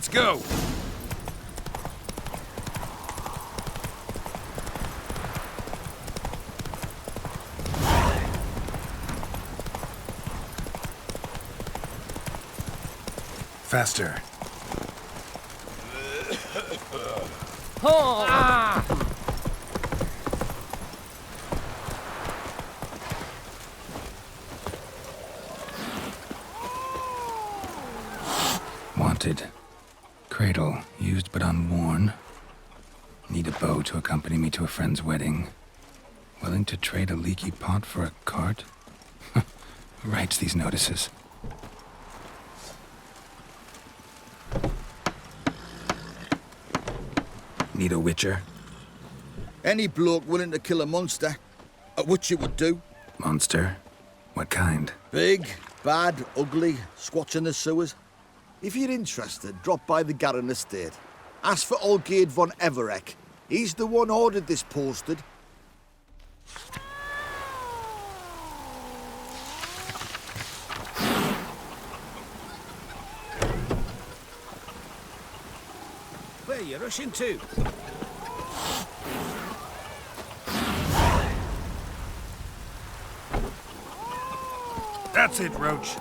Let's go! Faster. Oh. Ah. Wanted. Cradle, used but unworn. Need a bow to accompany me to a friend's wedding. Willing to trade a leaky pot for a cart? Who writes these notices? Need a witcher? Any bloke willing to kill a monster, a witcher would do. Monster? What kind? Big, bad, ugly, squatch in the sewers. If you're interested, drop by the Garren estate. Ask for Olgeird von Everec. He's the one ordered this posted. Where are you rushing to? That's it, Roach.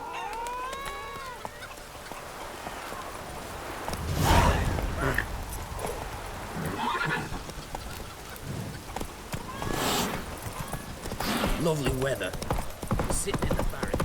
Lovely weather. Sitting in the barracks.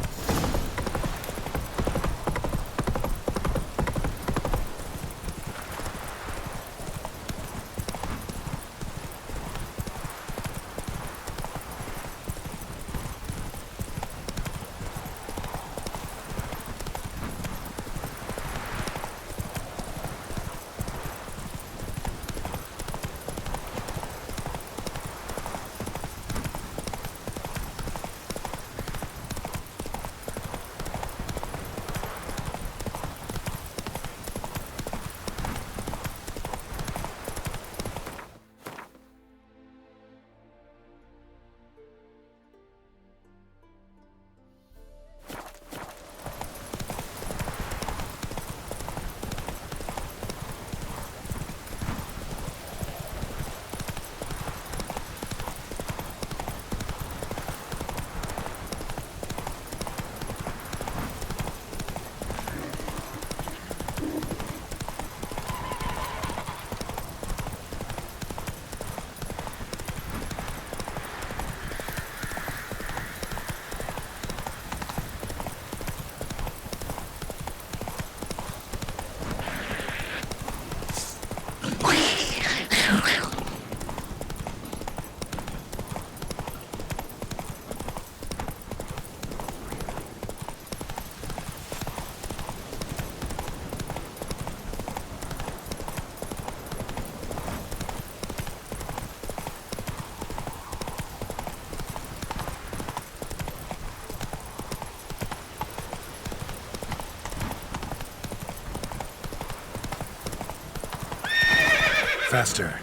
Faster.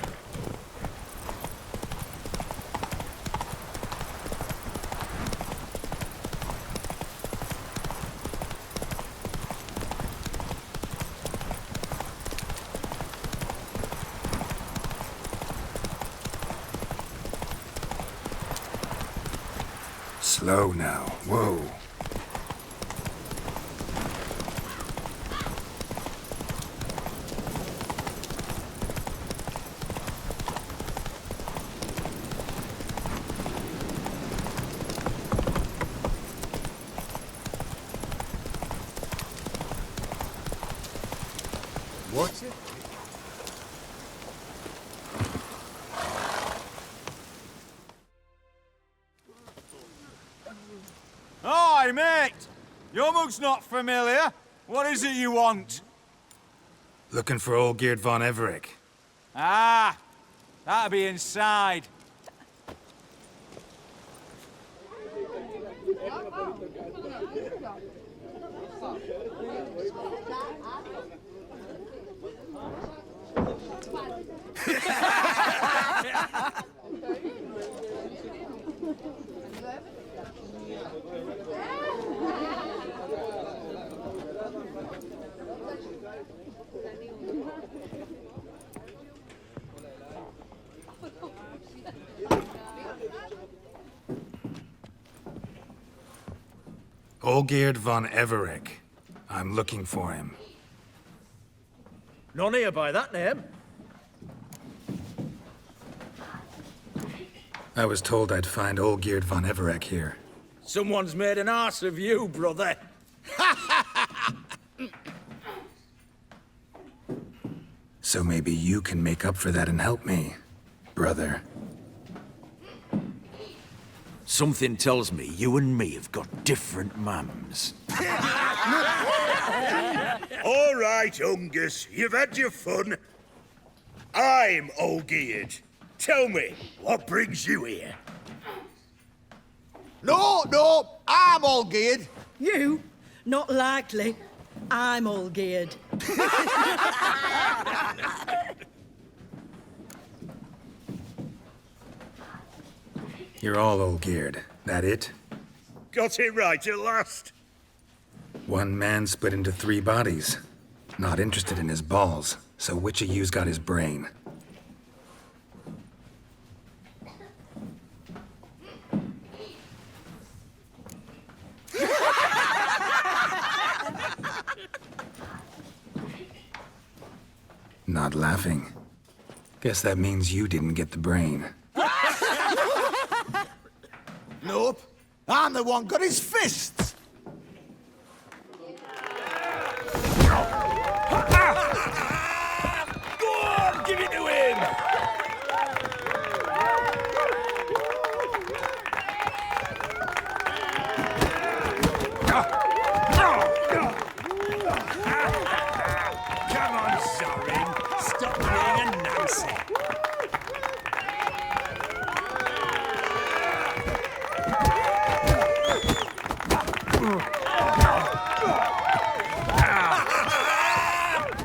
Slow now. Whoa. What's it? Hi, mate! Your mug's not familiar. What is it you want? Looking for Olgeird von Everec. Ah, that'll be inside. Olgeird von Everec. I'm looking for him. None here by that name. I was told I'd find Olgeird von Everec here. Someone's made an arse of you, brother. So maybe you can make up for that and help me, brother. Something tells me you and me have got different mums. All right, Ungus, you've had your fun. I'm Olgeird. Tell me, what brings you here? No, I'm Olgeird. You? Not likely. I'm Olgeird. You're all Olgeird. That it? Got it right at last. One man split into 3 bodies. Not interested in his balls, so which of you's got his brain? Not laughing. Guess that means you didn't get the brain. Nope. I'm the one got his fists. Go on, give it to him! Come on, Zorin. Stop being a Nancy.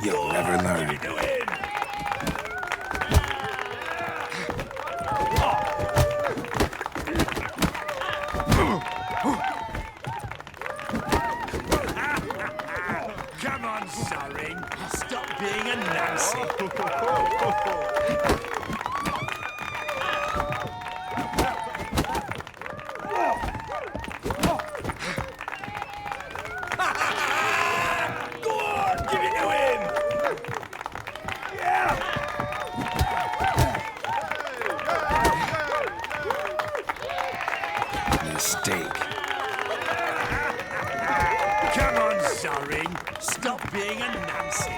You'll never learn. Come on, Zorin. Stop being a Nancy. Go on, give it to him! Mistake. Come on, Zorin. Stop being a Nancy.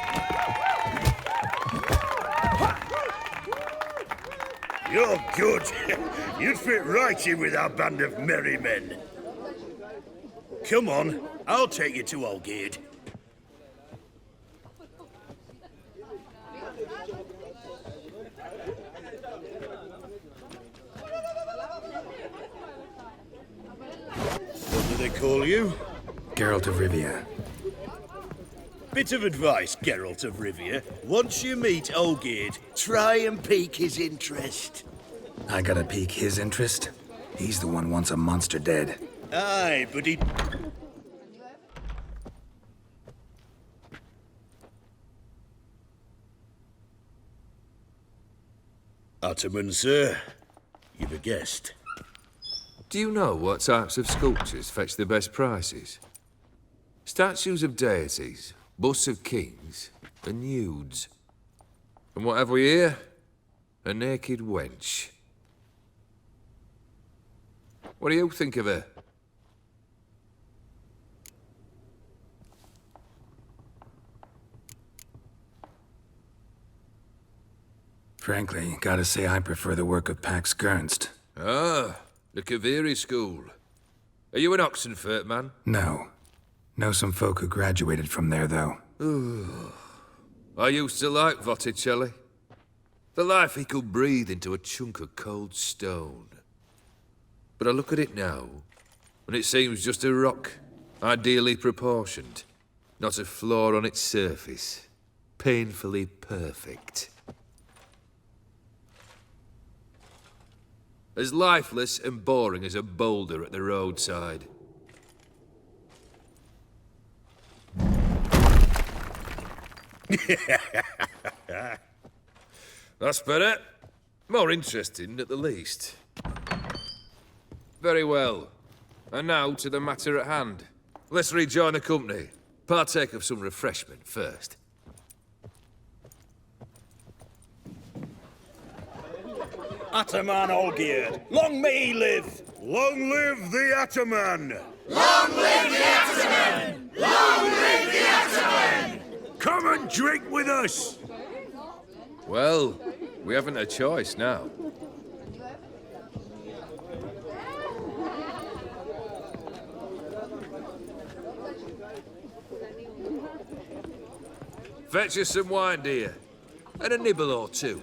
You're good. You'd fit right in with our band of merry men. Come on, I'll take you to Olgeird. What do they call you? Geralt of Rivia. Bit of advice, Geralt of Rivia. Once you meet Olgeird, try and pique his interest. I gotta pique his interest? He's the one wants a monster dead. Aye, but he... Ottoman, sir. You've a guest. Do you know what types of sculptures fetch the best prices? Statues of deities, busts of kings, and nudes. And what have we here? A naked wench. What do you think of her? Frankly, gotta say I prefer the work of Pax Gernst. Ah, the Kaviri school. Are you an Oxenfurt man? No. Know some folk who graduated from there, though. I used to like Botticelli. The life he could breathe into a chunk of cold stone. But I look at it now, and it seems just a rock, ideally proportioned. Not a flaw on its surface. Painfully perfect. As lifeless and boring as a boulder at the roadside. That's better. More interesting, at the least. Very well. And now to the matter at hand. Let's rejoin the company. Partake of some refreshment first. Ataman Olgeird, long may he live! Long live the Ataman! Long live the Ataman! Long live the Ataman! Come and drink with us! Well, we haven't a choice now. Fetch us some wine, dear. And a nibble or two.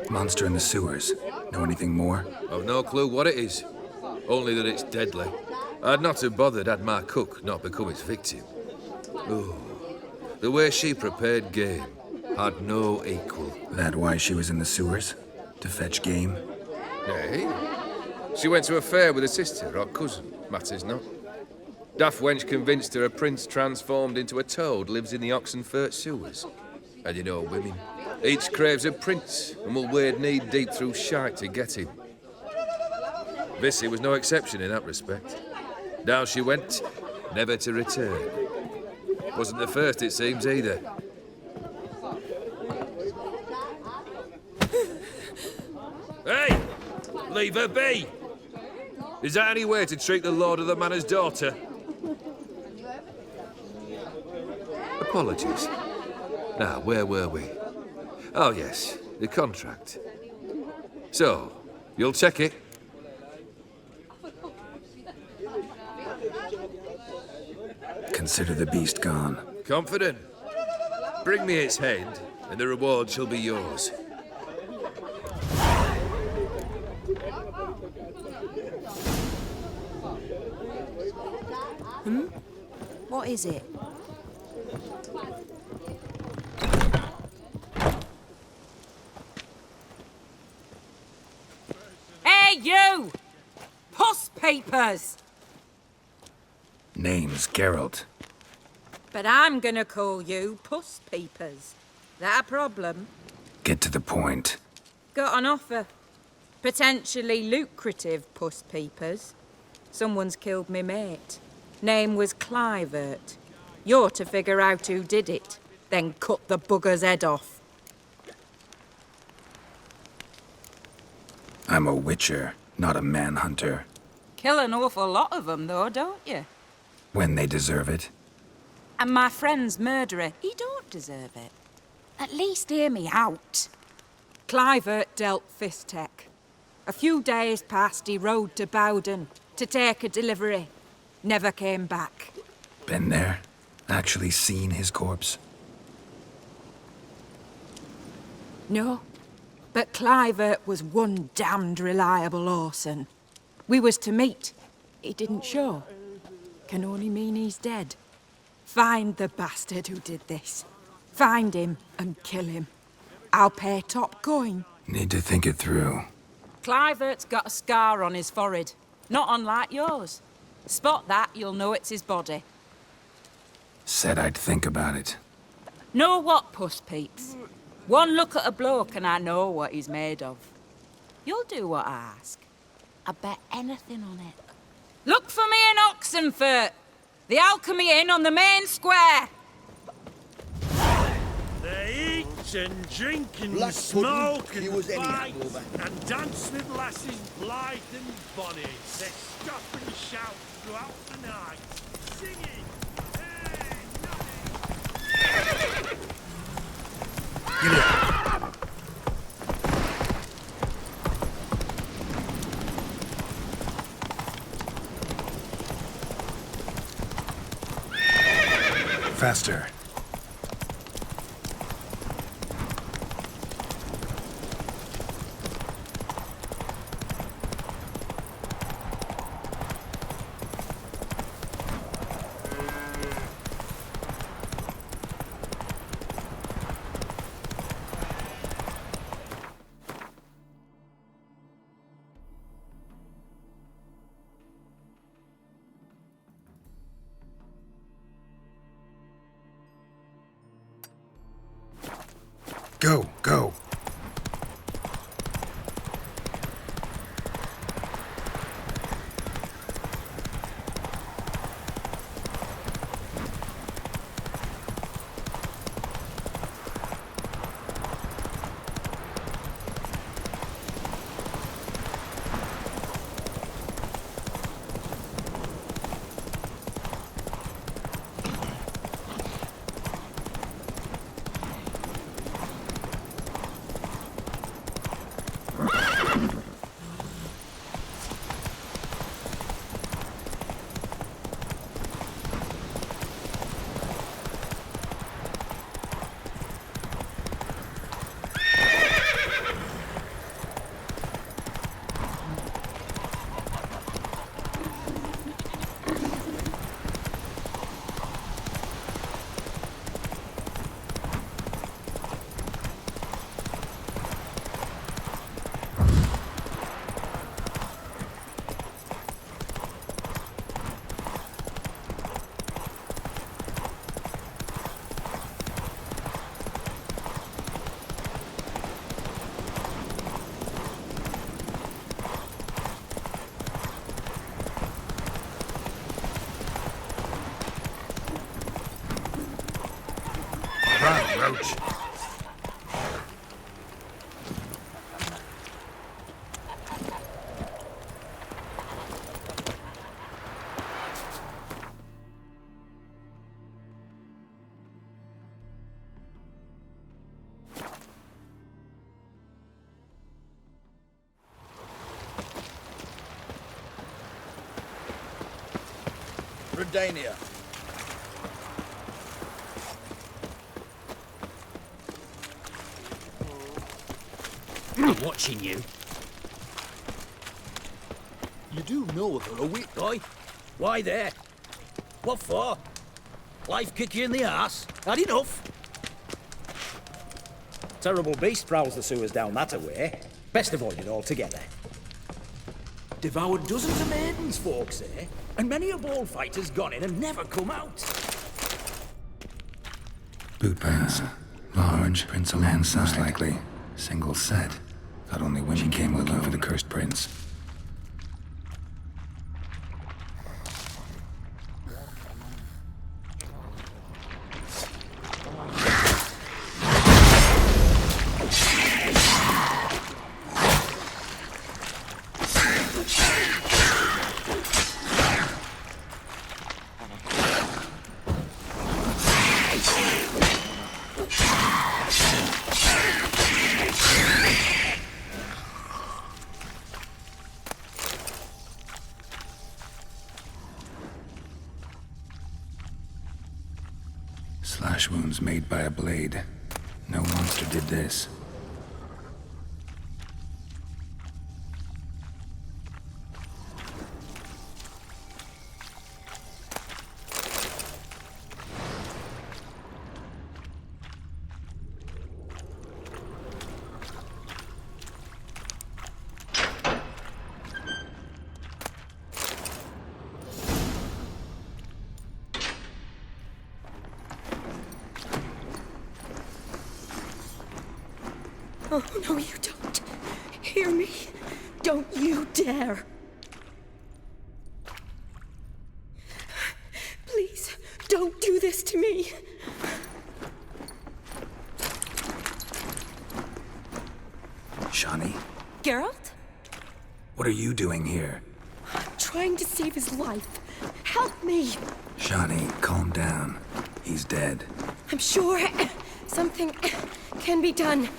Monster in the sewers. Know anything more? I've no clue what it is. Only that it's deadly. I'd not have bothered had my cook not become its victim. Ooh, the way she prepared game had no equal. That why she was in the sewers? To fetch game? Hey? She went to a fair with a sister or cousin, matters not. Daft wench convinced her a prince transformed into a toad lives in the Oxenfurt sewers. And you know women. Each craves a prince and will wade knee-deep through shite to get him. Vissy was no exception in that respect. Down she went, never to return. Wasn't the first, it seems, either. Hey! Leave her be! Is that any way to treat the lord of the manor's daughter? Apologies. Now, where were we? Oh, yes, the contract. So, you'll check it? Consider the beast gone. Confident? Bring me its head, and the reward shall be yours. What is it? Hey, you! Puss papers! Name's Geralt. But I'm gonna call you Puss Peepers. That a problem? Get to the point. Got an offer. Potentially lucrative Puss Peepers. Someone's killed me mate. Name was Clivert. You're to figure out who did it, then cut the bugger's head off. I'm a witcher, not a manhunter. Kill an awful lot of them, though, don't you? When they deserve it. And my friend's murderer, he don't deserve it. At least hear me out. Clivert dealt Fistech. A few days past, he rode to Bowden to take a delivery. Never came back. Been there? Actually seen his corpse? No, but Clivert was one damned reliable horseman. We was to meet. He didn't show. Can only mean he's dead. Find the bastard who did this. Find him and kill him. I'll pay top coin. Need to think it through. Clivert's got a scar on his forehead, not unlike yours. Spot that, you'll know it's his body. Said I'd think about it. Know what, Puss Peeps? One look at a bloke and I know what he's made of. You'll do what I ask. I bet anything on it. Look for me in Oxenfurt! The Alchemy Inn on the main square! They eat and drink and Black smoke pudding, and you was any fight hangover. and dance with lasses blithe and bonny. They stop and shout throughout the night, singing, hey, nothing. Give it up. Faster. Go, go. Roach. Redania. I'm watching you. You do know they're a weak Boy, why there? What for? Life kick you in the arse? Had enough? Terrible beast prowls the sewers down that way. Best avoided altogether. Devoured dozens of maidens, folks say, and many a ball fighter's gone in and never come out. Boot prints. Large, prints of land, most likely. Single set. Thought only women came looking for the cursed prince. Slash wounds made by a blade. No monster did this. Oh, no, you don't. Hear me? Don't you dare. Please, don't do this to me. Shani? Geralt? What are you doing here? I'm trying to save his life. Help me. Shani, calm down. He's dead. I'm sure something can be done.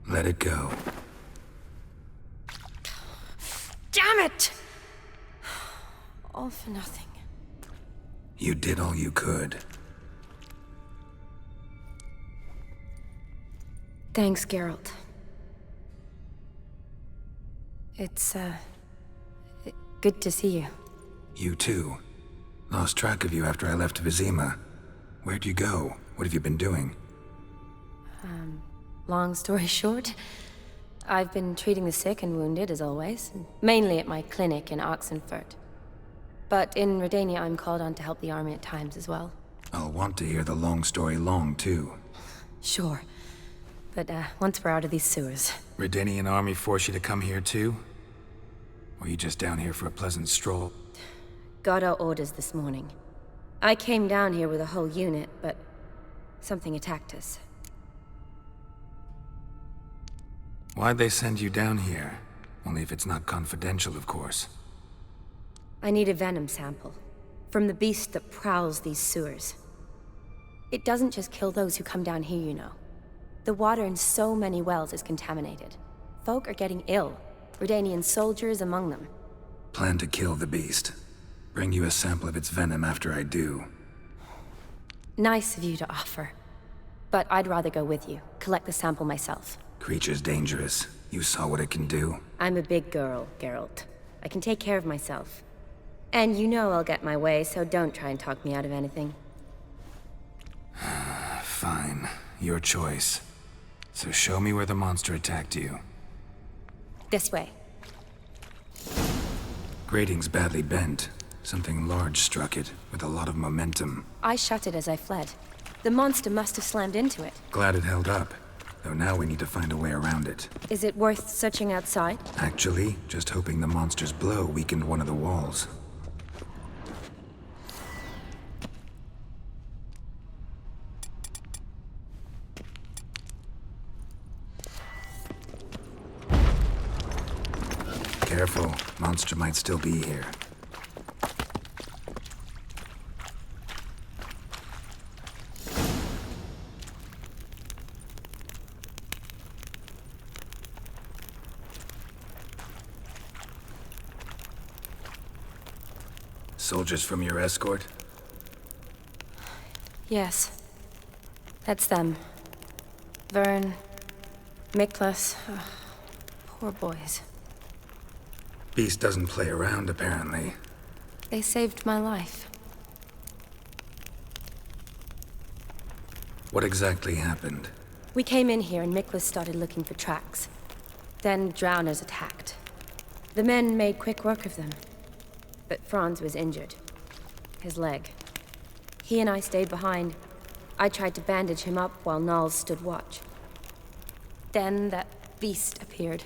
Let it go. Damn it! All for nothing. You did all you could. Thanks, Geralt. It's, good to see you. You too. Lost track of you after I left Vizima. Where'd you go? What have you been doing? Long story short, I've been treating the sick and wounded, as always, mainly at my clinic in Oxenfurt. But in Redania, I'm called on to help the army at times as well. I'll want to hear the long story long, too. Sure. But once we're out of these sewers... Redanian army force you to come here too? Or are you just down here for a pleasant stroll? Got our orders this morning. I came down here with a whole unit, but something attacked us. Why'd they send you down here? Only if it's not confidential, of course. I need a venom sample. From the beast that prowls these sewers. It doesn't just kill those who come down here, you know. The water in so many wells is contaminated. Folk are getting ill. Redanian soldiers among them. Plan to kill the beast. Bring you a sample of its venom after I do. Nice of you to offer. But I'd rather go with you. Collect the sample myself. Creature's dangerous. You saw what it can do. I'm a big girl, Geralt. I can take care of myself. And you know I'll get my way, so don't try and talk me out of anything. Fine. Your choice. So show me where the monster attacked you. This way. Grating's badly bent. Something large struck it, with a lot of momentum. I shut it as I fled. The monster must have slammed into it. Glad it held up. Though now we need to find a way around it. Is it worth searching outside? Actually, just hoping the monster's blow weakened one of the walls. Careful, monster might still be here. Soldiers from your escort? Yes. That's them. Vern, Miklas. Oh, poor boys. Beast doesn't play around, apparently. They saved my life. What exactly happened? We came in here and Miklas started looking for tracks. Then drowners attacked. The men made quick work of them. But Franz was injured. His leg. He and I stayed behind. I tried to bandage him up while Nals stood watch. Then that beast appeared.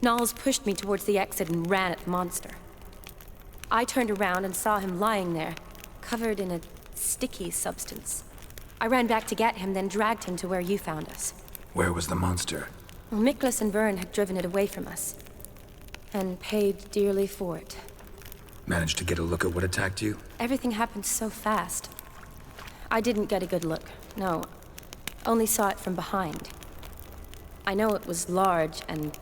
Nals pushed me towards the exit and ran at the monster. I turned around and saw him lying there, covered in a sticky substance. I ran back to get him, then dragged him to where you found us. Where was the monster? Well, Miklas and Vern had driven it away from us. And paid dearly for it. Managed to get a look at what attacked you? Everything happened so fast. I didn't get a good look, no. Only saw it from behind. I know it was large and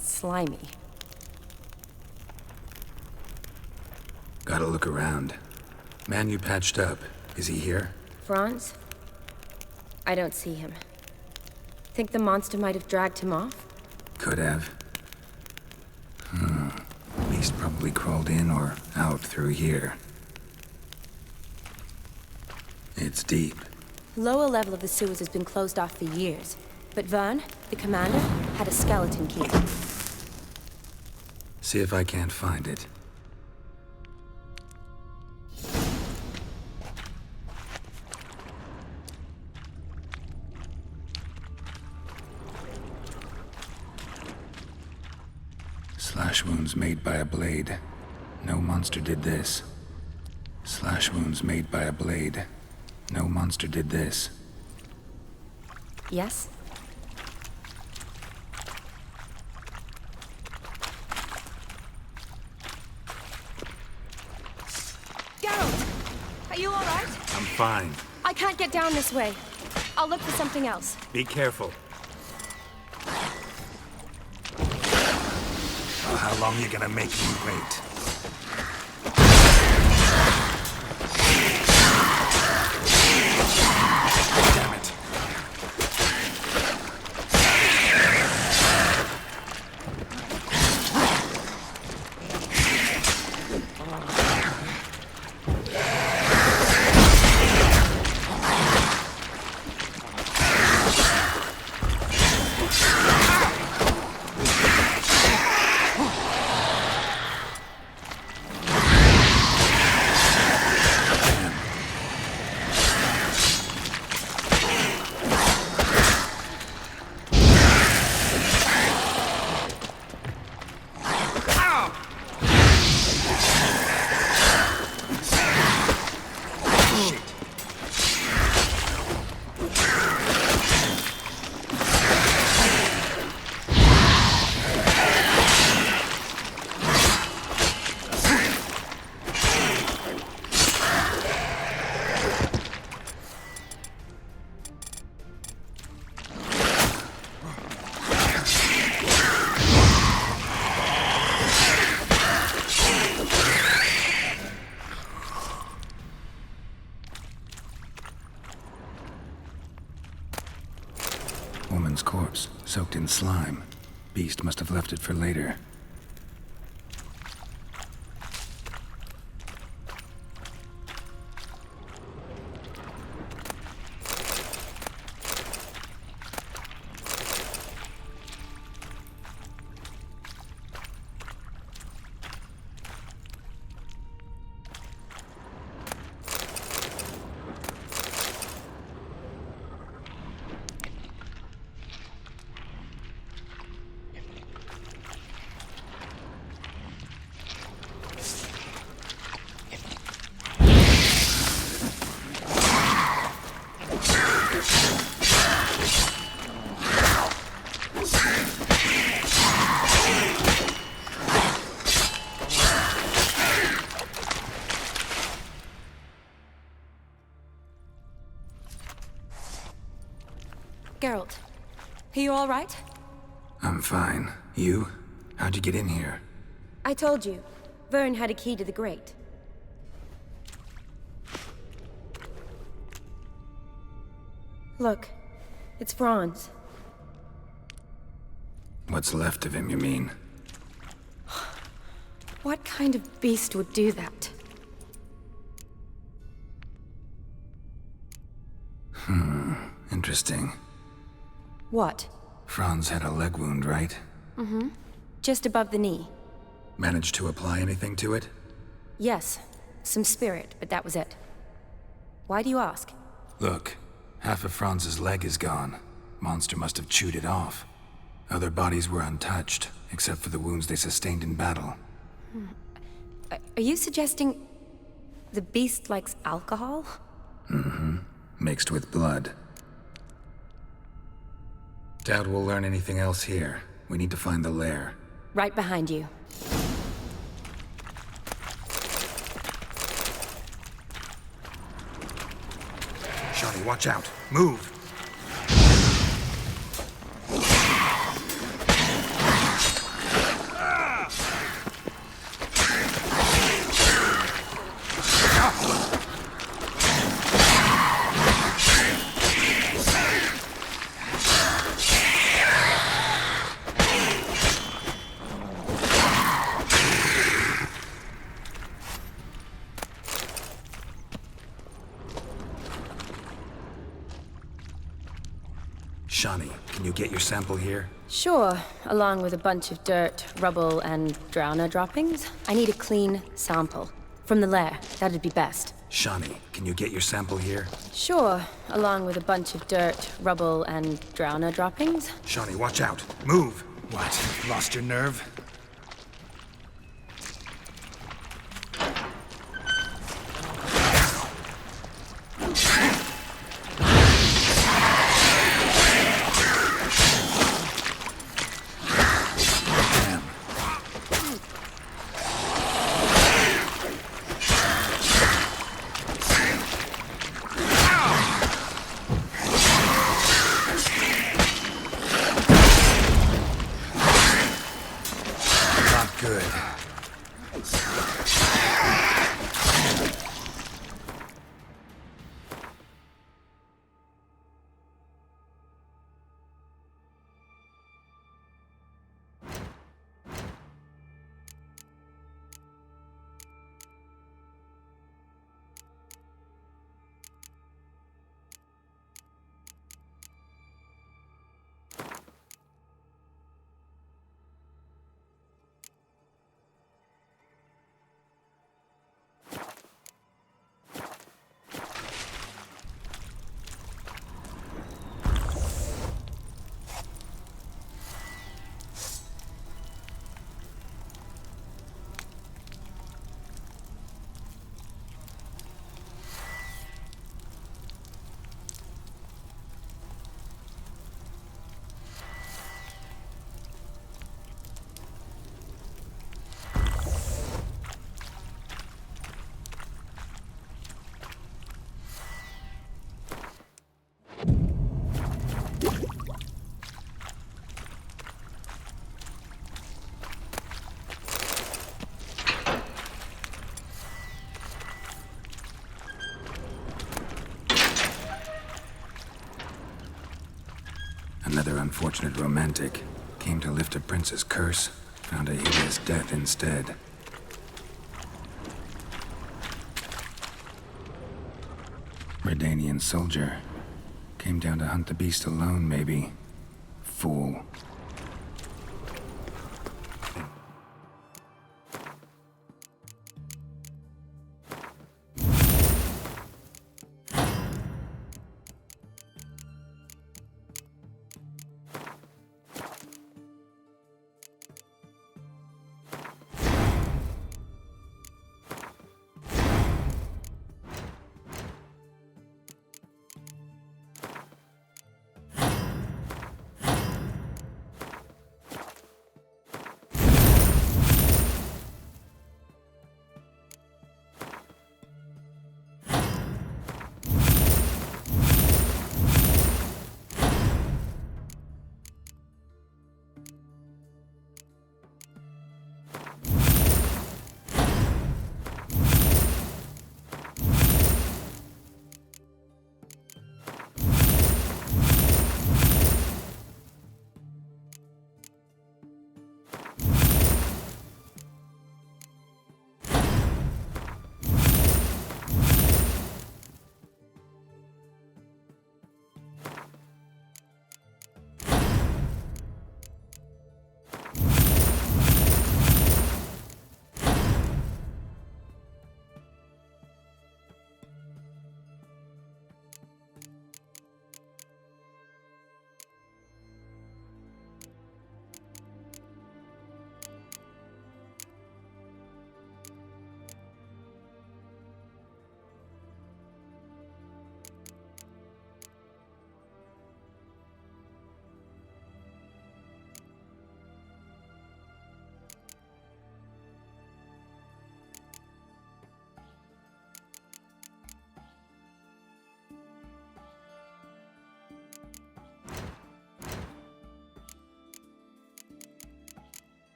slimy. Gotta look around. Man you patched up, is he here? Franz? I don't see him. Think the monster might have dragged him off? Could have. Beast probably crawled in or out through here. It's deep. Lower level of the sewers has been closed off for years. But Vern, the commander, had a skeleton key. See if I can't find it. Slash wounds made by a blade. No monster did this. Slash wounds made by a blade. No monster did this. Yes? Geralt! Are you all right? I'm fine. I can't get down this way. I'll look for something else. Be careful. Oh, how long you gonna make me wait? Damn it. soaked in slime. Beast must have left it for later. Geralt, are you all right? I'm fine. You? How'd you get in here? I told you. Vern had a key to the grate. Look, it's Franz. What's left of him, you mean? What kind of beast would do that? Interesting. What? Franz had a leg wound, right? Mm-hmm. Just above the knee. Managed to apply anything to it? Yes. Some spirit, but that was it. Why do you ask? Look, half of Franz's leg is gone. Monster must have chewed it off. Other bodies were untouched, except for the wounds they sustained in battle. Are you suggesting the beast likes alcohol? Mm-hmm. Mixed with blood. Doubt we'll learn anything else here. We need to find the lair. Right behind you. Shani, watch out. Move! Shani, can you get your sample here? Sure, along with a bunch of dirt, rubble, and drowner droppings. I need a clean sample. From the lair, that'd be best. Shani, can you get your sample here? Sure, along with a bunch of dirt, rubble, and drowner droppings. Shani, watch out. Move! What? Lost your nerve? Good. unfortunate romantic. Came to lift a prince's curse, found a hideous death instead. Redanian soldier. Came down to hunt the beast alone, maybe. Fool.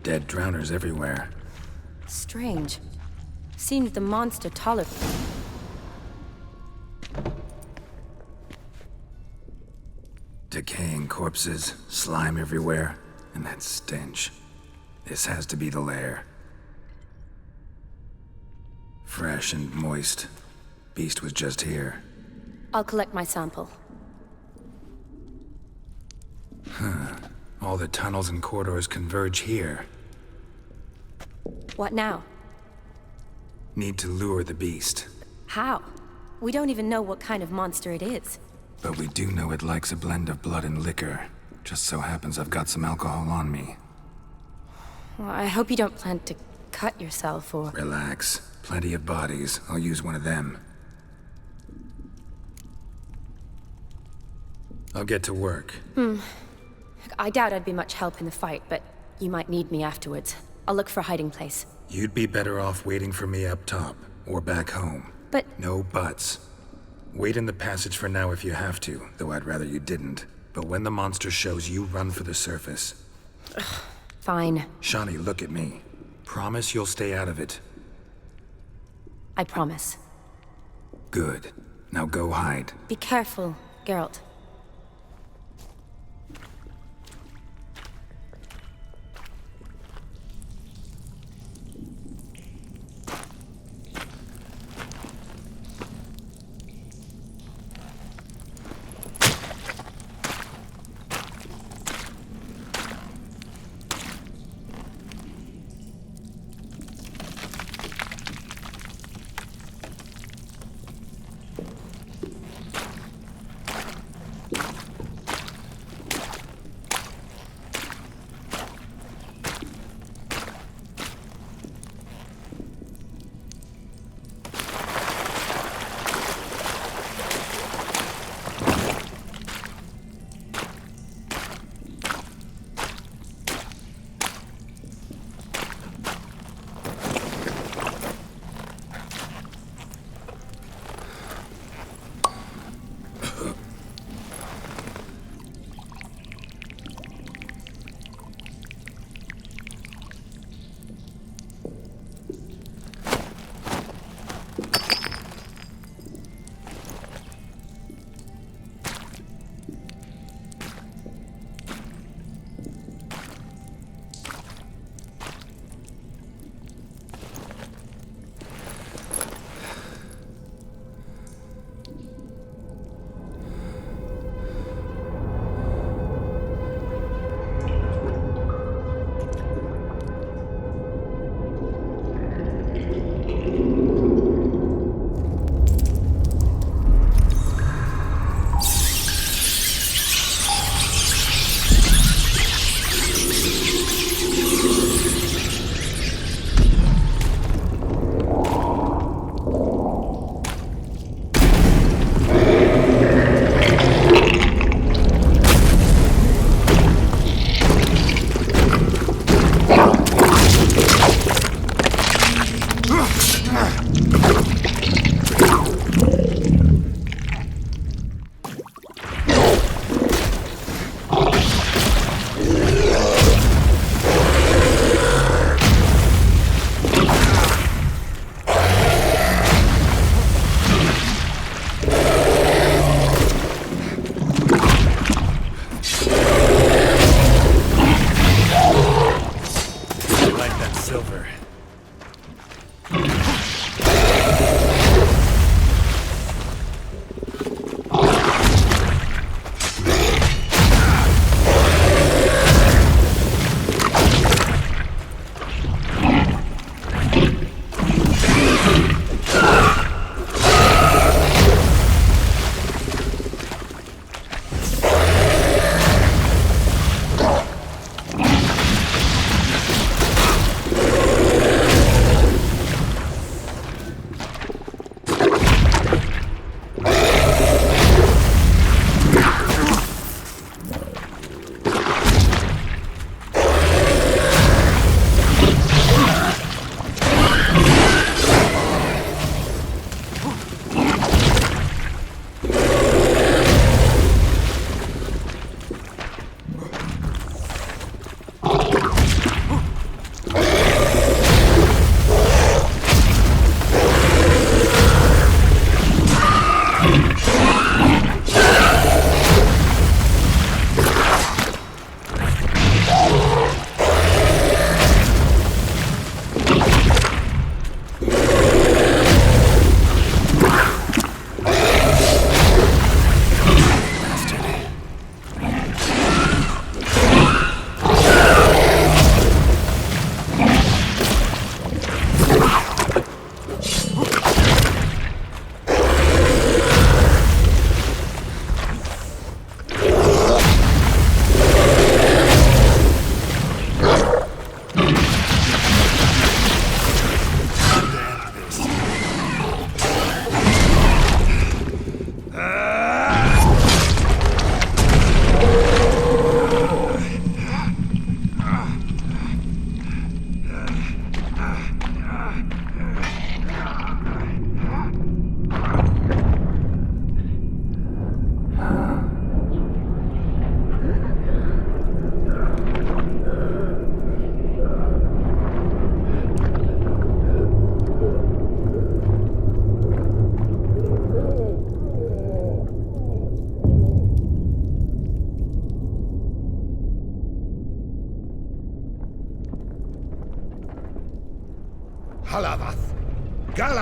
Dead drowners everywhere. Strange. Seems the monster tolerated. Decaying corpses, slime everywhere, and that stench. This has to be the lair. Fresh and moist. Beast was just here. I'll collect my sample. Huh. All the tunnels and corridors converge here. What now? Need to lure the beast. How? We don't even know what kind of monster it is. But we do know it likes a blend of blood and liquor. Just so happens I've got some alcohol on me. Well, I hope you don't plan to cut yourself or... Relax. Plenty of bodies. I'll use one of them. I'll get to work. I doubt I'd be much help in the fight, but you might need me afterwards. I'll look for a hiding place. You'd be better off waiting for me up top, or back home. But... No buts. Wait in the passage for now if you have to, though I'd rather you didn't. But when the monster shows, you run for the surface. Fine. Shani, look at me. Promise you'll stay out of it. I promise. Good. Now go hide. Be careful, Geralt.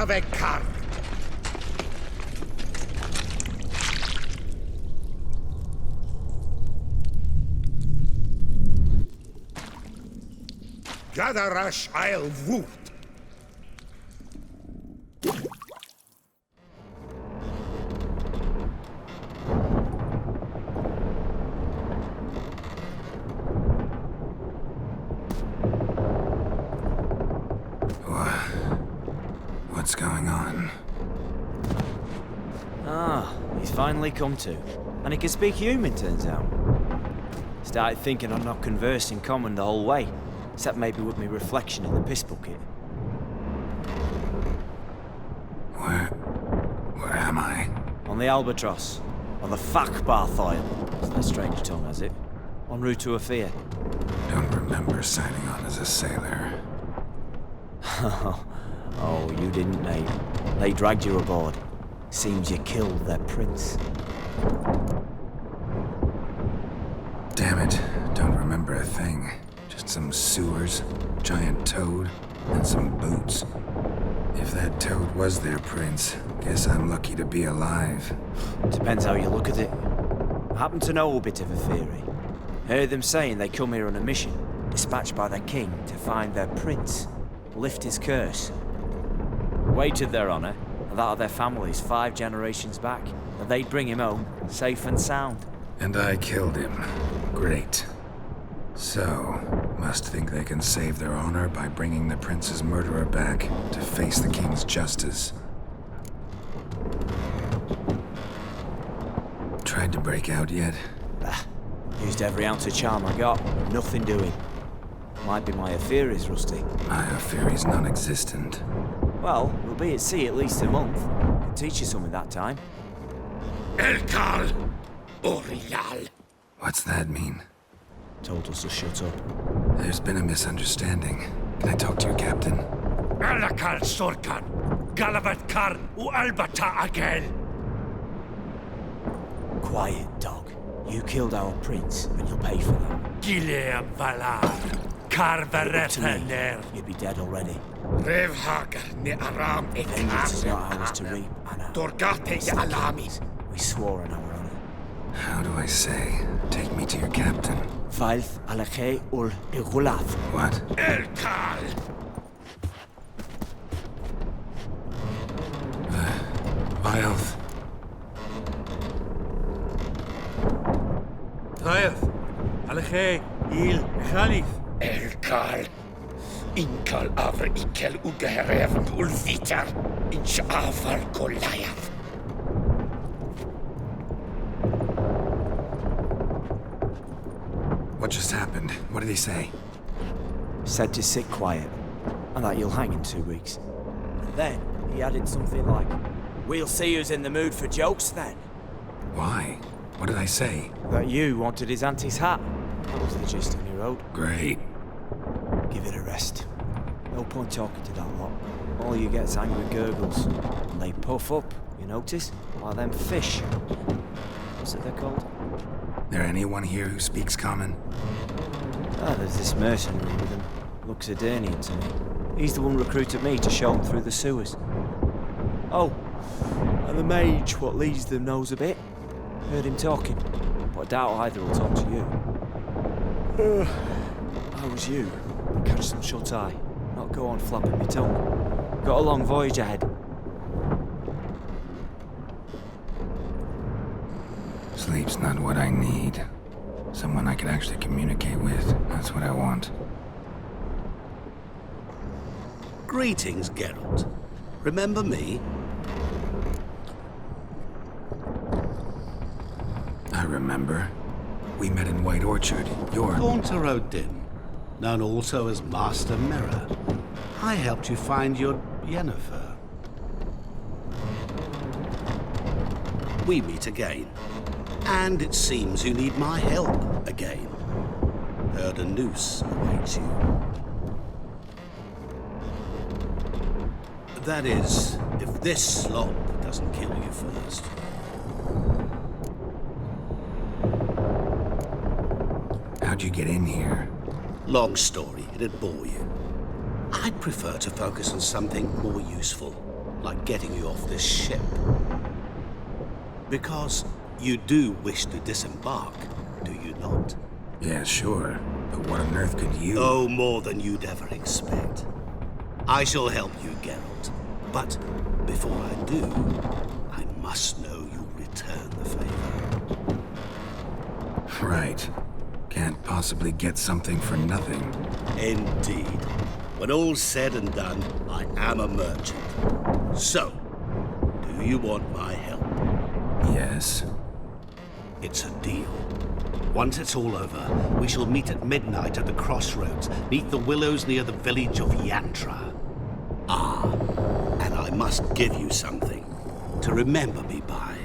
Avekar. Gadarash I'll woot. What's going on? Ah, he's finally come to. And he can speak human, turns out. Started thinking I'm not conversed in common the whole way, except maybe with me reflection in the piss bucket. Where am I? On the Albatross. On the Fakbarthoil. It's that strange tongue, has it? En route to Afir. Don't remember signing on as a sailor. Oh, you didn't, mate. They dragged you aboard. Seems you killed their prince. Damn it, don't remember a thing. Just some sewers, giant toad, and some boots. If that toad was their prince, guess I'm lucky to be alive. Depends how you look at it. I happen to know a bit of a theory. Heard them saying they come here on a mission, dispatched by their king to find their prince, lift his curse. Waited their honor, and that of their families 5 generations back, and they'd bring him home, safe and sound. And I killed him. Great. So, must think they can save their honor by bringing the prince's murderer back to face the king's justice. Tried to break out yet? Used every ounce of charm I got, nothing doing. Might be my Afiri's rusty. My Afiri's non-existent. Well, we'll be at sea at least a month. Could teach you something that time. Elkal Orial. What's that mean? Told us to shut up. There's been a misunderstanding. Can I talk to your captain? Alakal Sorkan. Galavat Kar U Albata Agel. Quiet, dog. You killed our prince, and you'll pay for that. Gileam Valar. Karvaretener. You'd be dead already. Revhagar ne Aram Vengeance is not ours to reap, Anna. Dorgate Alami. We swore on our honor. How do I say? Take me to your captain. Valth Alakhe ul Igulath. What? Elkal. Vilth. Vilth. Alakhe. Il. Khalif. Elkal. Inkal Avra Ikel Ugeherevn Ulvitar. Inch Avar Goliath. What just happened? What did he say? Said to sit quiet, and that you'll hang in 2 weeks. And then he added something like, "We'll see who's in the mood for jokes then." Why? What did I say? That you wanted his auntie's hat. That was the gist of your road. Great. Give it a rest. No point talking to that lot. All you get's angry gurgles. And they puff up, you notice? Like them fish. What's it they're called? There anyone here who speaks common? Ah, there's this mercenary with him. Looks Adernian to me. He's the one recruited me to show him through the sewers. Oh, and the mage what leads them knows a bit. Heard him talking, but I doubt either will talk to you. How was you? Catch some shut-eye. Not go on flapping my tongue. Got a long voyage ahead. Sleep's not what I need. Someone I can actually communicate with. That's what I want. Greetings, Geralt. Remember me? I remember. We met in White Orchard. You're... Gaunter O'Dimm, known also as Master Mirror. I helped you find your Yennefer. We meet again. And it seems you need my help again. Heard a noose awaits you. That is, if this slop doesn't kill you first. How'd you get in here? Long story, it'd bore you. I'd prefer to focus on something more useful. like getting you off this ship. Because you do wish to disembark, do you not? Yeah, sure. But what on earth could you... Oh, more than you'd ever expect. I shall help you, Geralt. But before I do, I must know you'll return the favor. Right. Can't possibly get something for nothing. Indeed. When all's said and done, I am a merchant. So, do you want my help? Yes. It's a deal. Once it's all over, we shall meet at midnight at the crossroads, neath the willows near the village of Yantra. Ah, and I must give you something to remember me by.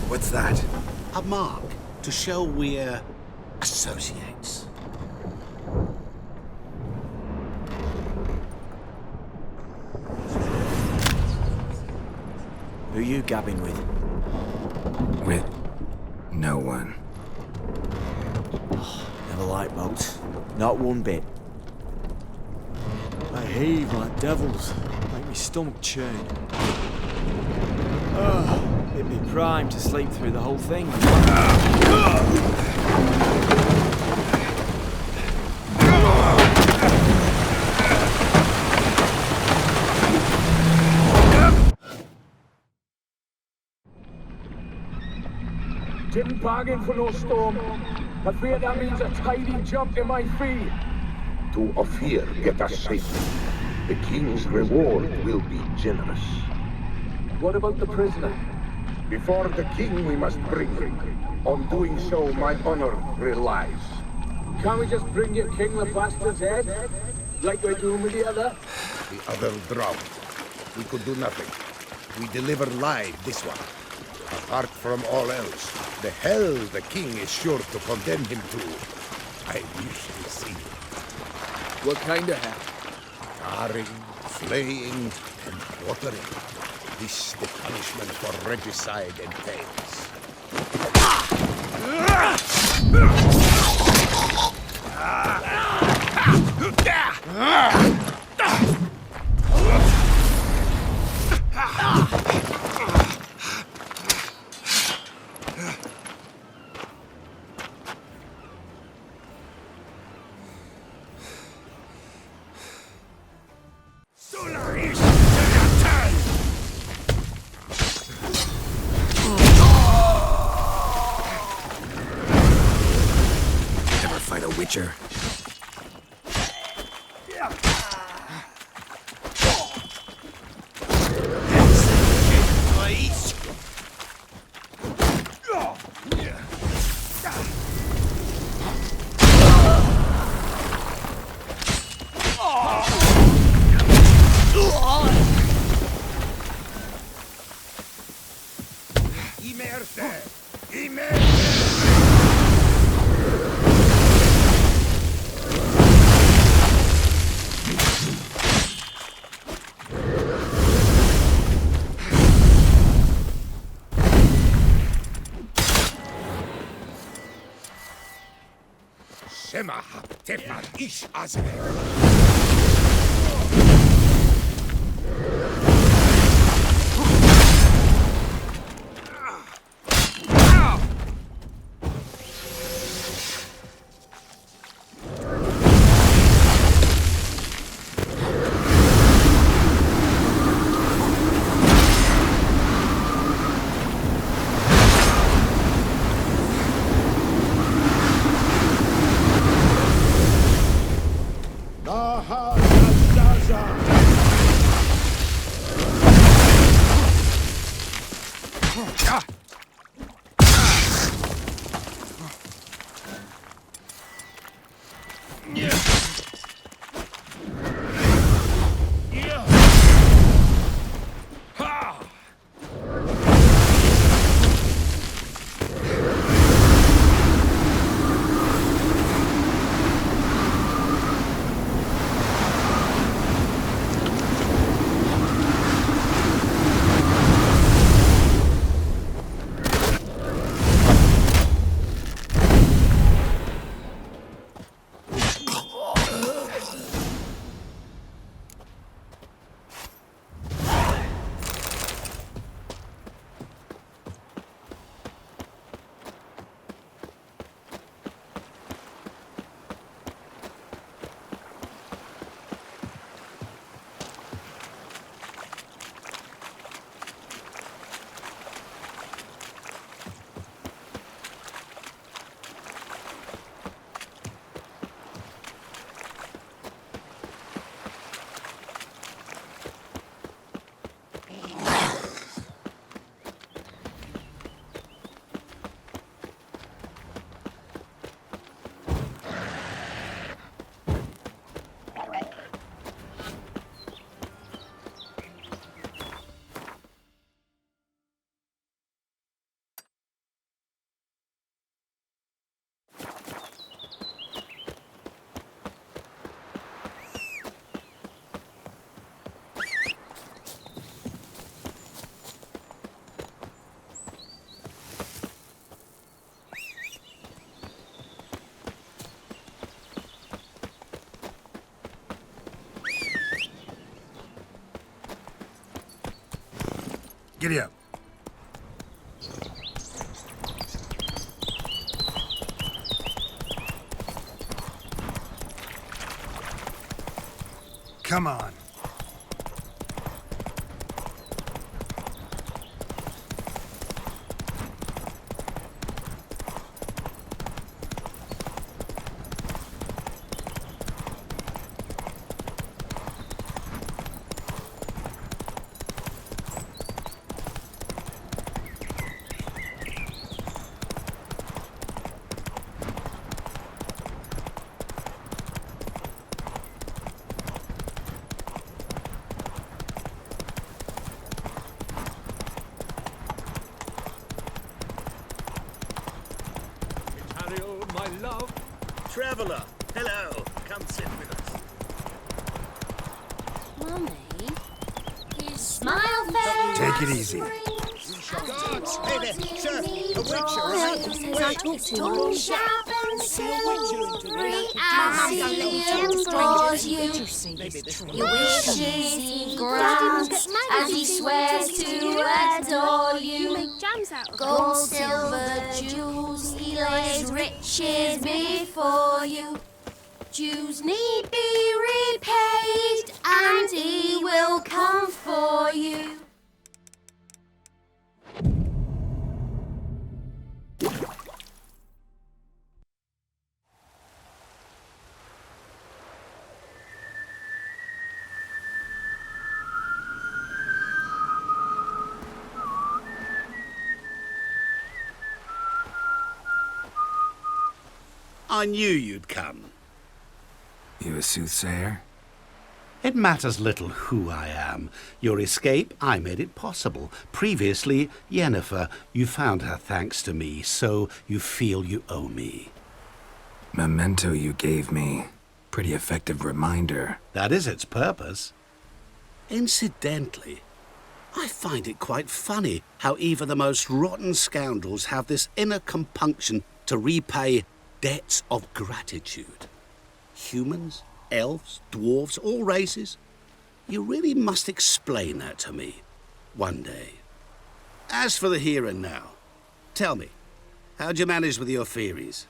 What's that? A mark to show we're associates. Who you gabbing with? With no one. Never liked boats. Not one bit. They heave like devils. Make me stomach churn. It'd be prime to sleep through the whole thing. Didn't bargain for no storm, but fear that means a tidy jump in my fee. To Ophir get us safely. The king's reward will be generous. What about the prisoner? Before the king we must bring him. On doing so, my honor relies. Can't we just bring your king the bastard's head? Like we're doing with the other? The other drowned. We could do nothing. We deliver live this one. Apart from all else, the hell the king is sure to condemn him to, I usually see. What kind of hell? Charring, flaying, and quartering. This the punishment for regicide entails. Ever fight a witcher? Ish Azre. Aha! Giddy up. Come on. Traveller, hello. Come sit with us. Mummy? Smile face. Take it easy. Hey there, sir. A witcher, right? Says I talk too much. Sharp and silvery as he implores you. Your wishes he grants as he swears to adore you. Gold, silver, jewels, he lays riches before you. Dues need be repaid, and he will come for you. I knew you'd come. You a soothsayer? It matters little who I am. Your escape, I made it possible. Previously, Yennefer, you found her thanks to me, so you feel you owe me. Memento you gave me. Pretty effective reminder. That is its purpose. Incidentally, I find it quite funny how even the most rotten scoundrels have this inner compunction to repay debts of gratitude. Humans, elves, dwarves, all races. You really must explain that to me one day. As for the here and now, tell me, how'd you manage with your theories?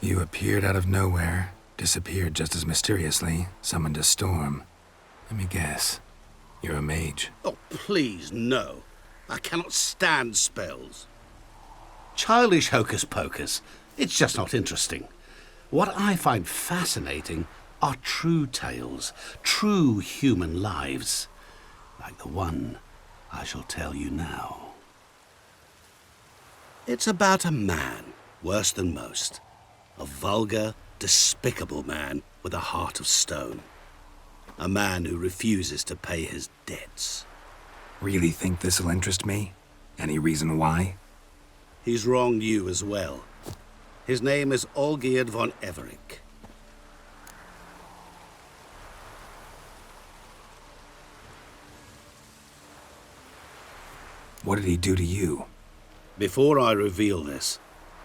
You appeared out of nowhere, disappeared just as mysteriously, summoned a storm. Let me guess. You're a mage. Oh, please, no. I cannot stand spells. Childish hocus-pocus. It's just not interesting. What I find fascinating are true tales, true human lives, like the one I shall tell you now. It's about a man, worse than most. A vulgar, despicable man with a heart of stone. A man who refuses to pay his debts. Really think this'll interest me? Any reason why? He's wronged you as well. His name is Olgeird von Everec. What did he do to you? Before I reveal this,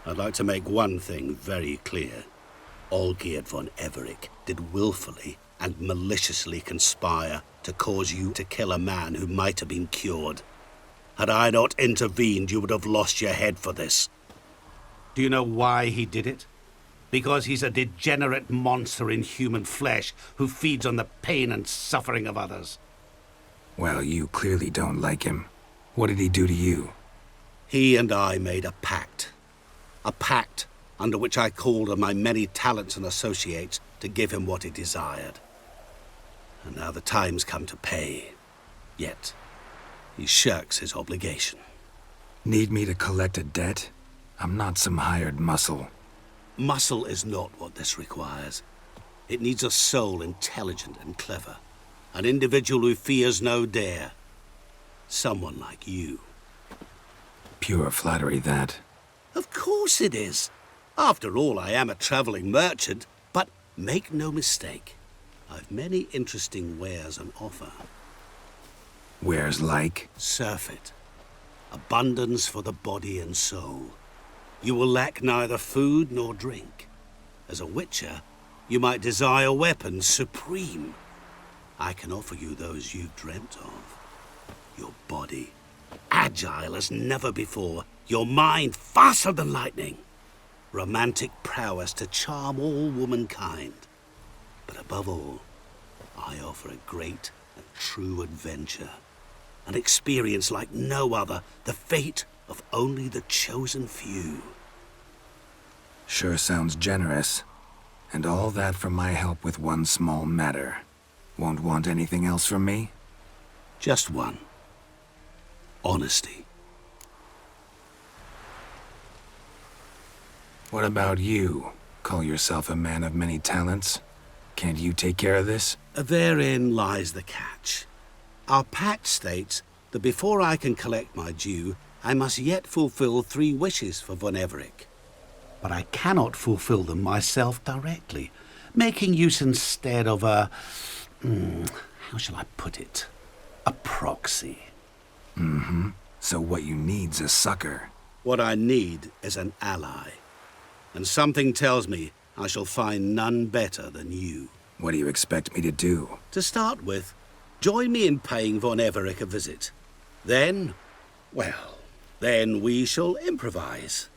I'd like to make one thing very clear. Olgeird von Everec did willfully and maliciously conspire to cause you to kill a man who might have been cured. Had I not intervened, you would have lost your head for this. Do you know why he did it? Because he's a degenerate monster in human flesh who feeds on the pain and suffering of others. Well, you clearly don't like him. What did he do to you? He and I made a pact. A pact under which I called on my many talents and associates to give him what he desired. And now the time's come to pay. Yet, he shirks his obligation. Need me to collect a debt? I'm not some hired muscle. Muscle is not what this requires. It needs a soul intelligent and clever. An individual who fears no dare. Someone like you. Pure flattery, that. Of course it is. After all, I am a traveling merchant, but make no mistake. I've many interesting wares on offer. Wares like? Surfeit. Abundance for the body and soul. You will lack neither food nor drink. As a witcher, You might desire weapons supreme. I can offer you those you've dreamt of. Your body, agile as never before. Your mind, faster than lightning. Romantic prowess to charm all womankind. But above all, I offer a great and true adventure. An experience like no other, the fate of only the chosen few. Sure sounds generous. And all that for my help with one small matter. Won't want anything else from me? Just one. Honesty. What about you? Call yourself a man of many talents? Can't you take care of this? Therein lies the catch. Our pact states that before I can collect my due, I must yet fulfill 3 wishes for von Everec. But I cannot fulfill them myself directly, making use instead of a... how shall I put it? A proxy. Mm-hmm. So what you need's a sucker. What I need is an ally. And something tells me I shall find none better than you. What do you expect me to do? To start with, join me in paying von Everec a visit. Then, well, then we shall improvise.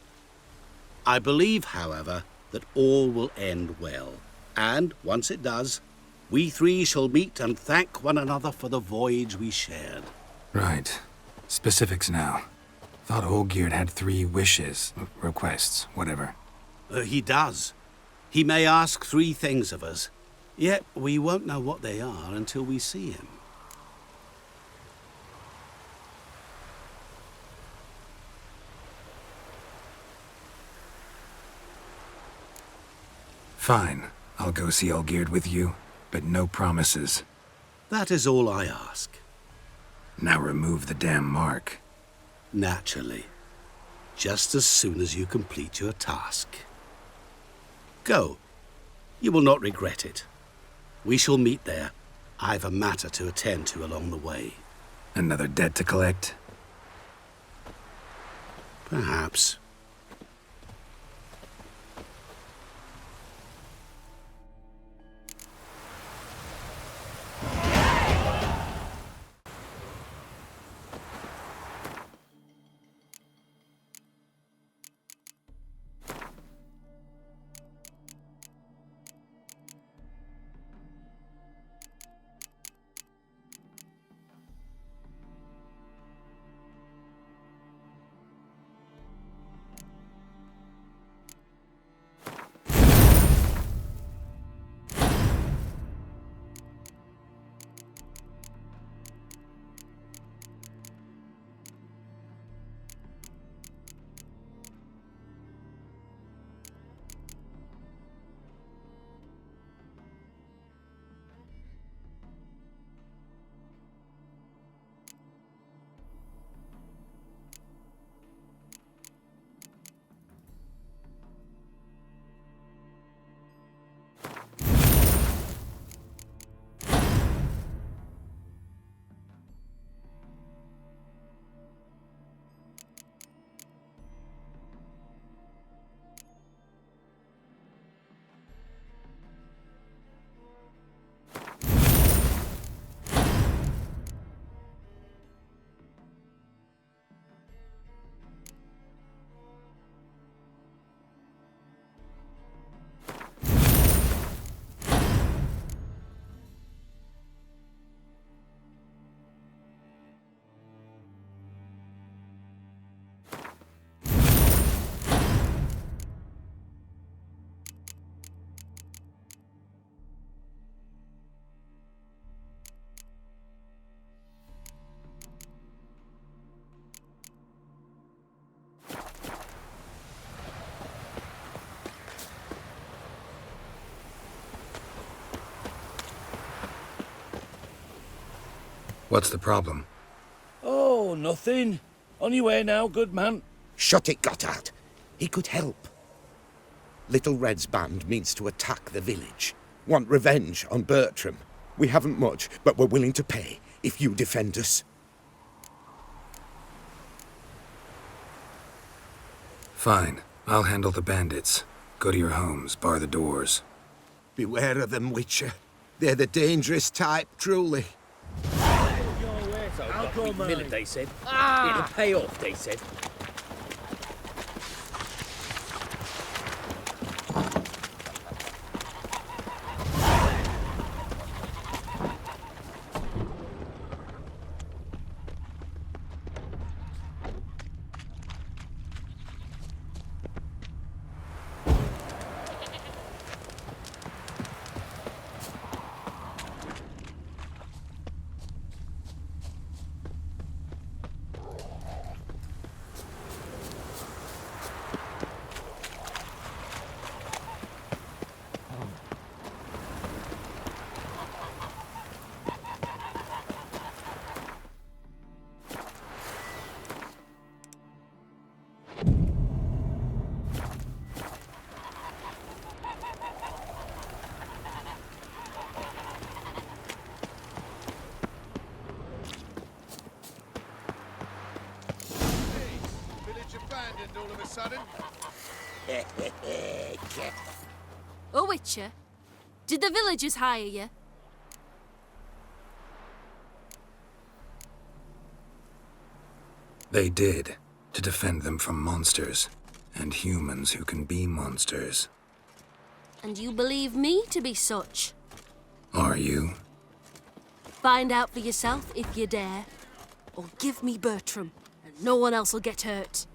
I believe, however, that all will end well. And, once it does, we 3 shall meet and thank one another for the voyage we shared. Right. Specifics now. Thought Olgeird had 3 wishes, requests, whatever. He does. He may ask 3 things of us, yet we won't know what they are until we see him. Fine. I'll go see Olgeird with you, but no promises. That is all I ask. Now remove the damn mark. Naturally. Just as soon as you complete your task. Go. You will not regret it. We shall meet there. I've a matter to attend to along the way. Another debt to collect? Perhaps. What's the problem? Oh, nothing. On your way now, good man. Shut it, Gotthard. He could help. Little Red's band means to attack the village. Want revenge on Bertram. We haven't much, but we're willing to pay if you defend us. Fine. I'll handle the bandits. Go to your homes, bar the doors. Beware of them, Witcher. They're the dangerous type, truly. I'll go mine. They said. It'll pay off, they said. All of a sudden. Oh, Witcher, did the villagers hire you? They did, to defend them from monsters, and humans who can be monsters. And you believe me to be such? Are you? Find out for yourself if you dare. Or give me Bertram, and no one else will get hurt.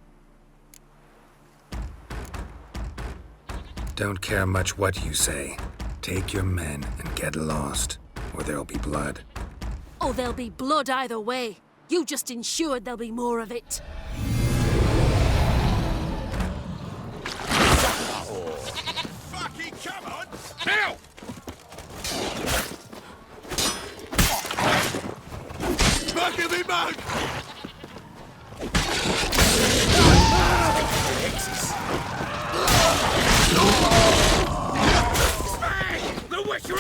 Don't care much what you say. Take your men and get lost, or there'll be blood. Oh, there'll be blood either way. You just ensured there'll be more of it. Fucking come on! Now! Fuck him, mug! The Witcher!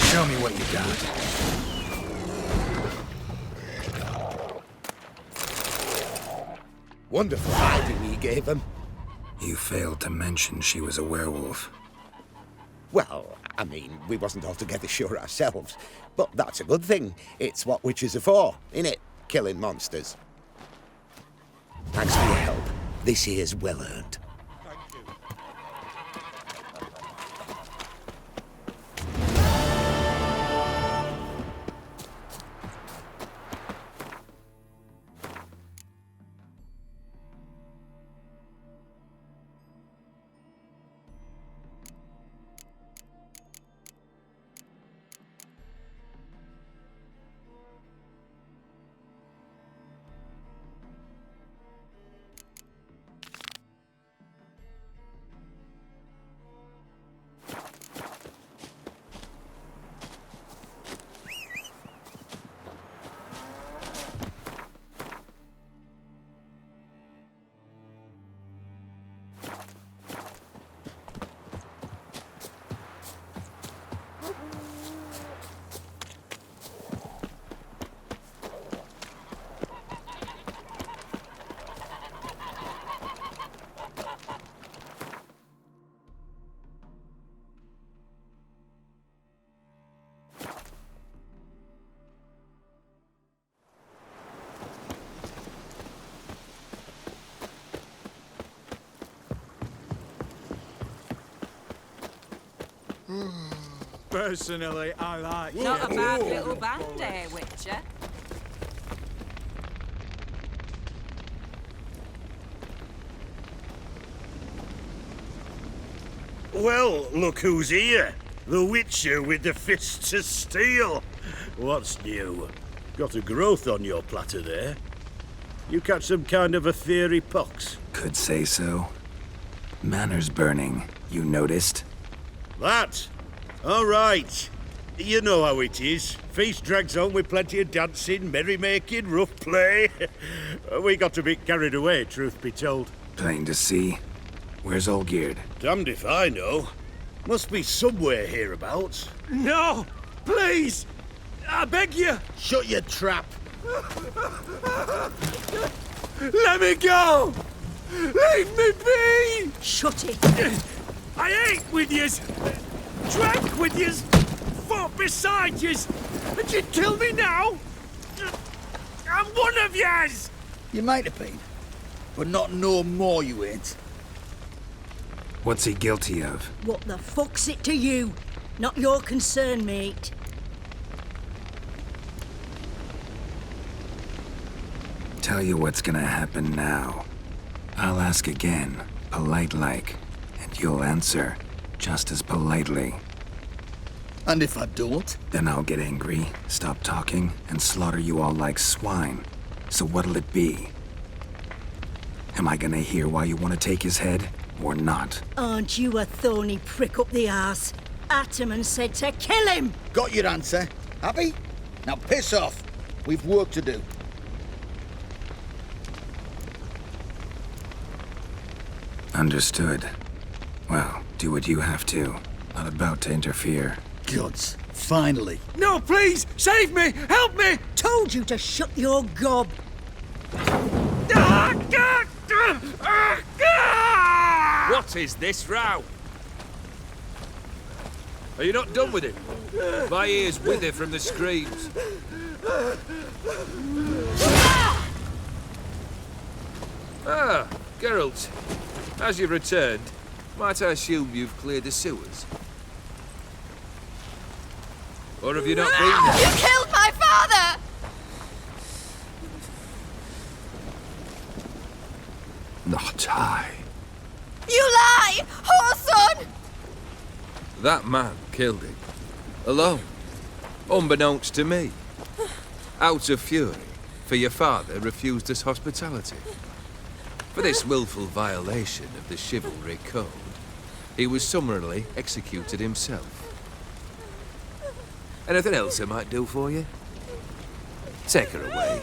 Show me what you got. Wonderful hiding he gave him. You failed to mention she was a werewolf. Well, I mean, we wasn't altogether sure ourselves. But that's a good thing. It's what witches are for, innit? Killing monsters. Thanks for your help. This here's well earned. Personally, I like it. Not a bad little band, eh, Witcher? Well, look who's here. The Witcher with the fists of steel. What's new? Got a growth on your platter there. You catch some kind of a fiery pox? Could say so. Manners burning, you noticed? That? All right. You know how it is. Feast drags on with plenty of dancing, merrymaking, rough play. We got a bit carried away, truth be told. Plain to see. Where's Olgeird? Damned if I know. Must be somewhere hereabouts. No! Please! I beg you! Shut your trap. Let me go! Leave me be! Shut it! I ate with yous, drank with yous, fought beside yous, and you kill me now? I'm one of yous! You might have been, but not no more you ain't. What's he guilty of? What the fuck's it to you? Not your concern, mate. Tell you what's gonna happen now. I'll ask again, polite-like, and you'll answer just as politely. And if I don't? Then I'll get angry, stop talking, and slaughter you all like swine. So what'll it be? Am I gonna hear why you want to take his head, or not? Aren't you a thorny prick up the arse? Ataman said to kill him! Got your answer. Happy? Now piss off. We've work to do. Understood. Well, do what you have to. Not about to interfere. Gods, finally. No, please! Save me! Help me! Told you to shut your gob! What is this row? Are you not done with it? My ears wither from the screams. Ah, Geralt. As you've returned, might I assume you've cleared the sewers? Or have you not been there? You killed my father! Not I. You lie! Whoreson! That man killed him. Alone. Unbeknownst to me. Out of fury, for your father refused us hospitality. For this willful violation of the chivalry code, he was summarily executed himself. Anything else I might do for you? Take her away.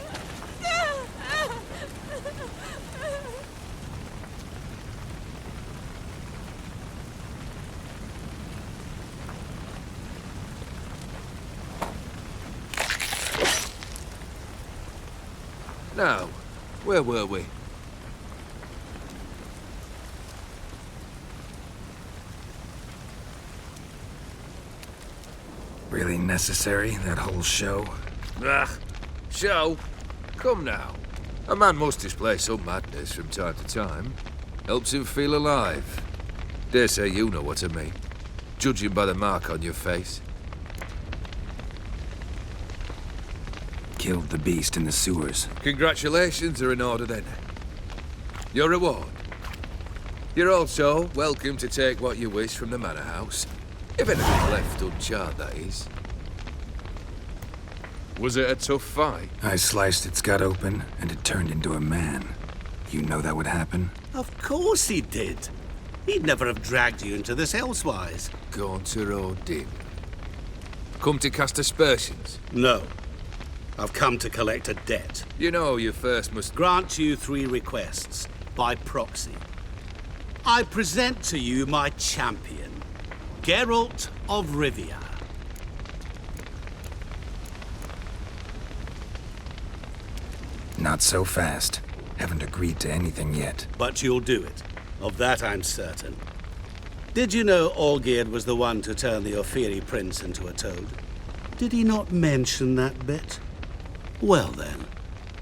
Now, where were we? Really necessary, that whole show? Ah, show? Come now. A man must display some madness from time to time. Helps him feel alive. Dare say you know what I mean. Judging by the mark on your face. Killed the beast in the sewers. Congratulations are in order then. Your reward. You're also welcome to take what you wish from the manor house. If anything left uncharred, that is. Was it a tough fight? I sliced its gut open, and it turned into a man. You know that would happen? Of course he did. He'd never have dragged you into this elsewise. Gaunter O'Dimm. Come to cast aspersions? No. I've come to collect a debt. You know you first must grant you 3 requests, by proxy. I present to you my champion, Geralt of Rivia. Not so fast. Haven't agreed to anything yet. But you'll do it. Of that I'm certain. Did you know Olgeird was the one to turn the Ofiri prince into a toad? Did he not mention that bit? Well then,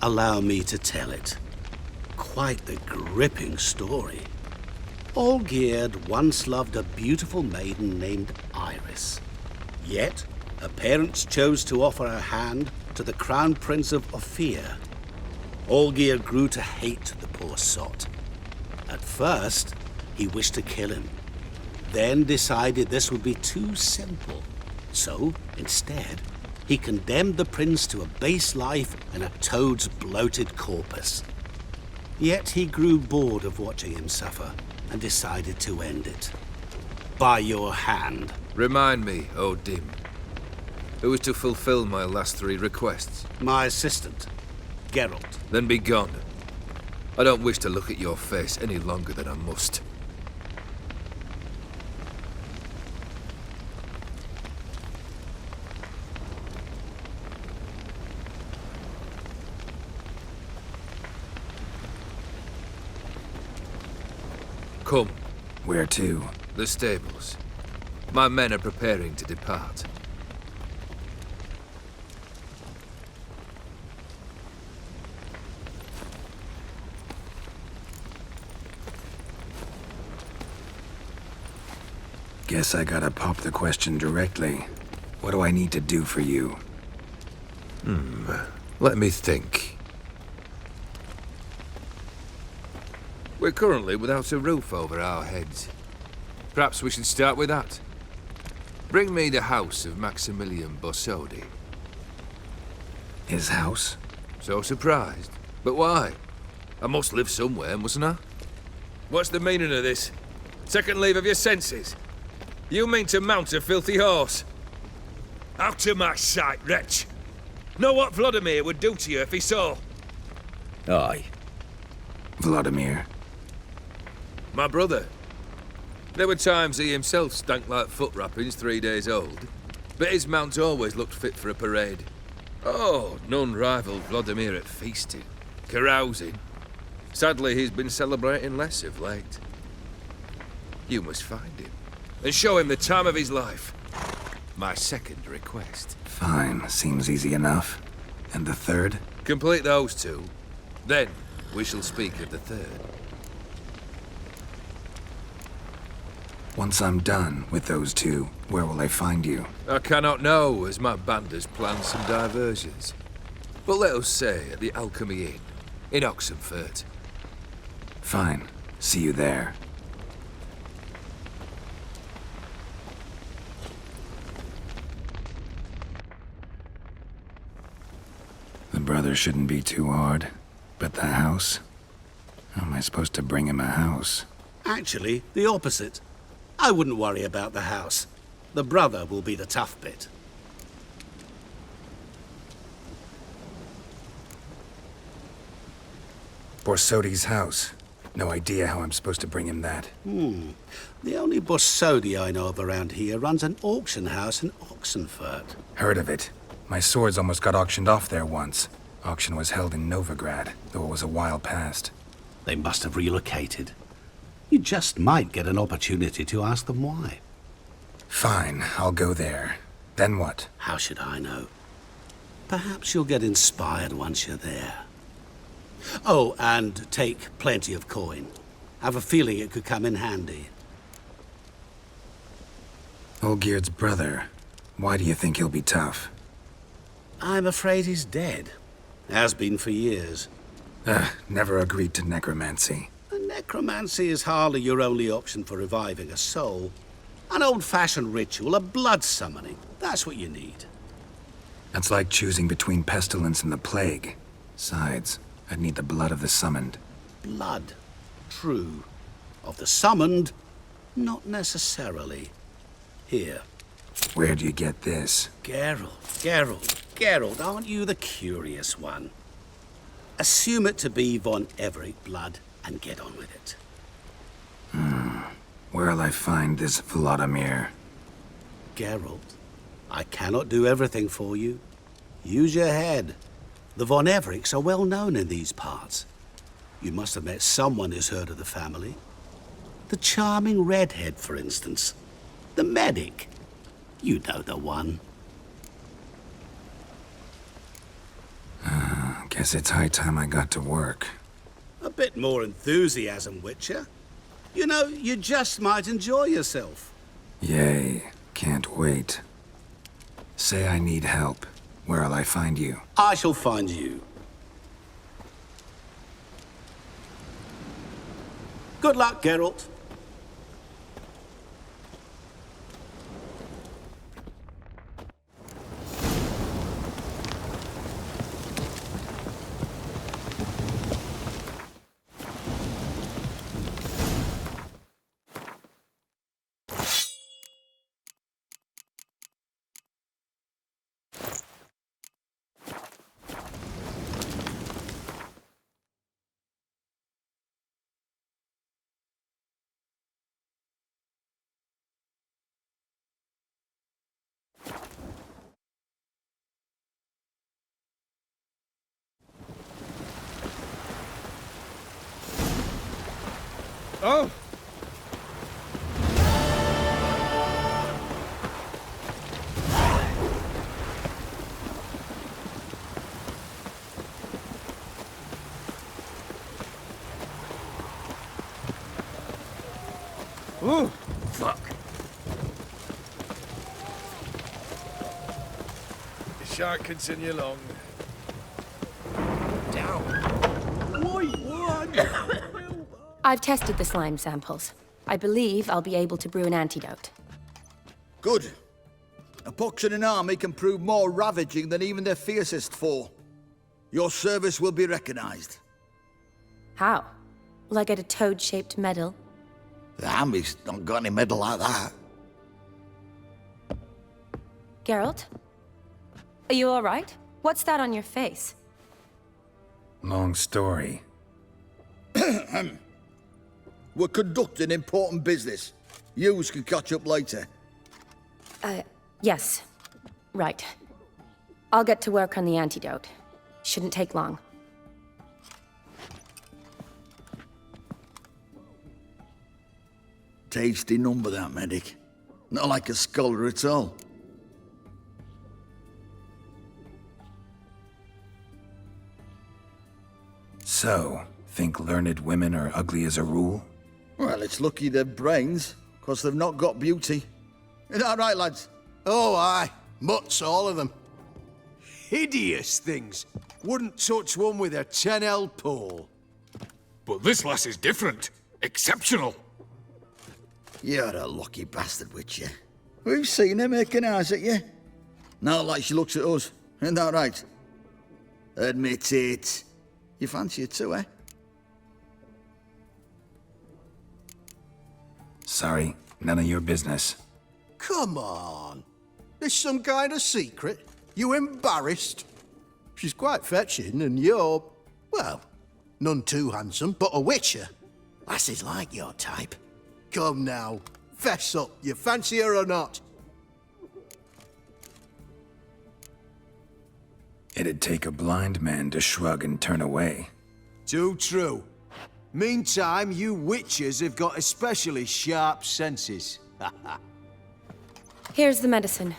allow me to tell it. Quite the gripping story. Olgeird once loved a beautiful maiden named Iris. Yet, her parents chose to offer her hand to the Crown Prince of Ophir. Olgeird grew to hate the poor sot. At first, he wished to kill him. Then decided this would be too simple. So, instead, he condemned the prince to a base life in a toad's bloated corpus. Yet he grew bored of watching him suffer and decided to end it. By your hand. Remind me, O'Dimm. Who is to fulfill my last 3 requests? My assistant, Geralt. Then be gone. I don't wish to look at your face any longer than I must. Come. Where to? The stables. My men are preparing to depart. Guess I gotta pop the question directly. What do I need to do for you? Let me think. We're currently without a roof over our heads. Perhaps we should start with that. Bring me the house of Maximilian Borsodi. His house? So surprised. But why? I must live somewhere, mustn't I? What's the meaning of this? Second leave of your senses? You mean to mount a filthy horse? Out of my sight, wretch! Know what Vladimir would do to you if he saw? Aye. Vladimir. My brother. There were times he himself stank like foot wrappings 3 days old, but his mount always looked fit for a parade. Oh, none rivaled Vladimir at feasting, carousing. Sadly, he's been celebrating less of late. You must find him, and show him the time of his life. My second request. Fine, seems easy enough. And the third? Complete those two, then we shall speak of the third. Once I'm done with those two, where will I find you? I cannot know, as my band has planned some diversions. But let us say at the Alchemy Inn, in Oxenfurt. Fine. See you there. The brother shouldn't be too hard. But the house? How am I supposed to bring him a house? Actually, the opposite. I wouldn't worry about the house. The brother will be the tough bit. Borsodi's house. No idea how I'm supposed to bring him that. The only Borsodi I know of around here runs an auction house in Oxenfurt. Heard of it. My swords almost got auctioned off there once. Auction was held in Novigrad, though it was a while past. They must have relocated. You just might get an opportunity to ask them why. Fine, I'll go there. Then what? How should I know? Perhaps you'll get inspired once you're there. Oh, and take plenty of coin. Have a feeling it could come in handy. Olgeird's brother. Why do you think he'll be tough? I'm afraid he's dead. Has been for years. Never agreed to necromancy. Necromancy is hardly your only option for reviving a soul. An old-fashioned ritual, a blood summoning. That's what you need. That's like choosing between pestilence and the plague. Besides, I'd need the blood of the summoned. Blood. True. Of the summoned, not necessarily. Here. Where do you get this? Geralt, aren't you the curious one? Assume it to be von Everec blood and get on with it. Where'll I find this Vladimir? Geralt, I cannot do everything for you. Use your head. The von Everecs are well known in these parts. You must have met someone who's heard of the family. The charming redhead, for instance. The medic. You know the one. Guess it's high time I got to work. A bit more enthusiasm, Witcher. You know, you just might enjoy yourself. Yay. Can't wait. Say I need help. Where'll I find you? I shall find you. Good luck, Geralt. Oh, Oh, fuck. It shan't continue long. I've tested the slime samples. I believe I'll be able to brew an antidote. Good. A pox in an army can prove more ravaging than even their fiercest foe. Your service will be recognized. How? Will I get a toad-shaped medal? The army's not got any medal like that. Geralt? Are you all right? What's that on your face? Long story. We're conducting important business. Yous can catch up later. Yes. Right. I'll get to work on the antidote. Shouldn't take long. Tasty number, that medic. Not like a scholar at all. So, think learned women are ugly as a rule? Well, it's lucky they've brains, 'cause they've not got beauty. Is that right, lads? Oh, aye. Mutts, all of them. Hideous things. Wouldn't touch one with a 10L pole. But this lass is different. Exceptional. You're a lucky bastard, Witcher. We've seen her making eyes at you. Not like she looks at us. Isn't that right? Admit it. You fancy her too, eh? Sorry, none of your business. Come on. There's some kind of secret. You embarrassed? She's quite fetching, and you're, well, none too handsome, but a witcher. Lasses like your type. Come now, fess up. You fancy her or not? It'd take a blind man to shrug and turn away. Too true. Meantime, you witches have got especially sharp senses. Here's the medicine.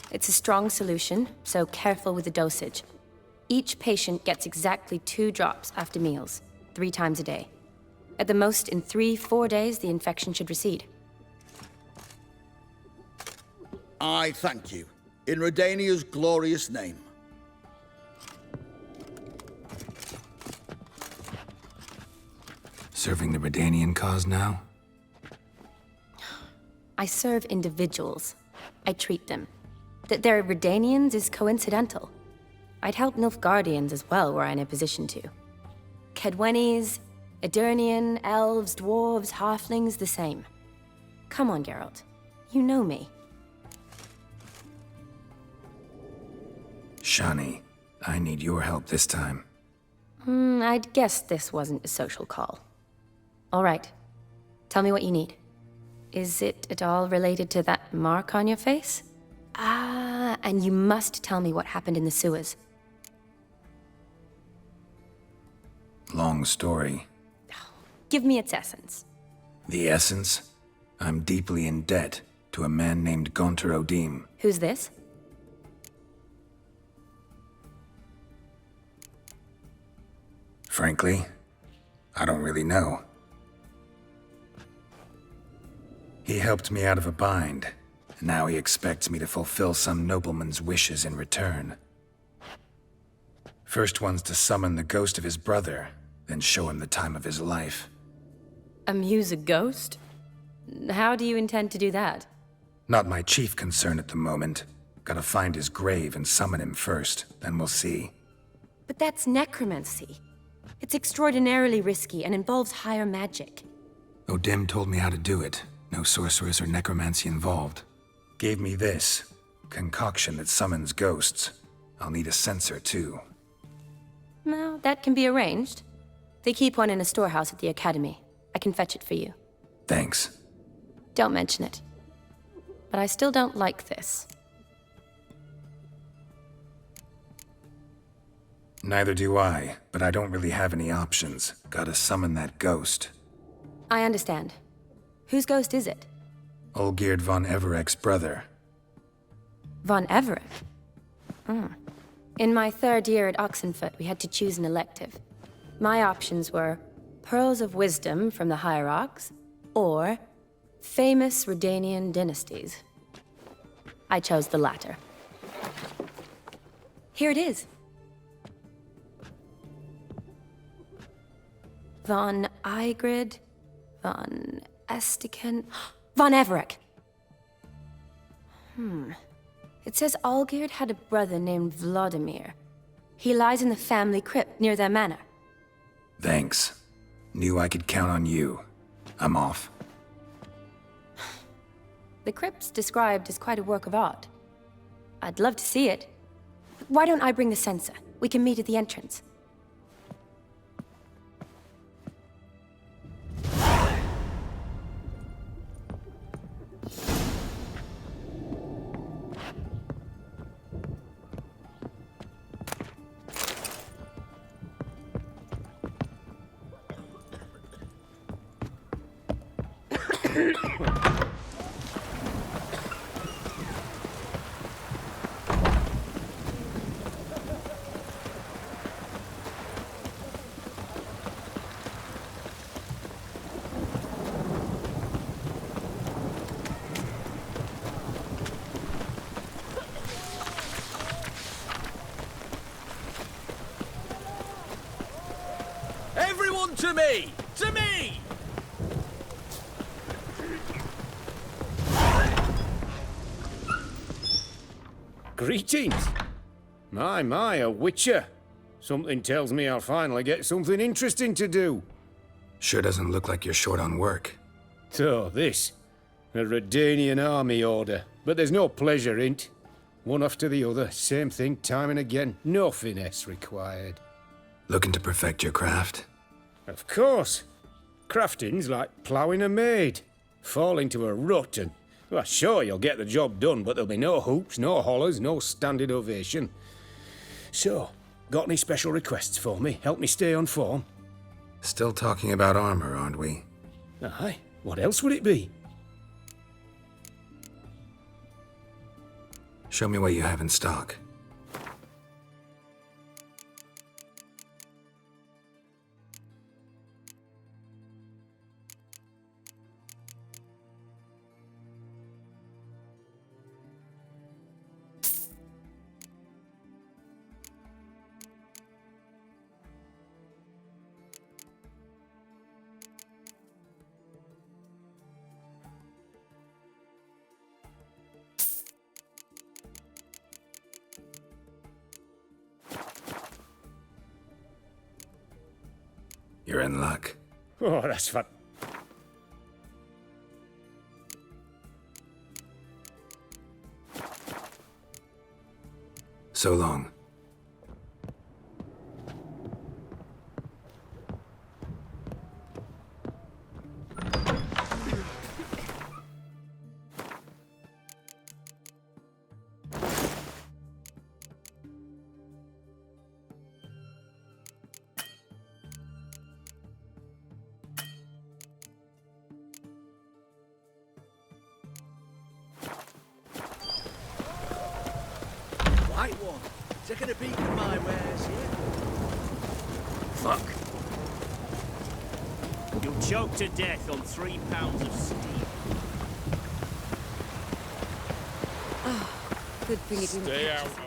It's a strong solution, so careful with the dosage. Each patient gets exactly 2 drops after meals, 3 times a day. At the most, in 3-4 days, the infection should recede. I thank you. In Redania's glorious name. Serving the Redanian cause now? I serve individuals. I treat them. That they're Redanians is coincidental. I'd help Nilfgaardians as well were I in a position to. Kedwenis, Edirnian, elves, dwarves, halflings, the same. Come on, Geralt. You know me. Shani, I need your help this time. I'd guessed this wasn't a social call. All right. Tell me what you need. Is it at all related to that mark on your face? Ah, and you must tell me what happened in the sewers. Long story. Give me its essence. The essence? I'm deeply in debt to a man named Gaunter O'Dimm. Who's this? Frankly, I don't really know. He helped me out of a bind, and now he expects me to fulfill some nobleman's wishes in return. First one's to summon the ghost of his brother, then show him the time of his life. Amuse a ghost? How do you intend to do that? Not my chief concern at the moment. Gotta find his grave and summon him first, then we'll see. But that's necromancy. It's extraordinarily risky and involves higher magic. O'Dimm told me how to do it. No sorceress or necromancy involved. Gave me this concoction that summons ghosts. I'll need a censer, too. Well, that can be arranged. They keep one in a storehouse at the academy. I can fetch it for you. Thanks. Don't mention it. But I still don't like this. Neither do I, but I don't really have any options. Gotta summon that ghost. I understand. Whose ghost is it? Olgeird von Everec's brother. Von Everec? In my 3rd year at Oxenfoot, we had to choose an elective. My options were Pearls of Wisdom from the Hierarchs, or famous Redanian dynasties. I chose the latter. Here it is. Von Olgeird, von Estiken, von Everec. It says Olgeird had a brother named Vladimir. He lies in the family crypt near their manor. Thanks. Knew I could count on you. I'm off. The crypt's described as quite a work of art. I'd love to see it. Why don't I bring the censer? We can meet at the entrance. Everyone to me! To me! Greetings. My, a witcher. Something tells me I'll finally get something interesting to do. Sure doesn't look like you're short on work. So, this. A Redanian army order. But there's no pleasure in't. One after the other, same thing time and again. No finesse required. Looking to perfect your craft? Of course. Crafting's like ploughing a maid. Fall into a rut and... Well, sure, you'll get the job done, but there'll be no hoops, no hollers, no standing ovation. So, got any special requests for me? Help me stay on form? Still talking about armor, aren't we? Aye. What else would it be? Show me what you have in stock. You're in luck. Oh, that's fun. So long. Right one. Taking a peek at my wares here. Fuck. You'll choke to death on 3 pounds of steel. Good thing it didn't Stay catch out. us.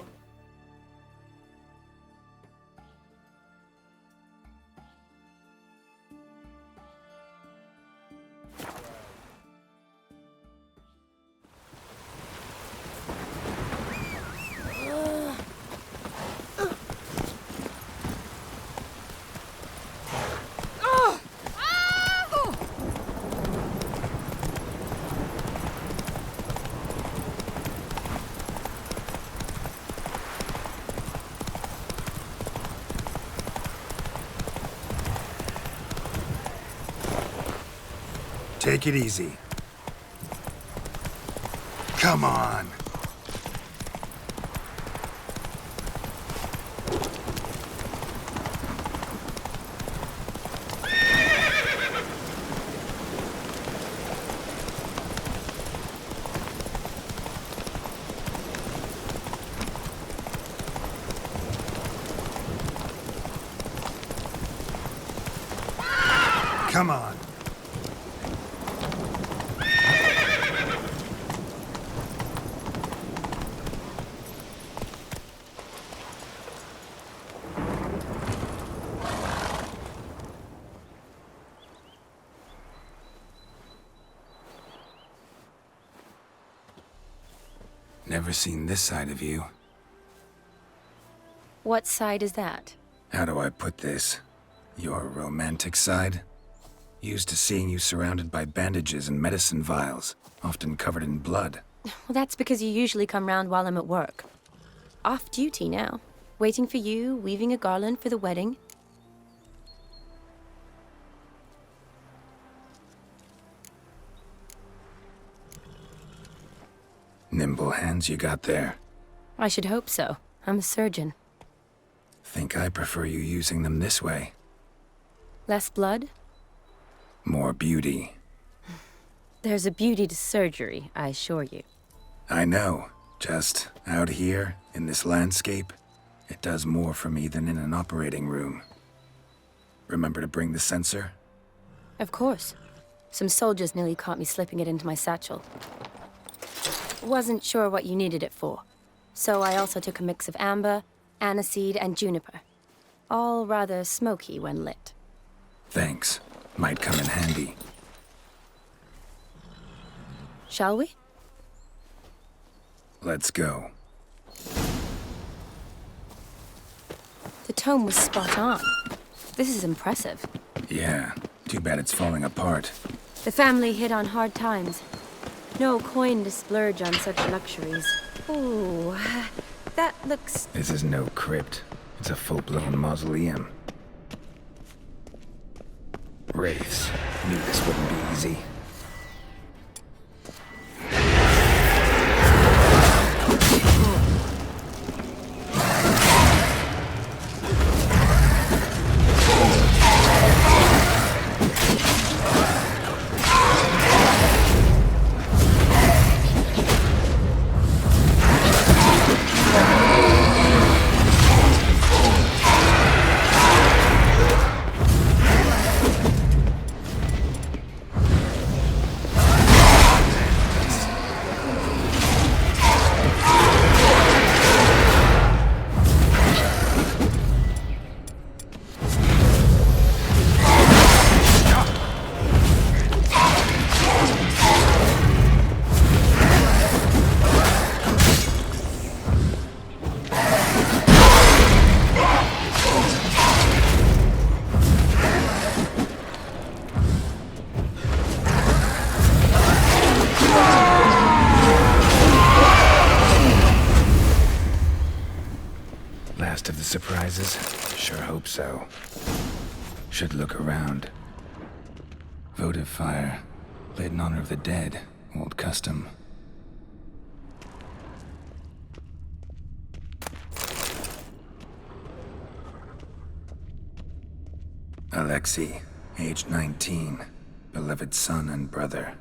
Take it easy. Come on. Come on. Never seen this side of you. What side is that? How do I put this? Your romantic side? Used to seeing you surrounded by bandages and medicine vials, often covered in blood. Well, that's because you usually come round while I'm at work. Off duty now. Waiting for you, weaving a garland for the wedding. Nimble hands you got there. I should hope so. I'm a surgeon. Think I prefer you using them this way. Less blood? More beauty. There's a beauty to surgery, I assure you. I know. Just out here, in this landscape, it does more for me than in an operating room. Remember to bring the sensor? Of course. Some soldiers nearly caught me slipping it into my satchel. Wasn't sure what you needed it for, so I also took a mix of amber, aniseed, and juniper. All rather smoky when lit. Thanks. Might come in handy. Shall we? Let's go. The tome was spot on. This is impressive. Yeah, too bad it's falling apart. The family hit on hard times. No coin to splurge on such luxuries. Ooh, that looks... This is no crypt. It's a full-blown mausoleum. Wraiths. Knew this wouldn't be easy. Last of the surprises? Sure hope so. Should look around. Votive fire. Lit in honor of the dead. Old custom. Alexei, age 19. Beloved son and brother.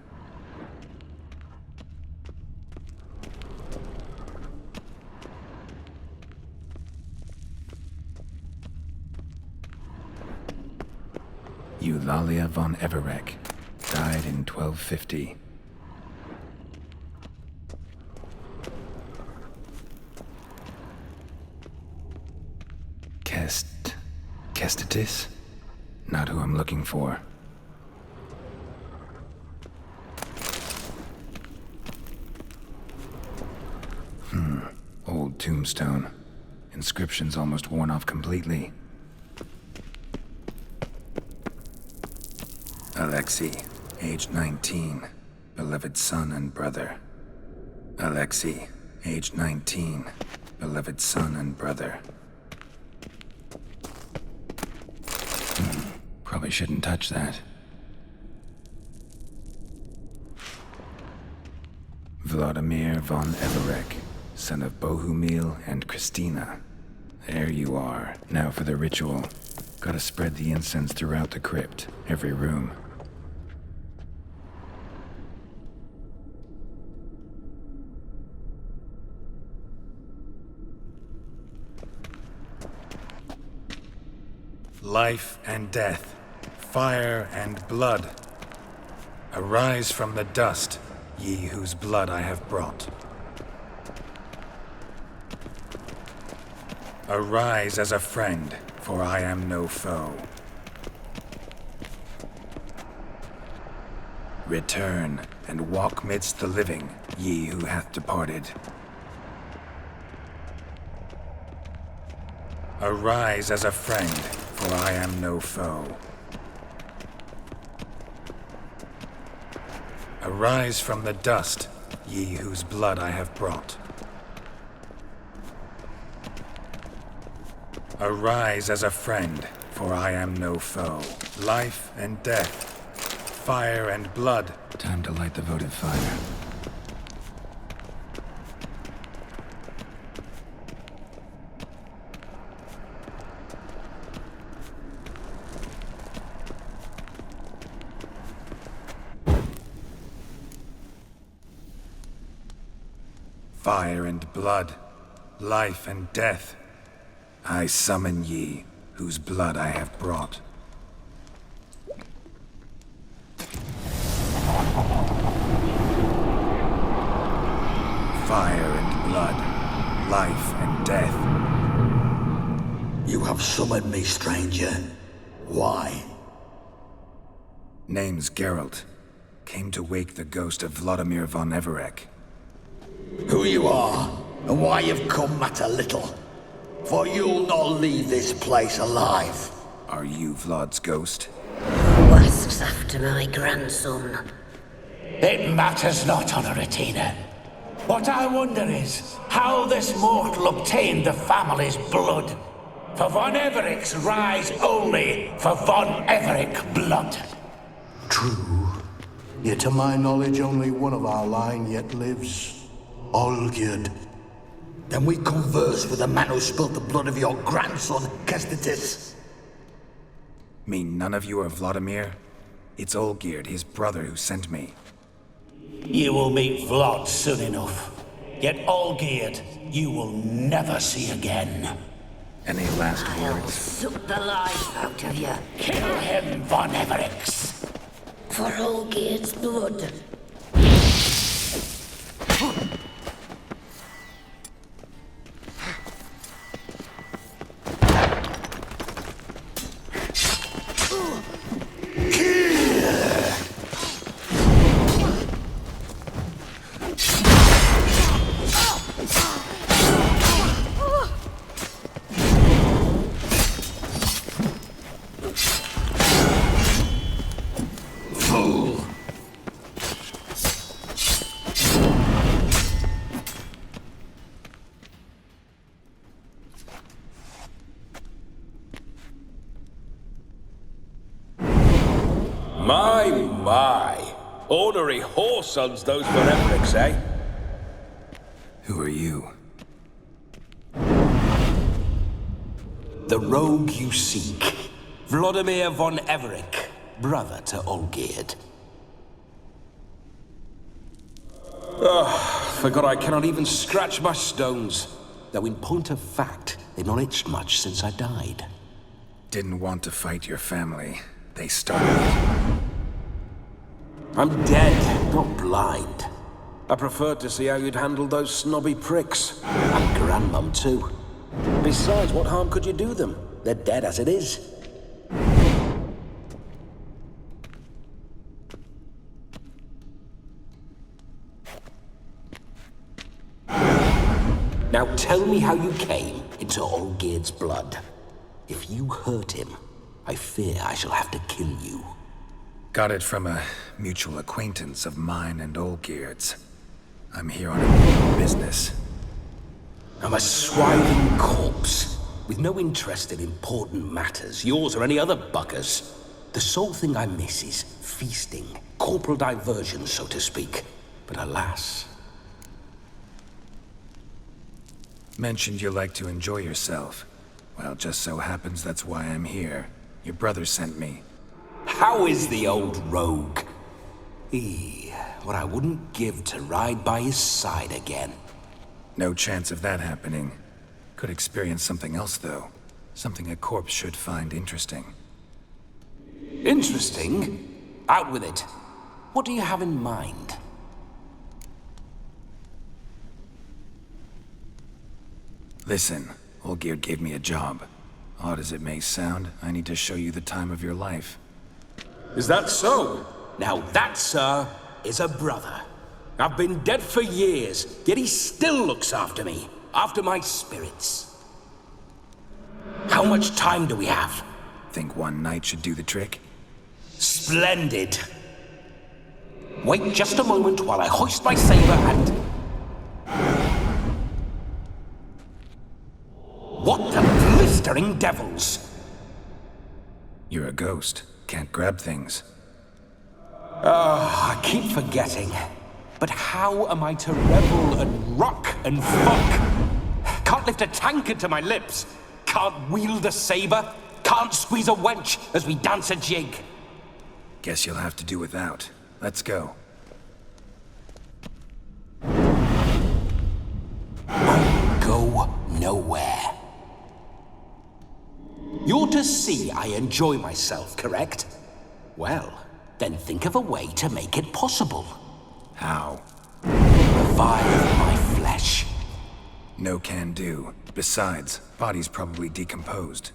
Olgeird von Everec, died in 1250. Kestitis? Not who I'm looking for. Old tombstone. Inscription's almost worn off completely. Alexei, age 19, beloved son and brother. Alexei, age 19, beloved son and brother. Probably shouldn't touch that. Vladimir von Everec, son of Bohumil and Christina. There you are. Now for the ritual. Gotta spread the incense throughout the crypt, every room. Life and death, fire and blood. Arise from the dust, ye whose blood I have brought. Arise as a friend, for I am no foe. Return and walk midst the living, ye who hath departed. Arise as a friend, for I am no foe. Arise from the dust, ye whose blood I have brought. Arise as a friend, for I am no foe. Life and death, fire and blood. Time to light the votive fire. Fire and blood, life and death, I summon ye, whose blood I have brought. Fire and blood, life and death. You have summoned me, stranger. Why? Name's Geralt. Came to wake the ghost of Olgeird von Everec. Who you are, and why you've come matter little. For you'll not leave this place alive. Are you Vlad's ghost? Who asks after my grandson? It matters not, Honoratina. What I wonder is how this mortal obtained the family's blood. For von Everec's rise only for von Everec blood. True. Yet to my knowledge, only one of our line yet lives. Olgeird. Then we converse with the man who spilt the blood of your grandson, Kestitis. Mean none of you are Vladimir? It's Olgeird, his brother, who sent me. You will meet Vlad soon enough. Yet Olgeird, you will never see again. Any last I'll words? suck the life out of you. Kill him, von Everec. For Olgeird's blood. My. Ornery whoresons those von Everecs, eh? Who are you? The rogue you seek. Vladimir von Everec, brother to Olgeird. Forgot I cannot even scratch my stones. Though in point of fact, they've not itched much since I died. Didn't want to fight your family. They started. I'm dead, not blind. I preferred to see how you'd handle those snobby pricks. And Grandmum, too. Besides, what harm could you do them? They're dead as it is. Now tell me how you came into Olgeird's blood. If you hurt him, I fear I shall have to kill you. Got it from a mutual acquaintance of mine and Olgeird's. I'm here on a business. I'm a swiving corpse, with no interest in important matters, yours or any other buggers. The sole thing I miss is feasting, corporal diversion, so to speak. But alas... Mentioned you like to enjoy yourself. Well, just so happens that's why I'm here. Your brother sent me. How is the old rogue? What I wouldn't give to ride by his side again. No chance of that happening. Could experience something else, though. Something a corpse should find interesting. Interesting? Out with it. What do you have in mind? Listen, Olgeird gave me a job. Odd as it may sound, I need to show you the time of your life. Is that so? Now that, sir, is a brother. I've been dead for years, yet he still looks after me, after my spirits. How much time do we have? Think one night should do the trick? Splendid. Wait just a moment while I hoist my saber and... What the blistering devils? You're a ghost. Can't grab things. I keep forgetting. But how am I to revel and rock and fuck? Can't lift a tankard to my lips. Can't wield a saber. Can't squeeze a wench as we dance a jig. Guess you'll have to do without. Let's go. Go nowhere. You're to see I enjoy myself, correct? Well, then think of a way to make it possible. How? Revive my flesh. No can do. Besides, body's probably decomposed.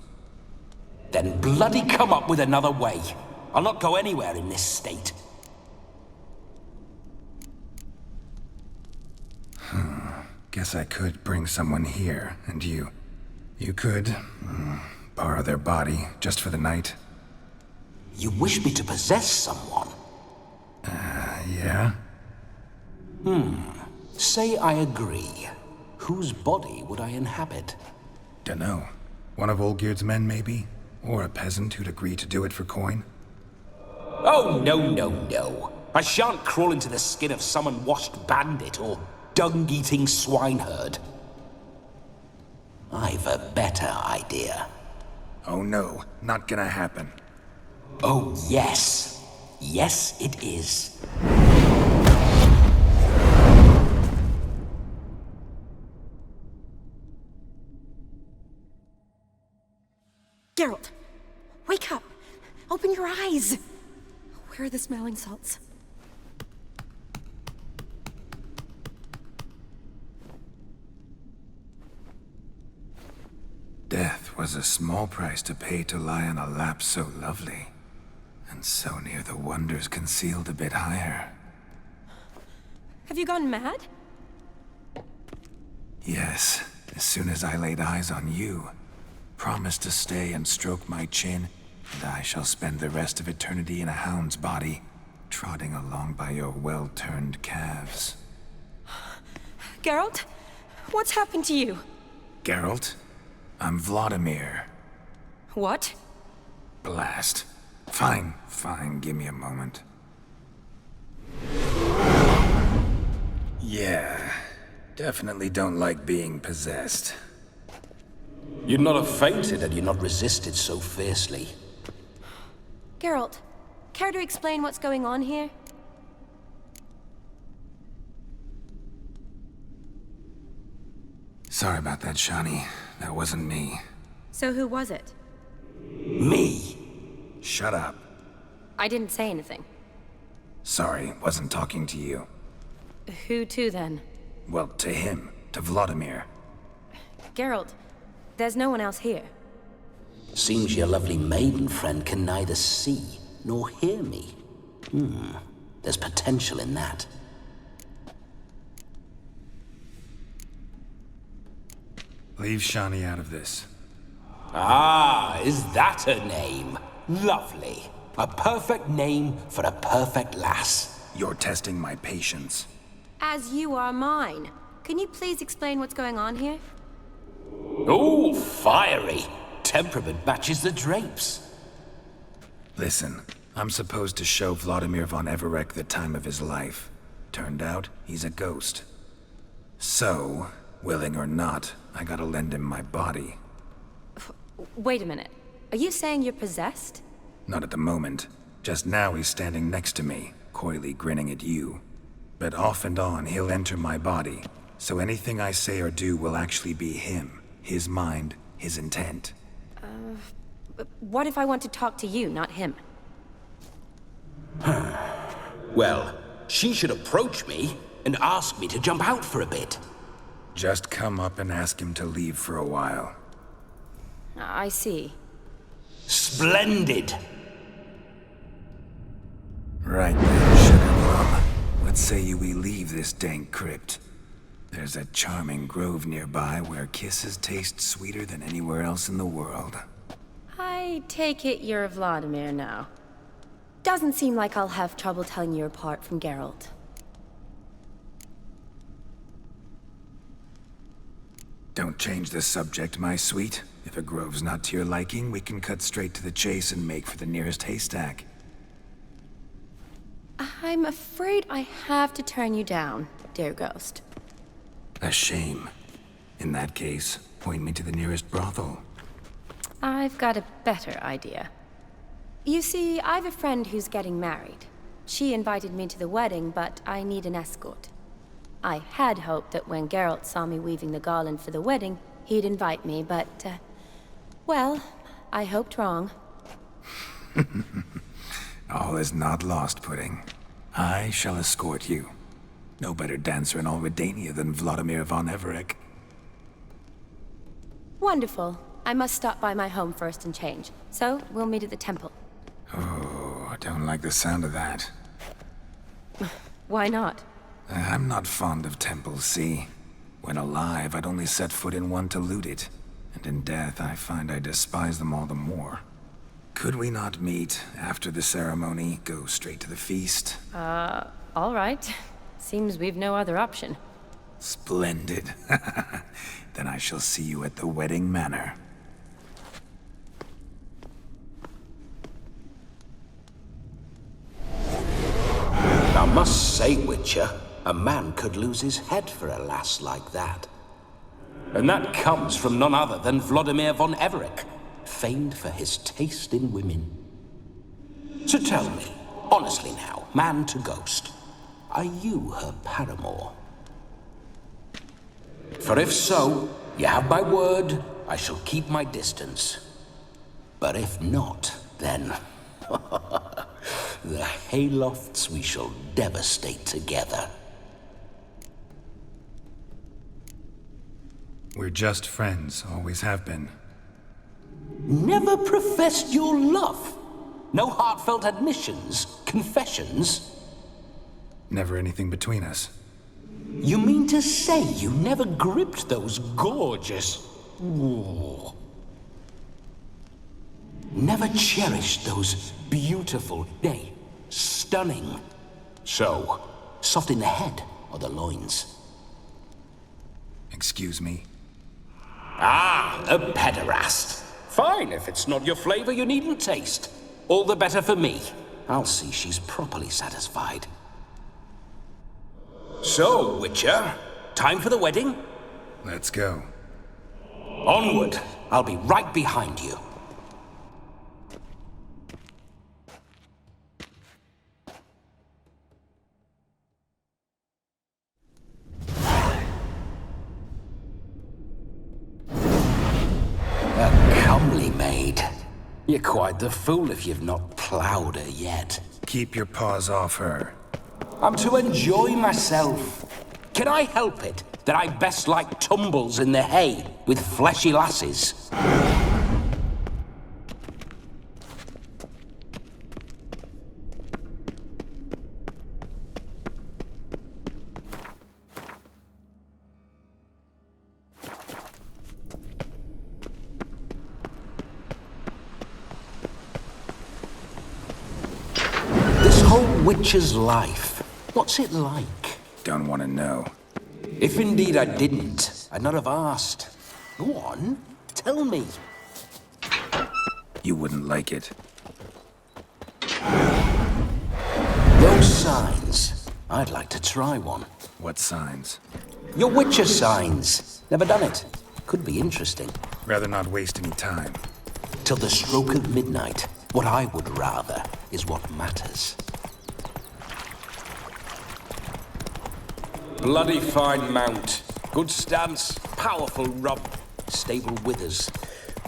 Then bloody come up with another way. I'll not go anywhere in this state. Guess I could bring someone here, and you could borrow their body just for the night. You wish me to possess someone? Yeah? Say I agree. Whose body would I inhabit? Dunno. One of Olgeird's men, maybe? Or a peasant who'd agree to do it for coin? Oh, no. I shan't crawl into the skin of some unwashed bandit or dung-eating swineherd. I've a better idea. Oh no, not gonna happen. Oh, yes. Yes, it is. Geralt, wake up. Open your eyes. Where are the smelling salts? Death was a small price to pay to lie on a lap so lovely, and so near the wonders concealed a bit higher. Have you gone mad? Yes, as soon as I laid eyes on you, promised to stay and stroke my chin, and I shall spend the rest of eternity in a hound's body, trotting along by your well-turned calves. Geralt, what's happened to you? Geralt? I'm Vladimir. What? Blast. Fine, give me a moment. Yeah, definitely don't like being possessed. You'd not have fainted had you not resisted so fiercely. Geralt, care to explain what's going on here? Sorry about that, Shani. That wasn't me. So who was it? Me. Shut up. I didn't say anything. Sorry, wasn't talking to you. Who to then? Well, to him. To Vladimir. Geralt, there's no one else here. Seems your lovely maiden friend can neither see nor hear me. There's potential in that. Leave Shani out of this. Ah, is that her name? Lovely. A perfect name for a perfect lass. You're testing my patience. As you are mine. Can you please explain what's going on here? Oh, fiery. Temperament matches the drapes. Listen, I'm supposed to show Vladimir von Everec the time of his life. Turned out, he's a ghost. So, willing or not, I gotta lend him my body. Wait a minute. Are you saying you're possessed? Not at the moment. Just now he's standing next to me, coyly grinning at you. But off and on, he'll enter my body. So anything I say or do will actually be him. His mind, his intent. What if I want to talk to you, not him? Well, she should approach me and ask me to jump out for a bit. Just come up and ask him to leave for a while. I see. Splendid! Right then, Sugar Plum. What say you we leave this dank crypt? There's a charming grove nearby where kisses taste sweeter than anywhere else in the world. I take it you're Vladimir now. Doesn't seem like I'll have trouble telling you apart from Geralt. Don't change the subject, my sweet. If a grove's not to your liking, we can cut straight to the chase and make for the nearest haystack. I'm afraid I have to turn you down, dear ghost. A shame. In that case, point me to the nearest brothel. I've got a better idea. You see, I've a friend who's getting married. She invited me to the wedding, but I need an escort. I had hoped that when Geralt saw me weaving the garland for the wedding, he'd invite me, but, well, I hoped wrong. All is not lost, Pudding. I shall escort you. No better dancer in all Redania than Vladimir von Everec. Wonderful. I must stop by my home first and change, so we'll meet at the temple. Oh, I don't like the sound of that. Why not? I'm not fond of temples, see? When alive, I'd only set foot in one to loot it. And in death, I find I despise them all the more. Could we not meet after the ceremony, go straight to the feast? All right. Seems we've no other option. Splendid. Then I shall see you at the wedding manor. I must say, Witcher, a man could lose his head for a lass like that. And that comes from none other than Vladimir von Everec, famed for his taste in women. So tell me, honestly now, man to ghost, are you her paramour? For if so, you have my word, I shall keep my distance. But if not, then... the haylofts we shall devastate together. We're just friends, always have been. Never professed your love? No heartfelt admissions, confessions? Never anything between us. You mean to say you never gripped those gorgeous... Ooh. Never cherished those beautiful, nay, stunning... So, soft in the head or the loins? Excuse me? Ah, a pederast. Fine, if it's not your flavor, you needn't taste. All the better for me. I'll see she's properly satisfied. So, Witcher, time for the wedding? Let's go. Onward. I'll be right behind you. A comely maid. You're quite the fool if you've not ploughed her yet. Keep your paws off her. I'm to enjoy myself. Can I help it that I best like tumbles in the hay with fleshy lasses? This whole witcher's life, what's it like? Don't want to know. If indeed I didn't, I'd not have asked. Go on, tell me. You wouldn't like it. Those signs. I'd like to try one. What signs? Your witcher signs. Never done it. Could be interesting. Rather not waste any time. Till the stroke of midnight. What I would rather is what matters. Bloody fine mount. Good stance, powerful rub, stable withers.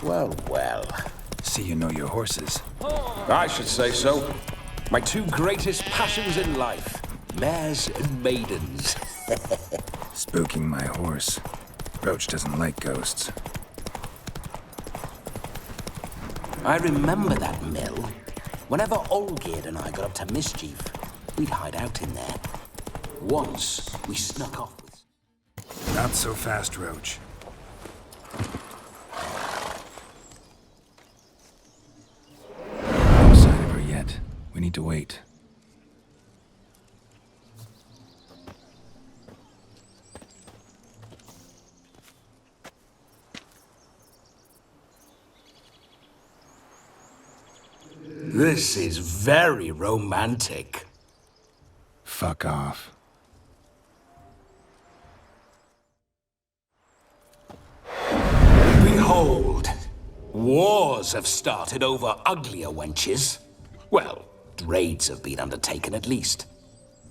Well, well. See you know your horses. I should say so. My two greatest passions in life. Mares and maidens. Spooking my horse. Roach doesn't like ghosts. I remember that mill. Whenever Olgeird and I got up to mischief, we'd hide out in there. Once, we snuck off with... Not so fast, Roach. No sign of her yet. We need to wait. This is very romantic. Fuck off. Behold, wars have started over uglier wenches. Well, raids have been undertaken at least.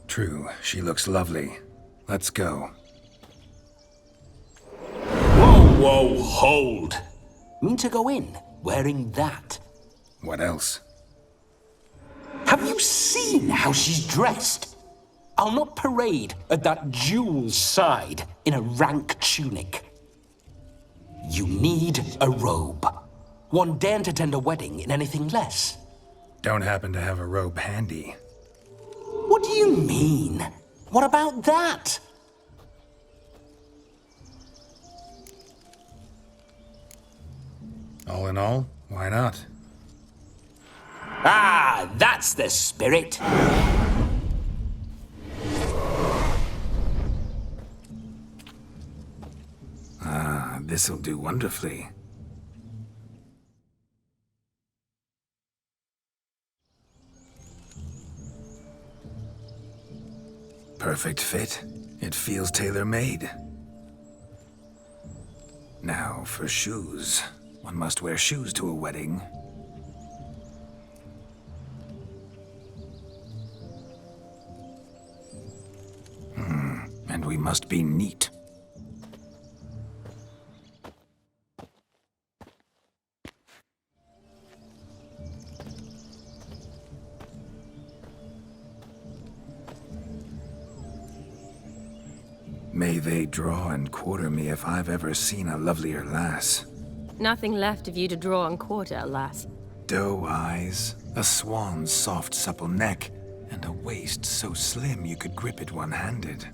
True, she looks lovely. Let's go. Whoa, hold. Mean to go in wearing that? What else? Have you seen how she's dressed? I'll not parade at that jewel's side in a rank tunic. You need a robe. One daren't attend a wedding in anything less. Don't happen to have a robe handy. What do you mean? What about that? All in all, why not? Ah, that's the spirit. Ah, this'll do wonderfully. Perfect fit. It feels tailor-made. Now for shoes. One must wear shoes to a wedding. And we must be neat. May they draw and quarter me if I've ever seen a lovelier lass. Nothing left of you to draw and quarter, alas. Doe eyes, a swan's soft supple neck, and a waist so slim you could grip it one-handed.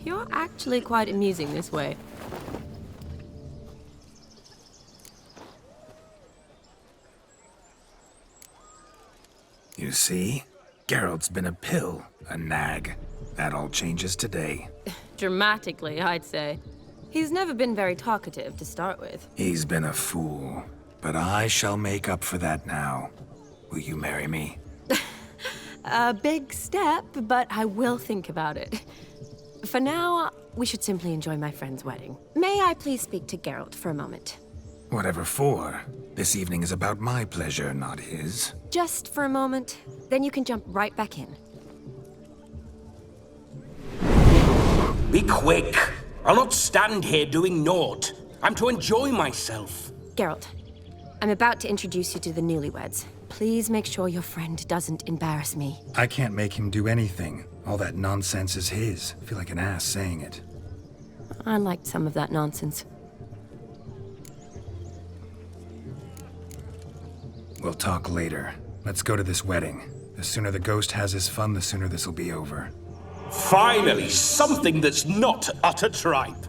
You're actually quite amusing this way. You see? Geralt's been a pill, a nag. That all changes today. Dramatically, I'd say. He's never been very talkative to start with. He's been a fool, but I shall make up for that now. Will you marry me? A big step, but I will think about it. For now, we should simply enjoy my friend's wedding. May I please speak to Geralt for a moment? Whatever for. This evening is about my pleasure, not his. Just for a moment, then you can jump right back in. Be quick. I'll not stand here doing naught. I'm to enjoy myself. Geralt, I'm about to introduce you to the newlyweds. Please make sure your friend doesn't embarrass me. I can't make him do anything. All that nonsense is his. I feel like an ass saying it. I liked some of that nonsense. We'll talk later. Let's go to this wedding. The sooner the ghost has his fun, the sooner this'll be over. Finally, something that's not utter tripe.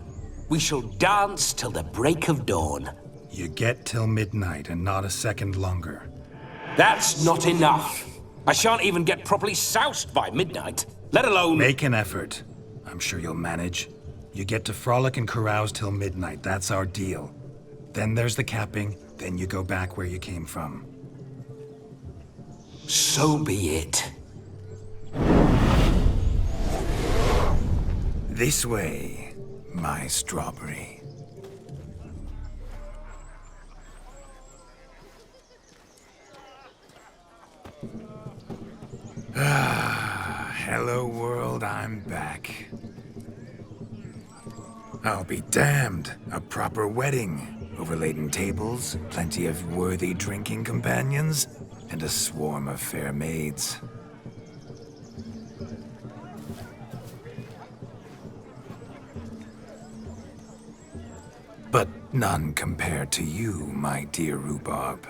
We shall dance till the break of dawn. You get till midnight and not a second longer. That's not enough. I shan't even get properly soused by midnight, let alone... Make an effort. I'm sure you'll manage. You get to frolic and carouse till midnight. That's our deal. Then there's the capping, then you go back where you came from. So be it. This way, my strawberry. Ah, hello world, I'm back. I'll be damned. A proper wedding. Overladen tables, plenty of worthy drinking companions, and a swarm of fair maids. But none compared to you, my dear rhubarb.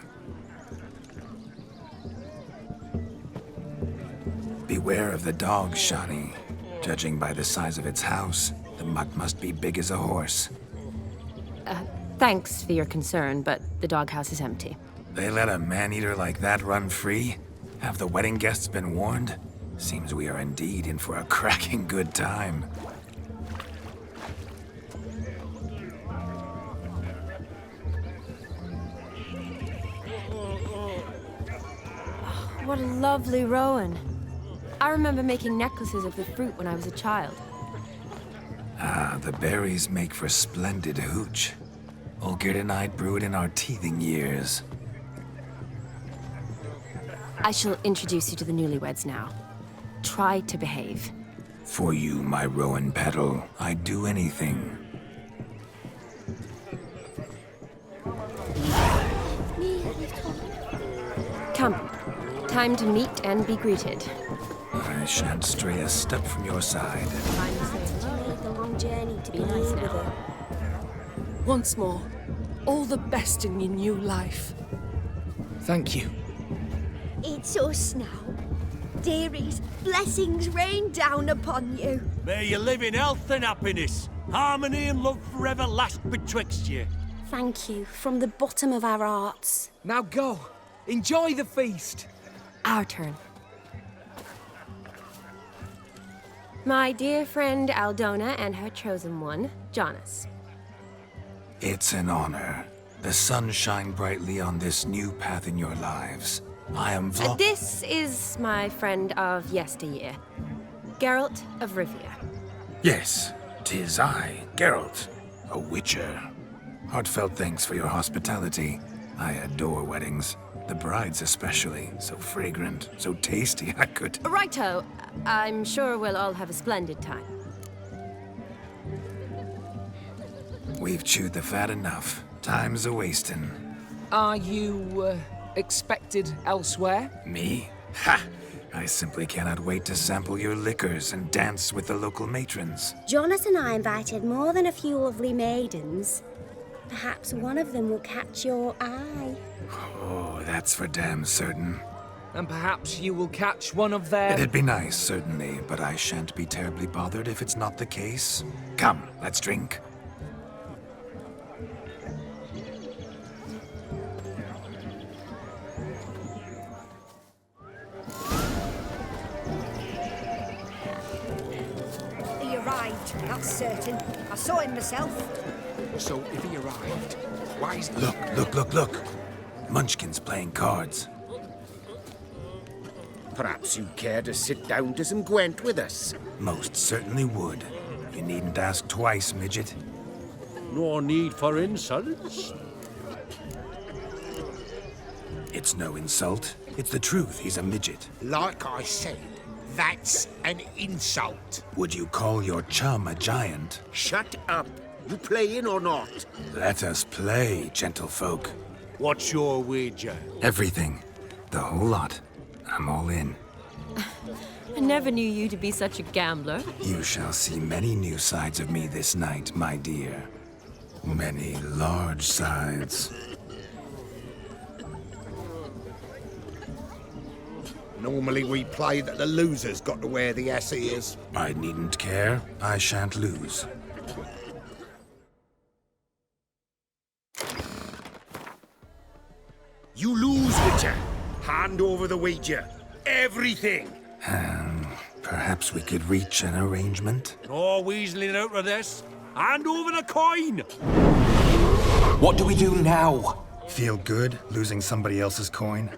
Beware of the dog, Shani. Judging by the size of its house, The mutt must be big as a horse. Thanks for your concern, but the doghouse is empty. They let a man-eater like that run free? Have the wedding guests been warned? Seems we are indeed in for a cracking good time. What a lovely rowan. I remember making necklaces of the fruit when I was a child. Ah, the berries make for splendid hooch. Olgeird and I brewed in our teething years. I shall introduce you to the newlyweds now. Try to behave. For you, my rowan petal, I'd do anything. Come. Time to meet and be greeted. I shan't stray a step from your side. You made the long journey to be nice now. Once more, all the best in your new life. Thank you. It's us now. Dearies, blessings rain down upon you. May you live in health and happiness. Harmony and love forever last betwixt you. Thank you from the bottom of our hearts. Now go. Enjoy the feast. Our turn. My dear friend Aldona and her chosen one, Jonas. It's an honor. The sun shine brightly on this new path in your lives. I am This is my friend of yesteryear, Geralt of Rivia. Yes, 'tis I, Geralt, a witcher. Heartfelt thanks for your hospitality. I adore weddings. The brides especially. So fragrant, so tasty, I could... Righto. I'm sure we'll all have a splendid time. We've chewed the fat enough. Time's a-wasting. Are you, expected elsewhere? Me? Ha! I simply cannot wait to sample your liquors and dance with the local matrons. Jonas and I invited more than a few lovely maidens. Perhaps one of them will catch your eye. Oh, that's for damn certain. And perhaps you will catch one of their... It'd be nice, certainly, but I shan't be terribly bothered if it's not the case. Come, let's drink. He arrived, that's certain. I saw him myself. So if he arrived, why is... Look. Munchkin's playing cards. Perhaps you'd care to sit down to some Gwent with us? Most certainly would. You needn't ask twice, midget. No need for insults. It's no insult. It's the truth. He's a midget. Like I said, that's an insult. Would you call your chum a giant? Shut up. You playing or not? Let us play, gentlefolk. What's your wager? Everything. The whole lot. I'm all in. I never knew you to be such a gambler. You shall see many new sides of me this night, my dear. Many large sides. Normally we play that the loser's got to wear the ass ears. I needn't care. I shan't lose. You lose, Witcher. Hand over the wager. Everything. Perhaps we could reach an arrangement? No weaseling out of this. Hand over the coin. What do we do now? Feel good losing somebody else's coin?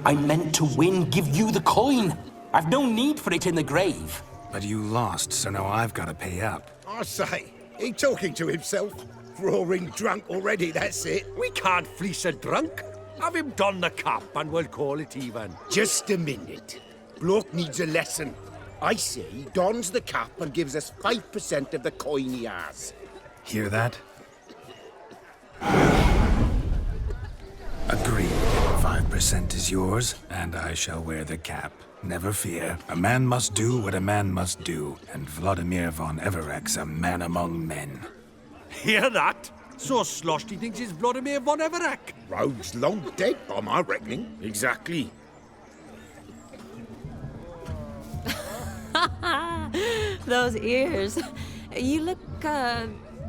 I meant to win, give you the coin. I've no need for it in the grave. But you lost, so now I've got to pay up. I say, he talking to himself. Roaring drunk already, that's it. We can't fleece a drunk. Have him don the cap and we'll call it even. Just a minute. Bloke needs a lesson. I say he dons the cap and gives us 5% of the coin he has. Hear that? Agreed. 5% is yours, and I shall wear the cap. Never fear. A man must do what a man must do, and Vladimir von Everec's a man among men. Hear that? So sloshed he thinks he's Vladimir von Everec. Rogue's long dead, by my reckoning. Exactly. Those ears. You look,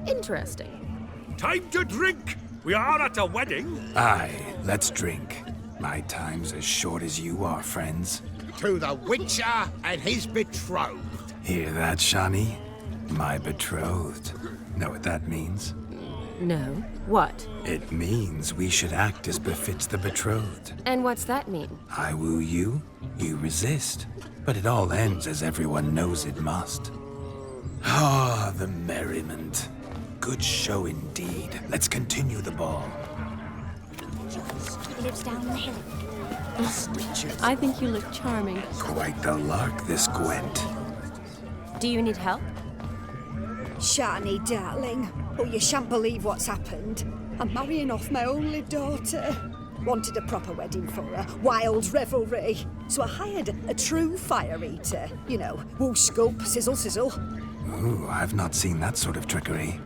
interesting. Time to drink! We are at a wedding. Aye, let's drink. My time's as short as you are, friends. To the Witcher and his betrothed. Hear that, Shani? My betrothed. Know what that means? No. What? It means we should act as befits the betrothed. And what's that mean? I woo you, you resist. But it all ends as everyone knows it must. Ah, the merriment. Good show indeed. Let's continue the ball. He lives down the hill. I think you look charming. Quite the lark, this Gwent. Do you need help? Shani, darling. Oh, you shan't believe what's happened. I'm marrying off my only daughter. Wanted a proper wedding for her, wild revelry. So I hired a true fire eater. You know, woo scope, sizzle sizzle. Ooh, I've not seen that sort of trickery.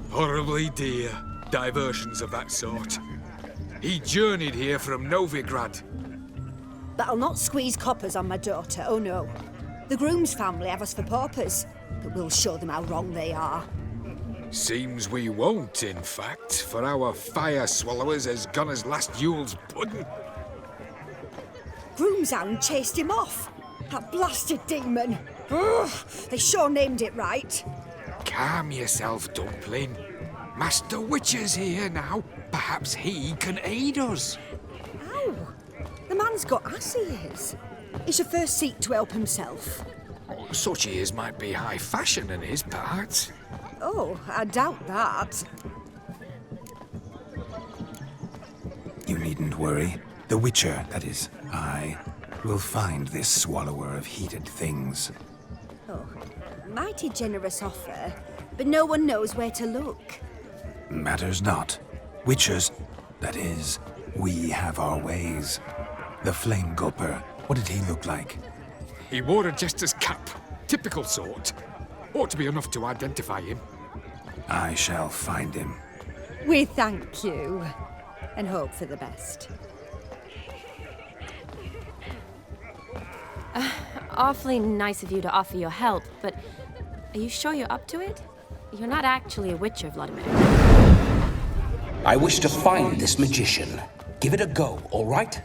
Horribly dear diversions of that sort. He journeyed here from Novigrad. But I'll not squeeze coppers on my daughter, oh no. The groom's family have us for paupers, but we'll show them how wrong they are. Seems we won't, in fact, for our fire swallowers has gone as last Yule's pudding. Groom's hound chased him off. That blasted demon. Ugh, they sure named it right. Calm yourself, Dumpling. Master Witcher's here now. Perhaps he can aid us. Ow! The man's got ass ears. It's your first seat to help himself. Such ears might be high fashion in his part. Oh, I doubt that. You needn't worry. The Witcher, that is, I, will find this swallower of heated things. Oh, mighty generous offer, but no one knows where to look. Matters not. Witchers, that is, we have our ways. The Flame Gulper, what did he look like? He wore a jester's cap. Typical sort. Ought to be enough to identify him. I shall find him. We thank you, and hope for the best. Awfully nice of you to offer your help, but are you sure you're up to it? You're not actually a Witcher, Vladimir. I wish to find this magician. Give it a go, all right?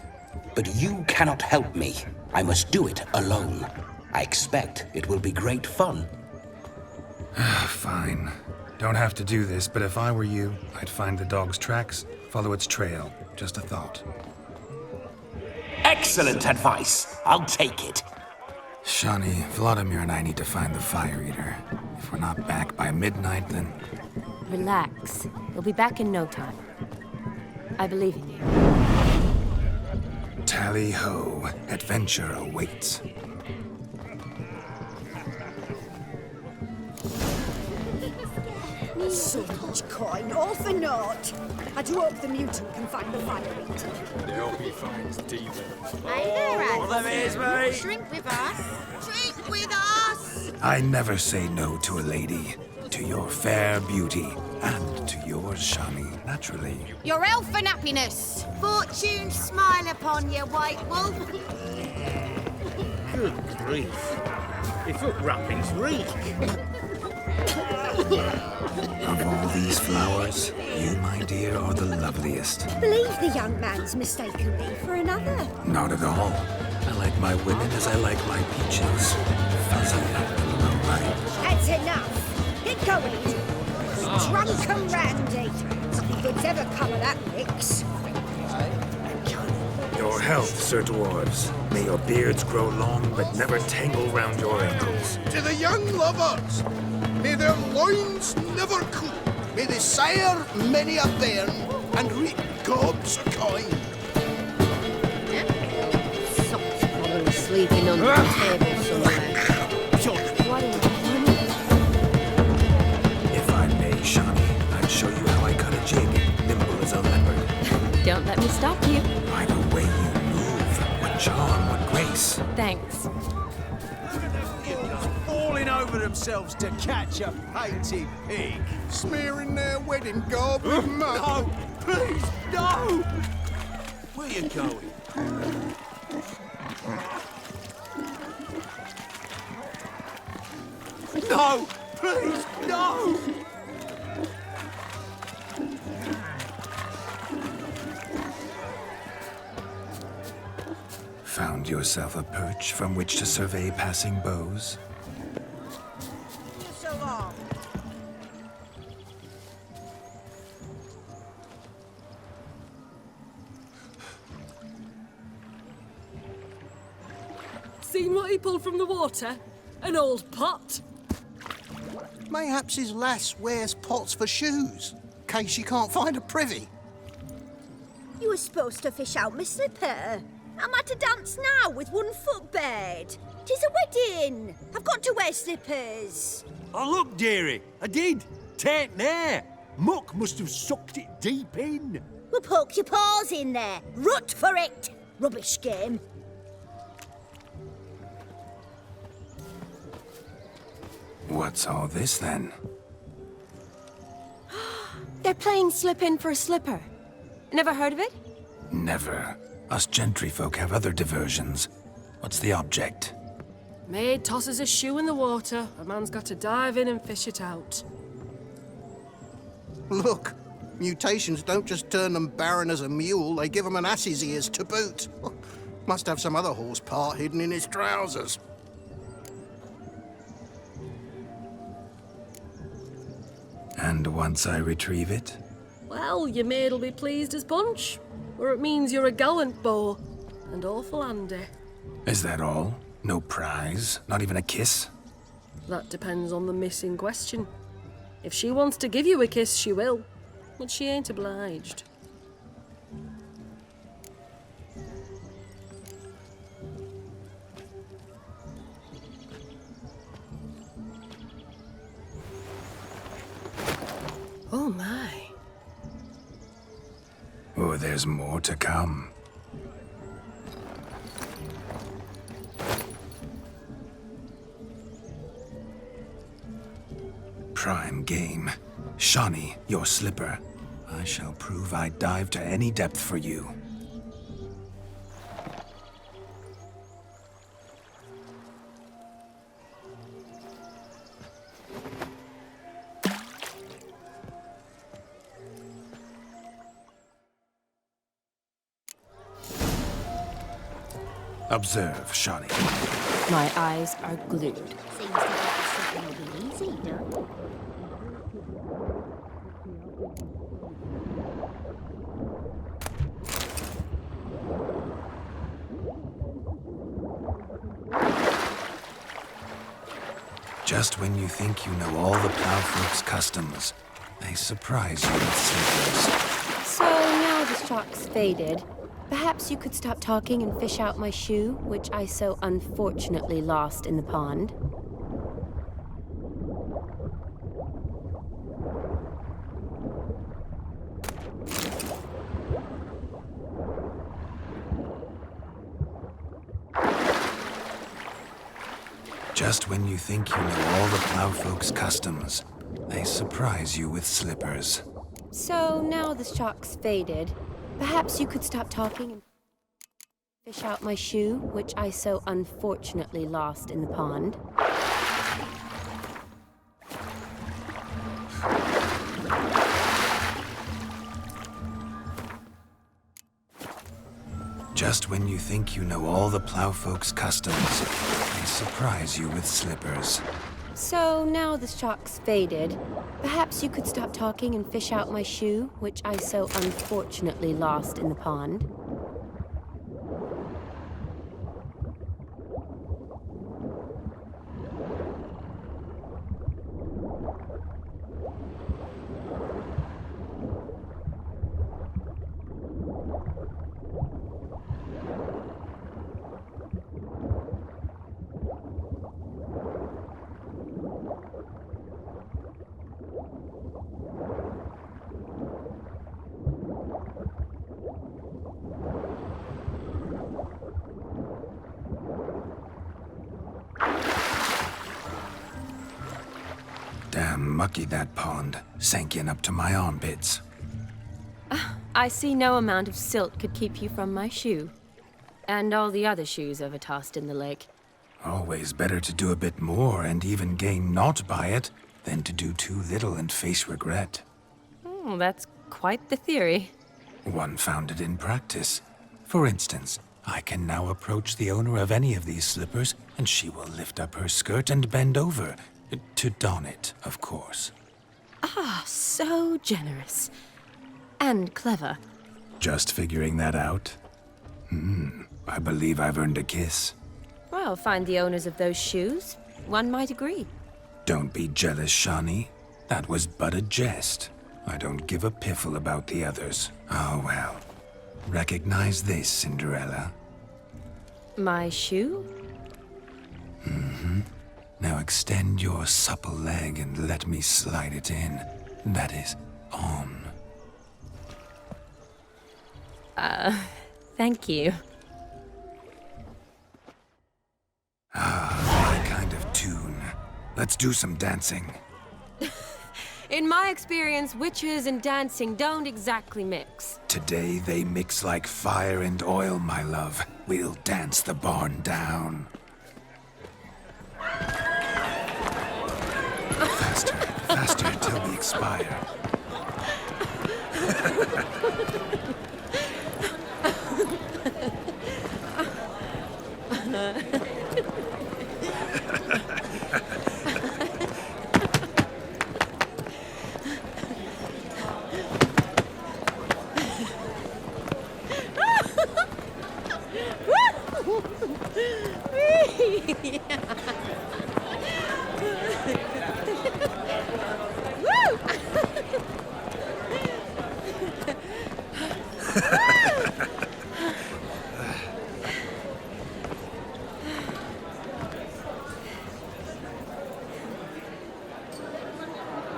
But you cannot help me. I must do it alone. I expect it will be great fun. Fine. Don't have to do this, but if I were you, I'd find the dog's tracks, follow its trail. Just a thought. Excellent advice. I'll take it. Shani, Vladimir and I need to find the fire eater. If we're not back by midnight, then... Relax. We'll be back in no time. I believe in you. Tally-ho. Adventure awaits. So much coin, all for naught. I do hope the mutant can find the fire eater. I hope he finds Demon. Hey there, All them ears, mate. Drink with us. Drink with us. I never say no to a lady. To your fair beauty. And to yours, Shani, naturally. Your elfin happiness. Fortune smile upon you, White Wolf. Good grief. Your foot wrappings reek. Of all these flowers, you, my dear, are the loveliest. Believe the young man's mistaken me for another. Not at all. I like my women as I like my peaches. Fuzzy and low ripe. That's enough. Get going. Drunken Randy. Nothing good's ever come of that mix. Your health, Sir Dwarves. May your beards grow long, but never tangle round your ankles. To the young lovers, may their loins never cool. May they sire many a bairn and reap gobs of coin. Sock's probably sleeping under the table somewhere. What in the If I may, Shani, I'd show you how I cut a jig, nimble as a leopard. Don't let me stop you. By the way you move, what charm, what grace. Thanks. Falling over themselves to catch a painted pig. Smearing their wedding garb with mud. No, please, no! Where you going? No, No! Found yourself a perch from which to survey passing bows? So long. Seen what he pulled from the water? An old pot. Mayhaps his lass wears pots for shoes, in case she can't find a privy. You were supposed to fish out my slipper. I'm at a dance now with one foot bared. 'Tis a wedding. I've got to wear slippers. Oh, look, dearie, I did. Tain't there. Muck must have sucked it deep in. Well, poke your paws in there. Rut for it. Rubbish game. What's all this then? They're playing slip in for a slipper. Never heard of it? Never. Us gentry folk have other diversions. What's the object? Maid tosses a shoe in the water. A man's got to dive in and fish it out. Look, mutations don't just turn them barren as a mule, they give them an ass's ears to boot. Must have some other horse part hidden in his trousers. And once I retrieve it? Well, your maid'll be pleased as punch. Or it means you're a gallant beau. And awful handy. Is that all? No prize? Not even a kiss? That depends on the miss in question. If she wants to give you a kiss, she will. But she ain't obliged. Oh my. Oh, there's more to come. Prime game. Shawnee, your slipper. I shall prove I'd dive to any depth for you. Observe, Shawnee. My eyes are glued. Seems to get something will be easy, no? Just when you think you know all the plowfolk's customs, they surprise you with slippers. So now the shock's faded. Perhaps you could stop talking and fish out my shoe, which I so unfortunately lost in the pond. Just when you think you know all the plowfolk's customs, they surprise you with slippers. So now the shock's faded. Perhaps you could stop talking and fish out my shoe, which I so unfortunately lost in the pond. Just when you think you know all the plowfolk's customs, they surprise you with slippers. So now the shock's faded. Perhaps you could stop talking and fish out my shoe, which I so unfortunately lost in the pond. Damn mucky that pond. Sank in up to my armpits. I see no amount of silt could keep you from my shoe. And all the other shoes ever tossed in the lake. Always better to do a bit more and even gain naught by it than to do too little and face regret. Oh, that's quite the theory. One founded in practice. For instance, I can now approach the owner of any of these slippers, and she will lift up her skirt and bend over. To don it, of course. Ah, so generous. And clever. Just figuring that out? I believe I've earned a kiss. Well, find the owners of those shoes. One might agree. Don't be jealous, Shani. That was but a jest. I don't give a piffle about the others. Oh, well. Recognize this, Cinderella. My shoe? Now extend your supple leg and let me slide it in. That is, on. Thank you. My kind of tune. Let's do some dancing. In my experience, witches and dancing don't exactly mix. Today they mix like fire and oil, my love. We'll dance the barn down. Faster, faster till we expire.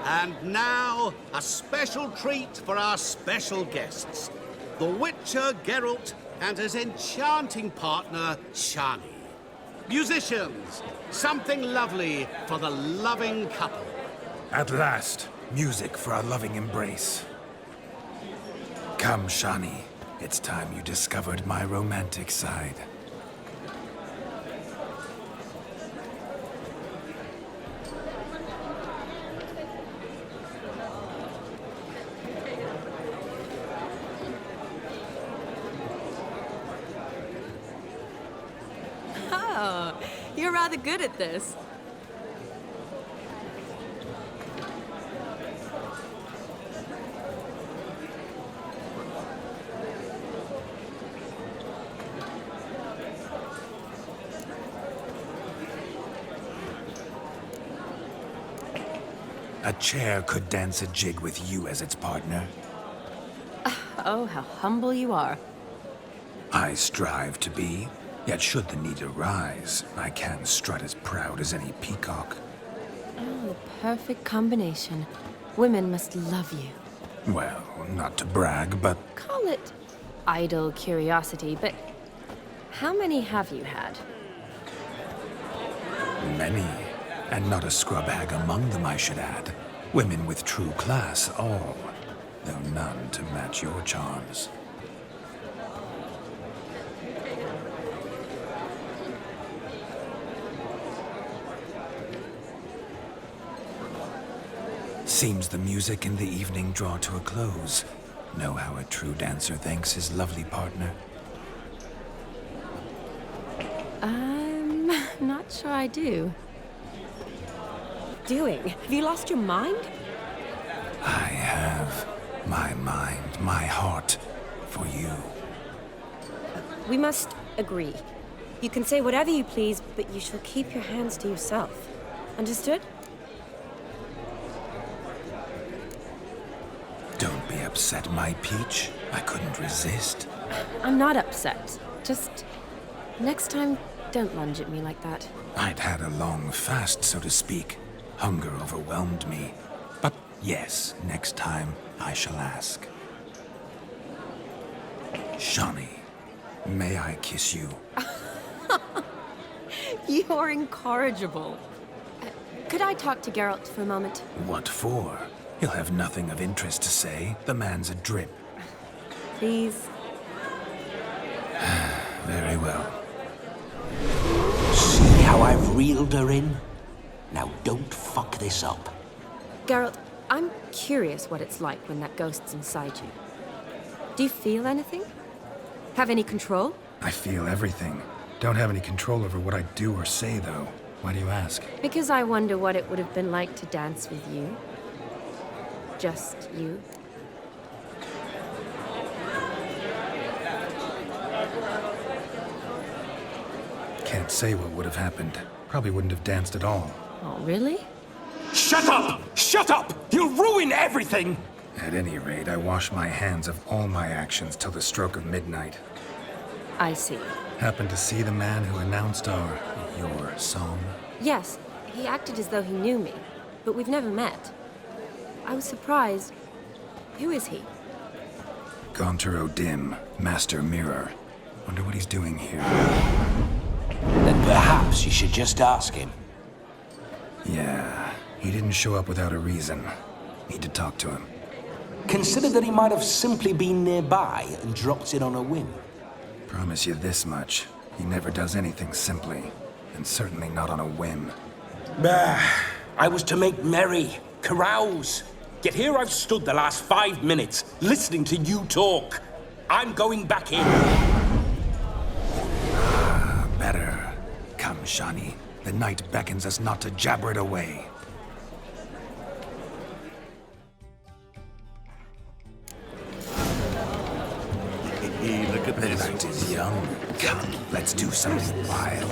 And now, a special treat for our special guests. The Witcher Geralt and his enchanting partner, Shani. Musicians, something lovely for the loving couple. At last, music for our loving embrace. Come, Shani. It's time you discovered my romantic side. Oh, you're rather good at this. A chair could dance a jig with you as its partner. Oh, how humble you are. I strive to be, yet should the need arise, I can strut as proud as any peacock. Oh, the perfect combination. Women must love you. Well, not to brag, but Call it idle curiosity, but how many have you had? many. And not a scrub hag among them, I should add. Women with true class, all. Though none to match your charms. Seems the music and the evening draw to a close. Know how a true dancer thanks his lovely partner? I'm not sure I do. Doing? Have you lost your mind? I have. My mind, my heart, for you. We must agree. You can say whatever you please, but you shall keep your hands to yourself. Understood? Don't be upset, my peach. I couldn't resist. I'm not upset. Just next time, don't lunge at me like that. I'd had a long fast, so to speak. Hunger overwhelmed me. But yes, next time I shall ask. Shani, may I kiss you? You're incorrigible. Could I talk to Geralt for a moment? What for? He'll have nothing of interest to say. The man's a drip. Please? Very well. See how I've reeled her in? Now don't fuck this up. Geralt, I'm curious what it's like when that ghost's inside you. Do you feel anything? Have any control? I feel everything. Don't have any control over what I do or say, though. Why do you ask? Because I wonder what it would have been like to dance with you. Just you. Can't say what would have happened. Probably wouldn't have danced at all. Oh, really? Shut up! Shut up! You'll ruin everything! At any rate, I wash my hands of all my actions till the stroke of midnight. I see. Happened to see the man who announced your song? Yes, he acted as though he knew me, but we've never met. I was surprised. Who is he? Gaunter O'Dimm, Master Mirror. Wonder what he's doing here. Then perhaps you should just ask him. Yeah, he didn't show up without a reason. Need to talk to him. Consider that he might have simply been nearby and dropped in on a whim. Promise you this much. He never does anything simply, and certainly not on a whim. Bah! I was to make merry, carouse. Yet here I've stood the last 5 minutes, listening to you talk. I'm going back in. Better. Come, Shani. The night beckons us not to jabber it away. Look at this. The night is young. Come, let's do something wild.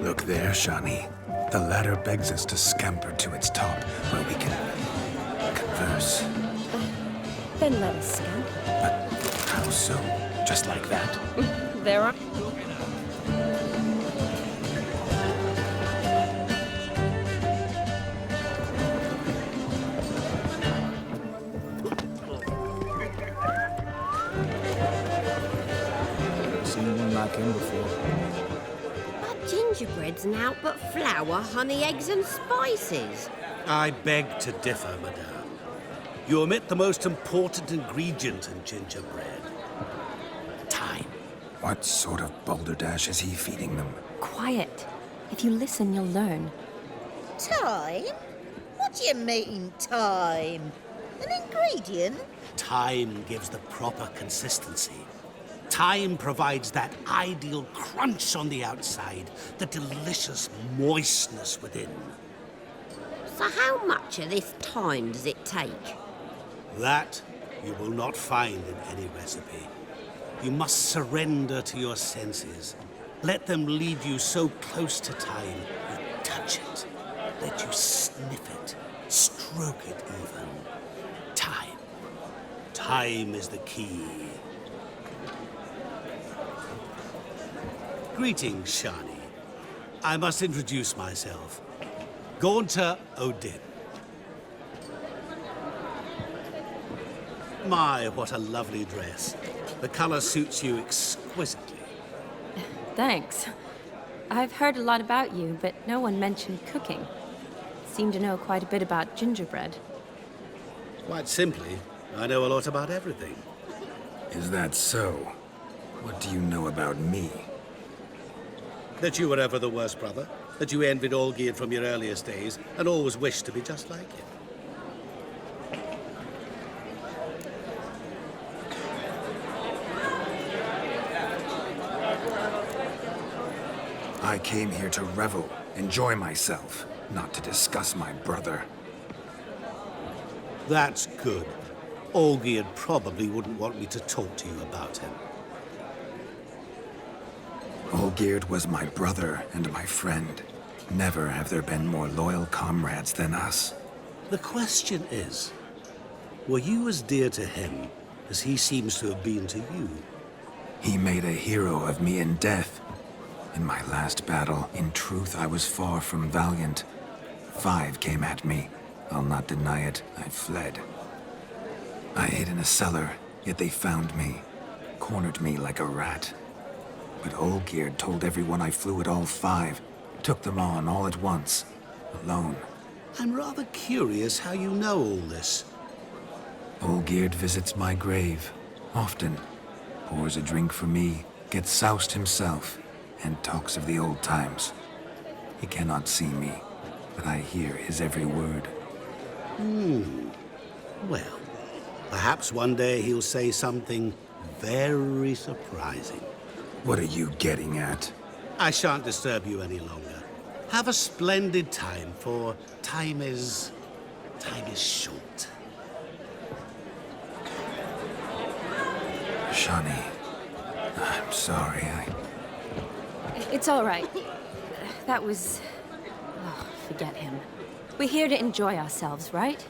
Look there, Shani. The ladder begs us to scamper to its top, where we can converse. Then let us scamper. But how so? Just like that? There are... Seen one like him before. Gingerbread's naught but flour, honey, eggs and spices. I beg to differ, madame. You omit the most important ingredient in gingerbread. Time. What sort of balderdash is he feeding them? Quiet. If you listen, you'll learn. Time? What do you mean, time? An ingredient? Time gives the proper consistency. Time provides that ideal crunch on the outside, the delicious moistness within. So how much of this time does it take? That you will not find in any recipe. You must surrender to your senses. Let them lead you so close to time, you touch it. Let you sniff it, stroke it even. Time. Time is the key. Greetings, Shani. I must introduce myself. Gaunter O'Dimm. My, what a lovely dress. The color suits you exquisitely. Thanks. I've heard a lot about you, but no one mentioned cooking. Seem to know quite a bit about gingerbread. Quite simply, I know a lot about everything. Is that so? What do you know about me? That you were ever the worst brother, that you envied Olgeird from your earliest days, and always wished to be just like him. I came here to revel, enjoy myself, not to discuss my brother. That's good. Olgeird probably wouldn't want me to talk to you about him. Olgeird was my brother and my friend. Never have there been more loyal comrades than us. The question is, were you as dear to him as he seems to have been to you? He made a hero of me in death. In my last battle, in truth, I was far from valiant. 5 came at me. I'll not deny it, I fled. I hid in a cellar, yet they found me. Cornered me like a rat. But Olgeird told everyone I flew at all 5. Took them on all at once. Alone. I'm rather curious how you know all this. Olgeird visits my grave, often. Pours a drink for me, gets soused himself, and talks of the old times. He cannot see me, but I hear his every word. Well, perhaps one day he'll say something very surprising. What are you getting at? I shan't disturb you any longer. Have a splendid time, for time is short. Shawnee, I'm sorry, It's all right. That was... Oh, forget him. We're here to enjoy ourselves, right?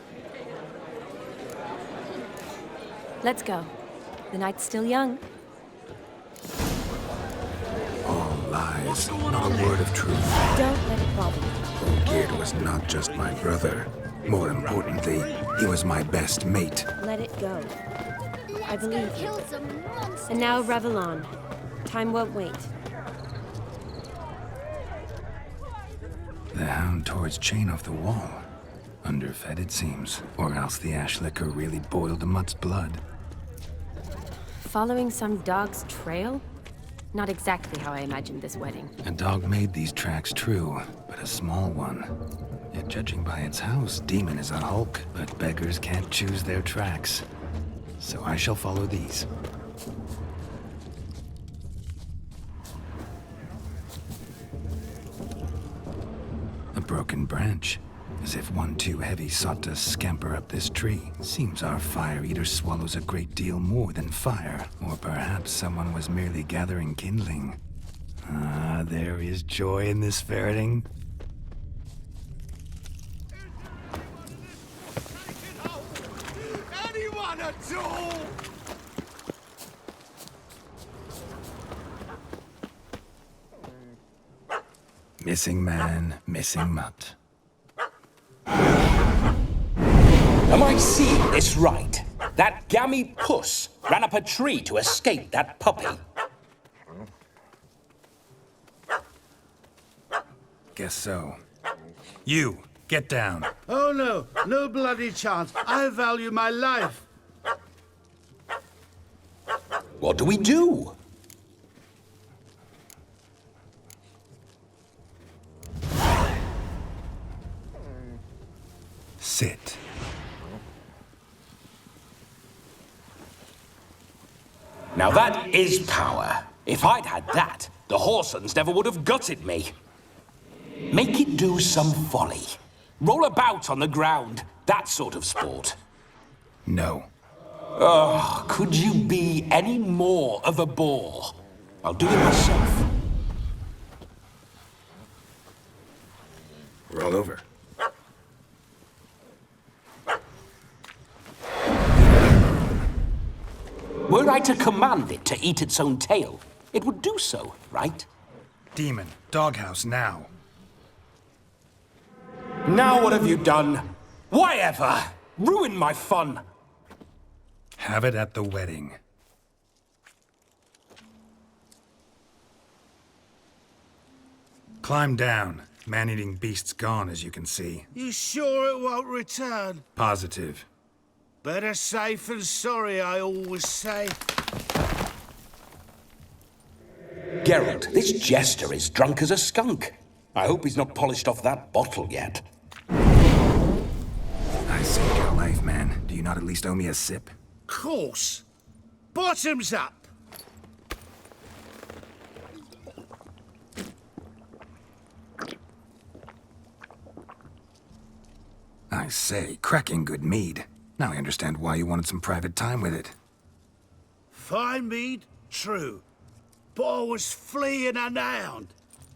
Let's go. The night's still young. All lies, not a word of truth. Don't let it bother you. Olgeird was not just my brother. More importantly, he was my best mate. Let it go. I believe you. And now revel on. Time won't wait. The hound tore its chain off the wall. Underfed, it seems. Or else the ash liquor really boiled the mutt's blood. Following some dog's trail? Not exactly how I imagined this wedding. A dog made these tracks true, but a small one. Yet judging by its house, Demon is a hulk, but beggars can't choose their tracks. So I shall follow these. A broken branch, as if one too heavy sought to scamper up this tree. Seems our fire eater swallows a great deal more than fire. Or perhaps someone was merely gathering kindling. Ah, there is joy in this ferreting. Anyone at all? Missing man, missing mutt. Am I seeing this right? That gammy puss ran up a tree to escape that puppy. Guess so. You, get down. Oh no, no bloody chance. I value my life. What do we do? Sit. Now that is power. If I'd had that, the Horsons never would have gutted me. Make it do some folly. Roll about on the ground. That sort of sport. No. Oh, could you be any more of a bore? I'll do it myself. Roll over. Were I to command it to eat its own tail, it would do so, right? Demon, doghouse now. Now what have you done? Why ever? Ruin my fun. Have it at the wedding. Climb down. Man-eating beast's gone, as you can see. You sure it won't return? Positive. Better safe than sorry, I always say. Geralt, this jester is drunk as a skunk. I hope he's not polished off that bottle yet. I saved your life, man. Do you not at least owe me a sip? Course. Bottoms up. I say, cracking good mead. Now I understand why you wanted some private time with it. Fine mead, true. But I was fleeing an hound.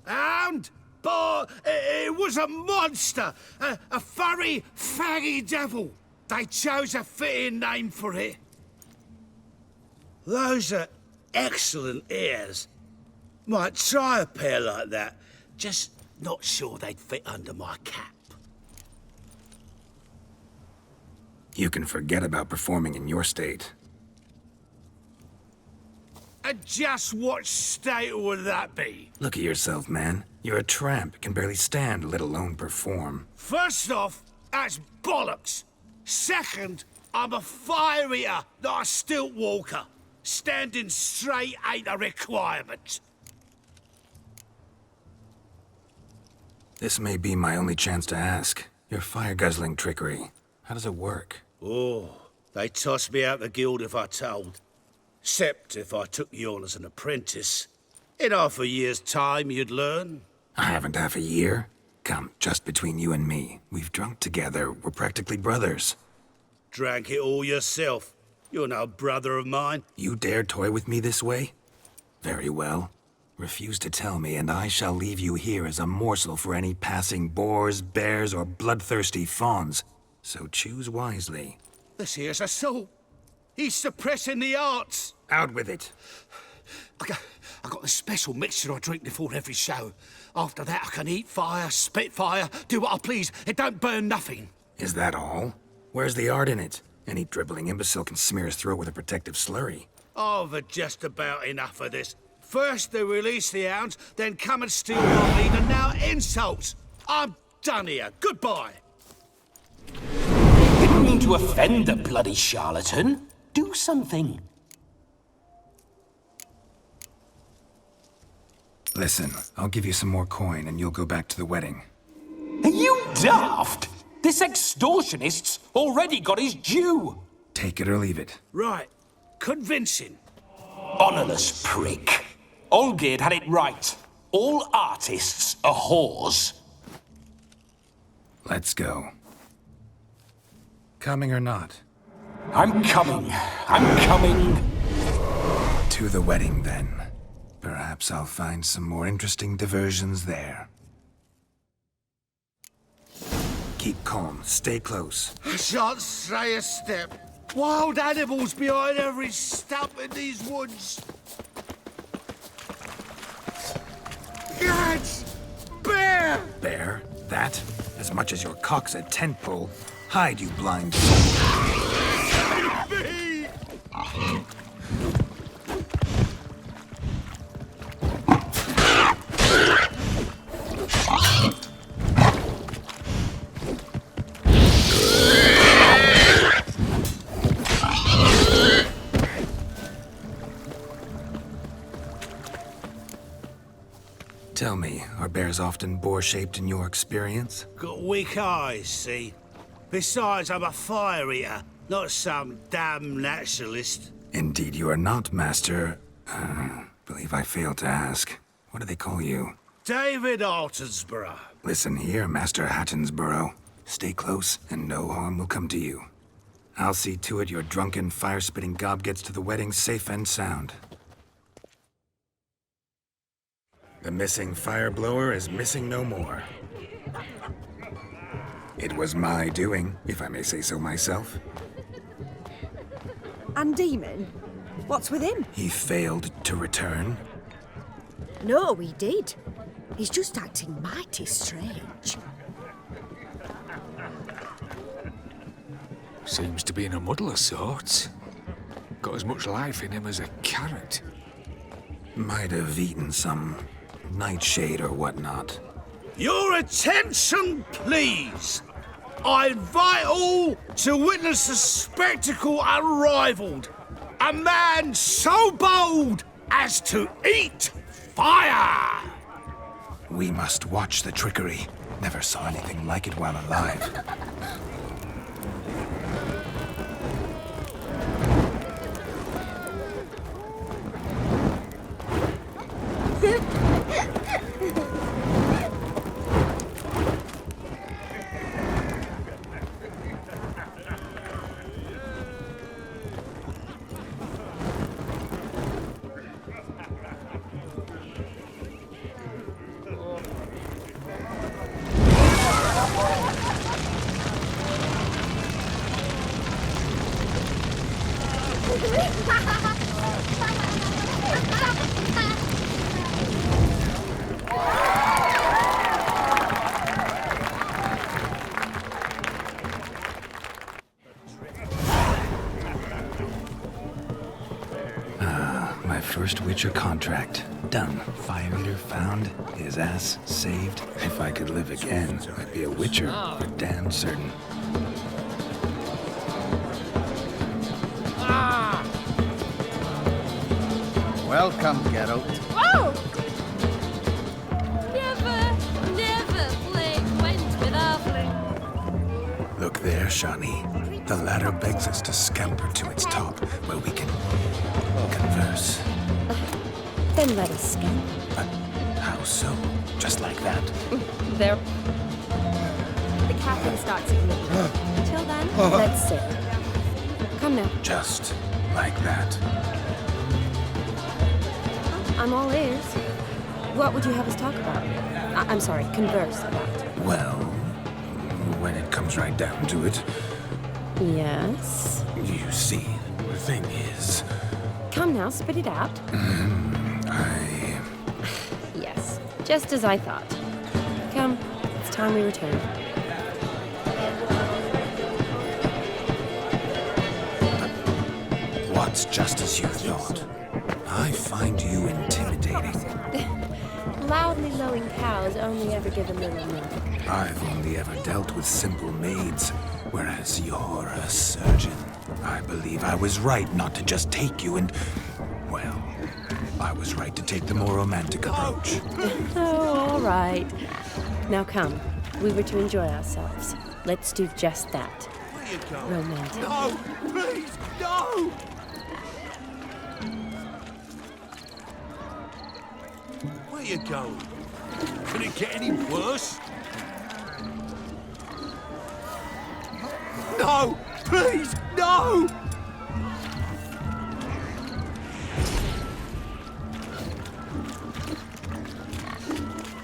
Hound? But it was a monster. A furry, faggy devil. They chose a fitting name for it. Those are excellent ears. Might try a pair like that. Just not sure they'd fit under my cap. You can forget about performing in your state. And just what state would that be? Look at yourself, man. You're a tramp, can barely stand, let alone perform. First off, that's bollocks. Second, I'm a fire eater, not a stilt walker. Standing straight ain't a requirement. This may be my only chance to ask. Your fire-guzzling trickery, how does it work? Oh, they toss me out the guild if I told. Except if I took you on as an apprentice. In half a year's time, you'd learn. I haven't half a year. Come, just between you and me. We've drunk together. We're practically brothers. Drank it all yourself. You're no brother of mine. You dare toy with me this way? Very well. Refuse to tell me, and I shall leave you here as a morsel for any passing boars, bears, or bloodthirsty fawns. So choose wisely. This here's assault. He's suppressing the arts. Out with it. I got a special mixture I drink before every show. After that, I can eat fire, spit fire, do what I please. It don't burn nothing. Is that all? Where's the art in it? Any dribbling imbecile can smear his throat with a protective slurry. I've had just about enough of this. First they release the hounds, then come and steal my meat, and now insults. I'm done here. Goodbye. Didn't mean to offend the bloody charlatan. Do something. Listen, I'll give you some more coin and you'll go back to the wedding. Are you daft? This extortionist's already got his due. Take it or leave it. Right. Convincing. Honourless prick. Olgeird had it right. All artists are whores. Let's go. Coming or not? I'm coming. I'm coming. To the wedding, then. Perhaps I'll find some more interesting diversions there. Keep calm. Stay close. I shan't stray a step. Wild animals behind every stump in these woods. Gads! Bear! Bear? That? As much as your cock's a tent pole. Hide, you blind fool. Save me! Tell me, are bears often boar-shaped in your experience? Got weak eyes, see? Besides, I'm a fire eater, not some damn naturalist. Indeed you are not, Master... believe I failed to ask. What do they call you? David Altonsborough. Listen here, Master Hattonsborough. Stay close, and no harm will come to you. I'll see to it your drunken, fire-spitting gob gets to the wedding safe and sound. The missing fire blower is missing no more. It was my doing, if I may say so myself. And Demon? What's with him? He failed to return. No, he did. He's just acting mighty strange. Seems to be in a muddle of sorts. Got as much life in him as a carrot. Might have eaten some nightshade or whatnot. Your attention, please! I invite all to witness a spectacle unrivaled. A man so bold as to eat fire! We must watch the trickery. Never saw anything like it while alive. My first Witcher contract. Done. Fire eater found. His ass saved. If I could live again, I'd be a Witcher for damn certain. Welcome, Geralt. Whoa! Never play Gwent with halfling. Look there, Shani. The ladder begs us to scamper to its top, where we can converse. Then let us scamper. But how so? Just like that? There. The captain starts significant. Until then, let's sit. Come now. Just like that. I'm all ears. What would you have us talk about? I'm sorry, converse about. Well, when it comes right down to it, Yes? you see, the thing is... Come now, spit it out. Yes, just as I thought. Come, it's time we return. What's just as you thought? I find you intimidating. Loudly lowing cows only ever give a little milk. I've only ever dealt with simple maids, whereas you're a surgeon. I believe I was right not to just take you and... Well, I was right to take the more romantic approach. Oh, all right. Now come, we were to enjoy ourselves. Let's do just that. Romantic. No! Please! No! Where you going? Can it get any worse? No! Please! No!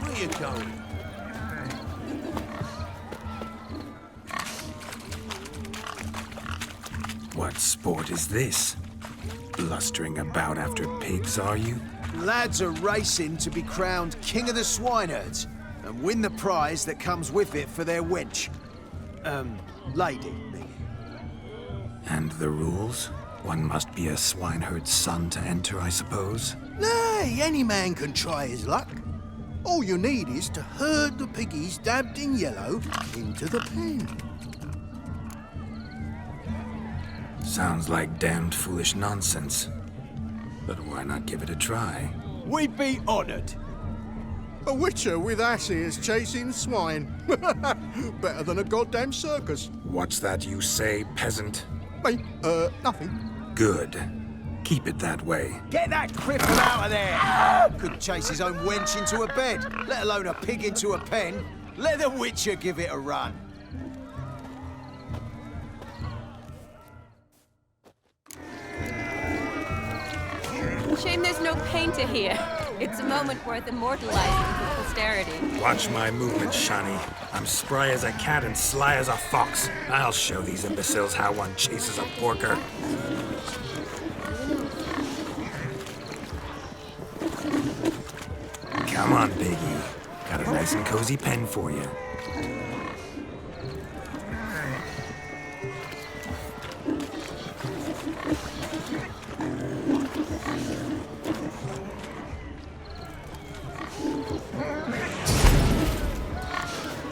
Where you going? What sport is this? Blustering about after pigs, are you? Lads are racing to be crowned King of the Swineherds and win the prize that comes with it for their wench. Lady, meaning. And the rules? One must be a swineherd's son to enter, I suppose? Nay, any man can try his luck. All you need is to herd the piggies dabbed in yellow into the pen. Sounds like damned foolish nonsense. But why not give it a try? We'd be honoured. A witcher with asses chasing swine. Better than a goddamn circus. What's that you say, peasant? Me? Nothing. Good. Keep it that way. Get that cripple out of there! Couldn't chase his own wench into a bed, let alone a pig into a pen. Let the witcher give it a run. Shame there's no painter here. It's a moment worth immortalizing for posterity. Watch my movements, Shani. I'm spry as a cat and sly as a fox. I'll show these imbeciles how one chases a porker. Come on, Biggie. Got a nice and cozy pen for you.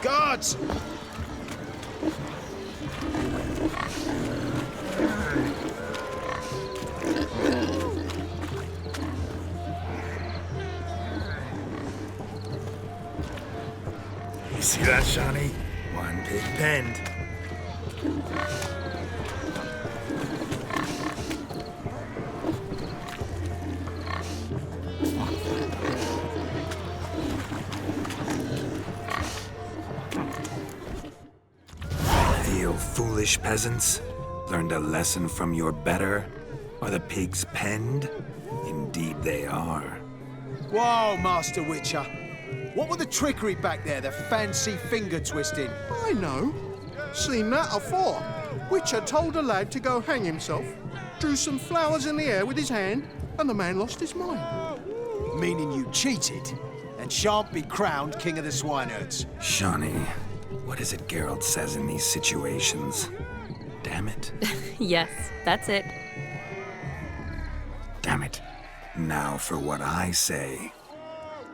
Guards! You see that, Shani? One pig penned. Feel foolish, peasants? Learned a lesson from your better? Are the pigs penned? Indeed they are. Whoa, Master Witcher. What were the trickery back there, the fancy finger twisting? I know. Seen that afore. Witcher told a lad to go hang himself, drew some flowers in the air with his hand, and the man lost his mind. Meaning you cheated, and shan't be crowned King of the Swineherds. Shani, what is it Geralt says in these situations? Damn it. Yes, that's it. Damn it. Now for what I say.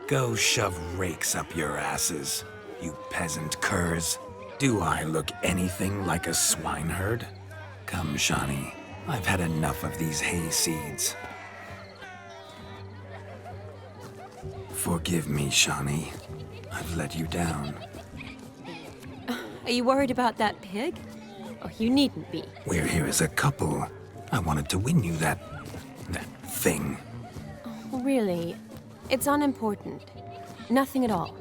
Go shove rakes up your asses, you peasant curs. Do I look anything like a swineherd? Come, Shani. I've had enough of these hay seeds. Forgive me, Shawnee. I've let you down. Are you worried about that pig? Oh, you needn't be. We're here as a couple. I wanted to win you that thing. Oh, really? It's unimportant. Nothing at all.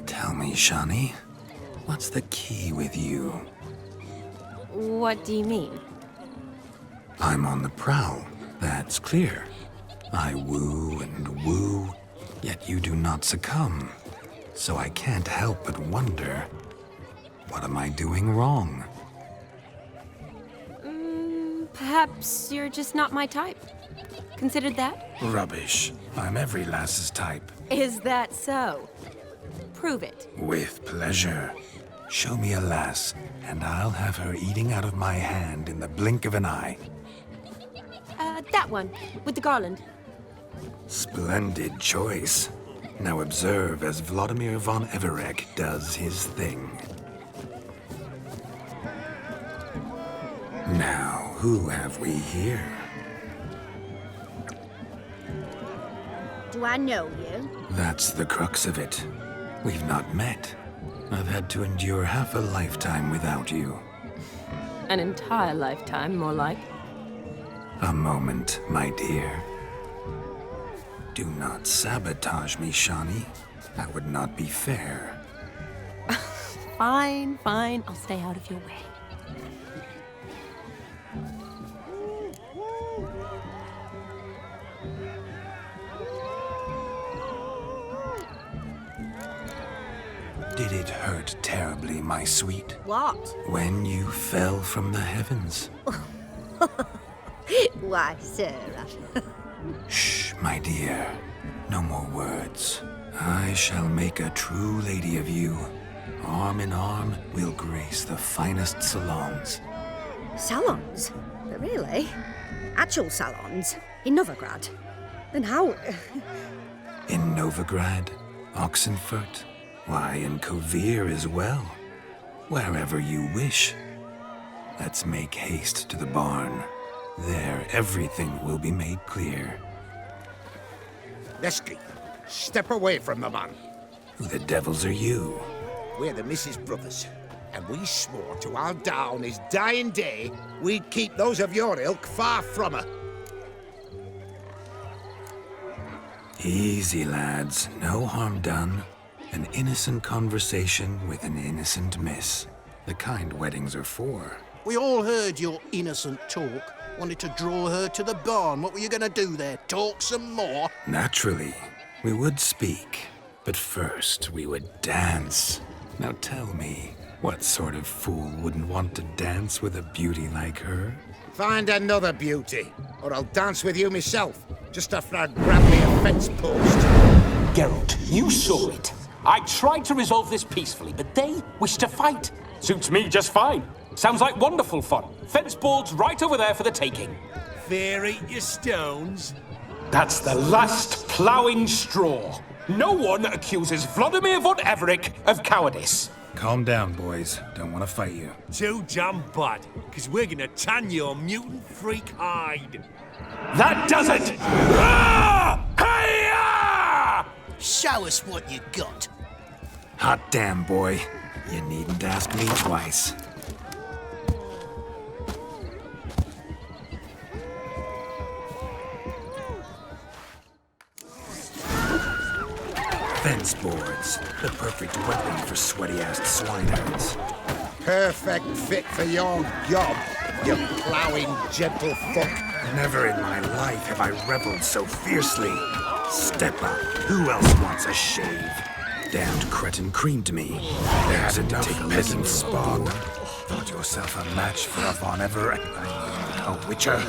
Tell me, Shawnee, what's the key with you? What do you mean? I'm on the prowl, that's clear. I woo and woo, yet you do not succumb. So I can't help but wonder, what am I doing wrong? Perhaps you're just not my type. Considered that? Rubbish. I'm every lass's type. Is that so? Prove it. With pleasure. Show me a lass, and I'll have her eating out of my hand in the blink of an eye. That one, with the garland. Splendid choice. Now observe as Vladimir von Everec does his thing. Now, who have we here? Do I know you? That's the crux of it. We've not met. I've had to endure half a lifetime without you. An entire lifetime, more like. A moment, my dear. Do not sabotage me, Shawnee. That would not be fair. Fine, fine. I'll stay out of your way. Did it hurt terribly, my sweet? What? When you fell from the heavens? Why, Sarah. Shh, my dear. No more words. I shall make a true lady of you. Arm in arm, we'll grace the finest salons. Salons? Really? Actual salons? In Novigrad? Then how... In Novigrad, Oxenfurt, why, in Kovir as well. Wherever you wish. Let's make haste to the barn. There, everything will be made clear. Lesky, step away from the man. Who the devils are you? We're the Mrs. Brothers, and we swore to our down his dying day we'd keep those of your ilk far from her. Easy, lads. No harm done. An innocent conversation with an innocent miss. The kind weddings are for. We all heard your innocent talk. Wanted to draw her to the barn. What were you going to do there? Talk some more? Naturally, we would speak. But first, we would dance. Now tell me, what sort of fool wouldn't want to dance with a beauty like her? Find another beauty, or I'll dance with you myself, just after I grab me a fence post. Geralt, you saw it. I tried to resolve this peacefully, but they wish to fight. Suits me just fine. Sounds like wonderful fun. Fence boards right over there for the taking. Fair eat your stones. That's the last ploughing straw. No one accuses Vladimir von Everec of cowardice. Calm down, boys. Don't want to fight you. Too damn bad, because we're gonna tan your mutant freak hide. That does it! Ah! Hi-ya! Show us what you got. Hot damn, boy. You needn't ask me twice. Fence boards. The perfect weapon for sweaty-assed swineherds. Perfect fit for your gob, you ploughing gentle fuck. Never in my life have I reveled so fiercely. Step up. Who else wants a shave? Damned cretin creamed me. There's enough peasant spawn. Thought yourself a match for a Von Everec. A witcher.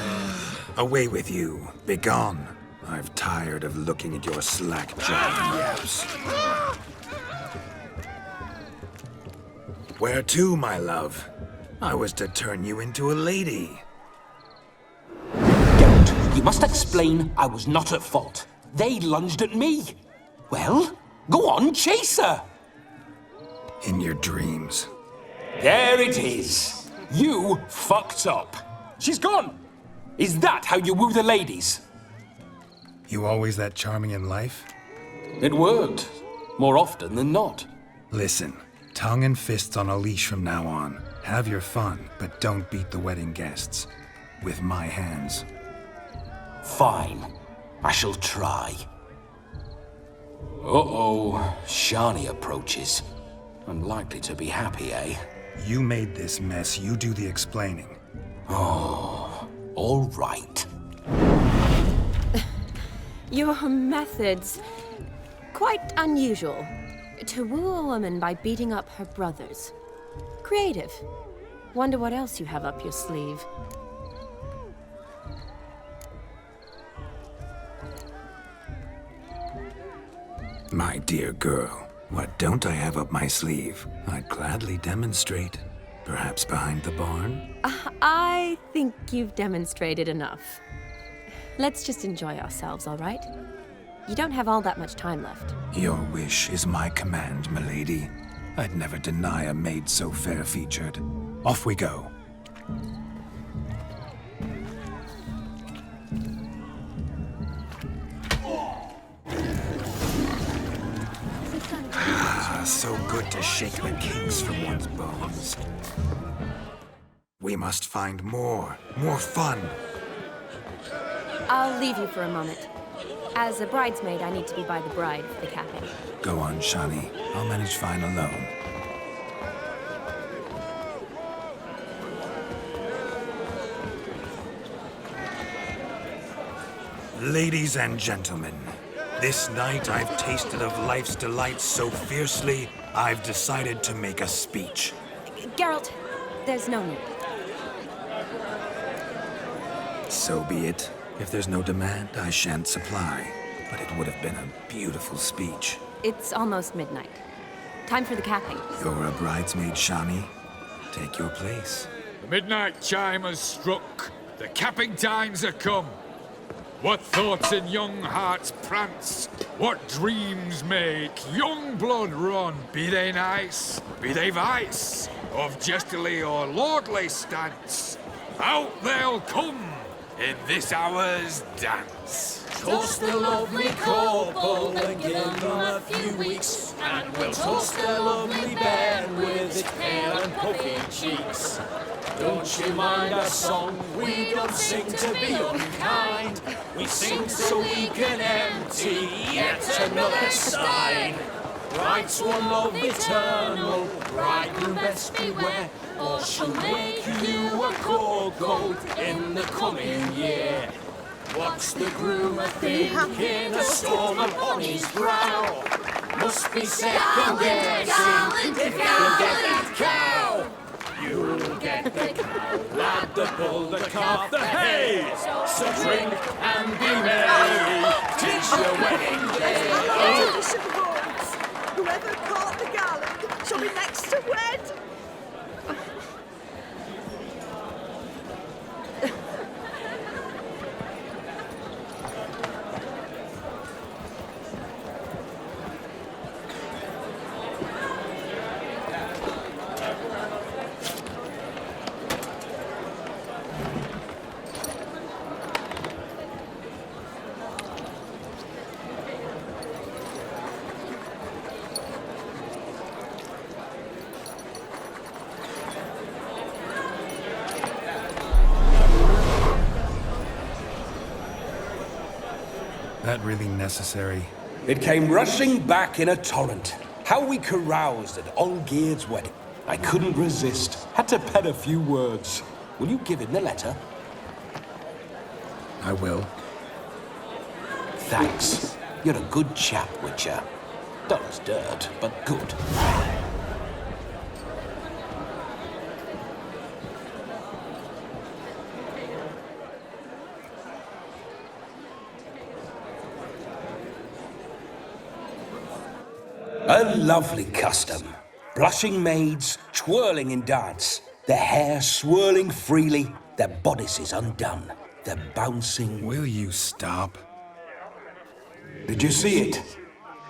Away with you. Begone. I've tired of looking at your slack-jawed yaps. Where to, my love? I was to turn you into a lady. Geralt, you must explain I was not at fault. They lunged at me. Well, go on, chase her. In your dreams. There it is. You fucked up. She's gone. Is that how you woo the ladies? You always that charming in life? It worked. More often than not. Listen, tongue and fists on a leash from now on. Have your fun, but don't beat the wedding guests. With my hands. Fine. I shall try. Uh-oh. Shani approaches. Unlikely to be happy, eh? You made this mess. You do the explaining. Oh, all right. Your methods... quite unusual. To woo a woman by beating up her brothers. Creative. Wonder what else you have up your sleeve. My dear girl, what don't I have up my sleeve? I'd gladly demonstrate. Perhaps behind the barn? I think you've demonstrated enough. Let's just enjoy ourselves, all right? You don't have all that much time left. Your wish is my command, milady. I'd never deny a maid so fair-featured. Off we go. So good to shake the kinks from one's bones. We must find more fun. I'll leave you for a moment. As a bridesmaid, I need to be by the bride for the capping. Go on, Shani. I'll manage fine alone. Ladies and gentlemen, this night I've tasted of life's delights so fiercely, I've decided to make a speech. Geralt, there's no need. So be it. If there's no demand, I shan't supply. But it would have been a beautiful speech. It's almost midnight. Time for the capping. You're a bridesmaid, Shani. Take your place. The midnight chime has struck. The capping times are come. What thoughts in young hearts prance? What dreams make young blood run? Be they nice, be they vice, of jestily or lordly stance, out they'll come in this hour's dance. Toast the lovely couple and give them a few weeks, and we'll toast the lovely bed with its pale and puffy cheeks. Don't you mind our song? We don't sing to be unkind. We sing so we can empty yet another stein. Bride's one love eternal, bridegroom best beware, or she'll make you a cold goat in the coming year. What's the groom a thinking? A storm upon his brow. Must be second guessing if you can get that cow. You'll get the cow, lad, the bull, the calf, the hay. So drink and be merry, 'tis your wedding day. Tradition holds. Whoever caught the gallant shall be next to wed. That really necessary? It came rushing back in a torrent. How we caroused at Olgeird's wedding. I couldn't resist. Had to pen a few words. Will you give him the letter? I will. Thanks. You're a good chap, Witcher. Dull as dirt, but good. A lovely custom. Blushing maids, twirling in dance, their hair swirling freely, their bodices undone, their bouncing... Will you stop? Did you see it?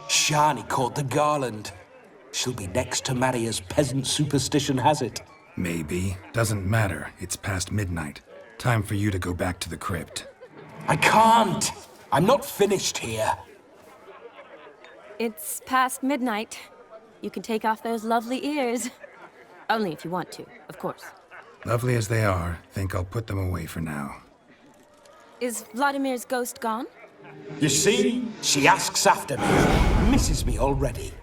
Shani caught the garland. She'll be next to marry as peasant superstition has it. Maybe. Doesn't matter. It's past midnight. Time for you to go back to the crypt. I can't! I'm not finished here. It's past midnight. You can take off those lovely ears. Only if you want to, of course. Lovely as they are, think I'll put them away for now. Is Vladimir's ghost gone? You see? She asks after me. Misses me already.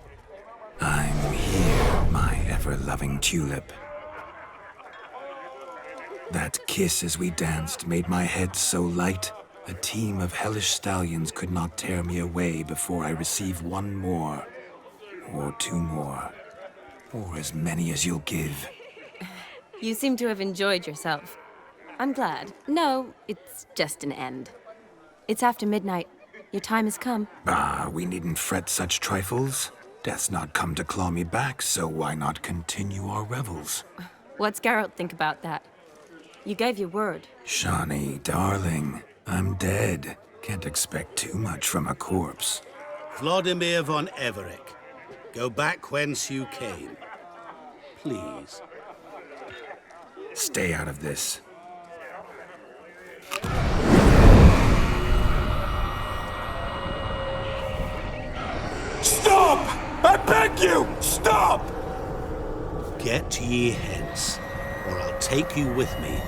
I'm here, my ever-loving tulip. That kiss as we danced made my head so light, a team of hellish stallions could not tear me away before I receive one more, or two more, or as many as you'll give. You seem to have enjoyed yourself. I'm glad. No, it's just an end. It's after midnight. Your time has come. Ah, we needn't fret such trifles. Death's not come to claw me back, so why not continue our revels? What's Geralt think about that? You gave your word. Shawnee, darling, I'm dead. Can't expect too much from a corpse. Vladimir von Everec, go back whence you came. Please. Stay out of this. Stop! I beg you! Stop! Get ye hence, or I'll take you with me,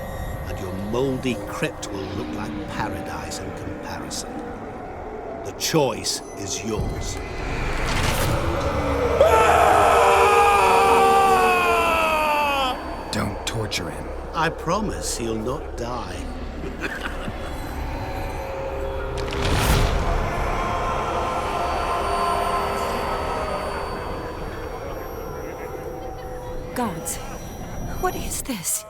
and your mouldy crypt will look like paradise in comparison. The choice is yours. Don't torture him. I promise he'll not die. Gods, what is this?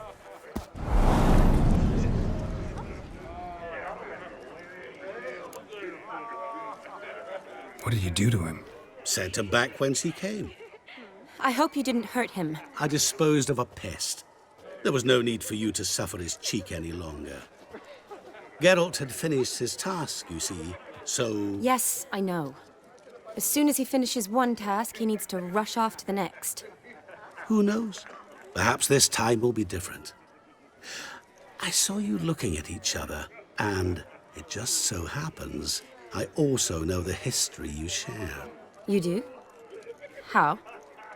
What did you do to him? Sent him back whence he came. I hope you didn't hurt him. I disposed of a pest. There was no need for you to suffer his cheek any longer. Geralt had finished his task, you see, so... Yes, I know. As soon as he finishes one task, he needs to rush off to the next. Who knows? Perhaps this time will be different. I saw you looking at each other, and it just so happens I also know the history you share. You do? How?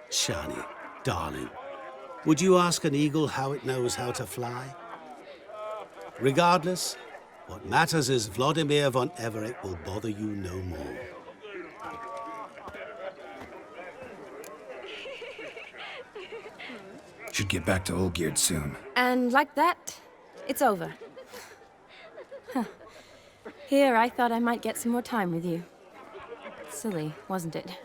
Shani, darling, would you ask an eagle how it knows how to fly? Regardless, what matters is Vladimir von Everec will bother you no more. Should get back to Olgeird soon. And like that, it's over. Huh. Here, I thought I might get some more time with you. Silly, wasn't it?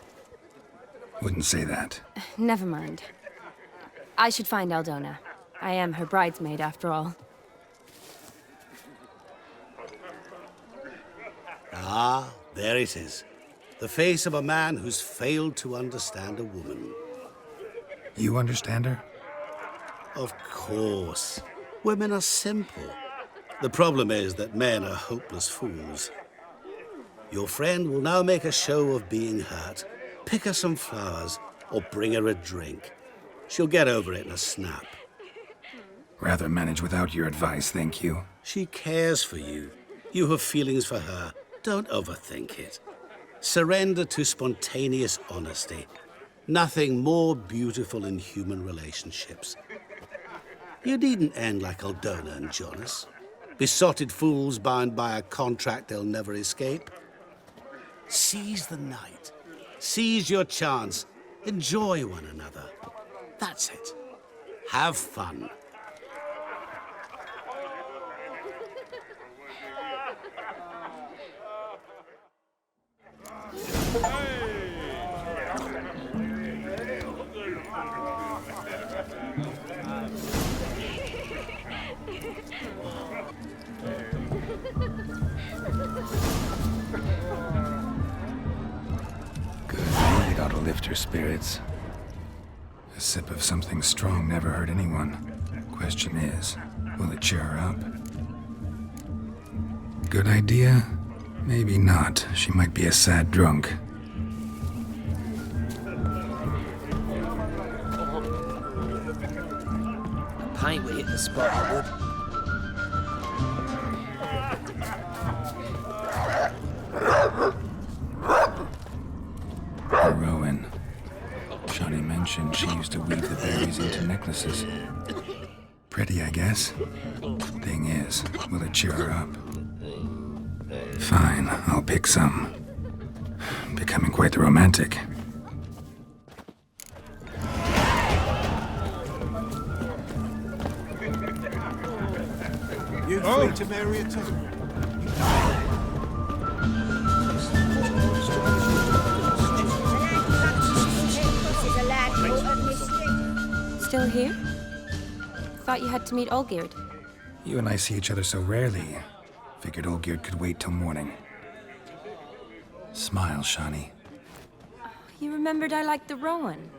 Wouldn't say that. Never mind. I should find Aldona. I am her bridesmaid, after all. Ah, there it is. The face of a man who's failed to understand a woman. You understand her? Of course. Women are simple. The problem is that men are hopeless fools. Your friend will now make a show of being hurt, pick her some flowers, or bring her a drink. She'll get over it in a snap. Rather manage without your advice, thank you. She cares for you. You have feelings for her. Don't overthink it. Surrender to spontaneous honesty. Nothing more beautiful in human relationships. You needn't end like Aldona and Jonas. Besotted fools bound by a contract they'll never escape. Seize the night. Seize your chance. Enjoy one another. That's it. Have fun. Good, ought to lift her spirits. A sip of something strong never hurt anyone. Question is, will it cheer her up? Good idea? Maybe not. She might be a sad drunk. A pint would hit the spot, I would. Rowan. Shawnee mentioned she used to weave the berries into necklaces. Pretty, I guess. Thing is, will it cheer her up? Fine, I'll pick some. Becoming quite the romantic. You free to marry a too? Still here? Thought you had to meet Olgeird. You and I see each other so rarely. Figured Olgeird could wait till morning. Smile, Shawnee. You remembered I liked the Rowan.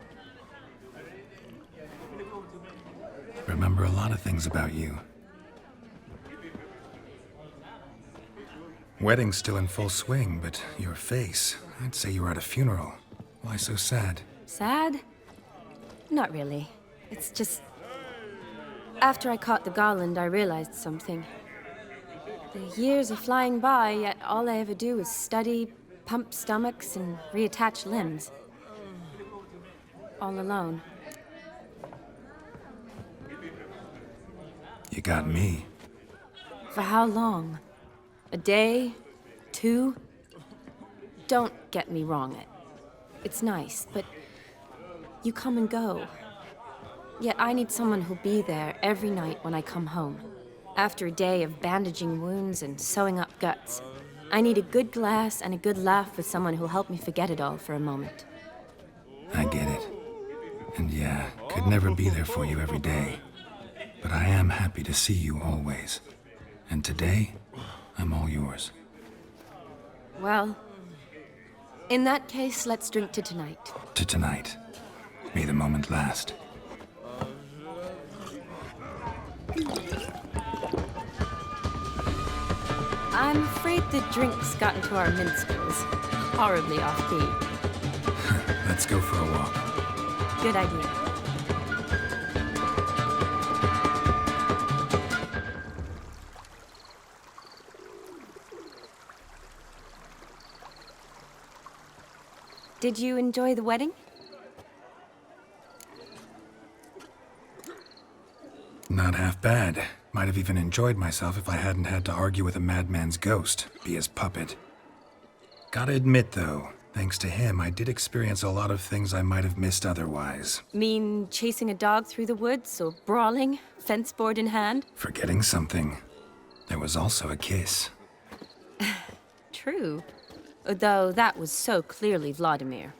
Remember a lot of things about you. Wedding's still in full swing, but your face, I'd say you were at a funeral. Why so sad? Sad? Not really. It's just... After I caught the garland, I realized something. The years are flying by, yet all I ever do is study, pump stomachs, and reattach limbs. All alone. You got me. For how long? A day? 2? Don't get me wrong. It's nice, but you come and go. Yet I need someone who'll be there every night when I come home. After a day of bandaging wounds and sewing up guts, I need a good glass and a good laugh with someone who'll help me forget it all for a moment. I get it. And yeah, could never be there for you every day. But I am happy to see you always. And today, I'm all yours. Well, in that case, let's drink to tonight. To tonight. May the moment last. I'm afraid the drinks got into our minstrels. Horribly off-key. Let's go for a walk. Good idea. Did you enjoy the wedding? Not half bad. Might have even enjoyed myself if I hadn't had to argue with a madman's ghost, be his puppet. Gotta admit, though, thanks to him, I did experience a lot of things I might have missed otherwise. Mean chasing a dog through the woods, or brawling, fence board in hand? Forgetting something. There was also a kiss. True. Though that was so clearly Vladimir.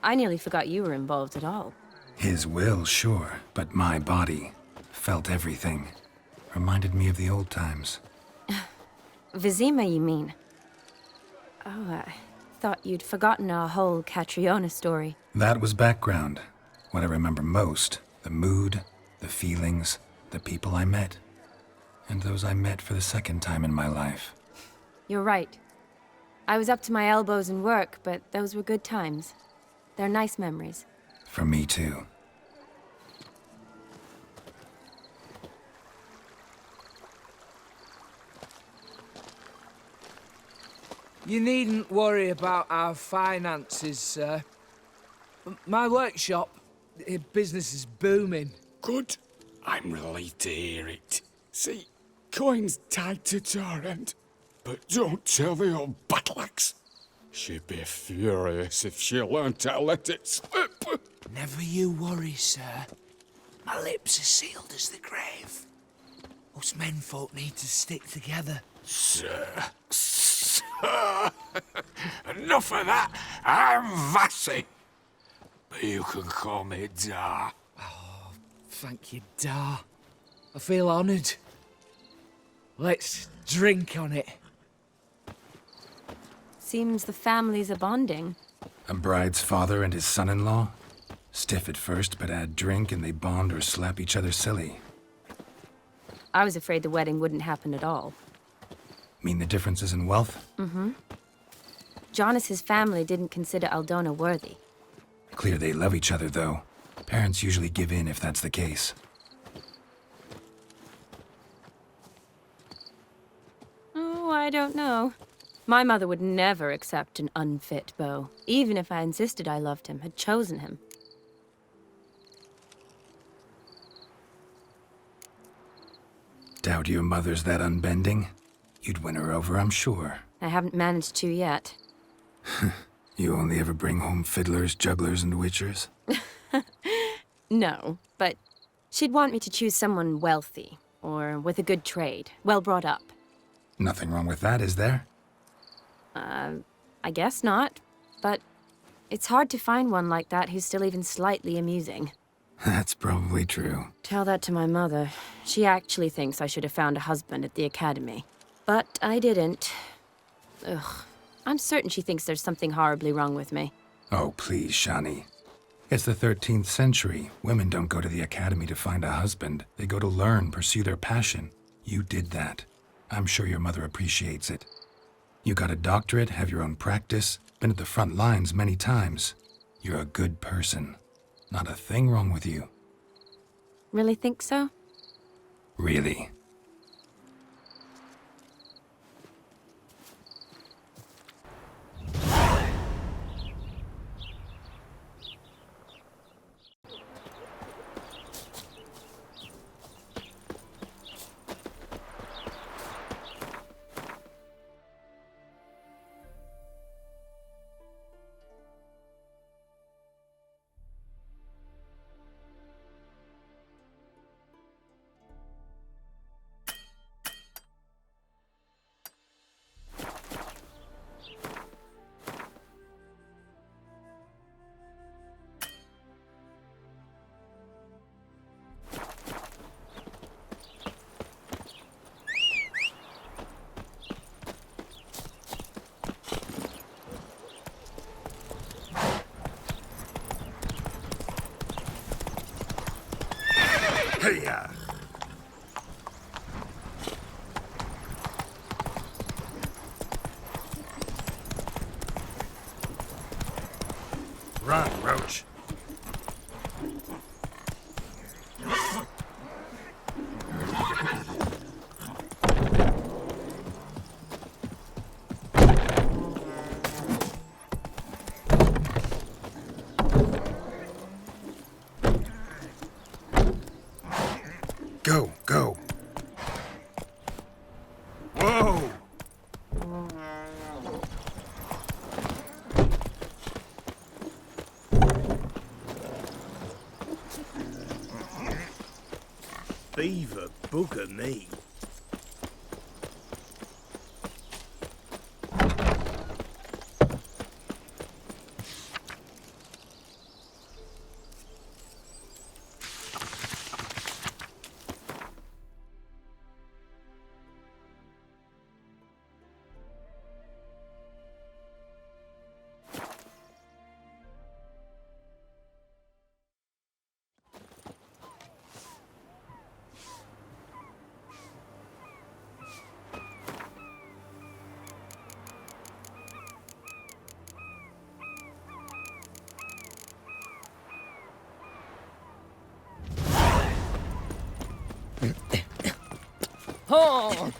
I nearly forgot you were involved at all. His will, sure, but my body felt everything. Reminded me of the old times. Vizima, you mean? Oh, I thought you'd forgotten our whole Catriona story. That was background. What I remember most, the mood, the feelings, the people I met. And those I met for the second time in my life. You're right. I was up to my elbows in work, but those were good times. They're nice memories. For me, too. You needn't worry about our finances, sir. My workshop, business is booming. Good. I'm relieved to hear it. See, coin's tied to Torrent. But don't tell the old battle-axe. She'd be furious if she learned to let it slip. Never you worry, sir. My lips are sealed as the grave. Us menfolk need to stick together. Sir. Enough of that. I'm Vassy. But you can call me Dar. Oh, thank you, Dar. I feel honoured. Let's drink on it. Seems the families are bonding. A bride's father and his son-in-law? Stiff at first, but add drink and they bond or slap each other silly. I was afraid the wedding wouldn't happen at all. Mean the differences in wealth? Mm-hmm. Jonas's family didn't consider Aldona worthy. Clear they love each other, though. Parents usually give in if that's the case. Oh, I don't know. My mother would never accept an unfit beau, even if I insisted I loved him, had chosen him. Doubt your mother's that unbending? You'd win her over, I'm sure. I haven't managed to yet. You only ever bring home fiddlers, jugglers, and witchers? No, but she'd want me to choose someone wealthy, or with a good trade, well brought up. Nothing wrong with that, is there? I guess not, but it's hard to find one like that who's still even slightly amusing. That's probably true. Tell that to my mother. She actually thinks I should have found a husband at the academy. But I didn't. Ugh. I'm certain she thinks there's something horribly wrong with me. Oh, please, Shani. It's the 13th century. Women don't go to the academy to find a husband. They go to learn, pursue their passion. You did that. I'm sure your mother appreciates it. You got a doctorate, have your own practice, been at the front lines many times. You're a good person. Not a thing wrong with you. Really think so? Really. Hey-ya! Run, Roach. Go, go. Whoa! Beaver bugger me. Oh!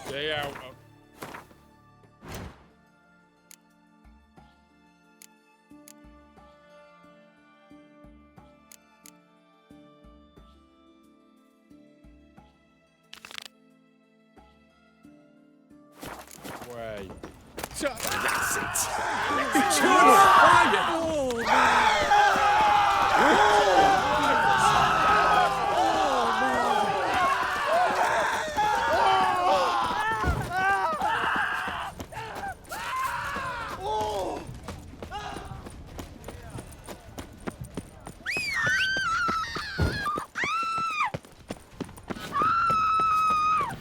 Stay out. Way. That's it. Turn fire! Oh,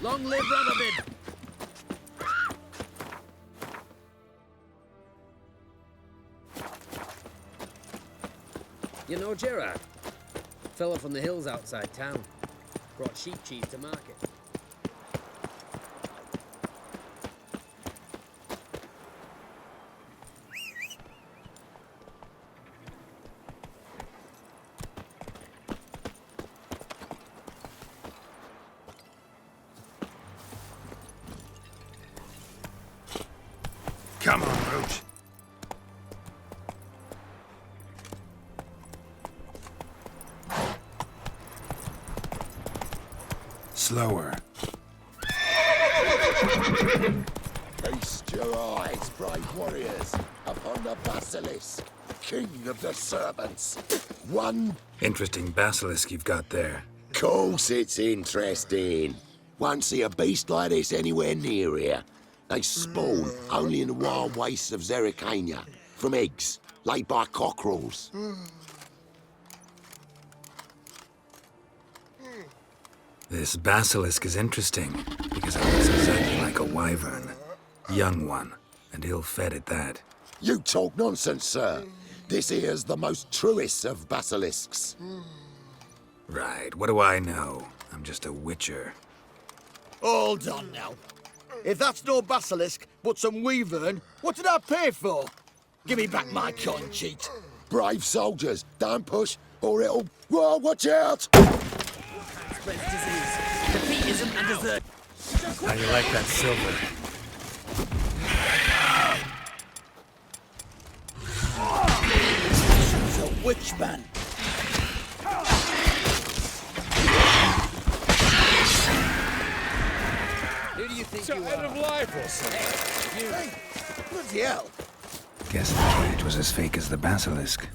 Long live Radovid! You know Geralt? Fella from the hills outside town. Brought sheep cheese to market. Come on, Roach. Slower. Feast your eyes, brave warriors, upon the basilisk, king of the serpents. One... Interesting basilisk you've got there. Course it's interesting. Won't see a beast like this anywhere near here. They spawn only in the wild wastes of Zerrikania, from eggs laid by cockerels. This basilisk is interesting, because it looks exactly like a wyvern. Young one, and ill-fed at that. You talk nonsense, sir. This here's the most truest of basilisks. Right, what do I know? I'm just a witcher. Hold on now. If that's no basilisk, but some wyvern, what did I pay for? Give me back my coin, cheat. Brave soldiers, don't push, or it'll... Whoa, watch out! Spreads disease. Defeatism and desert. How you like that silver? She's a witch, man. Who do you think you are? Of life or something. Hey, bloody hell. Guess the cage was as fake as the basilisk.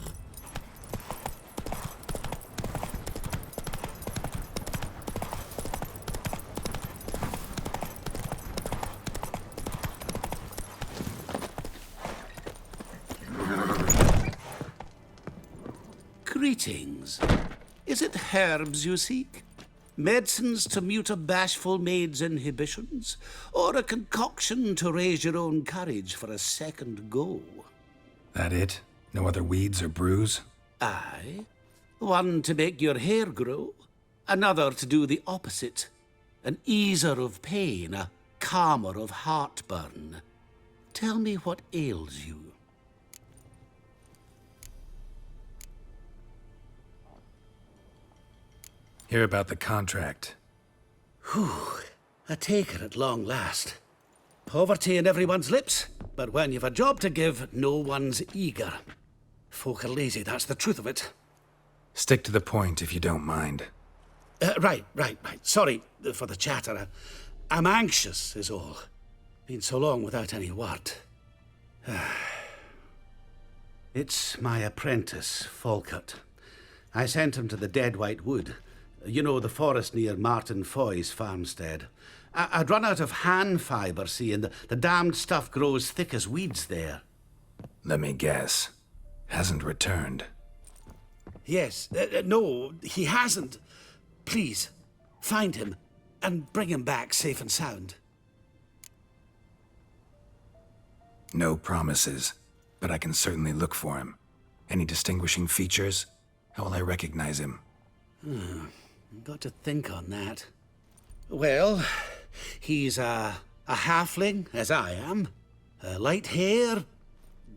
Greetings. Is it herbs you seek? Medicines to mute a bashful maid's inhibitions? Or a concoction to raise your own courage for a second go? That it? No other weeds or brews? Aye. One to make your hair grow, another to do the opposite. An easer of pain, a calmer of heartburn. Tell me what ails you. Hear about the contract. Whew. A taker at long last. Poverty in everyone's lips, but when you've a job to give, no one's eager. Folk are lazy, that's the truth of it. Stick to the point if you don't mind. Right. Sorry for the chatter. I'm anxious, is all. Been so long without any word. It's my apprentice, Falkert. I sent him to the Dead White Wood. You know, the forest near Martin Foy's farmstead. I'd run out of hand fibre, see, and the damned stuff grows thick as weeds there. Let me guess. Hasn't returned. Yes. No, he hasn't. Please, find him and bring him back safe and sound. No promises, but I can certainly look for him. Any distinguishing features? How will I recognize him? Got to think on that. Well, he's a halfling, as I am. Light hair.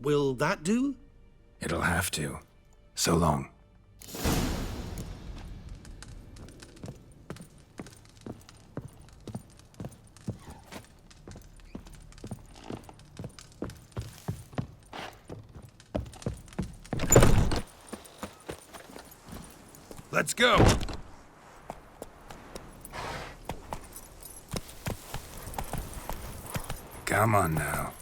Will that do? It'll have to. So long. Let's go! Come on now.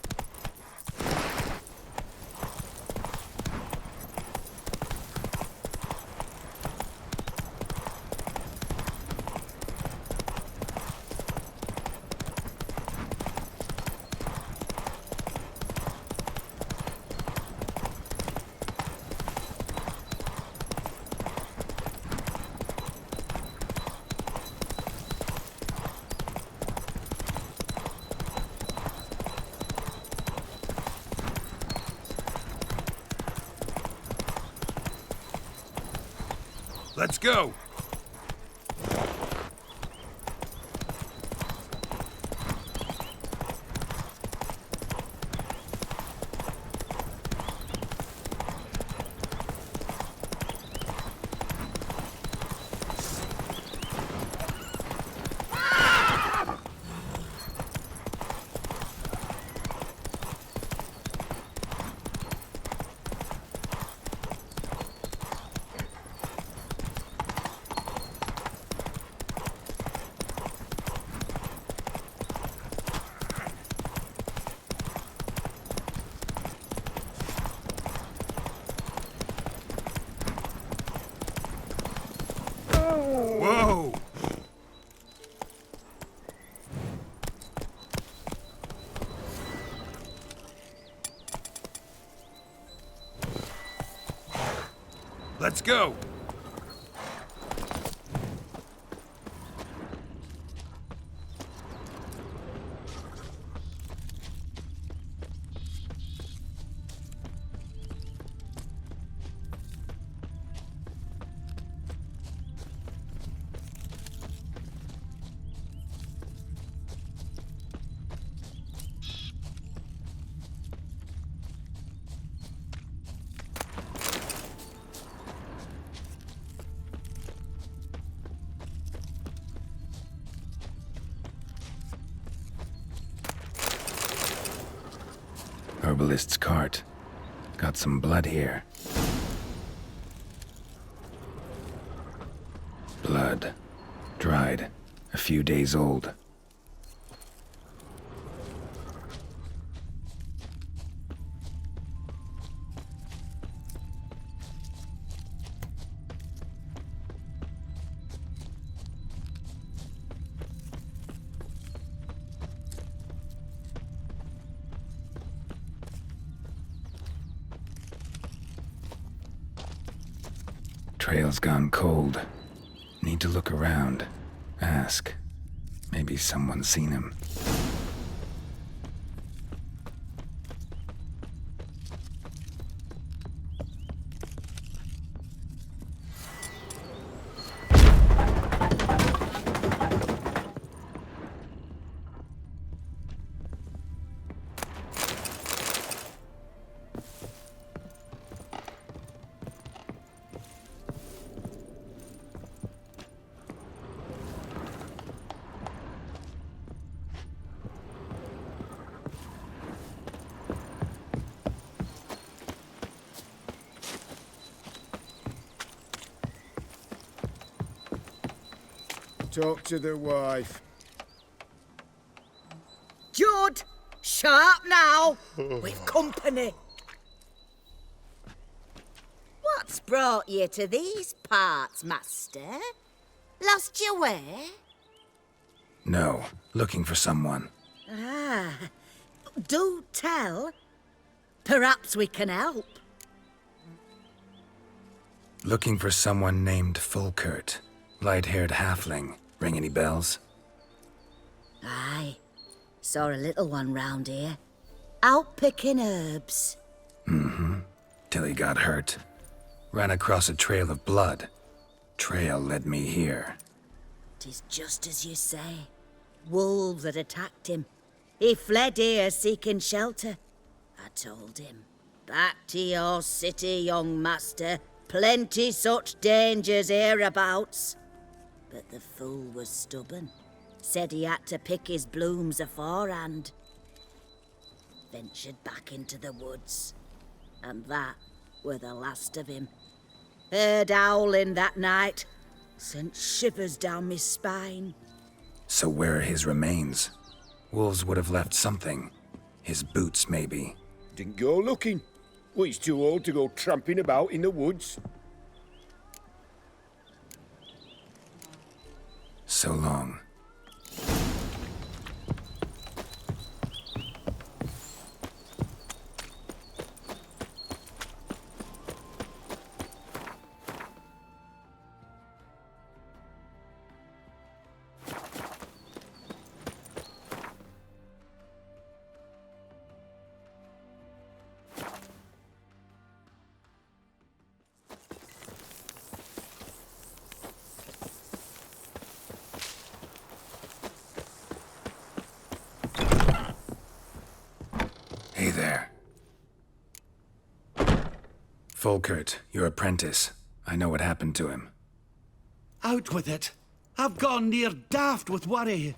Let's go! Let's go. Herbalist's cart. Got some blood here. Blood. Dried. A few days old. Trail's gone cold. Need to look around. Ask. Maybe someone's seen him. Talk to the wife. Judd! Sharp now! We've company. What's brought you to these parts, master? Lost your way? No. Looking for someone. Ah, do tell. Perhaps we can help. Looking for someone named Fulkert. Light-haired halfling. Ring any bells? Aye. Saw a little one round here. Out picking herbs. Mm-hmm. Till he got hurt. Ran across a trail of blood. Trail led me here. 'Tis just as you say. Wolves had attacked him. He fled here seeking shelter. I told him. Back to your city, young master. Plenty such dangers hereabouts. But the fool was stubborn. Said he had to pick his blooms aforehand. Ventured back into the woods. And that were the last of him. Heard howling that night. Sent shivers down my spine. So where are his remains? Wolves would have left something. His boots, maybe. Didn't go looking. Well, he's too old to go tramping about in the woods. So long. Hey there. Fulkert, your apprentice. I know what happened to him. Out with it. I've gone near daft with worry.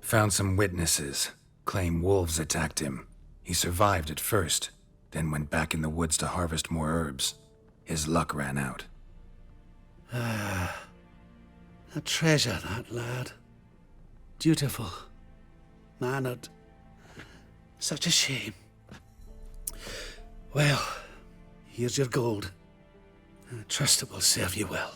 Found some witnesses. Claim wolves attacked him. He survived at first, then went back in the woods to harvest more herbs. His luck ran out. A treasure, that lad. Dutiful. Mannered. Such a shame. Well, here's your gold. I trust it will serve you well.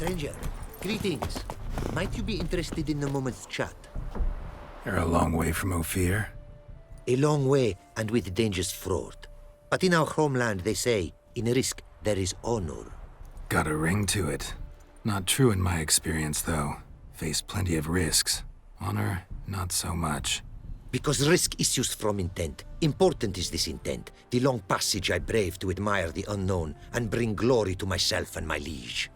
Stranger, greetings. Might you be interested in a moment's chat? You're a long way from Ophir. A long way, and with dangers fraught. But in our homeland, they say, in risk there is honor. Got a ring to it. Not true in my experience, though. Faced plenty of risks. Honor, not so much. Because risk issues from intent. Important is this intent. The long passage I brave to admire the unknown and bring glory to myself and my liege.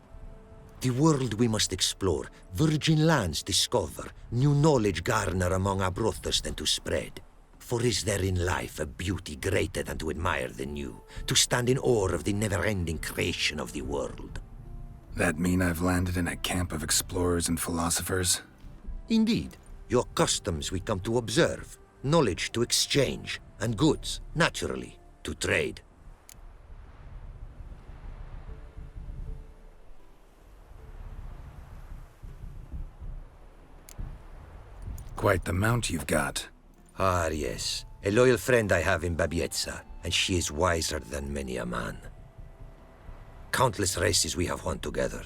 The world we must explore, virgin lands discover, new knowledge garner among our brothers than to spread. For is there in life a beauty greater than to admire the new, to stand in awe of the never-ending creation of the world? That mean I've landed in a camp of explorers and philosophers? Indeed. Your customs we come to observe, knowledge to exchange, and goods, naturally, to trade. Quite the mount you've got. Ah, yes. A loyal friend I have in Babietza, and she is wiser than many a man. Countless races we have won together.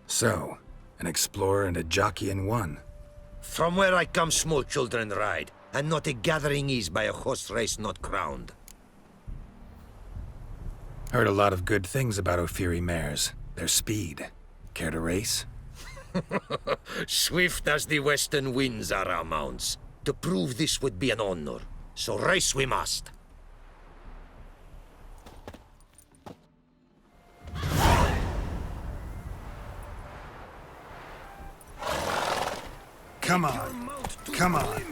So, an explorer and a jockey in one. From where I come, small children ride, and not a gathering is by a horse race not crowned. Heard a lot of good things about Ophiri mares. Their speed. Care to race? Swift as the western winds are our mounts. To prove this would be an honor, so race we must. Come on. Come on.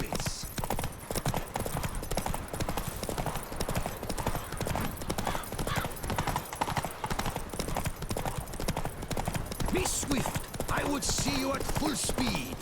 Be swift. I would see you at full speed.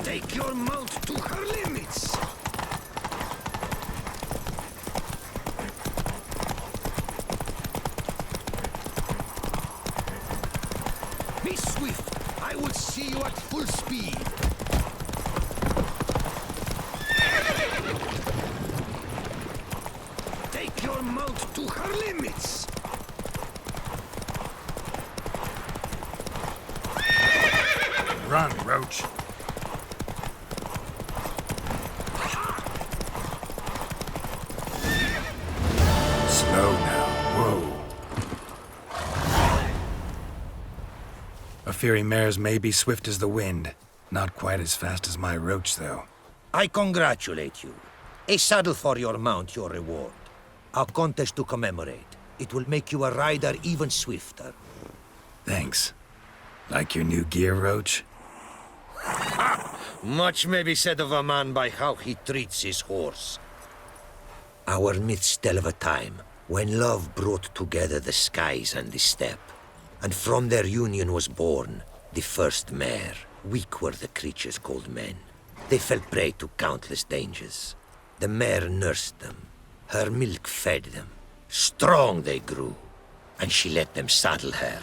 Take your mount to her limits! Be swift! I will see you at full speed! Take your mount to her limits! Run, Roach. Slow now. Whoa. Ophiri mares may be swift as the wind. Not quite as fast as my Roach, though. I congratulate you. A saddle for your mount, your reward. A contest to commemorate. It will make you a rider even swifter. Thanks. Like your new gear, Roach? Much may be said of a man by how he treats his horse. Our myths tell of a time when love brought together the skies and the steppe, and from their union was born the first mare. Weak were the creatures called men. They fell prey to countless dangers. The mare nursed them. Her milk fed them. Strong they grew, and she let them saddle her.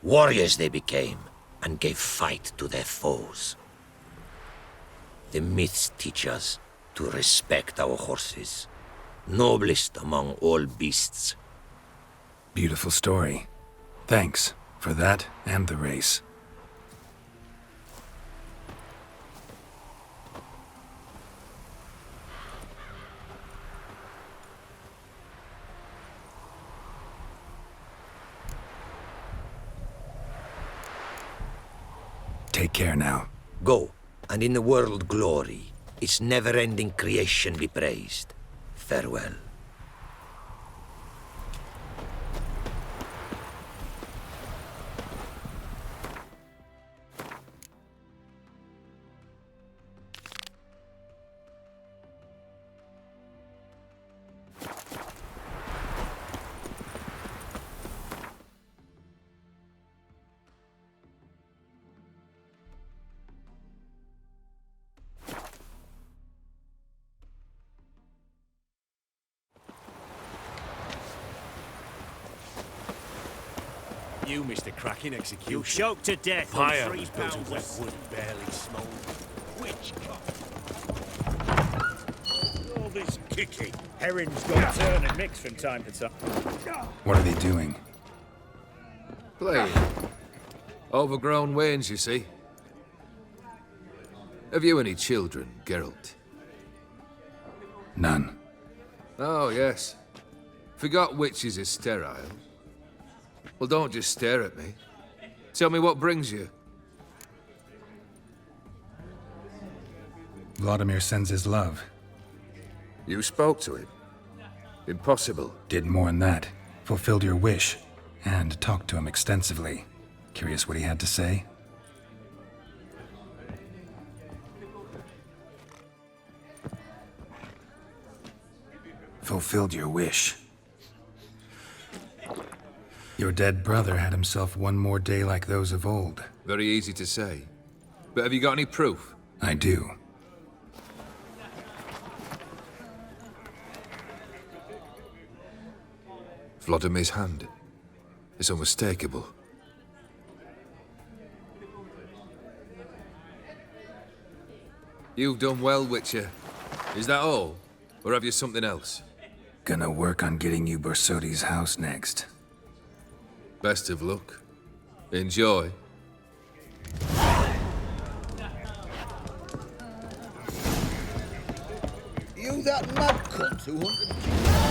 Warriors they became, and gave fight to their foes. The myths teach us to respect our horses, noblest among all beasts. Beautiful story. Thanks for that and the race. Take care now. Go, and in the world glory, its never-ending creation be praised. Farewell. You missed a cracking execution. You choked to death Fire on 3 was built pounds of wet of wood, barely smouldering. All this kicking. Herring's got to turn and mix from time to time. What are they doing? Playing. Overgrown wains, you see. Have you any children, Geralt? None. Oh, yes. Forgot witches is sterile. Well, don't just stare at me. Tell me what brings you. Vladimir sends his love. You spoke to him? Impossible. Did more than that. Fulfilled your wish. And talked to him extensively. Curious what he had to say? Fulfilled your wish. Your dead brother had himself one more day like those of old. Very easy to say. But have you got any proof? I do. Vladimir's hand. It's unmistakable. You've done well, Witcher. Is that all? Or have you something else? Gonna work on getting you Borsodi's house next. Best of luck. Enjoy. You that mad cunt who hunted...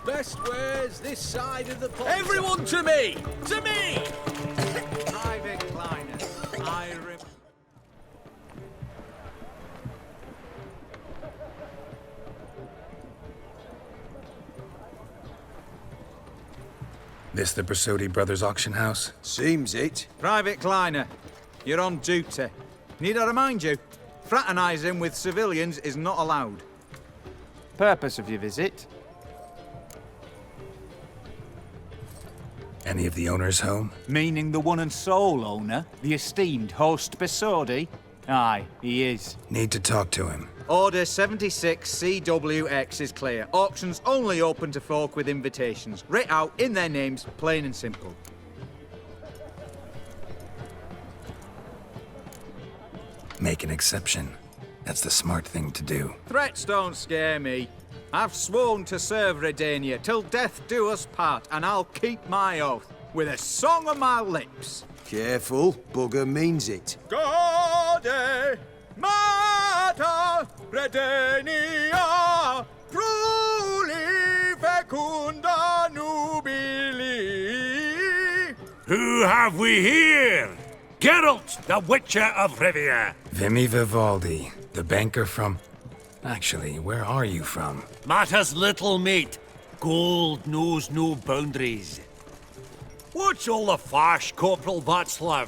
Best ways this side of the pond. Everyone to me! To me! Private Kleiner. This the Borsodi Brothers auction house? Seems it. Private Kleiner, you're on duty. Need I remind you, fraternising with civilians is not allowed. Purpose of your visit? Any of the owners home? Meaning the one and sole owner, the esteemed host Borsodi? Aye, he is. Need to talk to him. Order 76 CWX is clear. Auctions only open to folk with invitations. Writ out in their names, plain and simple. Make an exception. That's the smart thing to do. Threats don't scare me. I've sworn to serve Redania till death do us part, and I'll keep my oath with a song on my lips. Careful, bugger means it. Gode Mata Redania Pruli Fecunda Nubili. Who have we here? Geralt, the Witcher of Rivia. Vimy Vivaldi, the banker from... Actually, where are you from? Matters little, mate. Gold knows no boundaries. What's all the fash, Corporal Václav?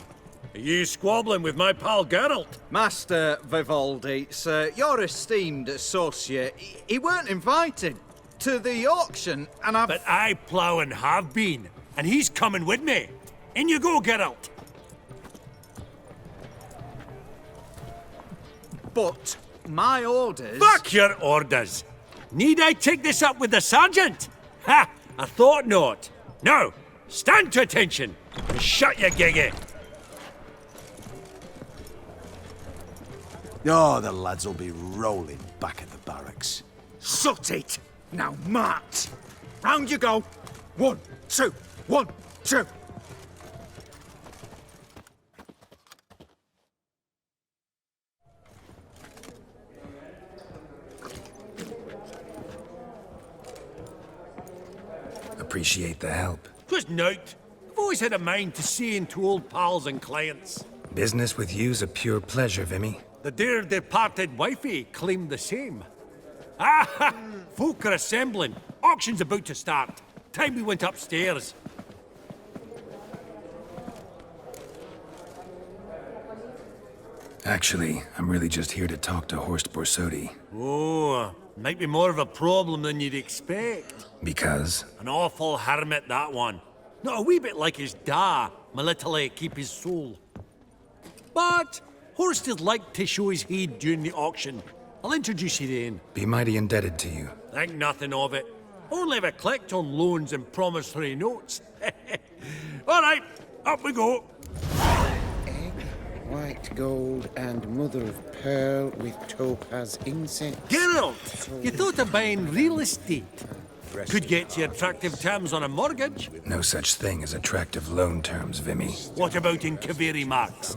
Are you squabbling with my pal Geralt? Master Vivaldi, sir, your esteemed associate, he weren't invited to the auction, and I've... But I plough and have been, and he's coming with me. In you go, Geralt. But my orders... Fuck your orders! Need I take this up with the sergeant? Ha! I thought not. Now, stand to attention and shut your giggy. Oh, the lads will be rolling back at the barracks. Sut it! Now march! Round you go! 1, 2, 1, 2! appreciate the help. 'Twas nowt. I've always had a mind to see into old pals and clients. Business with you's a pure pleasure, Vimy. The dear departed wifey claimed the same. Ah! Folk are assembling. Auction's about to start. Time we went upstairs. Actually, I'm really just here to talk to Horst Borsodi. Oh, might be more of a problem than you'd expect. Because? An awful hermit, that one. Not a wee bit like his da, military keep his soul. But Horst would like to show his heed during the auction. I'll introduce you then. Be mighty indebted to you. Think nothing of it. Only ever collect on loans and promissory notes. All right, up we go. White gold and mother of pearl with topaz incense. Geralt, you thought of buying real estate? Could get you attractive terms on a mortgage. No such thing as attractive loan terms, Vimy. What about in Kaveri marks?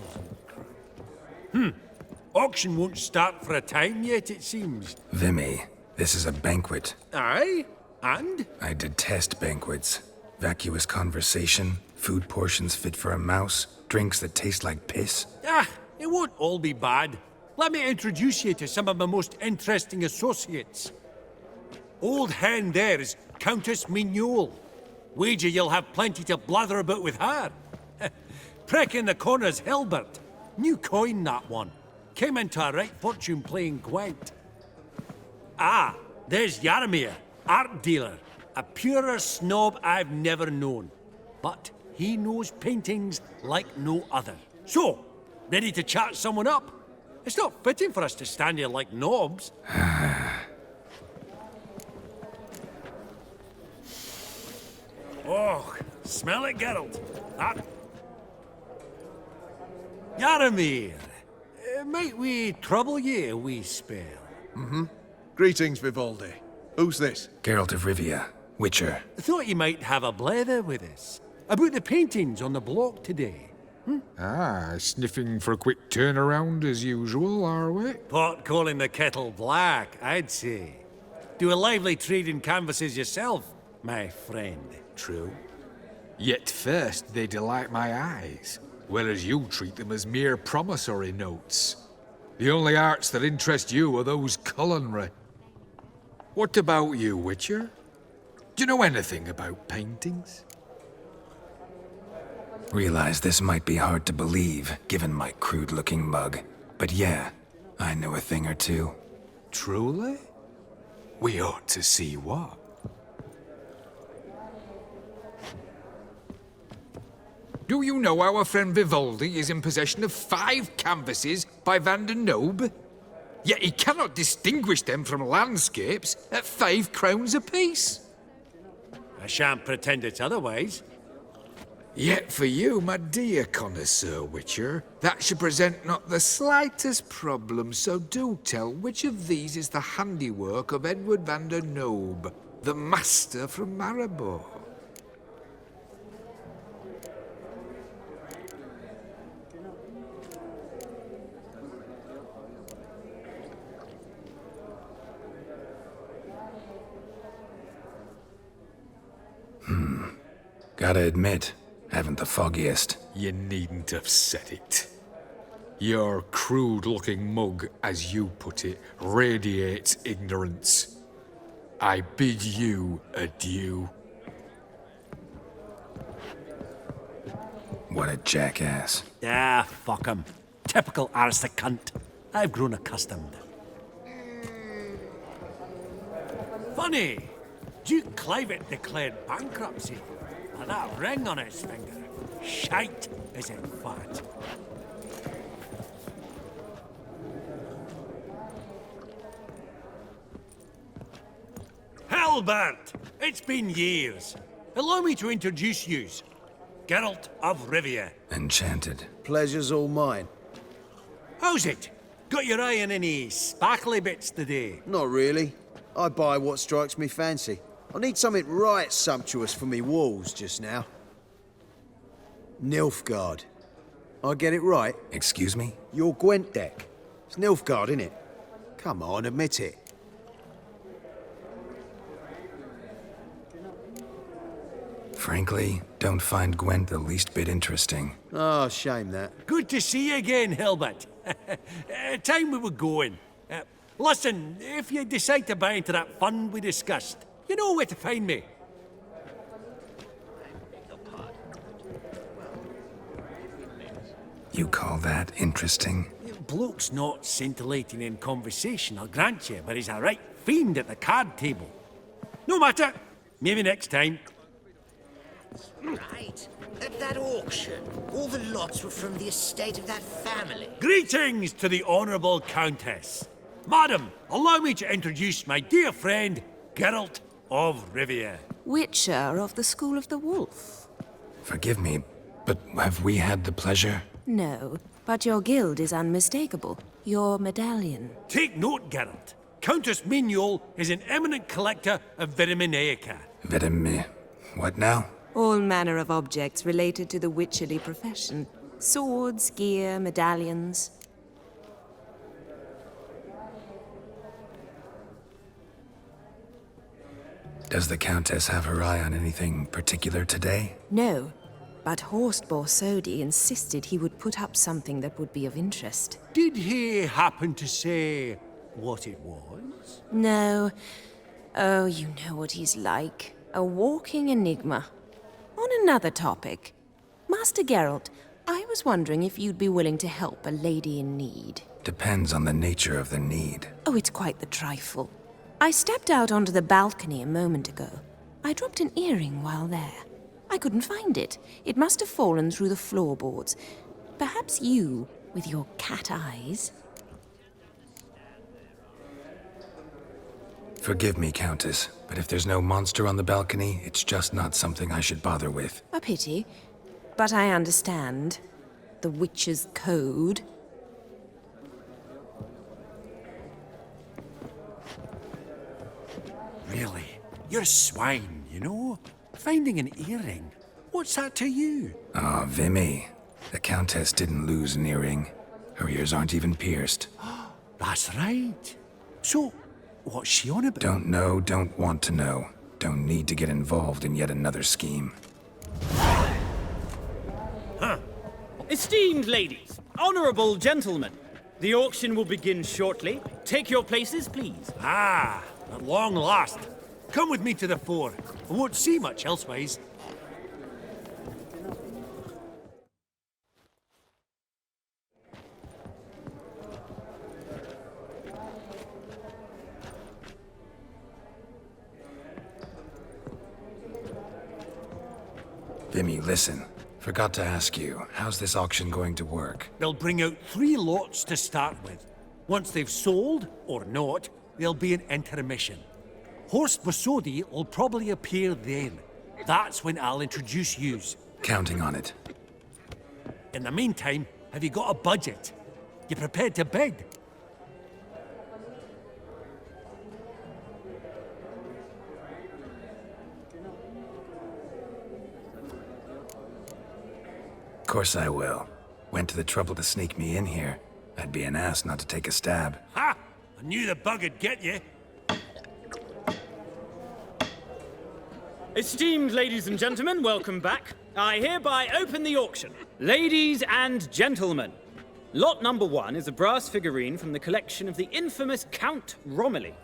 Auction won't start for a time yet, it seems. Vimy, this is a banquet. Aye? And? I detest banquets. Vacuous conversation, food portions fit for a mouse, drinks that taste like piss. Ah, it won't all be bad. Let me introduce you to some of my most interesting associates. Old hen there is Countess Mignole. Wager you'll have plenty to blather about with her. Prick in the corner's Hilbert. New coin, that one. Came into a right fortune playing Gwent. Ah, there's Jaromir, art dealer. A purer snob I've never known. But he knows paintings like no other. So, ready to chat someone up? It's not fitting for us to stand here like knobs. Oh, smell it, Geralt. That... Jaromir, might we trouble ye a wee spell? Mm-hmm. Greetings, Vivaldi. Who's this? Geralt of Rivia, Witcher. Thought you might have a blather with us. About the paintings on the block today. Ah, sniffing for a quick turnaround as usual, are we? Pot calling the kettle black, I'd say. Do a lively trade in canvases yourself, my friend. True. Yet first they delight my eyes, whereas you treat them as mere promissory notes. The only arts that interest you are those culinary. What about you, Witcher? Do you know anything about paintings? Realize this might be hard to believe, given my crude-looking mug. But yeah, I know a thing or two. Truly? We ought to see what. Do you know our friend Vivaldi is in possession of 5 canvases by Van der Nobe? Yet he cannot distinguish them from landscapes at 5 crowns apiece. I shan't pretend it's otherwise. Yet for you, my dear connoisseur Witcher, that should present not the slightest problem, so do tell which of these is the handiwork of Edward van der Nobe, the master from Maribor. Gotta admit, haven't the foggiest. You needn't have said it. Your crude-looking mug, as you put it, radiates ignorance. I bid you adieu. What a jackass. Ah, fuck him. Typical aristocrat. I've grown accustomed. Funny, Duke Clivet declared bankruptcy. And that ring on his finger. Shite, is in fact. Halbert! It's been years. Allow me to introduce yous. Geralt of Rivia. Enchanted. Pleasure's all mine. How's it? Got your eye on any sparkly bits today? Not really. I buy what strikes me fancy. I need something right sumptuous for me walls just now. Nilfgaard. I get it right? Excuse me? Your Gwent deck. It's Nilfgaard, innit? Come on, admit it. Frankly, don't find Gwent the least bit interesting. Oh, shame that. Good to see you again, Hilbert. Time we were going. Listen, if you decide to buy into that fund we discussed, you know where to find me. You call that interesting? Bloke's not scintillating in conversation, I'll grant you, but he's a right fiend at the card table. No matter. Maybe next time. Right. At that auction, all the lots were from the estate of that family. Greetings to the Honourable Countess. Madam, allow me to introduce my dear friend, Geralt of Rivia. Witcher of the School of the Wolf. Forgive me, but have we had the pleasure? No, but your guild is unmistakable. Your medallion. Take note, Geralt. Countess Mignol is an eminent collector of Vitaminaica. What now? All manner of objects related to the witcherly profession. Swords, gear, medallions. Does the Countess have her eye on anything particular today? No, but Horst Borsodi insisted he would put up something that would be of interest. Did he happen to say what it was? No. Oh, you know what he's like. A walking enigma. On another topic, Master Geralt, I was wondering if you'd be willing to help a lady in need. Depends on the nature of the need. Oh, it's quite the trifle. I stepped out onto the balcony a moment ago. I dropped an earring while there. I couldn't find it. It must have fallen through the floorboards. Perhaps you, with your cat eyes... Forgive me, Countess, but if there's no monster on the balcony, it's just not something I should bother with. A pity. But I understand. The witch's code. Really? You're a swine, you know? Finding an earring. What's that to you? Ah, Vimy. The Countess didn't lose an earring. Her ears aren't even pierced. That's right. So, what's she on about? Don't know, don't want to know. Don't need to get involved in yet another scheme. Huh. Esteemed ladies, honorable gentlemen, the auction will begin shortly. Take your places, please. Ah, at long last. Come with me to the fore. I won't see much elsewise. Vimy, listen. Forgot to ask you, how's this auction going to work? They'll bring out 3 lots to start with. Once they've sold, or not, there'll be an intermission. Horst Borsodi will probably appear then. That's when I'll introduce yous. Counting on it. In the meantime, have you got a budget? You prepared to bid? Of course I will. Went to the trouble to sneak me in here. I'd be an ass not to take a stab. Ha! I knew the bug'd get you. Esteemed ladies and gentlemen, welcome back. I hereby open the auction. Ladies and gentlemen, lot number 1 is a brass figurine from the collection of the infamous Count Romilly.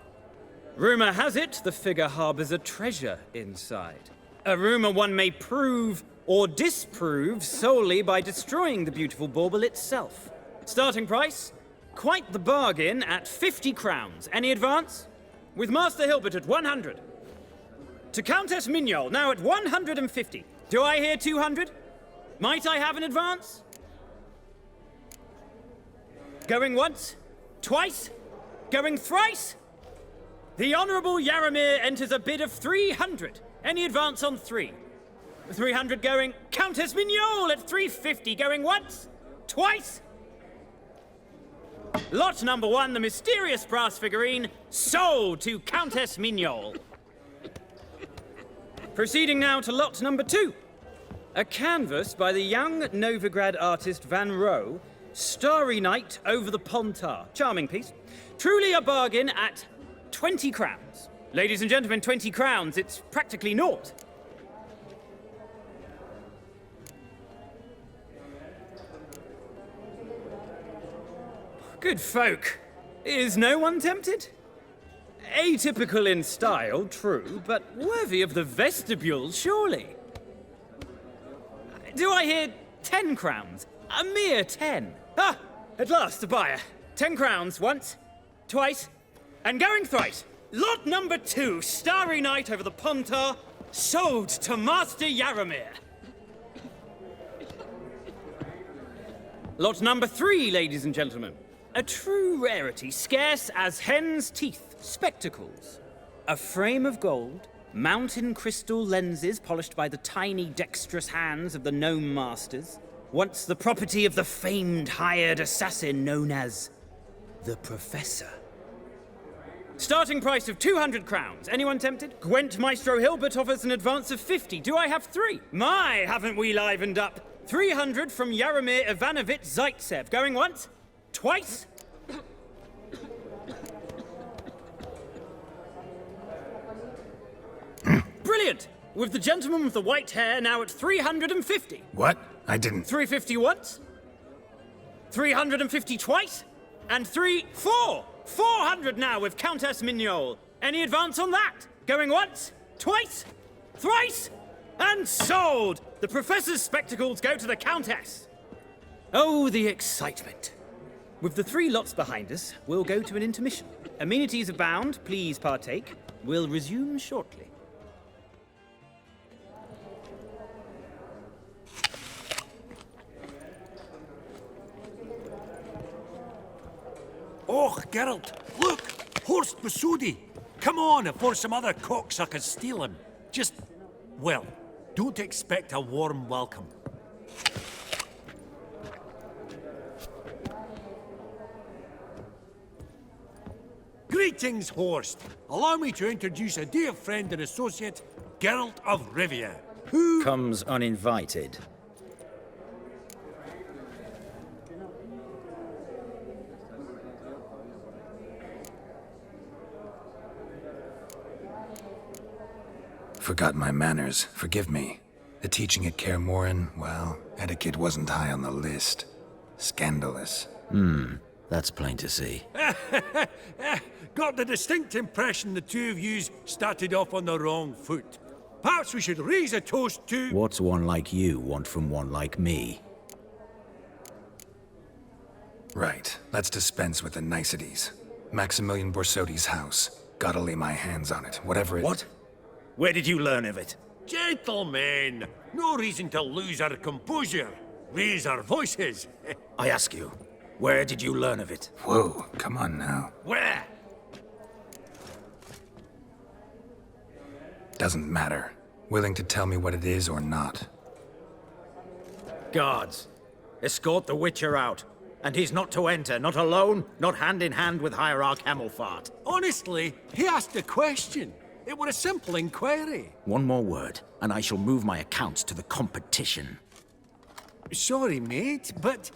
Rumor has it the figure harbors a treasure inside. A rumor one may prove or disprove solely by destroying the beautiful bauble itself. Starting price? Quite the bargain at 50 crowns. Any advance? With Master Hilbert at 100. To Countess Mignol, now at 150. Do I hear 200? Might I have an advance? Going once? Twice? Going thrice? The Honourable Yaramir enters a bid of 300. Any advance on 3? 300 going. Countess Mignol at 350. Going once? Twice? Lot number 1, the mysterious brass figurine, sold to Countess Mignol. Proceeding now to lot number 2. A canvas by the young Novigrad artist Van Rohe, Starry Night over the Pontar. Charming piece. Truly a bargain at 20 crowns. Ladies and gentlemen, 20 crowns, it's practically naught. Good folk. Is no one tempted? Atypical in style, true, but worthy of the vestibule, surely. Do I hear 10 crowns? A mere 10. Ah, at last, a buyer. 10 crowns, once, twice, and going thrice. Lot number 2, Starry Night over the Pontar, sold to Master Yaramir. Lot number 3, ladies and gentlemen. A true rarity, scarce as hen's teeth, spectacles. A frame of gold, mountain crystal lenses polished by the tiny dexterous hands of the gnome masters, once the property of the famed hired assassin known as the Professor. Starting price of 200 crowns. Anyone tempted? Gwent Maestro Hilbert offers an advance of 50. Do I have 3? My, haven't we livened up? 300 from Yaramir Ivanovich Zaitsev. Going once? Twice? Brilliant! With the gentleman with the white hair now at 350. What? I didn't... 350 once? 350 twice? And 400 now with Countess Mignol. Any advance on that? Going once? Twice? Thrice? And sold! The Professor's spectacles go to the Countess. Oh, the excitement. With the 3 lots behind us, we'll go to an intermission. Amenities abound, please partake. We'll resume shortly. Oh, Geralt, look! Horst Masudi! Come on before some other cocksuckers steal him. Just, well, don't expect a warm welcome. Greetings, Horst. Allow me to introduce a dear friend and associate, Geralt of Rivia, who... comes uninvited. Forgot my manners. Forgive me. The teaching at Kaer Morhen, well, etiquette wasn't high on the list. Scandalous. That's plain to see. Got the distinct impression the two of yous started off on the wrong foot. Perhaps we should raise a toast to... What's one like you want from one like me? Right. Let's dispense with the niceties. Maximilian Borsodi's house. Gotta lay my hands on it, whatever it... What? Where did you learn of it? Gentlemen, no reason to lose our composure. Raise our voices. I ask you, where did you learn of it? Whoa, come on now. Where? Doesn't matter. Willing to tell me what it is or not. Guards, escort the Witcher out. And he's not to enter, not alone, not hand in hand with Hierarch Hamilfart. Honestly, he asked a question. It were a simple inquiry. One more word, and I shall move my accounts to the competition. Sorry, mate, but...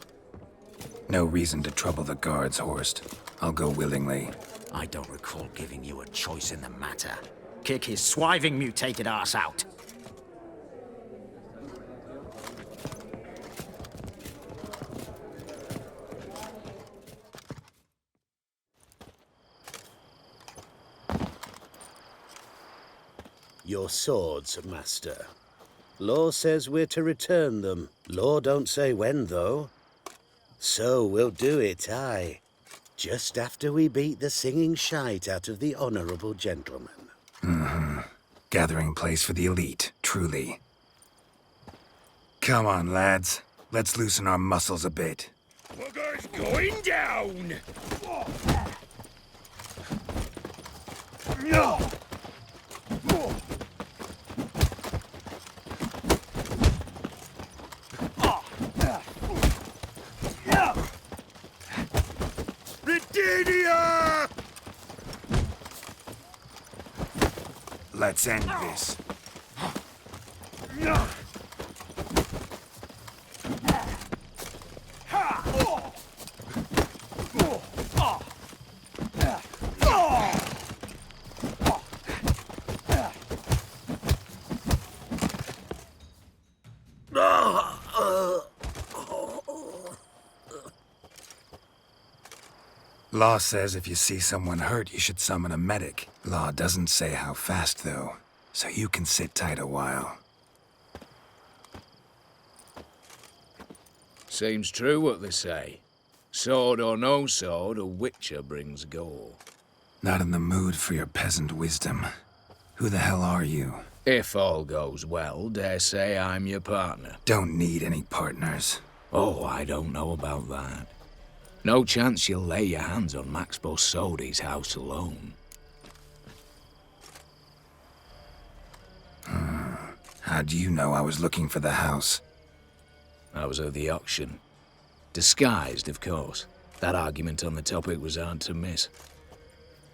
No reason to trouble the guards, Horst. I'll go willingly. I don't recall giving you a choice in the matter. Kick his swiving mutated ass out. Your swords, Master. Law says we're to return them. Law don't say when, though. So we'll do it, aye. Just after we beat the singing shite out of the honourable gentleman. Gathering place for the elite, truly. Come on, lads. Let's loosen our muscles a bit. Bugger's going down! Britannia! Let's end this. Law says if you see someone hurt, you should summon a medic. Law doesn't say how fast, though, so you can sit tight a while. Seems true what they say. Sword or no sword, a witcher brings gore. Not in the mood for your peasant wisdom. Who the hell are you? If all goes well, dare say I'm your partner. Don't need any partners. Oh, I don't know about that. No chance you'll lay your hands on Max Bossodi's house alone. How do you know I was looking for the house? I was at the auction. Disguised, of course. That argument on the topic was hard to miss.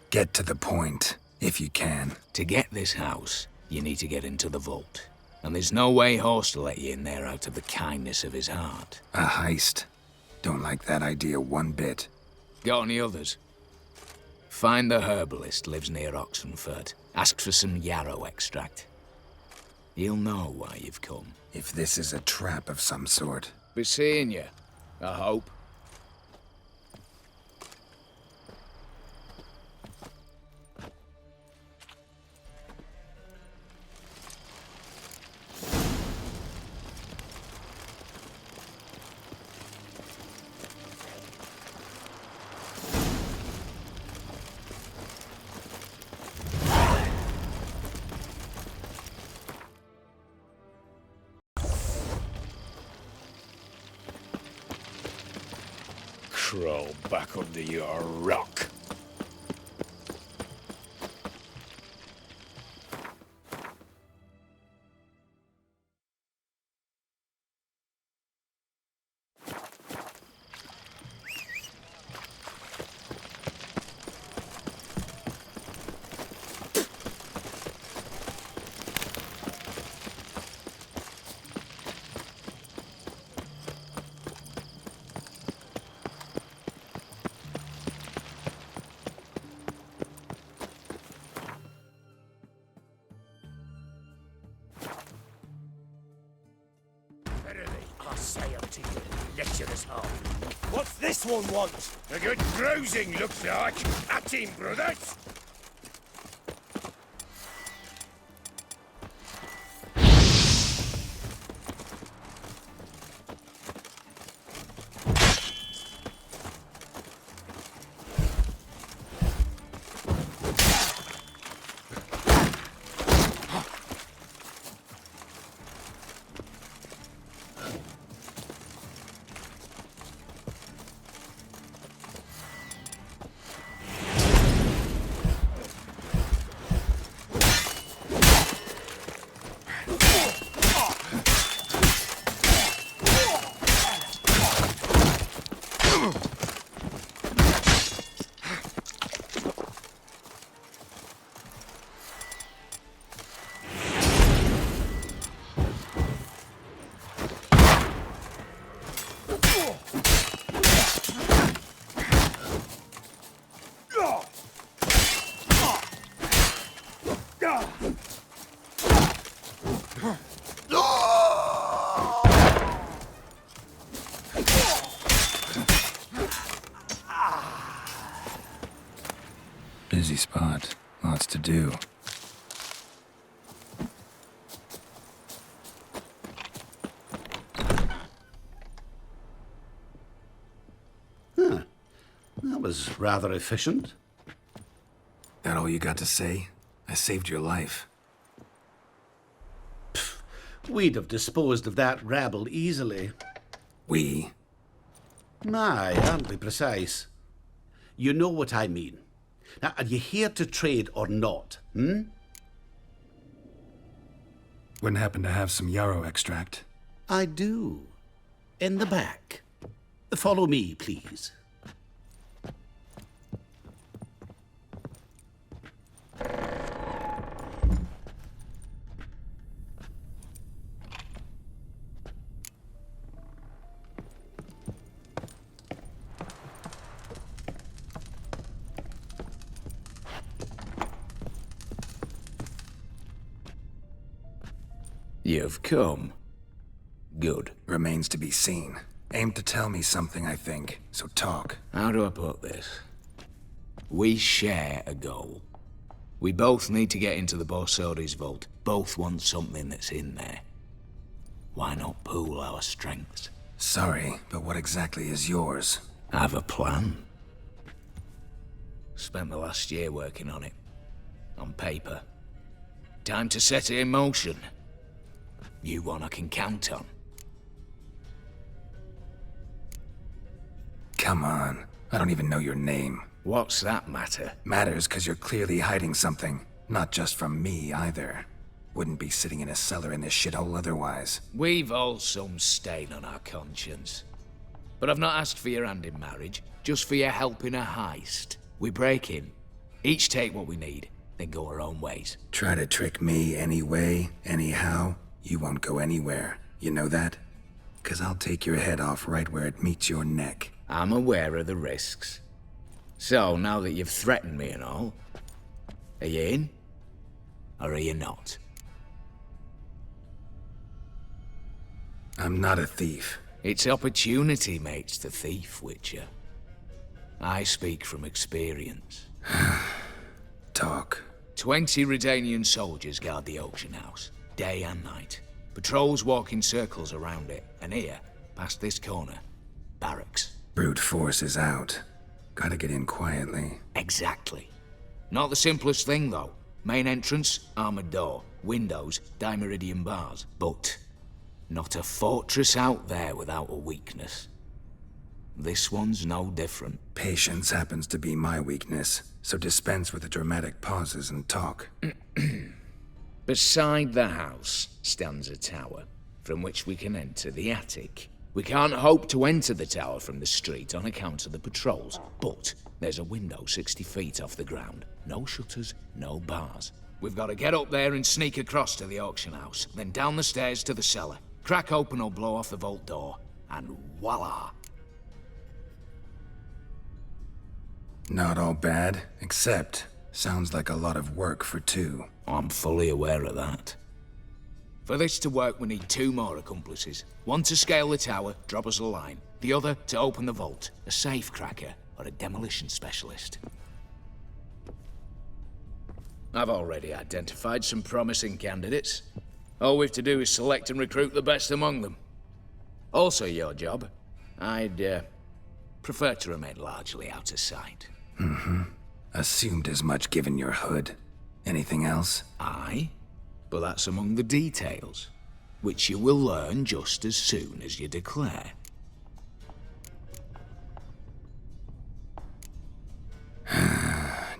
Get to the point, if you can. To get this house, you need to get into the vault. And there's no way Horst will let you in there out of the kindness of his heart. A heist? Don't like that idea one bit. Got any others? Find the herbalist lives near Oxenford. Ask for some yarrow extract. He'll know why you've come. If this is a trap of some sort. Be seeing you, I hope. Crawl back under your rock. What's this one want? A good grousing, looks like. At him, brothers! Busy spot. Lots to do. Huh. That was rather efficient. That all you got to say? I saved your life. We'd have disposed of that rabble easily. We? My, aren't we precise? You know what I mean. Now, are you here to trade or not, Wouldn't happen to have some yarrow extract. I do. In the back. Follow me, please. You've come. Good. Remains to be seen. Aim to tell me something, I think, so talk. How do I put this? We share a goal. We both need to get into the Borsodi's vault. Both want something that's in there. Why not pool our strengths? Sorry, but what exactly is yours? I have a plan. Spent the last year working on it. On paper. Time to set it in motion. You one I can count on. Come on. I don't even know your name. What's that matter? Matters because you're clearly hiding something. Not just from me, either. Wouldn't be sitting in a cellar in this shithole otherwise. We've all some stain on our conscience. But I've not asked for your hand in marriage, just for your help in a heist. We break in, each take what we need, then go our own ways. Try to trick me anyway, anyhow, you won't go anywhere. You know that? 'Cause I'll take your head off right where it meets your neck. I'm aware of the risks. So, now that you've threatened me and all, are you in? Or are you not? I'm not a thief. It's opportunity makes the thief, Witcher. I speak from experience. Talk. 20 Redanian soldiers guard the auction house, day and night. Patrols walk in circles around it, and here, past this corner, barracks. Brute force is out. Gotta get in quietly. Exactly. Not the simplest thing, though. Main entrance, armored door. Windows, dimeridian bars. But not a fortress out there without a weakness. This one's no different. Patience happens to be my weakness, so dispense with the dramatic pauses and talk. Beside the house stands a tower, from which we can enter the attic. We can't hope to enter the tower from the street on account of the patrols, but there's a window 60 feet off the ground. No shutters, no bars. We've got to get up there and sneak across to the auction house, then down the stairs to the cellar. Crack open or blow off the vault door, and voila! Not all bad, except sounds like a lot of work for two. I'm fully aware of that. For this to work, we need 2 more accomplices. One to scale the tower, drop us a line. The other to open the vault, a safe cracker or a demolition specialist. I've already identified some promising candidates. All we've to do is select and recruit the best among them. Also your job. I'd prefer to remain largely out of sight. Mm-hmm. Assumed as much given your hood. Anything else? Aye. But that's among the details, which you will learn just as soon as you declare.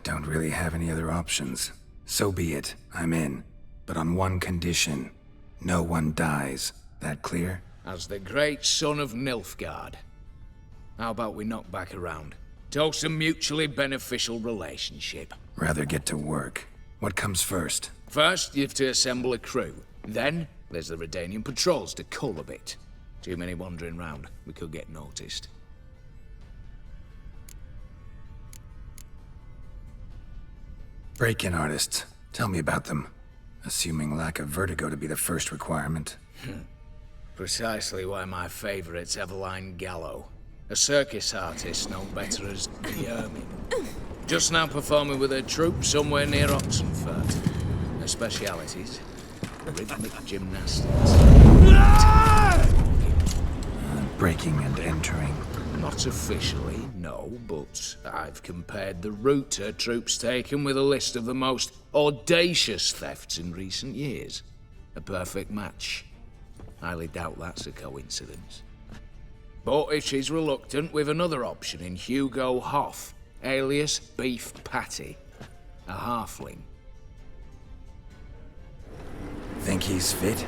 Don't really have any other options. So be it, I'm in. But on one condition. No one dies. That clear? As the great son of Nilfgaard. How about we knock back around? Toast a mutually beneficial relationship. Rather get to work. What comes first? First, you have to assemble a crew. Then, there's the Redanian patrols to cull a bit. Too many wandering round. We could get noticed. Break-in artists. Tell me about them. Assuming lack of vertigo to be the first requirement. Precisely why my favorite's Eveline Gallo. A circus artist known better as the Ermine. Just now performing with her troupe somewhere near Oxenfurt. Her specialities, rhythmic gymnastics. Breaking and entering. Not officially, no, but I've compared the route her troupe's taken with a list of the most audacious thefts in recent years. A perfect match. Highly doubt that's a coincidence. But if she's reluctant, we've another option in Hugo Hoff, alias Beef Patty. A halfling. Think he's fit?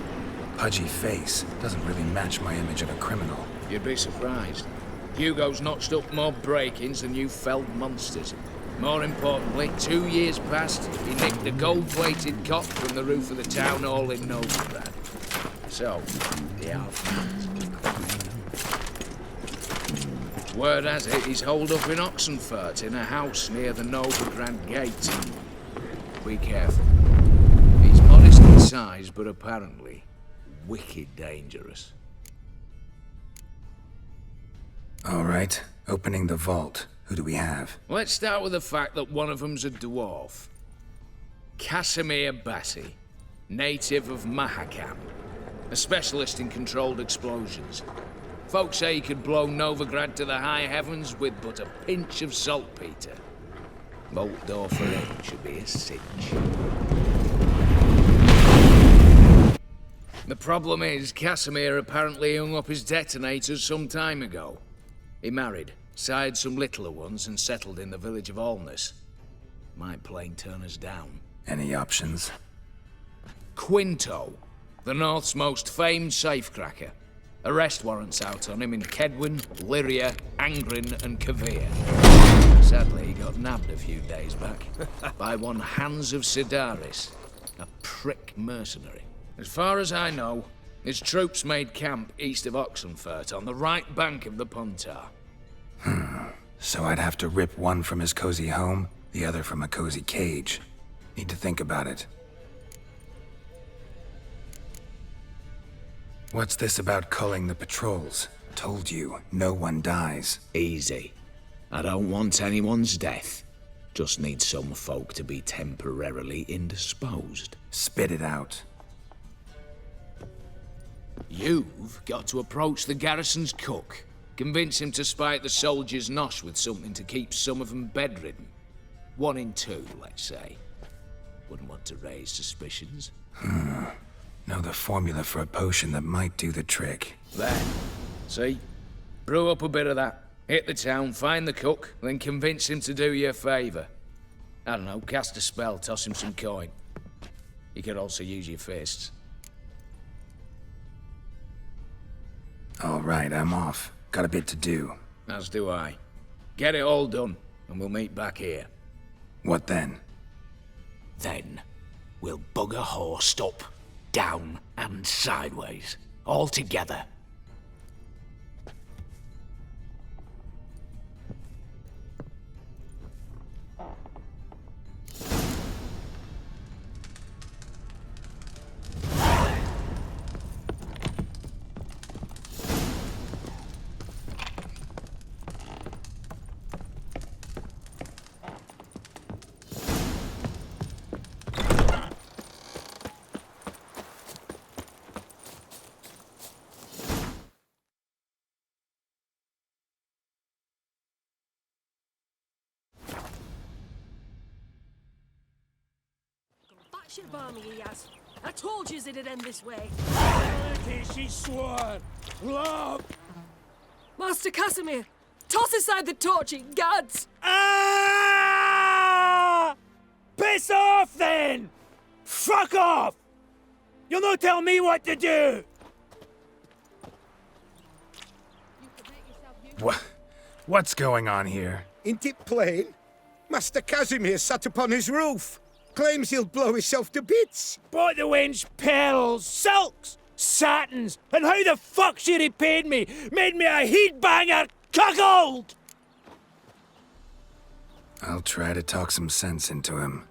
Pudgy face doesn't really match my image of a criminal. You'd be surprised. Hugo's notched up more break-ins than you felled monsters. More importantly, 2 years past, he nicked a gold-plated cot from the roof of the town hall in Novigrad. So, the half-mans. Word has it he's holed up in Oxenfurt in a house near the Novigrad gate. Be careful. He's modest in size, but apparently wicked dangerous. All right, opening the vault. Who do we have? Let's start with the fact that one of them's a dwarf. Casimir Bassi, native of Mahakam, a specialist in controlled explosions. Folks say he could blow Novigrad to the high heavens with but a pinch of saltpeter. Bolt door for him should be a cinch. The problem is, Casimir apparently hung up his detonators some time ago. He married, sired some littler ones, and settled in the village of Alness. Might plain turn us down. Any options? Quinto, the North's most famed safecracker. Arrest warrants out on him in Kedwin, Lyria, Angrin, and Kavir. Sadly, he got nabbed a few days back by one Hans of Sidaris, a prick mercenary. As far as I know, his troops made camp east of Oxenfurt on the right bank of the Puntar. So I'd have to rip one from his cozy home, the other from a cozy cage. Need to think about it. What's this about culling the patrols? Told you, no one dies. Easy. I don't want anyone's death. Just need some folk to be temporarily indisposed. Spit it out. You've got to approach the garrison's cook. Convince him to spike the soldiers' nosh with something to keep some of them bedridden. 1 in 2, let's say. Wouldn't want to raise suspicions. Know the formula for a potion that might do the trick. There. See? Brew up a bit of that. Hit the town, find the cook, then convince him to do you a favour. I don't know, cast a spell, toss him some coin. You could also use your fists. All right, I'm off. Got a bit to do. As do I. Get it all done, and we'll meet back here. What then? Then, we'll bugger horsed up, down, and sideways. All together. Batshit balmy he has. I told you it'd end this way. She swore. Love. Master Casimir, toss aside the torching gads. Ah! Piss off then! Fuck off! You'll not tell me what to do! What's going on here? Ain't it plain? Master Casimir sat upon his roof. Claims he'll blow himself to bits. Bought the wench pearls, silks, satins, and how the fuck she repaid me? Made me a heat-banger cuckold! I'll try to talk some sense into him.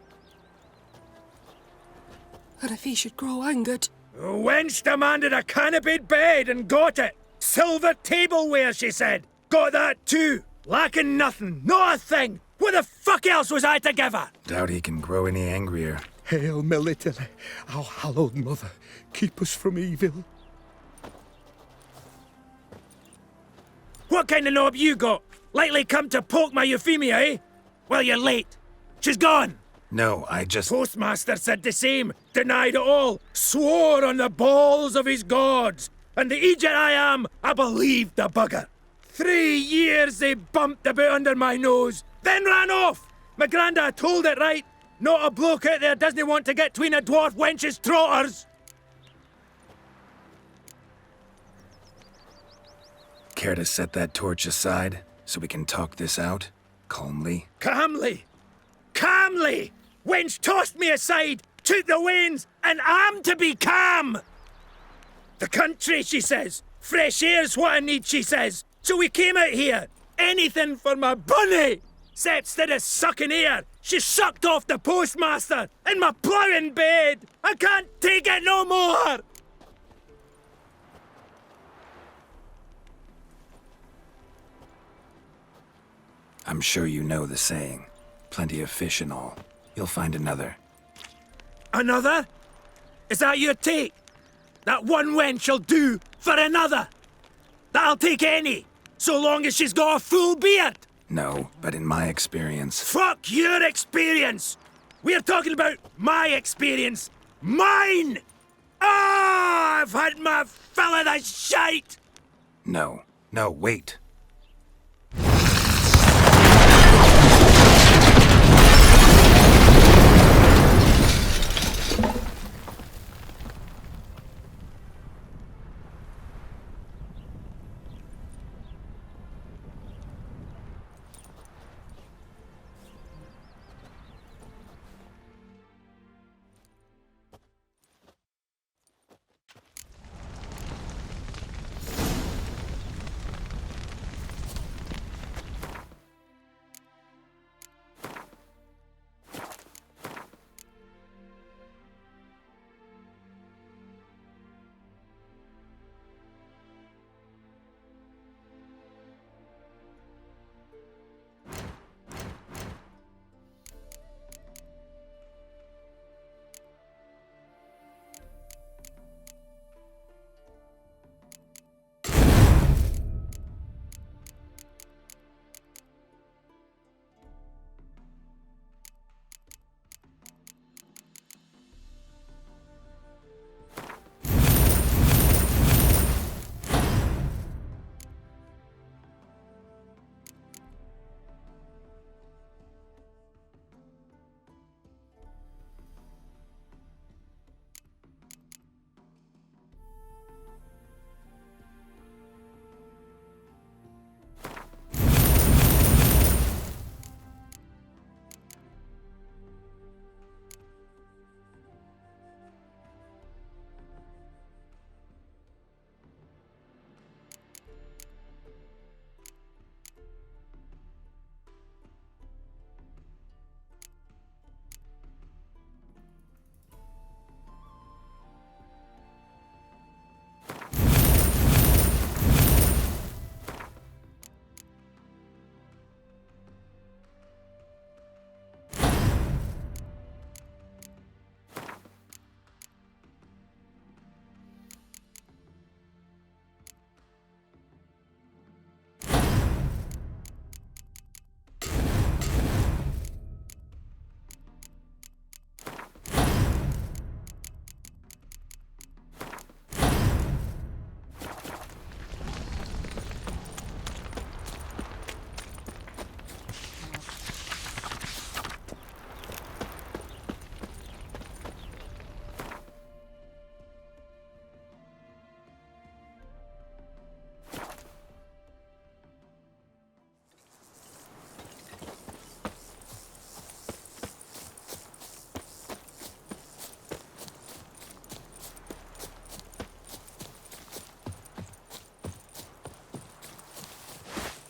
What if he should grow angered? The wench demanded a canopied bed and got it. Silver tableware, she said. Got that too. Lacking nothing, not a thing. What the fuck else was I to give her? Doubt he can grow any angrier. Hail Melitele, our hallowed mother, keep us from evil. What kind of knob you got? Likely come to poke my Euphemia, eh? Well, you're late. She's gone. No, I just... Postmaster said the same. Denied it all. Swore on the balls of his gods. And the Egypt I am, I believed the bugger. 3 years they bumped about under my nose. Then ran off! My granda told it right. Not a bloke out there doesn't want to get between a dwarf wench's trotters. Care to set that torch aside, so we can talk this out? Calmly? Calmly! Calmly! Wench tossed me aside, took the wains, and I'm to be calm! The country, she says. Fresh air's what I need, she says. So we came out here. Anything for my bunny! Except instead of sucking air, she sucked off the postmaster in my ploughing bed. I can't take it no more. I'm sure you know the saying. Plenty of fish and all. You'll find another. Another? Is that your take? That one wench'll do for another? That'll take any, so long as she's got a full beard. No, but in my experience... Fuck your experience! We're talking about my experience. Mine! Ah, I've had my fill of the shite! No, wait.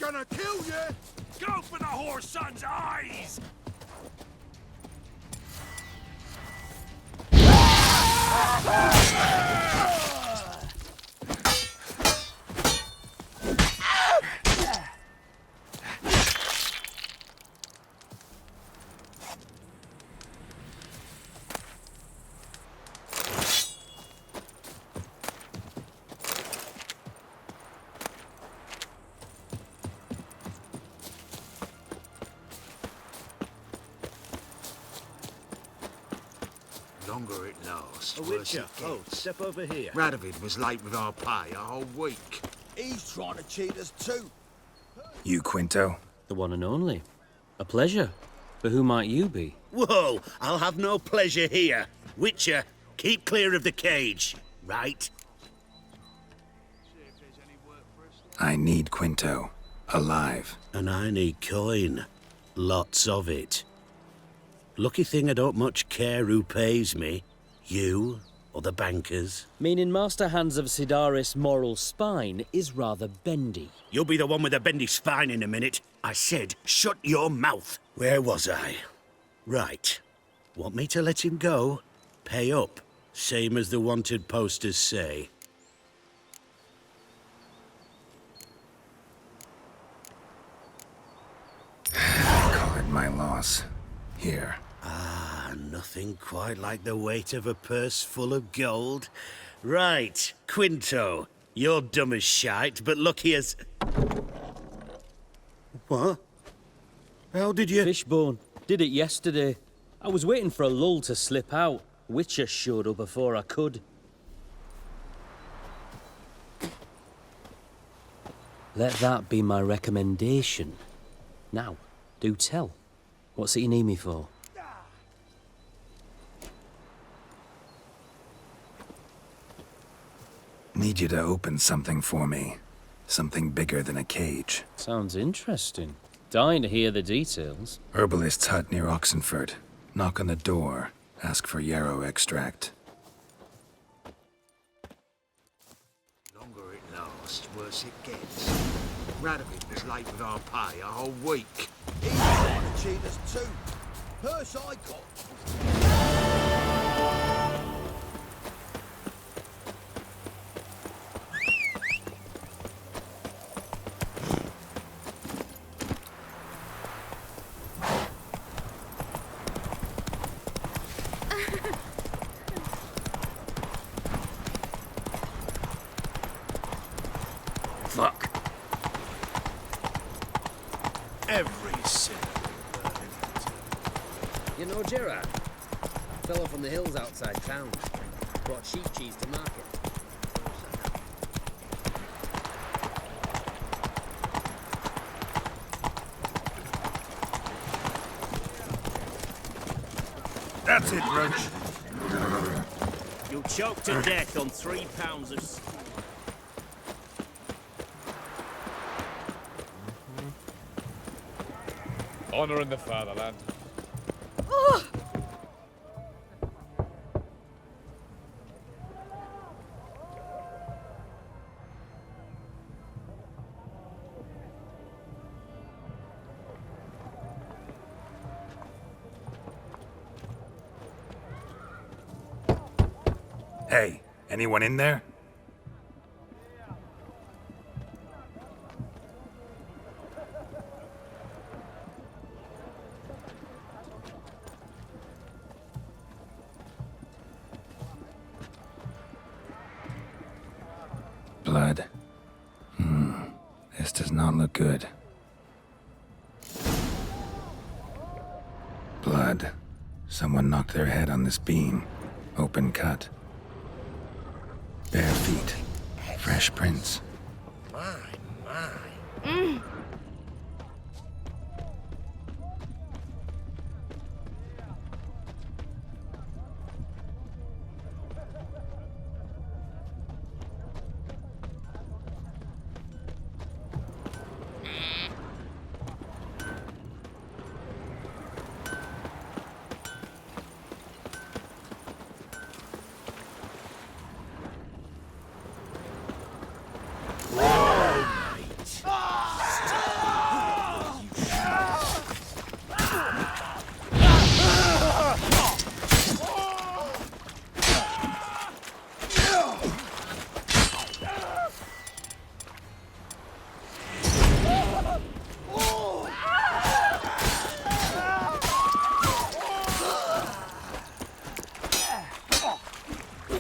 Gonna kill you! Go for the whore son's eyes! Longer it lasts, A worse witcher. it Oh, gets. step over here. Radovid was late with our pay a whole week. He's trying to cheat us too. You, Quinto? The one and only. A pleasure. But who might you be? Whoa, I'll have no pleasure here. Witcher, keep clear of the cage, right? I need Quinto. Alive. And I need coin. Lots of it. Lucky thing I don't much care who pays me. You or the bankers. Meaning Master Hans of Sidaris' moral spine is rather bendy. You'll be the one with the bendy spine in a minute. I said, shut your mouth. Where was I? Right. Want me to let him go? Pay up. Same as the wanted posters say. boss. Here. Ah, nothing quite like the weight of a purse full of gold. Right, Quinto, you're dumb as shite, but lucky as... What? How did you... Fishbone. Did it yesterday. I was waiting for a lull to slip out. Witcher showed up before I could. Let that be my recommendation. Now, do tell. What's it you need me for? Need you to open something for me. Something bigger than a cage. Sounds interesting. Dying to hear the details. Herbalist's hut near Oxenford. Knock on the door. Ask for yarrow extract. Longer it lasts, worse it gets. Radovid was late with our pay a whole week. He's trying to cheat us too. Purse I got. Fuck. Every single You know Geralt? Fellow from the hills outside town. Brought sheep cheese to market. That's it, Roach. You'll choke to death on 3 pounds of... Honor in the fatherland. Oh! Hey, anyone in there? Blood. This does not look good. Blood. Someone knocked their head on this beam. Open cut. Bare feet. Fresh prints.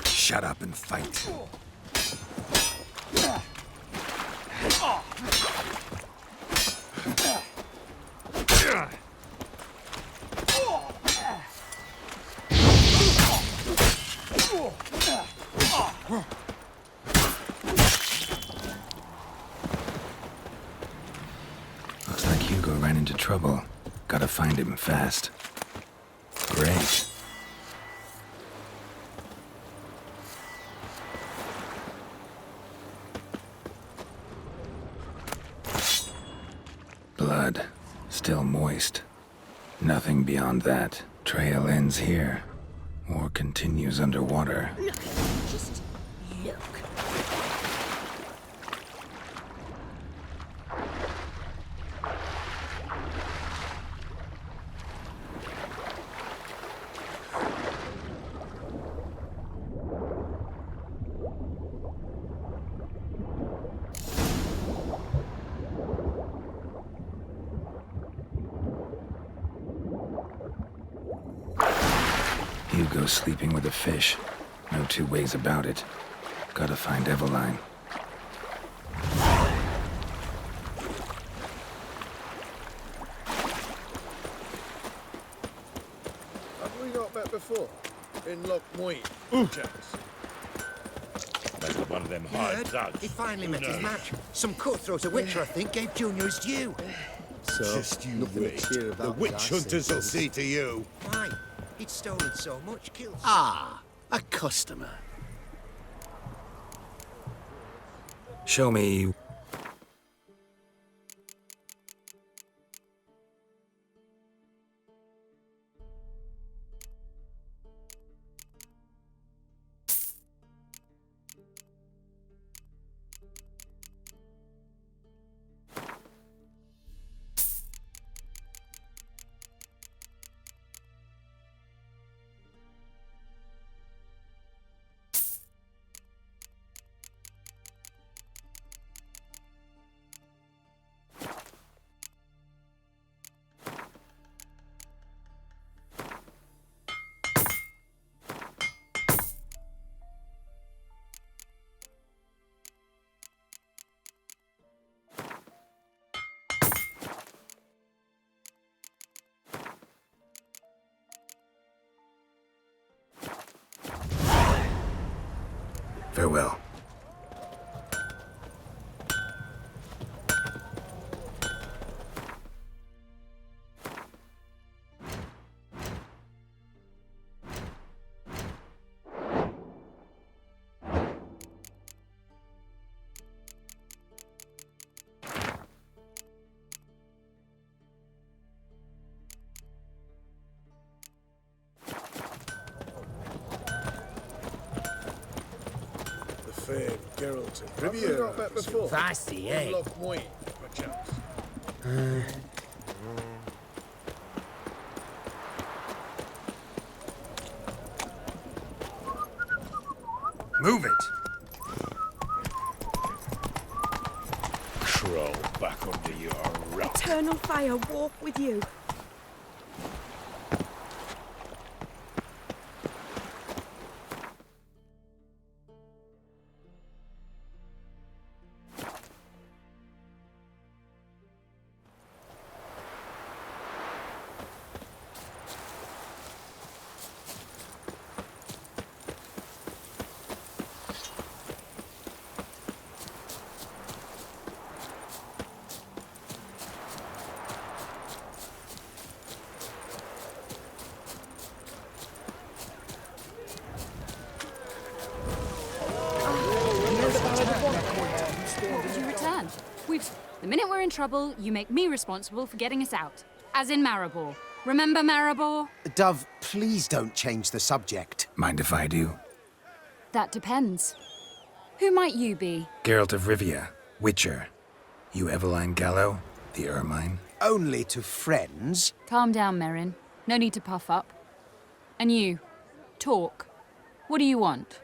Shut up and fight. Looks like Hugo ran into trouble. Gotta find him fast. Great. Blood. Still moist. Nothing beyond that. Trail ends here. Or continues underwater. Look, just look. Hugo sleeping with a fish. No two ways about it. Gotta find Eveline. Have we not met before? In Lochmoy, chaps. Maybe one of them You hard heard? thugs. He finally Who met his knows? match. Some cutthroat a Witcher, I think, gave Junior his due. So, Just you nothing wait. to cheer about The witch that, hunters will seems. see to you. Why? He'd stolen so much, killed. Ah, a customer. Show me. Farewell. Fair Geralt of Rivia. Have we not met before? Feisty, eh? In Lochmoy, chaps. Move it! Crawl back under your rock. Eternal fire walk with you. Did you return? The minute we're in trouble, you make me responsible for getting us out. As in Maribor. Remember Maribor? Dove, please don't change the subject. Mind if I do? That depends. Who might you be? Geralt of Rivia, Witcher. You Eveline Gallo, the Ermine? Only to friends. Calm down, Merrin. No need to puff up. And you, talk. What do you want?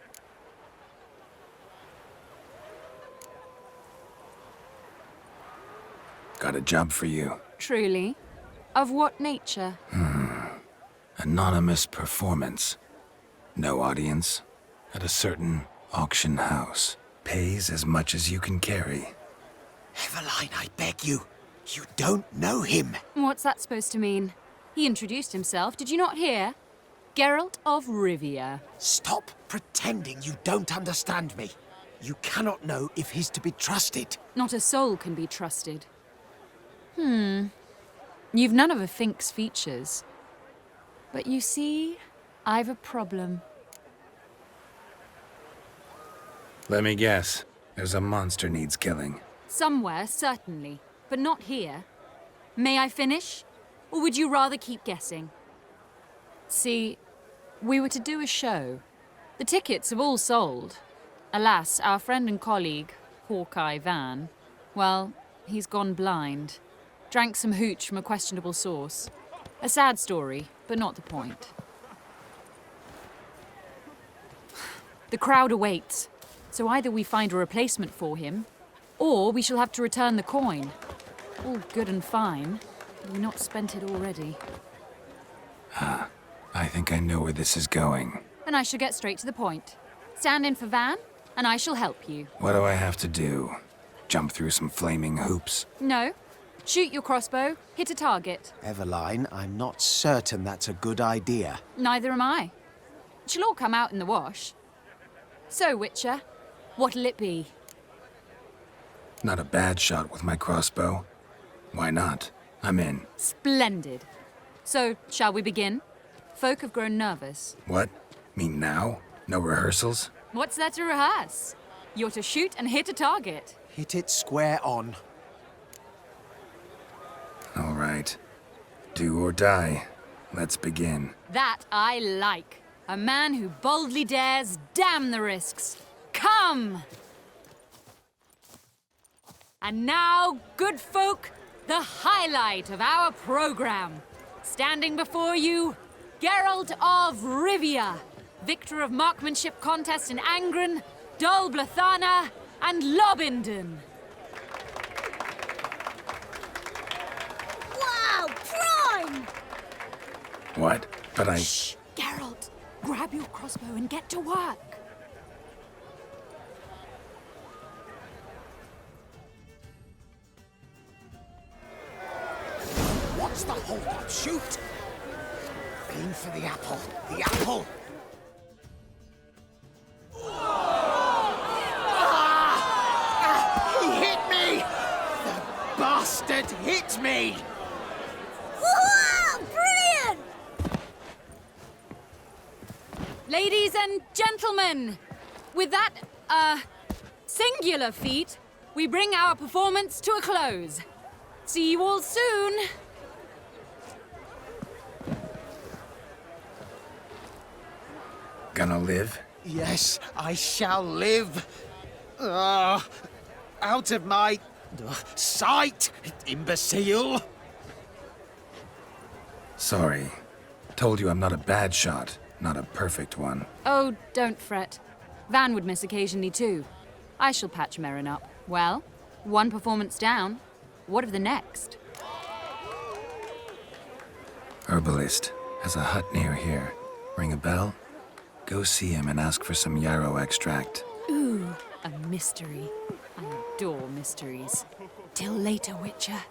Got a job for you. Truly? Of what nature? Anonymous performance. No audience. At a certain auction house. Pays as much as you can carry. Eveline, I beg you. You don't know him. What's that supposed to mean? He introduced himself, did you not hear? Geralt of Rivia. Stop pretending you don't understand me. You cannot know if he's to be trusted. Not a soul can be trusted. You've none of a Fink's features. But you see, I've a problem. Let me guess. There's a monster needs killing. Somewhere, certainly, but not here. May I finish? Or would you rather keep guessing? See, we were to do a show. The tickets have all sold. Alas, our friend and colleague, Hawkeye Van, well, he's gone blind. Drank some hooch from a questionable source. A sad story, but not the point. The crowd awaits, so either we find a replacement for him, or we shall have to return the coin. All good and fine, but we've not spent it already. I think I know where this is going. Then I shall get straight to the point. Stand in for Van, and I shall help you. What do I have to do? Jump through some flaming hoops? No. Shoot your crossbow, hit a target. Eveline, I'm not certain that's a good idea. Neither am I. It shall all come out in the wash. So, Witcher, what'll it be? Not a bad shot with my crossbow. Why not? I'm in. Splendid. So, shall we begin? Folk have grown nervous. What? Me now? No rehearsals? What's there to rehearse? You're to shoot and hit a target. Hit it square on. All right. Do or die. Let's begin. That I like. A man who boldly dares, damn the risks. Come! And now, good folk, the highlight of our program. Standing before you, Geralt of Rivia, victor of marksmanship contest in Angren, Dol Blathana, and Lobindon. Wow, prime! What? But I... Shh! Geralt, grab your crossbow and get to work. What's the hold-up? Shoot! Aim for the apple. The apple! He hit me! The bastard hit me! Wow, brilliant! Ladies and gentlemen, with that, singular feat, we bring our performance to a close. See you all soon. Gonna live? Yes, I shall live. Out of my sight, imbecile. Sorry. Told you I'm not a bad shot, not a perfect one. Oh, don't fret. Van would miss occasionally too. I shall patch Merrin up. Well, one performance down. What of the next? Herbalist has a hut near here. Ring a bell? Go see him and ask for some yarrow extract. Ooh, a mystery. I adore mysteries. Till later, Witcher.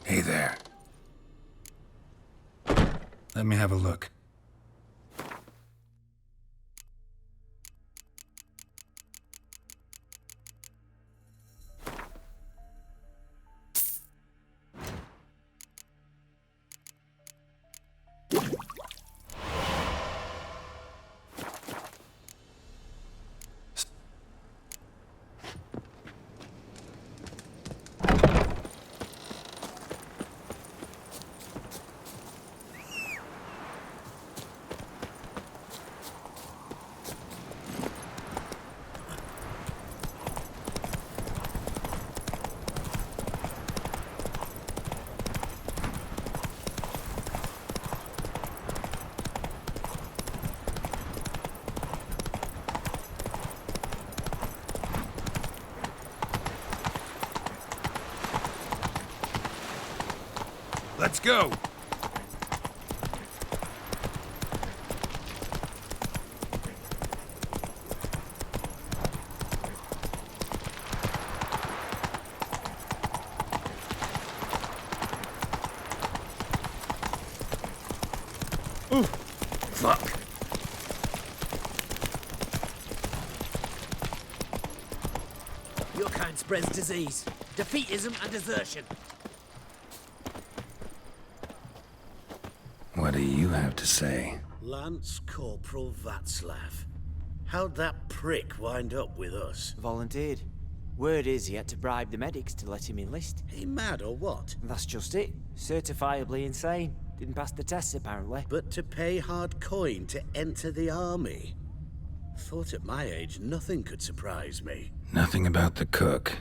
Hey there. Let me have a look. Let's go. Ooh, fuck. Your kind spreads disease, defeatism and desertion. What do you have to say? Lance Corporal Václav. How'd that prick wind up with us? Volunteered. Word is he had to bribe the medics to let him enlist. He mad or what? That's just it. Certifiably insane. Didn't pass the tests, apparently. But to pay hard coin to enter the army? Thought at my age nothing could surprise me. Nothing about the cook.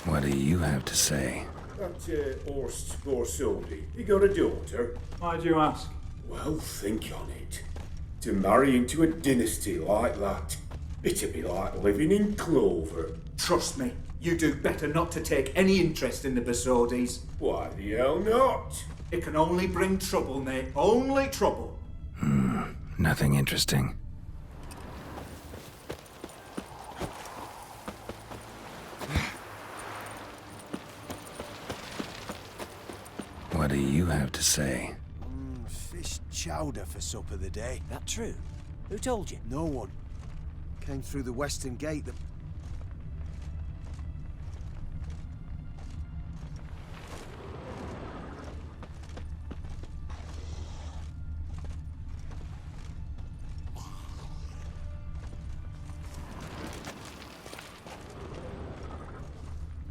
What do you have to say? That Horst Borsodi, he got a daughter. Why do you ask? Well, think on it. To marry into a dynasty like that, it'd be like living in clover. Trust me, you do better not to take any interest in the Borsodis. Why the hell not? It can only bring trouble, mate. Only trouble. Nothing interesting. What do you have to say? Fish chowder for supper the day. That true? Who told you? No one. Came through the western gate.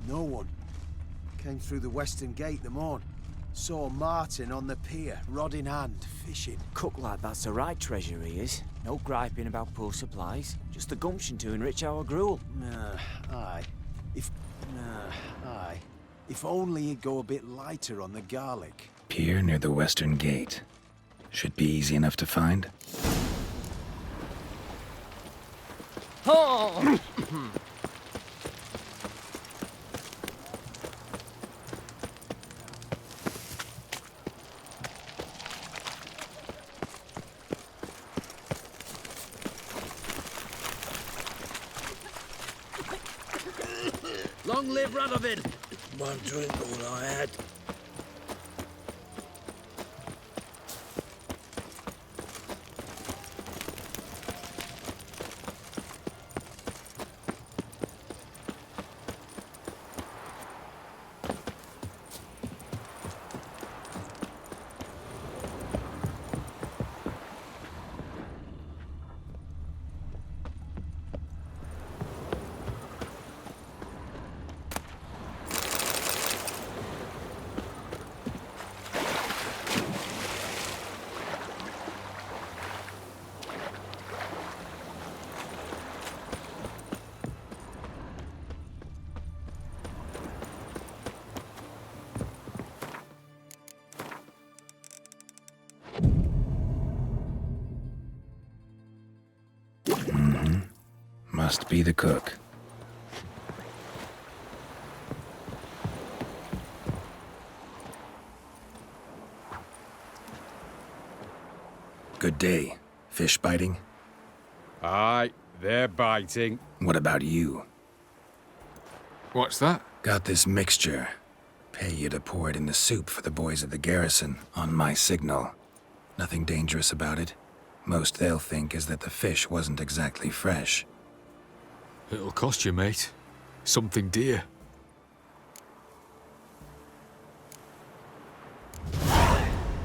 No one. Came through the western gate the morn. Saw Martin on the pier, rod in hand, fishing. Cook lad, that's the right treasure he is. No griping about poor supplies. Just the gumption to enrich our gruel. Aye. If only he'd go a bit lighter on the garlic. Pier near the western gate. Should be easy enough to find. Oh! Long live Radovid! One drink all I had. Must be the cook. Good day. Fish biting? Aye, they're biting. What about you? What's that? Got this mixture. Pay you to pour it in the soup for the boys at the garrison, on my signal. Nothing dangerous about it. Most they'll think is that the fish wasn't exactly fresh. It'll cost you, mate. Something dear.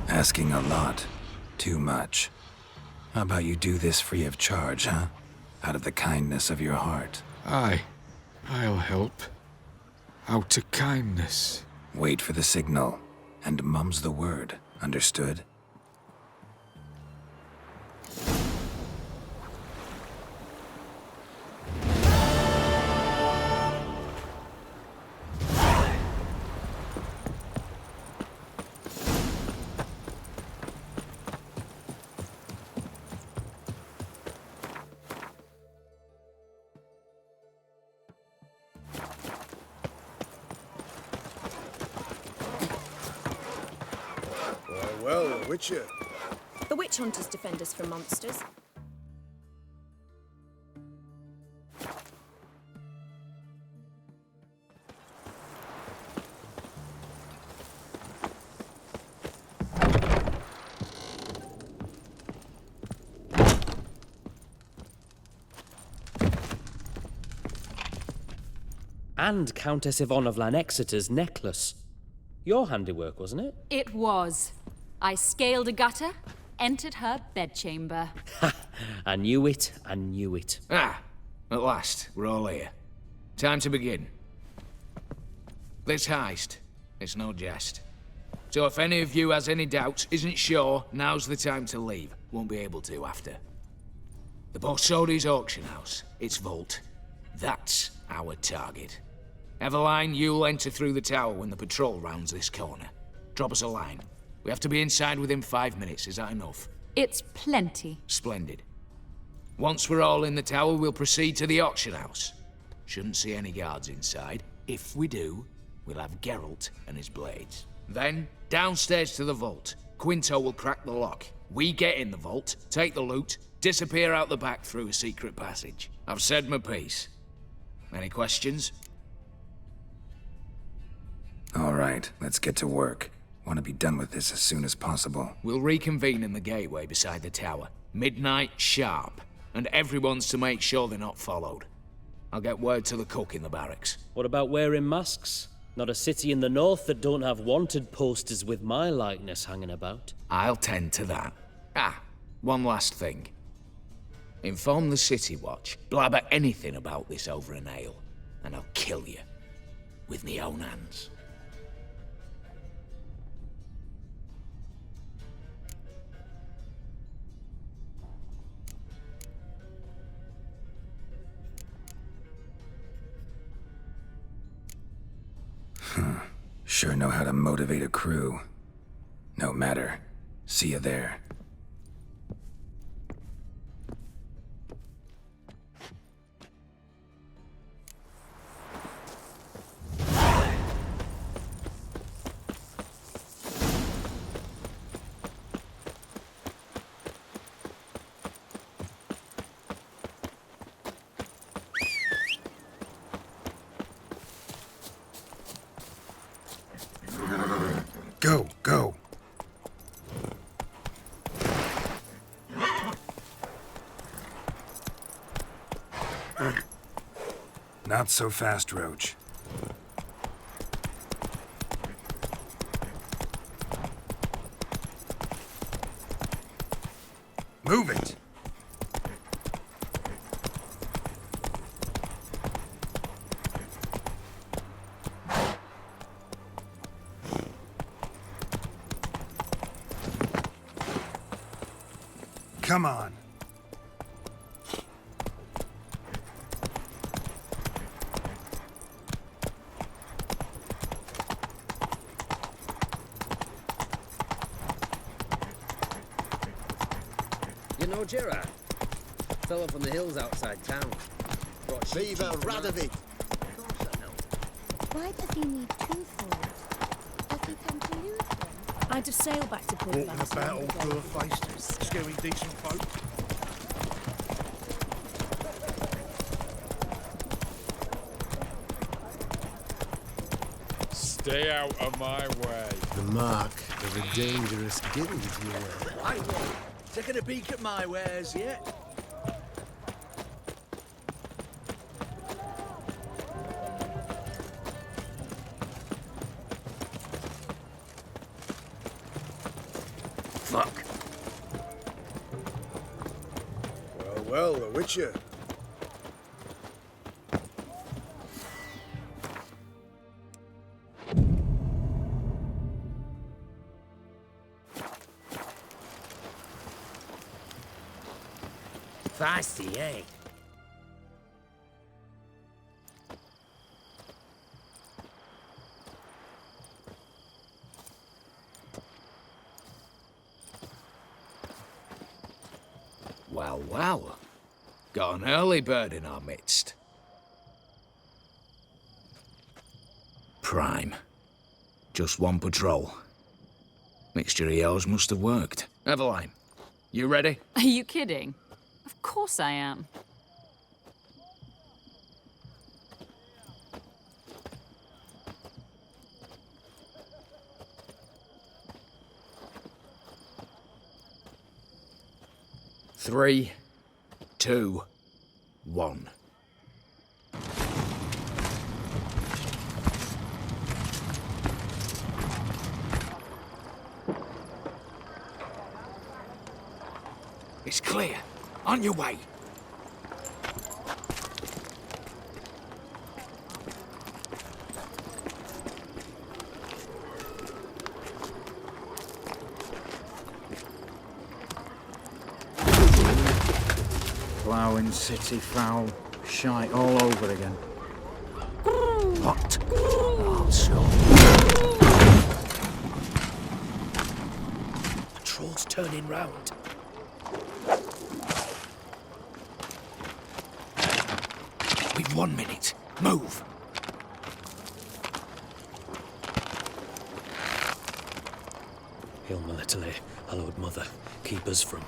Asking a lot. Too much. How about you do this free of charge, huh? Out of the kindness of your heart. Aye, I'll help. Out of kindness. Wait for the signal, and mum's the word. Understood? Witcher. The witch hunters defend us from monsters. And Countess Yvonne of Lanexeter's necklace. Your handiwork, wasn't it? It was. I scaled a gutter, entered her bedchamber. Ha! I knew it, I knew it. Ah, at last, we're all here. Time to begin. This heist, it's no jest. So if any of you has any doubts, isn't sure, now's the time to leave. Won't be able to after. The Borsodi's auction house, its vault. That's our target. Eveline, you'll enter through the tower when the patrol rounds this corner. Drop us a line. We have to be inside within 5 minutes, is that enough? It's plenty. Splendid. Once we're all in the tower, we'll proceed to the auction house. Shouldn't see any guards inside. If we do, we'll have Geralt and his blades. Then, downstairs to the vault. Quinto will crack the lock. We get in the vault, take the loot, disappear out the back through a secret passage. I've said my piece. Any questions? All right, let's get to work. Want to be done with this as soon as possible. We'll reconvene in the gateway beside the tower. Midnight sharp. And everyone's to make sure they're not followed. I'll get word to the cook in the barracks. What about wearing masks? Not a city in the north that don't have wanted posters with my likeness hanging about. I'll tend to that. Ah, one last thing. Inform the City Watch. Blabber anything about this over an ale, and I'll kill you. With me own hands. Sure know how to motivate a crew. No matter. See you there. Go, go. Not so fast, Roach. Move it! Come on. You know Geralt? Fellow from the hills outside town. Beaver Radovid. Why does he need two swords? Does he come to use them? I'd have sailed back to Port Walking about all door-faced, scary decent folk. Stay out of my way. The mark of a dangerous guild, if you will. I won't. Taking a peek at my wares yet? Fuck. Well, well, the Witcher. Feisty, eh? Well, well. Got an early bird in our midst. Prime. Just one patrol. Mixture of yours must have worked. Eveline, you ready? Are you kidding? Of course I am. Three, two, one. It's clear. On your way. Ploughing city foul, shite all over again. What? Oh, so. Patrol's turning round. We've 1 minute. Move. Hail Military, hallowed mother, keep us from...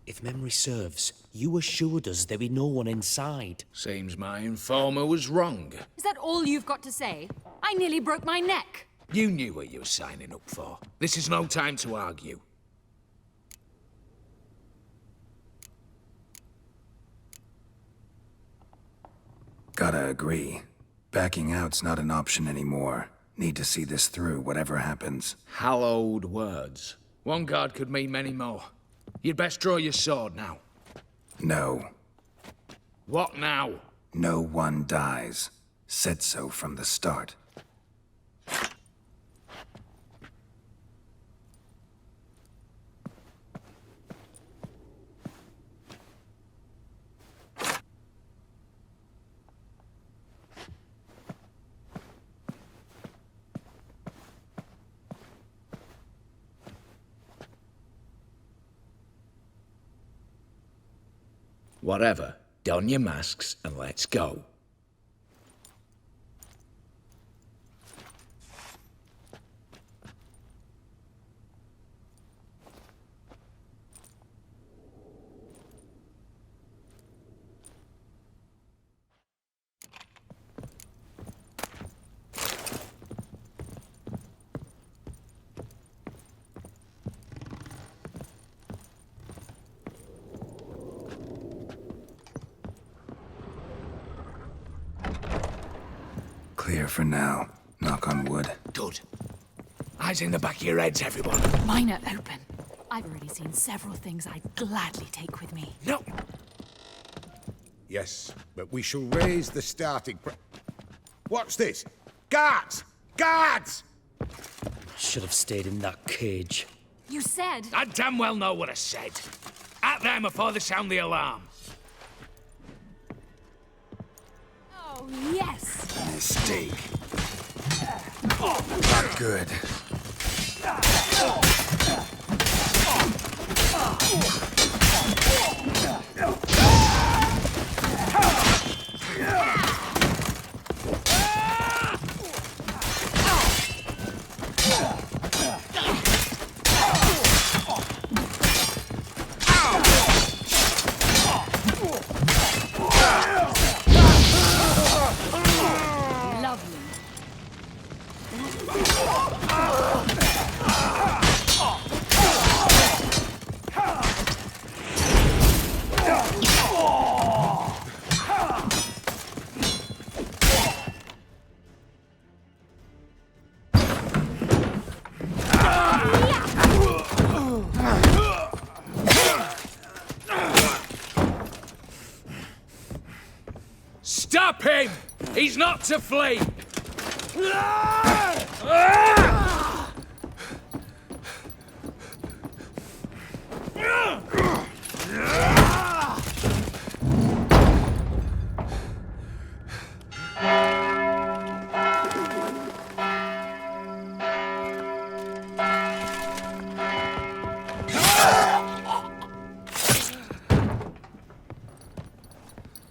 If memory serves, you assured us there be no one inside. Seems my informer was wrong. Is that all you've got to say? I nearly broke my neck. You knew what you were signing up for. This is no time to argue. Gotta agree. Backing out's not an option anymore. Need to see this through, whatever happens. Hallowed words. One guard could mean many more. You'd best draw your sword now. No. What now? No one dies. Said so from the start. Whatever. Don your masks and let's go. Clear for now. Knock on wood. Good. Eyes in the back of your heads, everyone. Mine are open. I've already seen several things I'd gladly take with me. No! Yes, but we shall raise the starting What's this? Guards! Guards! Should have stayed in that cage. You said... I damn well know what I said. At them before they sound the alarm. Oh, yes! Mistake. Not good. Lovely. him! He's not to flee!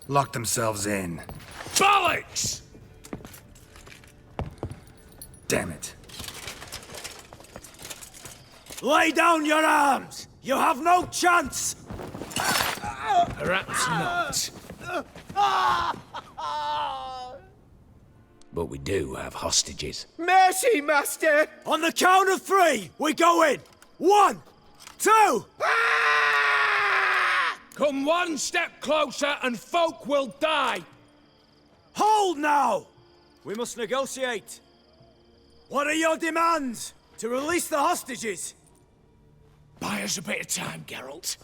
Lock themselves in. Bollocks! Damn it. Lay down your arms! You have no chance! Perhaps not. But we do have hostages. Mercy, master! On the count of 3, we go in! 1, 2... Come one step closer and folk will die! Hold now! We must negotiate. What are your demands? To release the hostages? Buy us a bit of time, Geralt.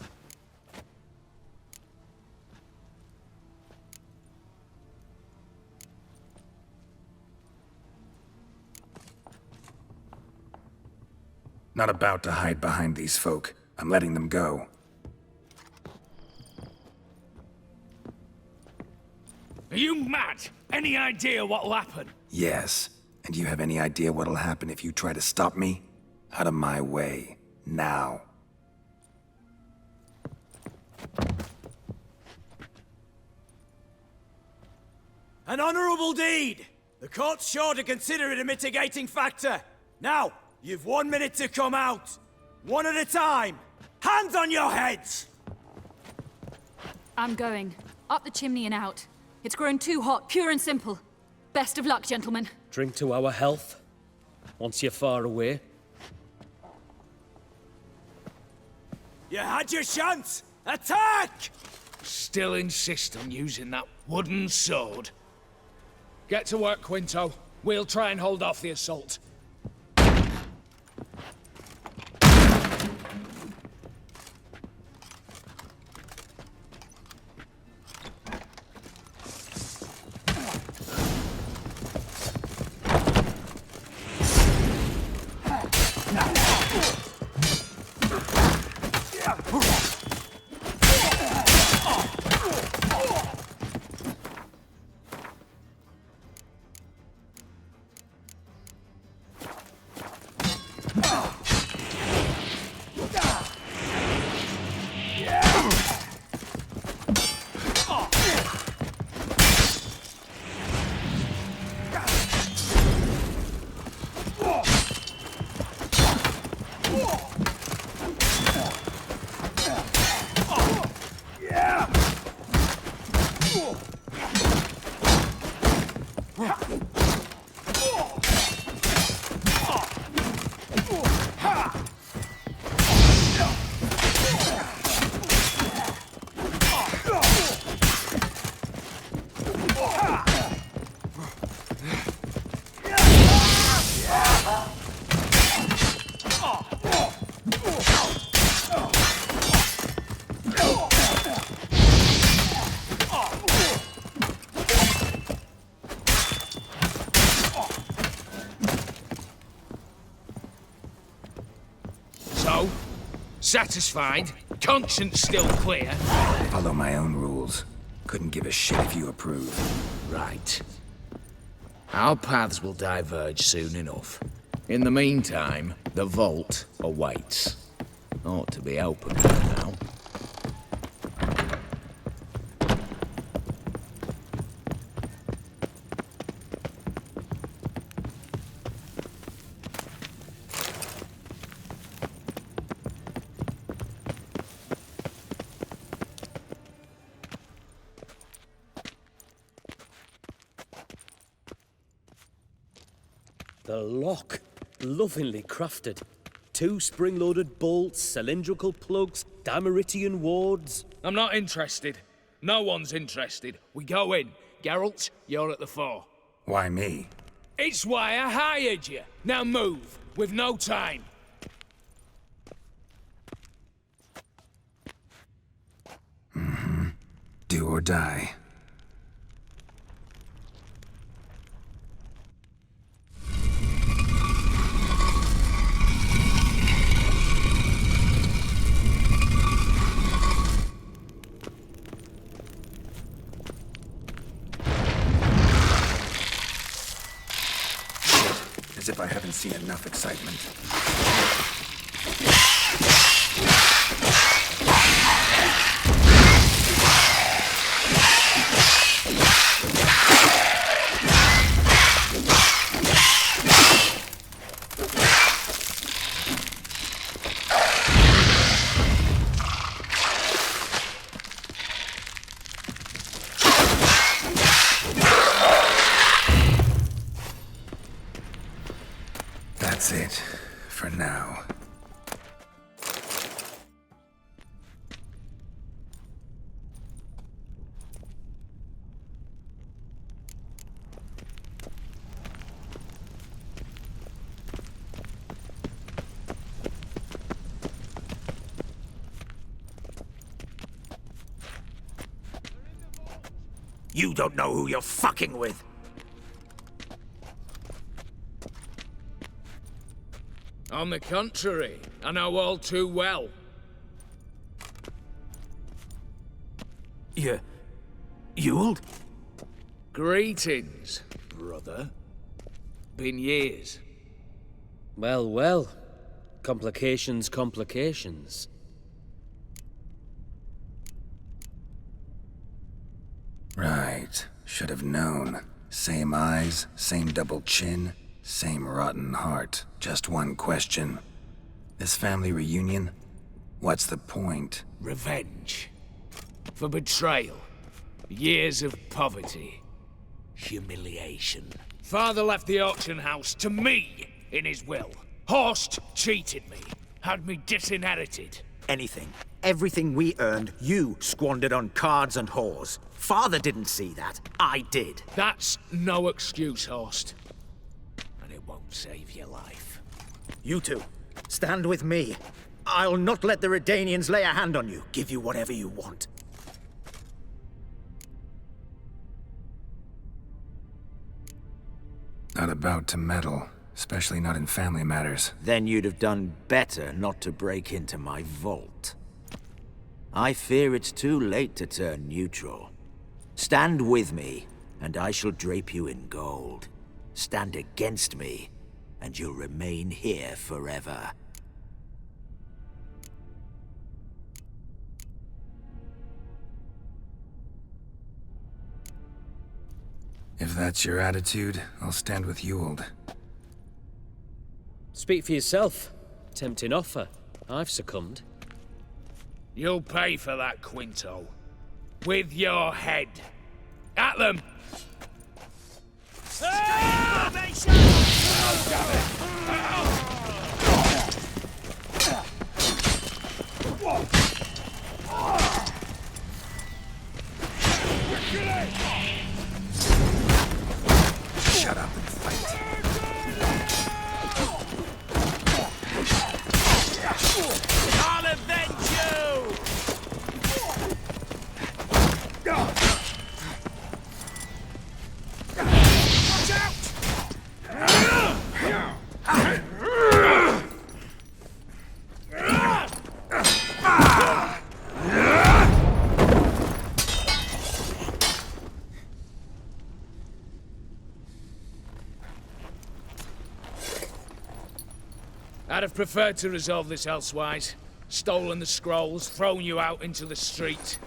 Not about to hide behind these folk. I'm letting them go. Are you mad? Any idea what'll happen? Yes. And do you have any idea what'll happen if you try to stop me? Out of my way. Now. An honorable deed! The court's sure to consider it a mitigating factor. Now, you've 1 minute to come out. One at a time. Hands on your heads! I'm going. Up the chimney and out. It's grown too hot, pure and simple. Best of luck, gentlemen. Drink to our health. Once you're far away. You had your chance! Attack! Still insist on using that wooden sword. Get to work, Quinto. We'll try and hold off the assault. Satisfied? Conscience still clear? Follow my own rules. Couldn't give a shit if you approve. Right. Our paths will diverge soon enough. In the meantime, the vault awaits. Ought to be open now. The lock. Lovingly crafted. 2 spring-loaded bolts, cylindrical plugs, Dameritian wards. I'm not interested. No one's interested. We go in. Geralt, you're at the fore. Why me? It's why I hired you. Now move. We've no time. Do or die. As if I haven't seen enough excitement. That's it, for now. You don't know who you're fucking with. On the contrary, I know all too well. Ewald? Greetings, brother. Been years. Well, well. Complications, complications. Right. Should have known. Same eyes, same double chin, same rotten heart. Just one question. This family reunion? What's the point? Revenge. For betrayal. Years of poverty. Humiliation. Father left the auction house to me in his will. Horst cheated me. Had me disinherited. Anything. Everything we earned, you squandered on cards and whores. Father didn't see that. I did. That's no excuse, Horst. And it won't save your life. You two, stand with me. I'll not let the Redanians lay a hand on you. Give you whatever you want. Not about to meddle, especially not in family matters. Then you'd have done better not to break into my vault. I fear it's too late to turn neutral. Stand with me, and I shall drape you in gold. Stand against me, and you'll remain here forever. If that's your attitude, I'll stand with Ewald. Speak for yourself. Tempting offer. I've succumbed. You'll pay for that, Quinto. With your head. At them! Shut up and fight. I'll avenge you! Watch out! I'd have preferred to resolve this elsewise. Stolen the scrolls, thrown you out into the street.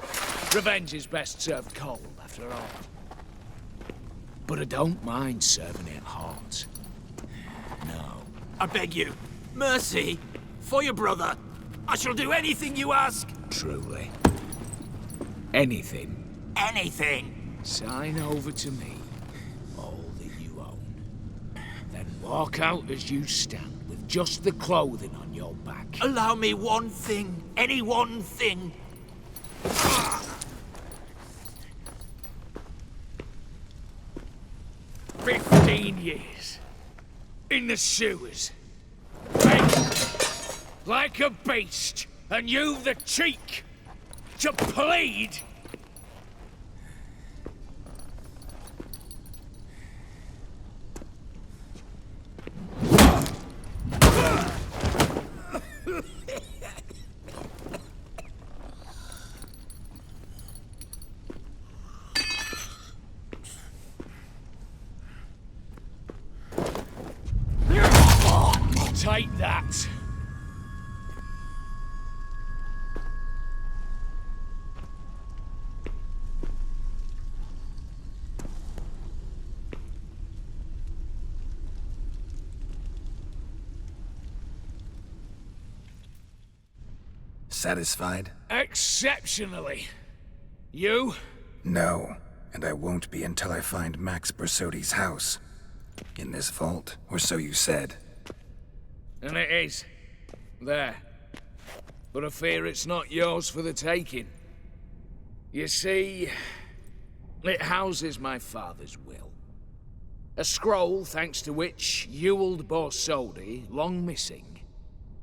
Revenge is best served cold, after all. But I don't mind serving it hot. No. I beg you, mercy, for your brother. I shall do anything you ask. Truly. Anything. Anything. Sign over to me all that you own. Then walk out as you stand, with just the clothing on your back. Allow me one thing. Any one thing. 15 years. In the sewers. Begging. Like a beast. And you've the cheek to plead. Take that. Satisfied? Exceptionally. You? No, and I won't be until I find Max Bersodi's house. In this vault, or so you said. And it is. There. But I fear it's not yours for the taking. You see, it houses my father's will. A scroll thanks to which Ewald Borsodi, long missing,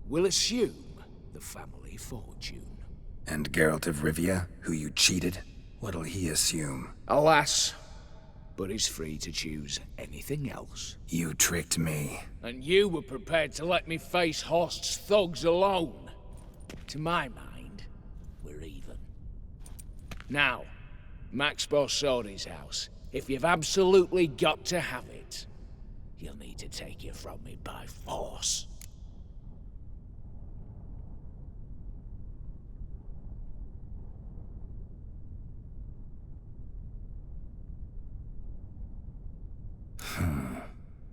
will assume the family fortune. And Geralt of Rivia, who you cheated? What'll he assume? Alas, but he's free to choose anything else. You tricked me. And you were prepared to let me face Horst's thugs alone. To my mind, we're even. Now, Max Borsodi's house. If you've absolutely got to have it, you'll need to take it from me by force.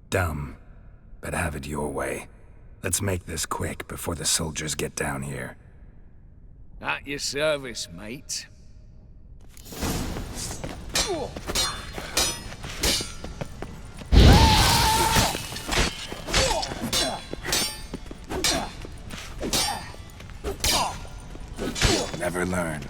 Dumb, but have it your way. Let's make this quick before the soldiers get down here. At your service, mate. Never learn.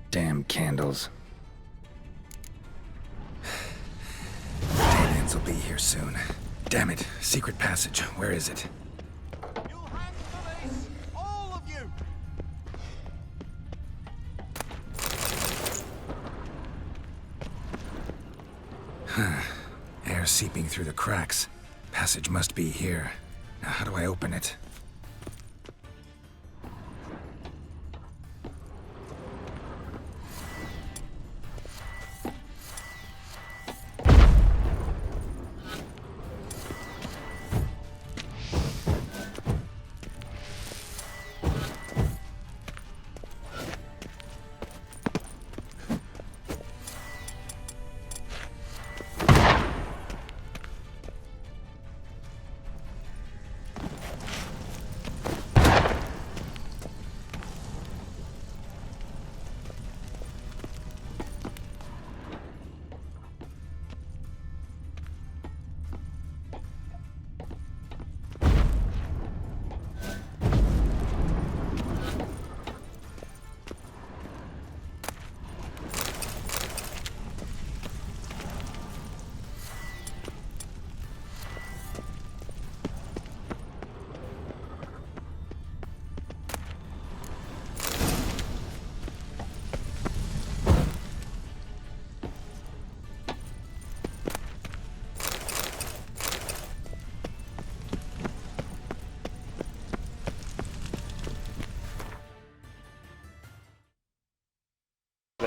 Damn candles. Aliens will be here soon. Damn it. Secret passage. Where is it? All of you! Air seeping through the cracks. Passage must be here. Now, how do I open it?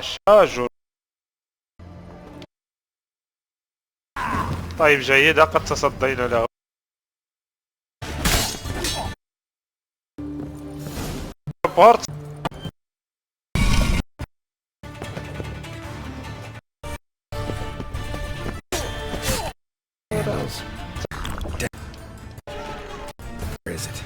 دشاج. طيب جيدة، قد تصدينا له. بورت Where is it?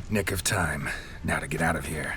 Nick of time. Now to get out of here.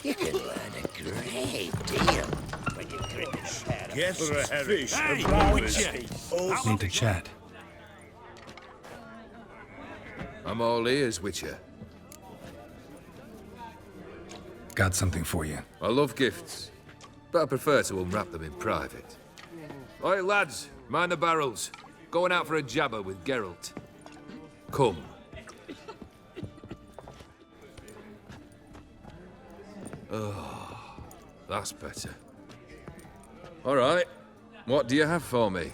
You can learn a great deal when you grin and share a Guests, fish, Hey, and Witcher! brewers. Need to chat. I'm all ears, Witcher. Got something for you. I love gifts, but I prefer to unwrap them in private. Oi, lads, mind the barrels. Going out for a jabber with Geralt. Come. Oh, that's better. All right, what do you have for me?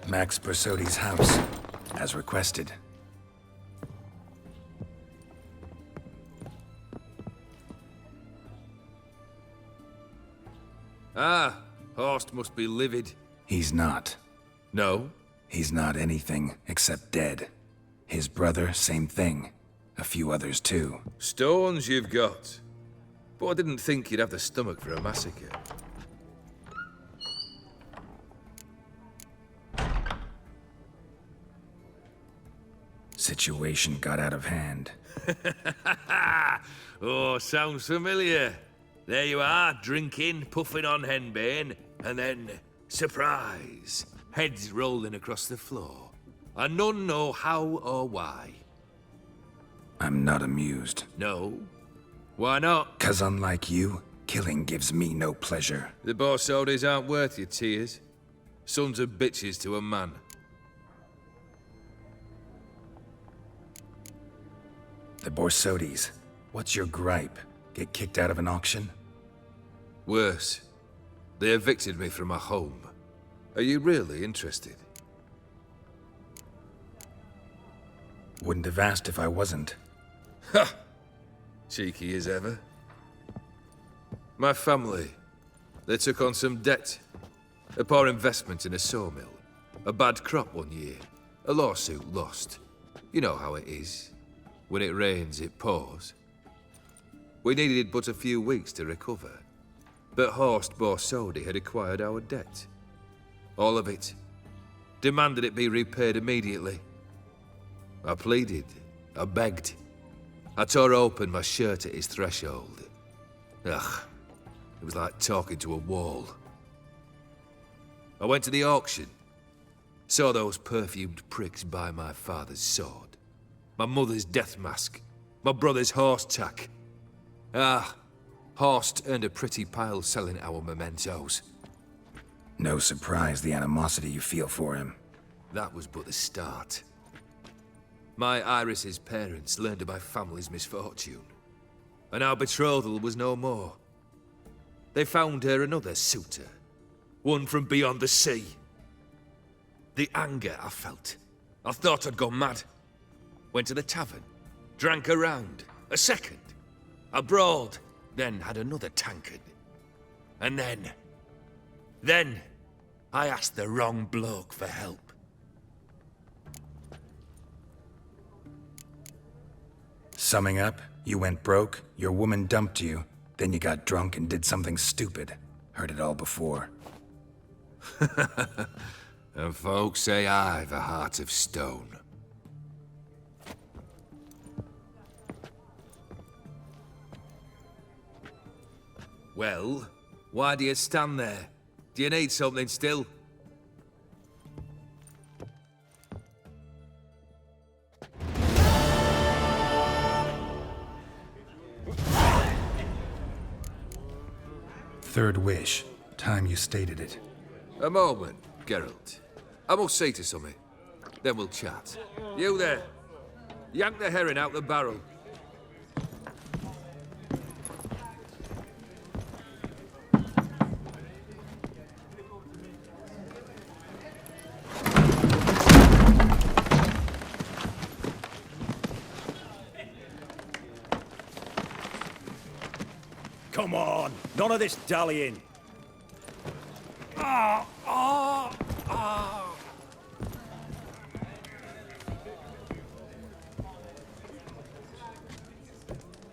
Max Bersodi's house, as requested. Ah, Horst must be livid. He's not. No? He's not anything except dead. His brother, same thing. A few others too. Stones you've got. But I didn't think you'd have the stomach for a massacre. Situation got out of hand. Oh, sounds familiar. There you are, drinking, puffing on henbane, and then, surprise, heads rolling across the floor. And none know how or why. I'm not amused. No? Why not? 'Cause unlike you, killing gives me no pleasure. The Borsodis aren't worth your tears. Sons of bitches to a man. The Borsodis. What's your gripe? Get kicked out of an auction? Worse. They evicted me from my home. Are you really interested? Wouldn't have asked if I wasn't. Ha! Cheeky as ever. My family, they took on some debt. A poor investment in a sawmill. A bad crop one year. A lawsuit lost. You know how it is. When it rains, it pours. We needed but a few weeks to recover. But Horst Borsodi had acquired our debt. All of it. Demanded it be repaid immediately. I pleaded. I begged. I tore open my shirt at his threshold. Ugh. It was like talking to a wall. I went to the auction. Saw those perfumed pricks buy my father's sword. My mother's death mask. My brother's horse tack. Ah, Horst earned a pretty pile selling our mementos. No surprise the animosity you feel for him. That was but the start. My Iris's parents learned of my family's misfortune, and our betrothal was no more. They found her another suitor, one from beyond the sea. The anger I felt. I thought I'd gone mad. Went to the tavern, drank a round, a second. I brawled, then had another tankard. And then I asked the wrong bloke for help. Summing up, you went broke, your woman dumped you, then you got drunk and did something stupid. Heard it all before. And folks say I've a heart of stone. Well, why do you stand there? Do you need something still? Third wish. Time you stated it. A moment, Geralt. I must see to something. Then we'll chat. You there. Yank the herring out the barrel. Come on, none of this dallying.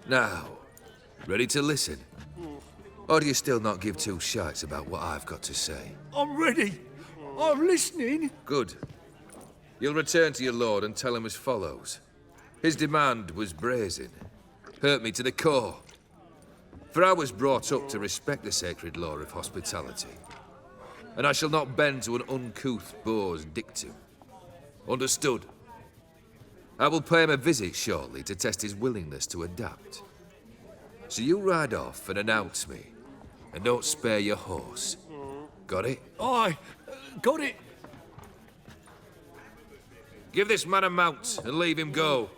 Now, ready to listen? Or do you still not give two shites about what I've got to say? I'm ready. I'm listening. Good. You'll return to your lord and tell him as follows. His demand was brazen. hurt me to the core. For I was brought up to respect the sacred law of hospitality, and I shall not bend to an uncouth boor's dictum. Understood? I will pay him a visit shortly to test his willingness to adapt. So you ride off and announce me, and don't spare your horse. Got it? Aye, got it. Give this man a mount and leave him go.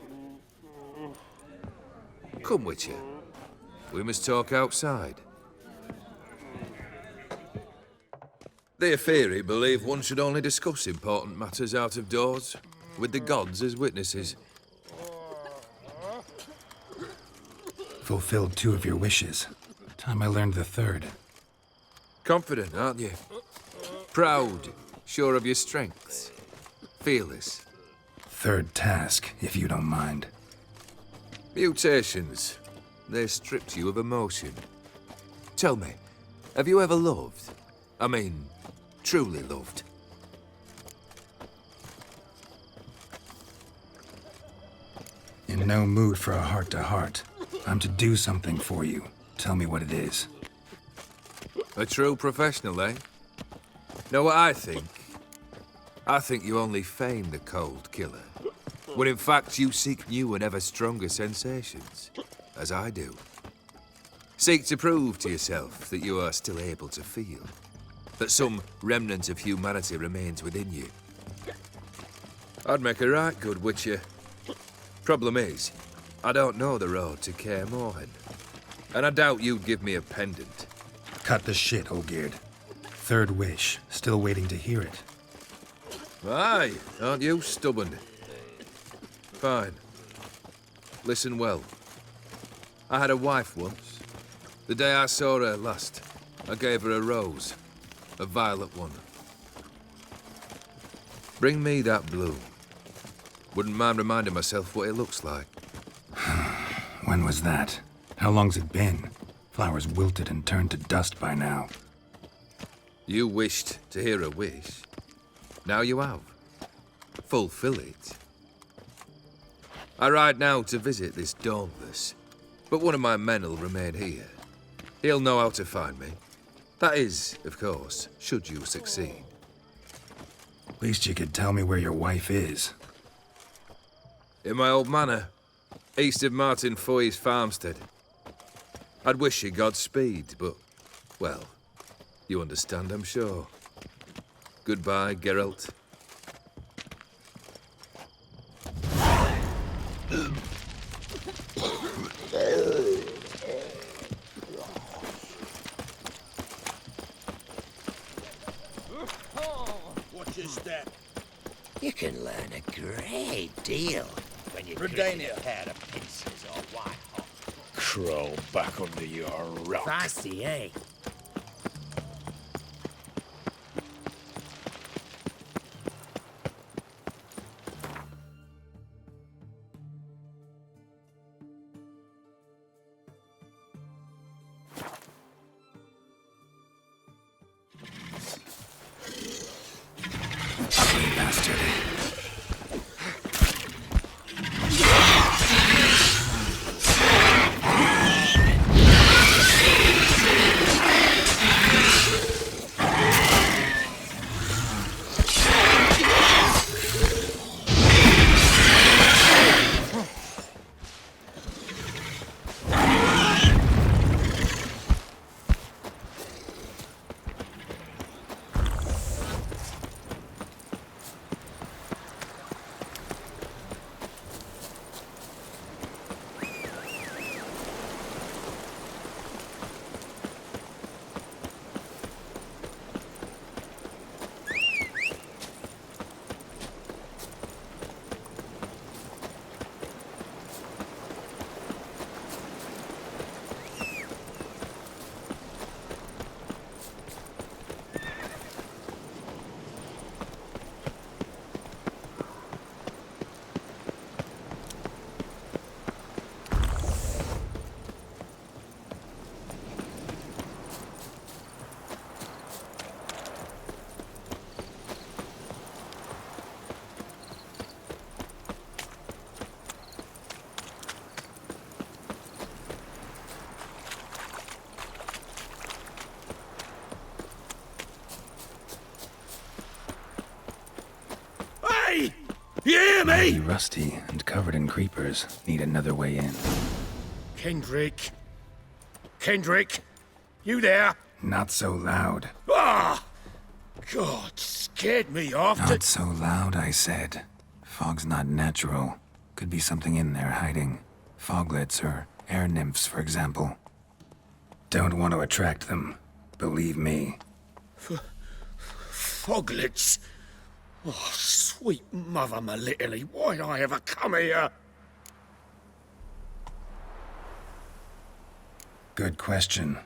Come, Witcher. We must talk outside. The Aetheri believe one should only discuss important matters out of doors, with the gods as witnesses. Fulfilled 2 of your wishes. Time I learned the 3rd. Confident, aren't you? Proud, sure of your strengths. Fearless. 3rd task, if you don't mind. Mutations. They stripped you of emotion. Tell me, have you ever loved? I mean, truly loved? In no mood for a heart-to-heart. I'm to do something for you. Tell me what it is. A true professional, eh? Know what I think? I think you only feign the cold killer, when in fact you seek new and ever stronger sensations, as I do. Seek to prove to yourself that you are still able to feel, that some remnant of humanity remains within you. I'd make a right good Witcher. Problem is, I don't know the road to Kaer Morhen, and I doubt you'd give me a pendant. Cut the shit, Olgeird. 3rd wish. Still waiting to hear it. Aye, aren't you stubborn? Fine. Listen well. I had a wife once. The day I saw her last, I gave her a rose. A violet one. Bring me that bloom. Wouldn't mind reminding myself what it looks like. When was that? How long's it been? Flowers wilted and turned to dust by now. You wished to hear a wish. Now you have. Fulfill it. I ride now to visit this Dauntless, but one of my men will remain here. He'll know how to find me. That is, of course, should you succeed. Least you could tell me where your wife is. In my old manor, east of Martin Foy's farmstead. I'd wish you Godspeed, but, well, you understand, I'm sure. Goodbye, Geralt. Watch your step. You can learn a great deal when you cricket a pair of pincers or white hot. Crawl back under your rock. Fancy, eh? Bastard. Might be rusty and covered in creepers. Need another way in. Kendrick. Kendrick, you there? Not so loud. Ah! God, scared me off. Not so loud, I said. Fog's not natural. Could be something in there hiding. Foglets or air nymphs, for example. Don't want to attract them. Believe me. Foglets? Oh, sweet mother Melitterly, why'd I ever come here? Good question.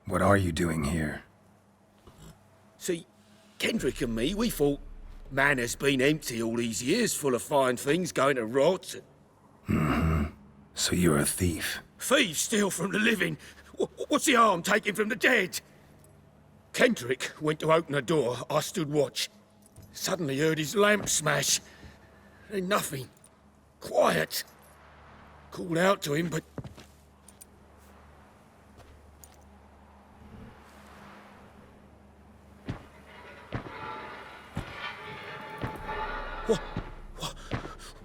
What are you doing here? See, Kendrick and me, we thought Manor's been empty all these years, full of fine things going to rot. Mm-hmm. So you're a thief. Thieves steal from the living. What's the harm taking from the dead? Kendrick went to open the door. I stood watch. Suddenly heard his lamp smash. Then nothing. Quiet. Called out to him, but...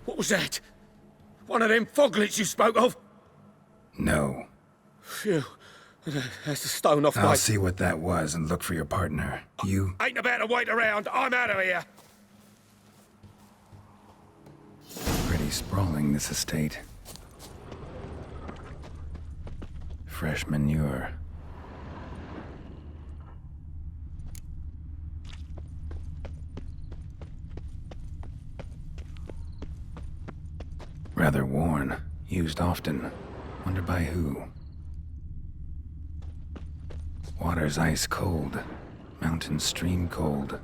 What was that? One of them foglets you spoke of? No. Phew. That's the stone off my... I'll see what that was and look for your partner. You... Ain't about to wait around. I'm out of here. Pretty sprawling, this estate. Fresh manure. Rather worn. Used often. Wonder by who. Water's ice cold. Mountain stream cold.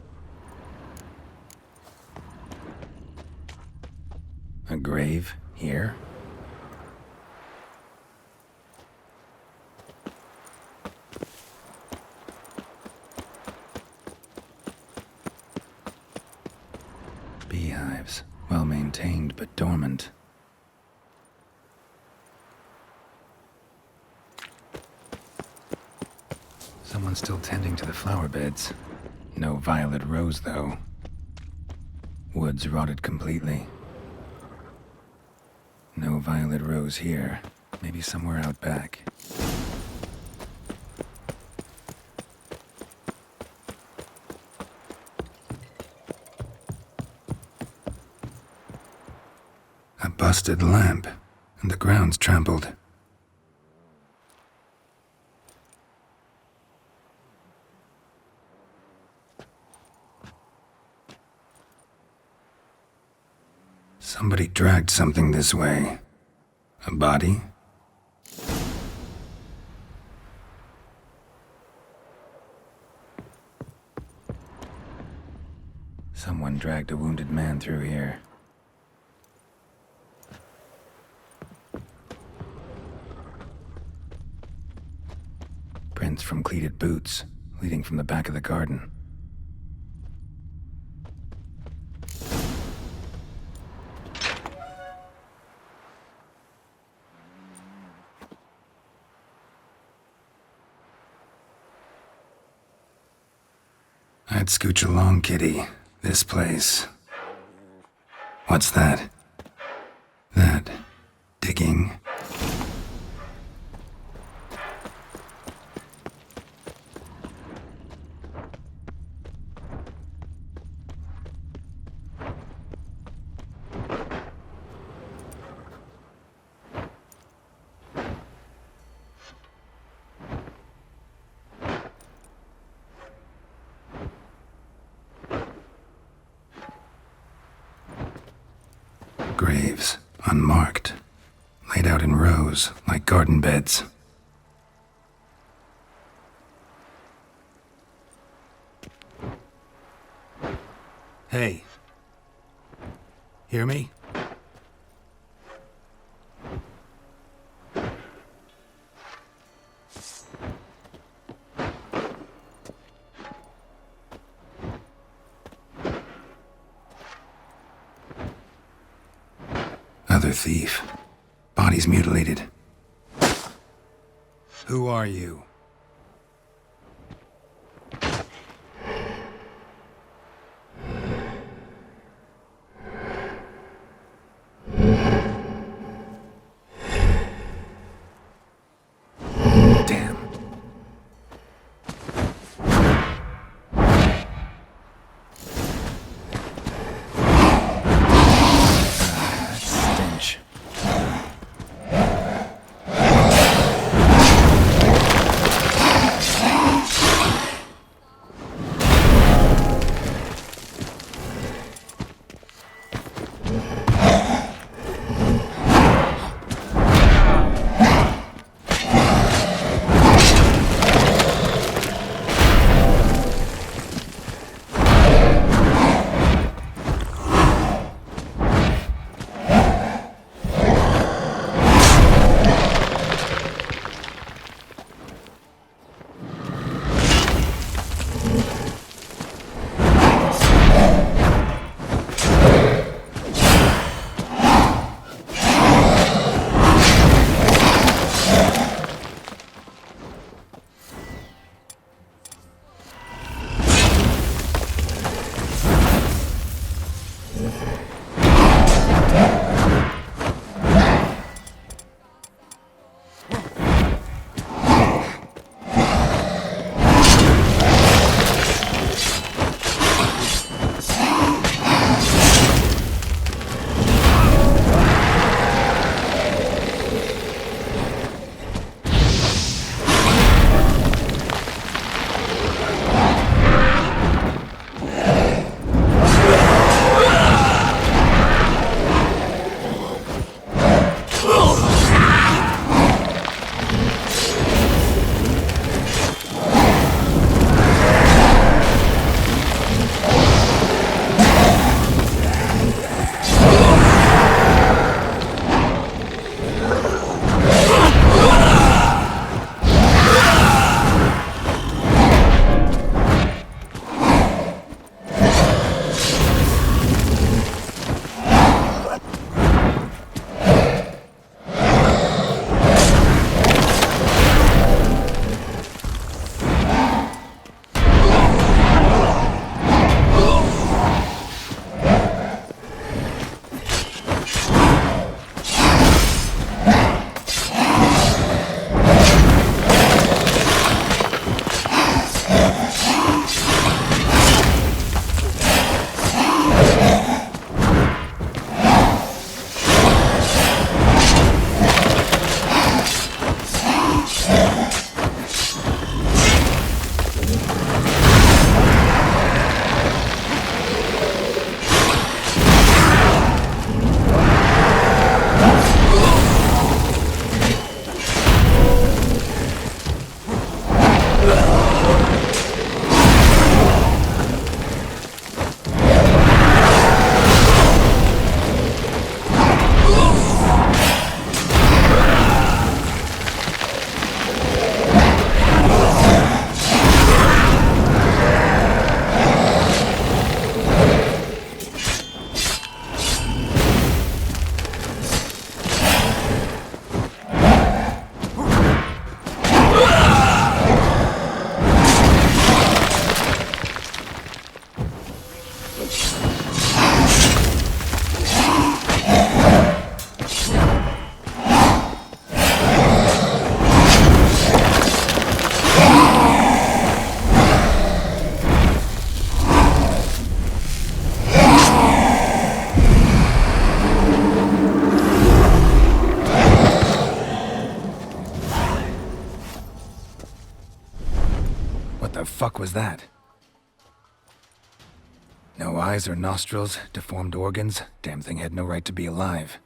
A grave here? Beehives. Well maintained but dormant. Someone's still tending to the flower beds. No violet rose, though. Woods rotted completely. No violet rose here. Maybe somewhere out back. A busted lamp, and the ground's trampled. Somebody dragged something this way. A body? Someone dragged a wounded man through here. Prints from cleated boots, leading from the back of the garden. I'd scooch along, kitty. This place. What's that? That... digging? Graves, unmarked, laid out in rows like garden beds. Hey. Hear me? Other thief. Body's mutilated. Who are you? the fuck was that? No eyes or nostrils, deformed organs. Damn thing had no right to be alive.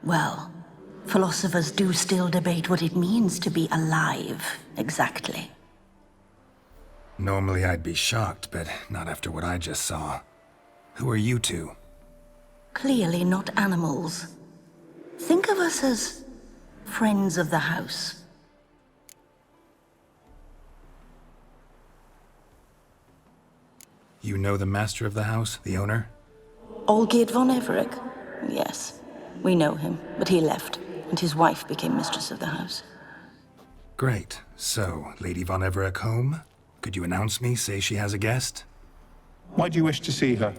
Well, philosophers do still debate what it means to be alive, exactly. Normally I'd be shocked, but not after what I just saw. Who are you two? Clearly not animals. Think of us as friends of the house. You know the master of the house, the owner? Olgeird von Everec? Yes, we know him, but he left, and his wife became mistress of the house. Great. So, Lady von Everec home? Could you announce me, say she has a guest? Why do you wish to see her?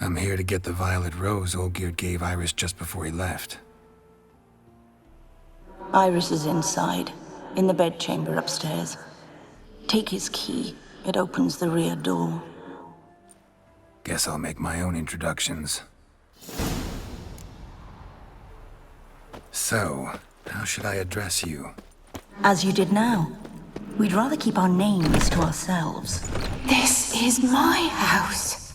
I'm here to get the violet rose Olgeird gave Iris just before he left. Iris is inside, in the bedchamber upstairs. Take his key. It opens the rear door. Guess I'll make my own introductions. So, how should I address you? As you did now. We'd rather keep our names to ourselves. This is my house.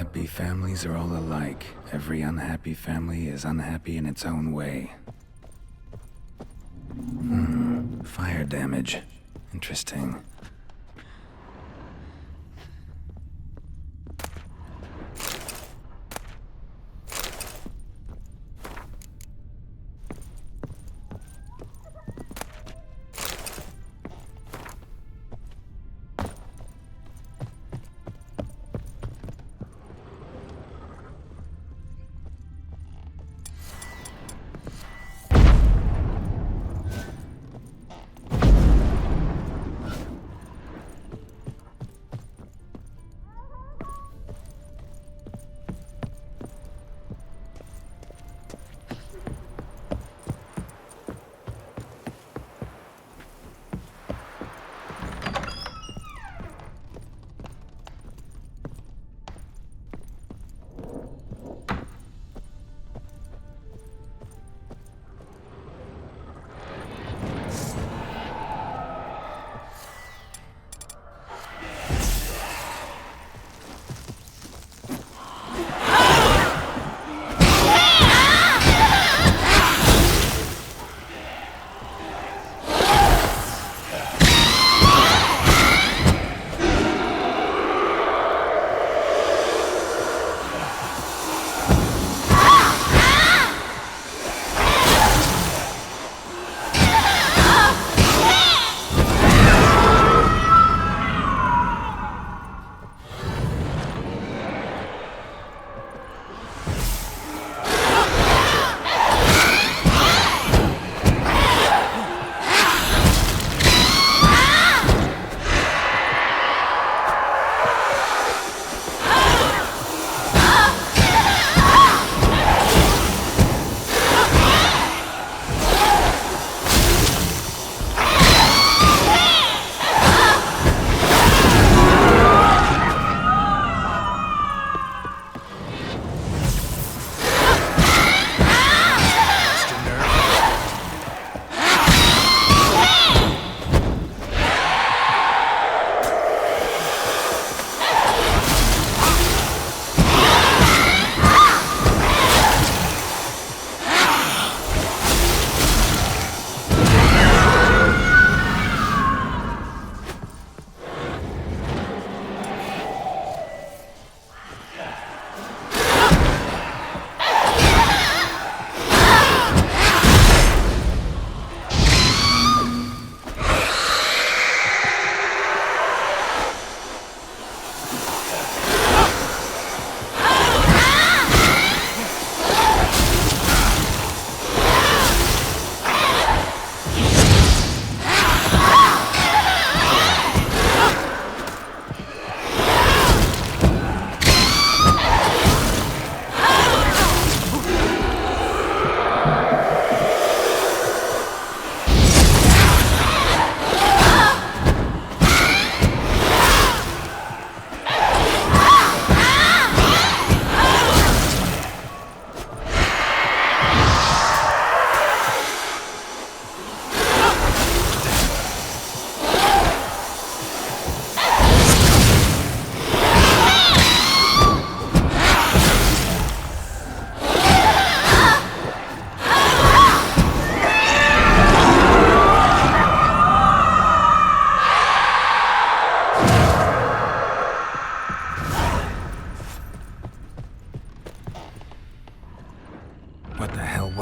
Happy families are all alike. Every unhappy family is unhappy in its own way. Fire damage. Interesting.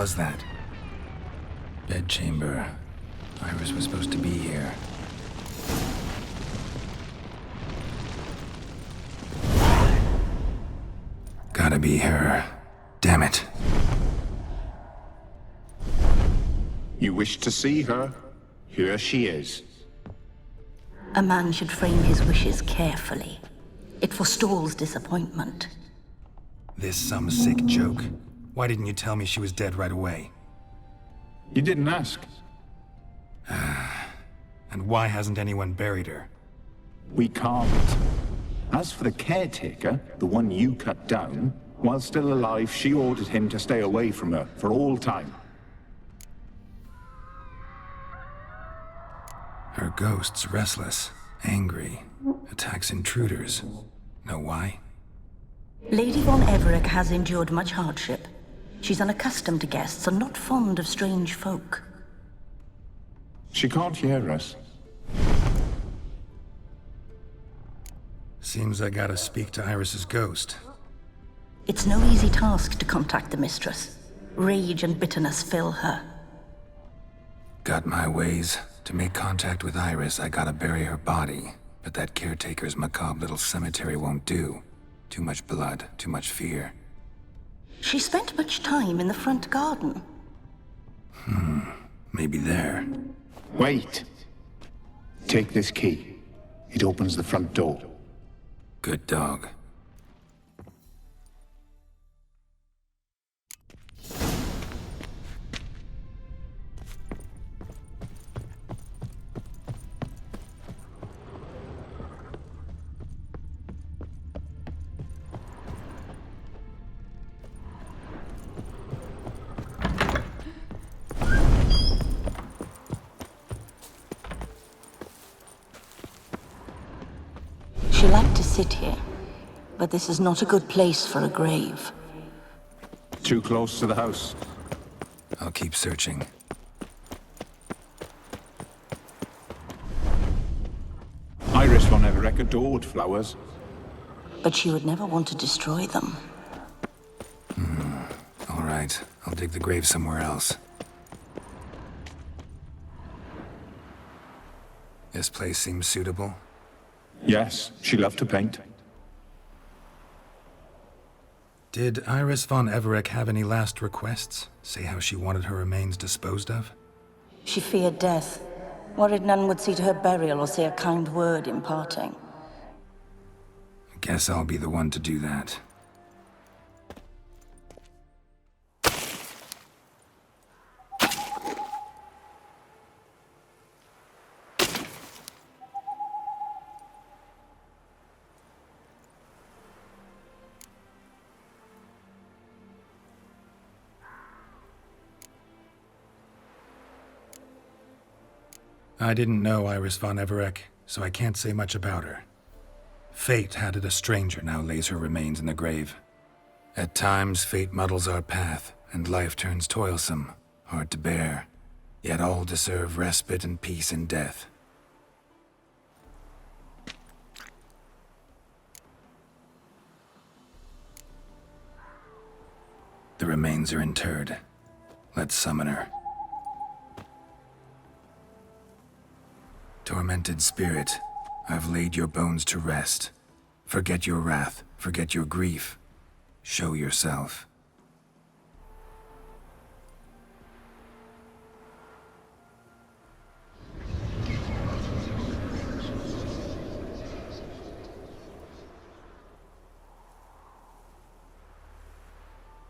was that? Bedchamber. Iris was supposed to be here. Gotta be her. Damn it. You wish to see her? Here she is. A man should frame his wishes carefully. It forestalls disappointment. This some sick joke? Why didn't you tell me she was dead right away? You didn't ask. And why hasn't anyone buried her? We can't. As for the caretaker, the one you cut down, while still alive, she ordered him to stay away from her for all time. Her ghost's restless, angry, attacks intruders. Know why? Lady von Everec has endured much hardship. She's unaccustomed to guests and not fond of strange folk. She can't hear us. Seems I gotta speak to Iris's ghost. It's no easy task to contact the mistress. Rage and bitterness fill her. Got my ways. To make contact with Iris, I gotta bury her body. But that caretaker's macabre little cemetery won't do. Too much blood, too much fear. She spent much time in the front garden. Maybe there. Wait. Take this key. It opens the front door. Good dog. She liked to sit here, but this is not a good place for a grave. Too close to the house. I'll keep searching. Iris von Everec adored flowers. But she would never want to destroy them. All right, I'll dig the grave somewhere else. This place seems suitable. Yes, she loved to paint. Did Iris von Everec have any last requests? Say how she wanted her remains disposed of? She feared death, worried none would see to her burial or say a kind word in parting. Guess I'll be the one to do that. I didn't know Iris von Everec, so I can't say much about her. Fate had it a stranger now lays her remains in the grave. At times, fate muddles our path, and life turns toilsome, hard to bear. Yet all deserve respite and peace in death. The remains are interred. Let's summon her. Tormented spirit, I've laid your bones to rest. Forget your wrath, forget your grief. Show yourself.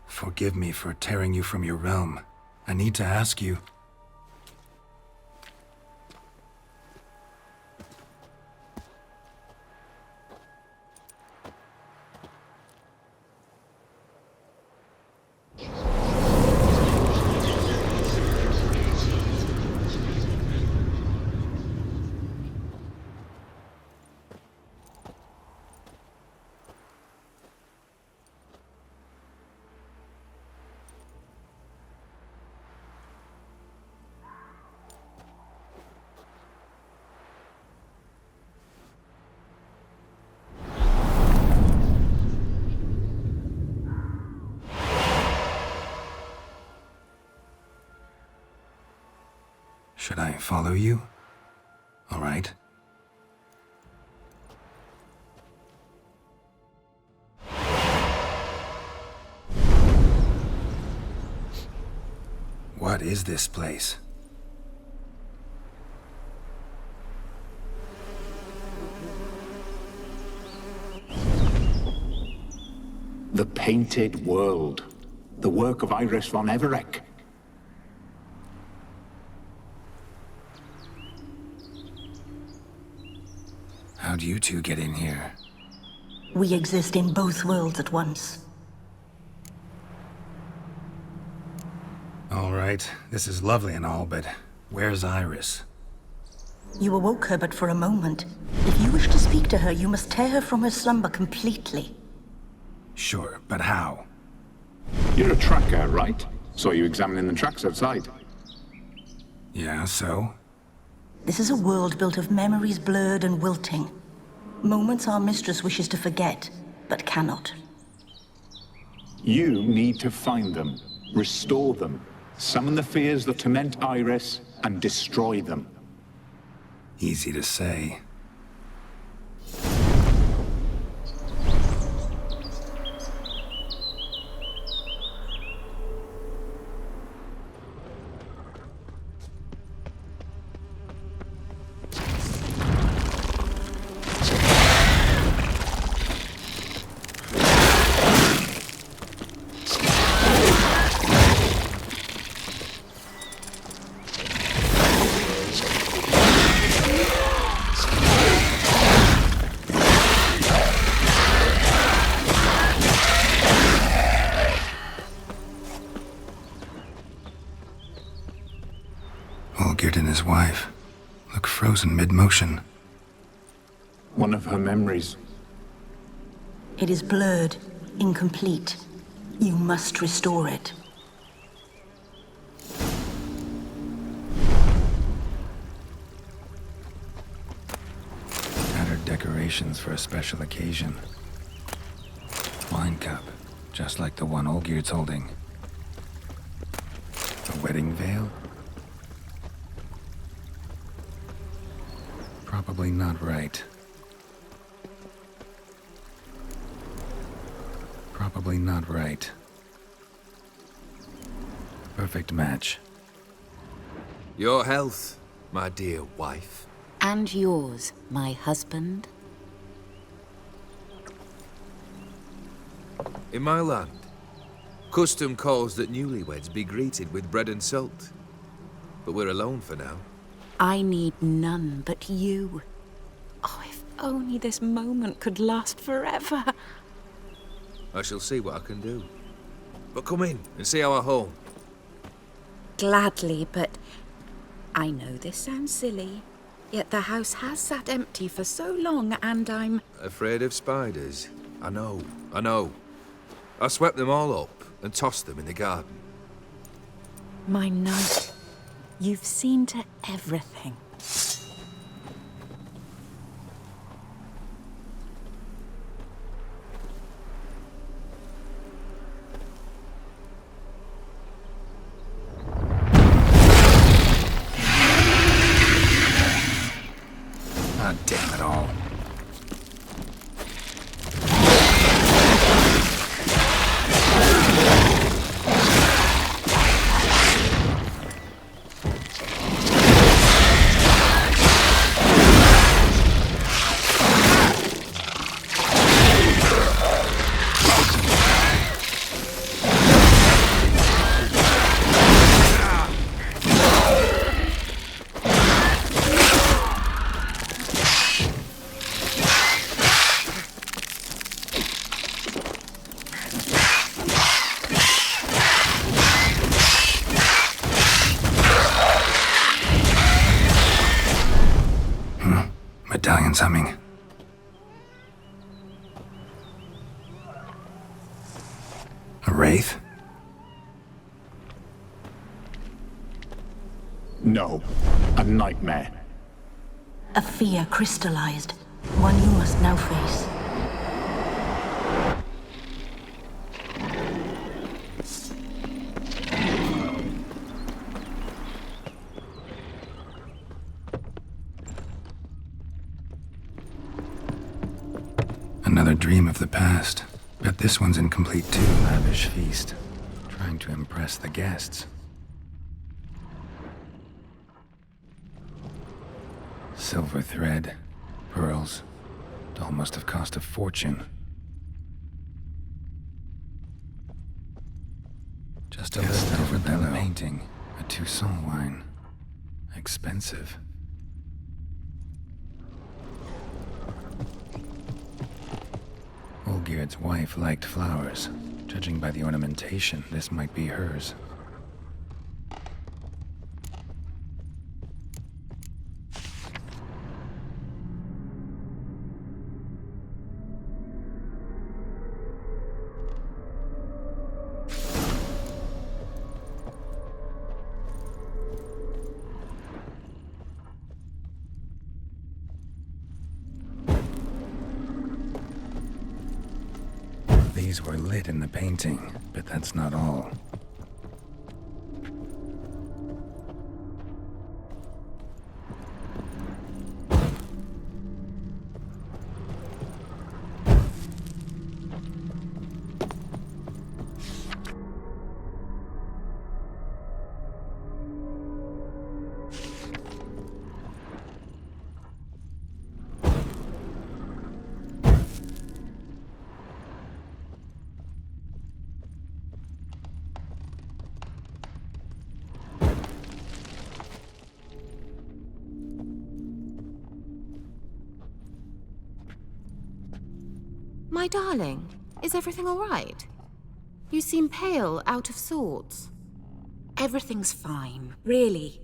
Forgive me for tearing you from your realm. I need to ask you. Should I follow you? All right. What is this place? The Painted World. The work of Iris von Everec. How'd you two get in here? We exist in both worlds at once. All right, this is lovely and all, but where's Iris? You awoke her but for a moment. If you wish to speak to her, you must tear her from her slumber completely. Sure, but how? You're a tracker, right? Saw you examining the tracks outside. Yeah, so? This is a world built of memories blurred and wilting. Moments our mistress wishes to forget, but cannot. You need to find them, restore them, summon the fears that torment Iris, and destroy them. Easy to say. Olgeird and his wife look frozen mid-motion. One of her memories. It is blurred, incomplete. You must restore it. Tattered decorations for a special occasion. Wine cup, just like the one Olgeird's holding. A wedding veil? Probably not right. Probably not right. Perfect match. Your health, my dear wife. And yours, my husband. In my land, custom calls that newlyweds be greeted with bread and salt. But we're alone for now. I need none but you. Oh, if only this moment could last forever. I shall see what I can do. But come in and see our home. Gladly, but I know this sounds silly, yet the house has sat empty for so long and I'm... Afraid of spiders? I know. I swept them all up and tossed them in the garden. My knight, you've seen to everything. Ah, damn it all. Medallion's humming. A wraith? No, a nightmare. A fear crystallized, one you must now face. Another dream of the past. Bet this one's incomplete too. Lavish feast. Trying to impress the guests. Silver thread, pearls. Doll must have cost a fortune. Just a leftover Bella painting. A Toussaint wine. Expensive. Olgeird's wife liked flowers. Judging by the ornamentation, this might be hers. These were lit in the painting, but that's not all. My darling, is everything all right? You seem pale, out of sorts. Everything's fine, really.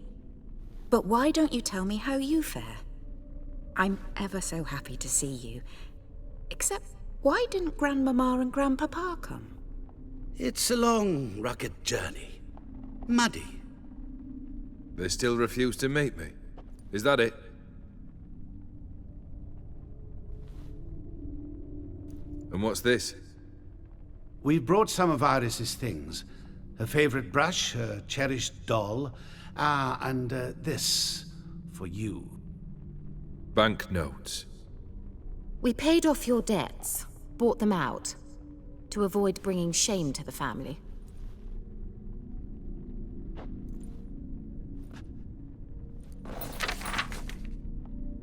But why don't you tell me how you fare? I'm ever so happy to see you. Except, why didn't Grandmama and Grandpapa come? It's a long, rugged journey. Muddy. They still refuse to meet me. Is that it? And what's this? We've brought some of Iris's things. Her favorite brush, her cherished doll, and this for you. Banknotes. We paid off your debts, bought them out, to avoid bringing shame to the family.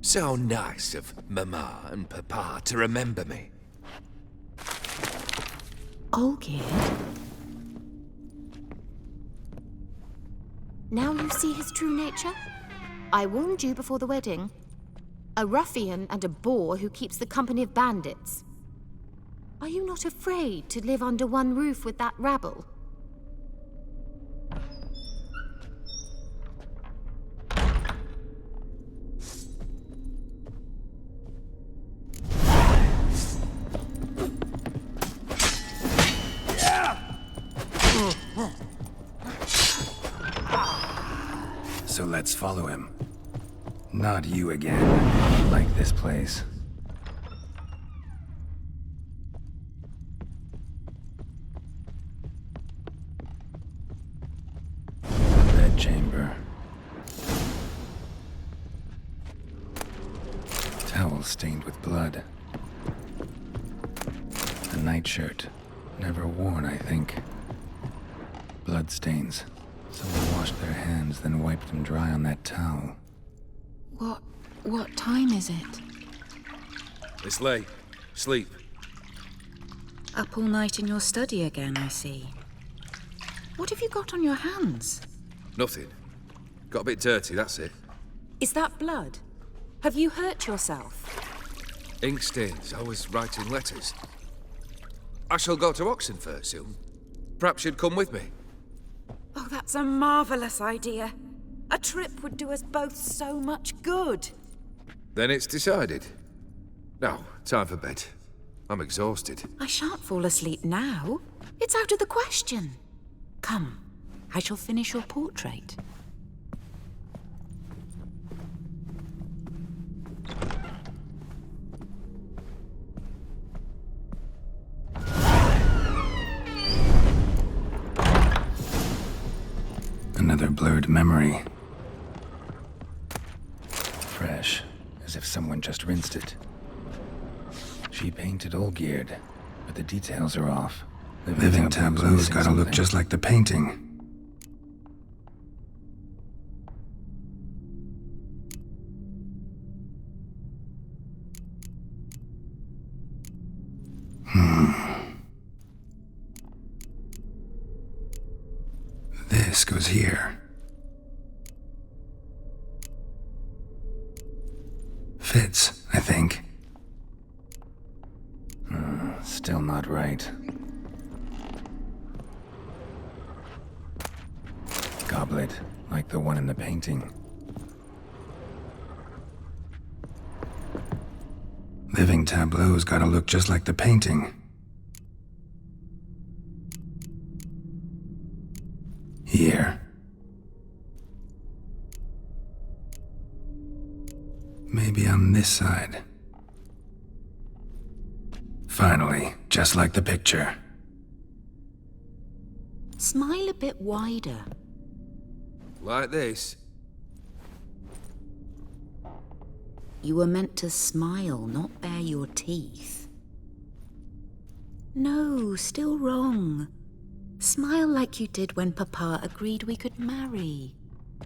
So nice of Mama and Papa to remember me. Olgeird? Now you see his true nature? I warned you before the wedding. A ruffian and a boor who keeps the company of bandits. Are you not afraid to live under one roof with that rabble? So let's follow him. Not you again. Like this place. Bedchamber. Towel stained with blood. A nightshirt. Never worn, I think. Bloodstains. Someone washed their hands, then wiped them dry on that towel. What time is it? It's late. Sleep. Up all night in your study again, I see. What have you got on your hands? Nothing. Got a bit dirty, that's it. Is that blood? Have you hurt yourself? Ink stains. I was writing letters. I shall go to Oxenfurt soon. Perhaps you'd come with me. Oh, that's a marvelous idea. A trip would do us both so much good. Then it's decided. Now, time for bed. I'm exhausted. I shan't fall asleep now. It's out of the question. Come, I shall finish your portrait. Another blurred memory. Fresh, as if someone just rinsed it. She painted Olgeird, but the details are off. Living tableau's gotta look just like the painting. This goes here. Fits, I think. Still not right. Goblet, like the one in the painting. Living tableau's gotta look just like the painting. Here. Maybe on this side. Finally, just like the picture. Smile a bit wider. Like this? You were meant to smile, not bare your teeth. No, still wrong. Smile like you did when Papa agreed we could marry.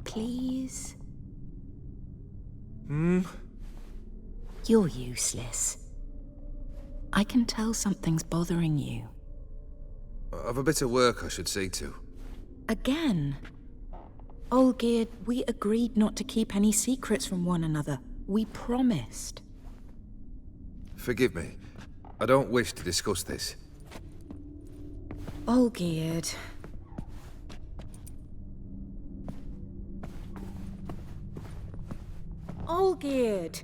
Please? You're useless. I can tell something's bothering you. I've a bit of work I should see to. Again? Olgeird, we agreed not to keep any secrets from one another. We promised. Forgive me. I don't wish to discuss this. Olgeird. Olgeird!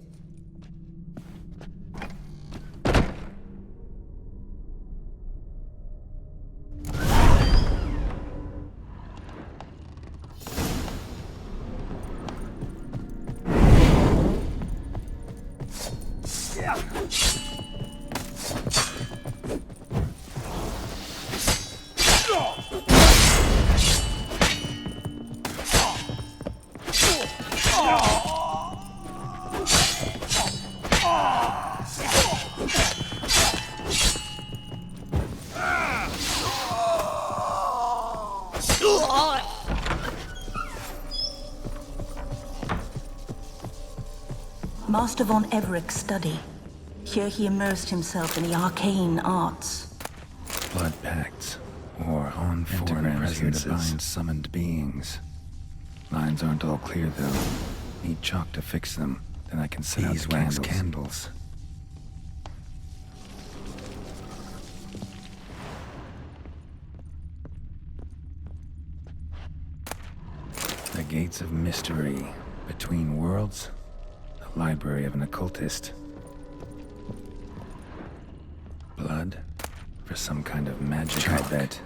Master von Everec's study. Here he immersed himself in the arcane arts. Blood pacts, or on pentagrams here to bind summoned beings. Lines aren't all clear, though. Need chalk to fix them, then I can set out the candles. The gates of mystery, between worlds, the library of an occultist. Blood for some kind of magic, I bet.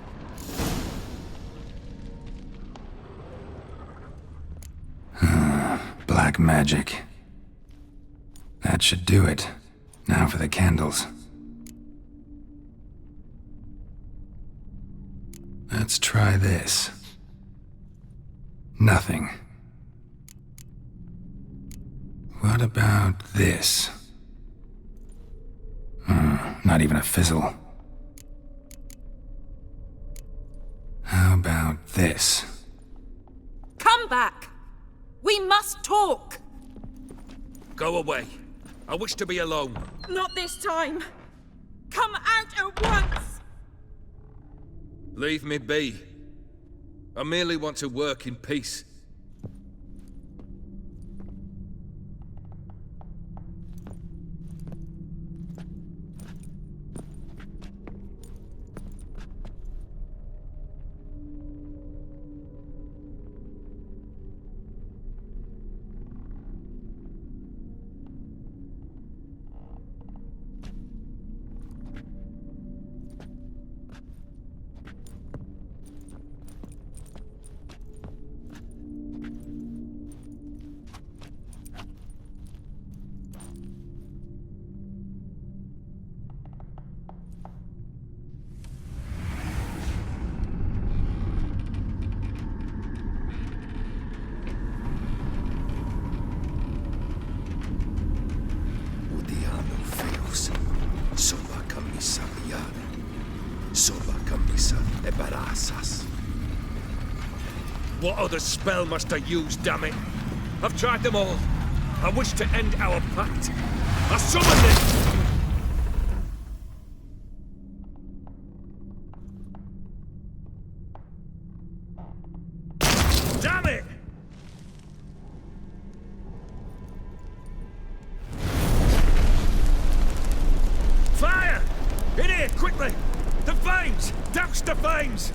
Black magic. That should do it. Now for the candles. Let's try this. Nothing. What about this? Not even a fizzle. How about this? Come back! We must talk! Go away. I wish to be alone. Not this time! Come out at once! Leave me be. I merely want to work in peace. What other spell must I use, damn it? I've tried them all. I wish to end our pact. I summon it! Damn it! Fire! In here, quickly! The flames! Douse the flames!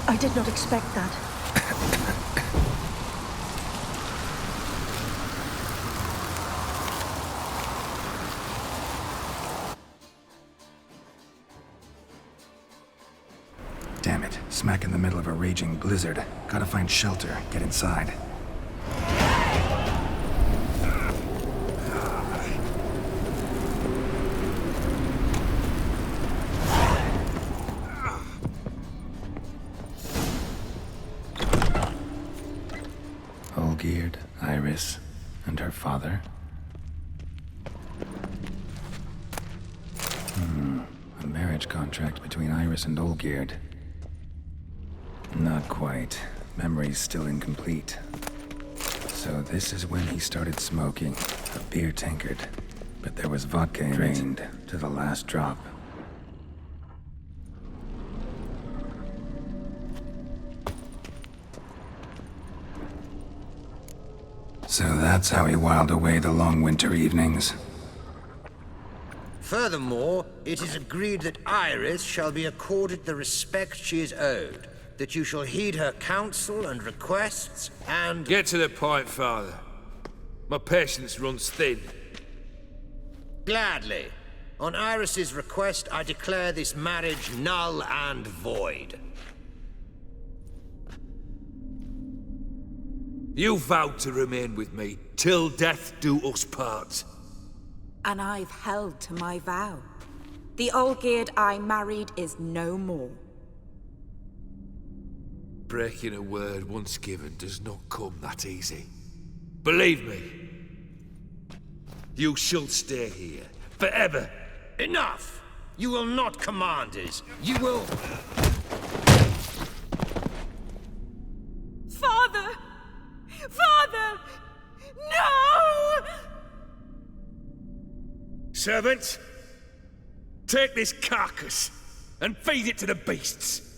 I did not expect that. Damn it. Smack in the middle of a raging blizzard. Gotta find shelter. Get inside. Olgeird, Iris, and her father. A marriage contract between Iris and Olgeird. Not quite. Memory's still incomplete. So this is when he started smoking. A beer tankard. But there was vodka in it, drained to the last drop. So that's how he whiled away the long winter evenings. Furthermore, it is agreed that Iris shall be accorded the respect she is owed, that you shall heed her counsel and requests, and... Get to the point, Father. My patience runs thin. Gladly. On Iris's request, I declare this marriage null and void. You vowed to remain with me till death do us part. And I've held to my vow. The Olgeird I married is no more. Breaking a word once given does not come that easy. Believe me. You shall stay here, forever. Enough! You will not command us. You will... Father! Father! No! Servant, take this carcass and feed it to the beasts.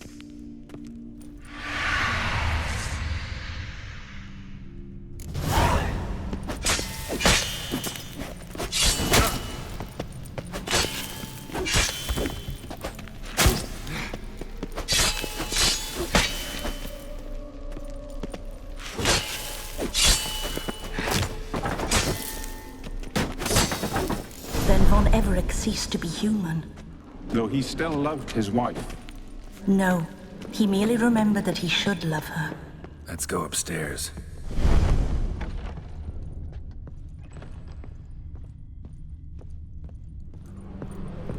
Von Everec ceased to be human. Though he still loved his wife. No, he merely remembered that he should love her. Let's go upstairs.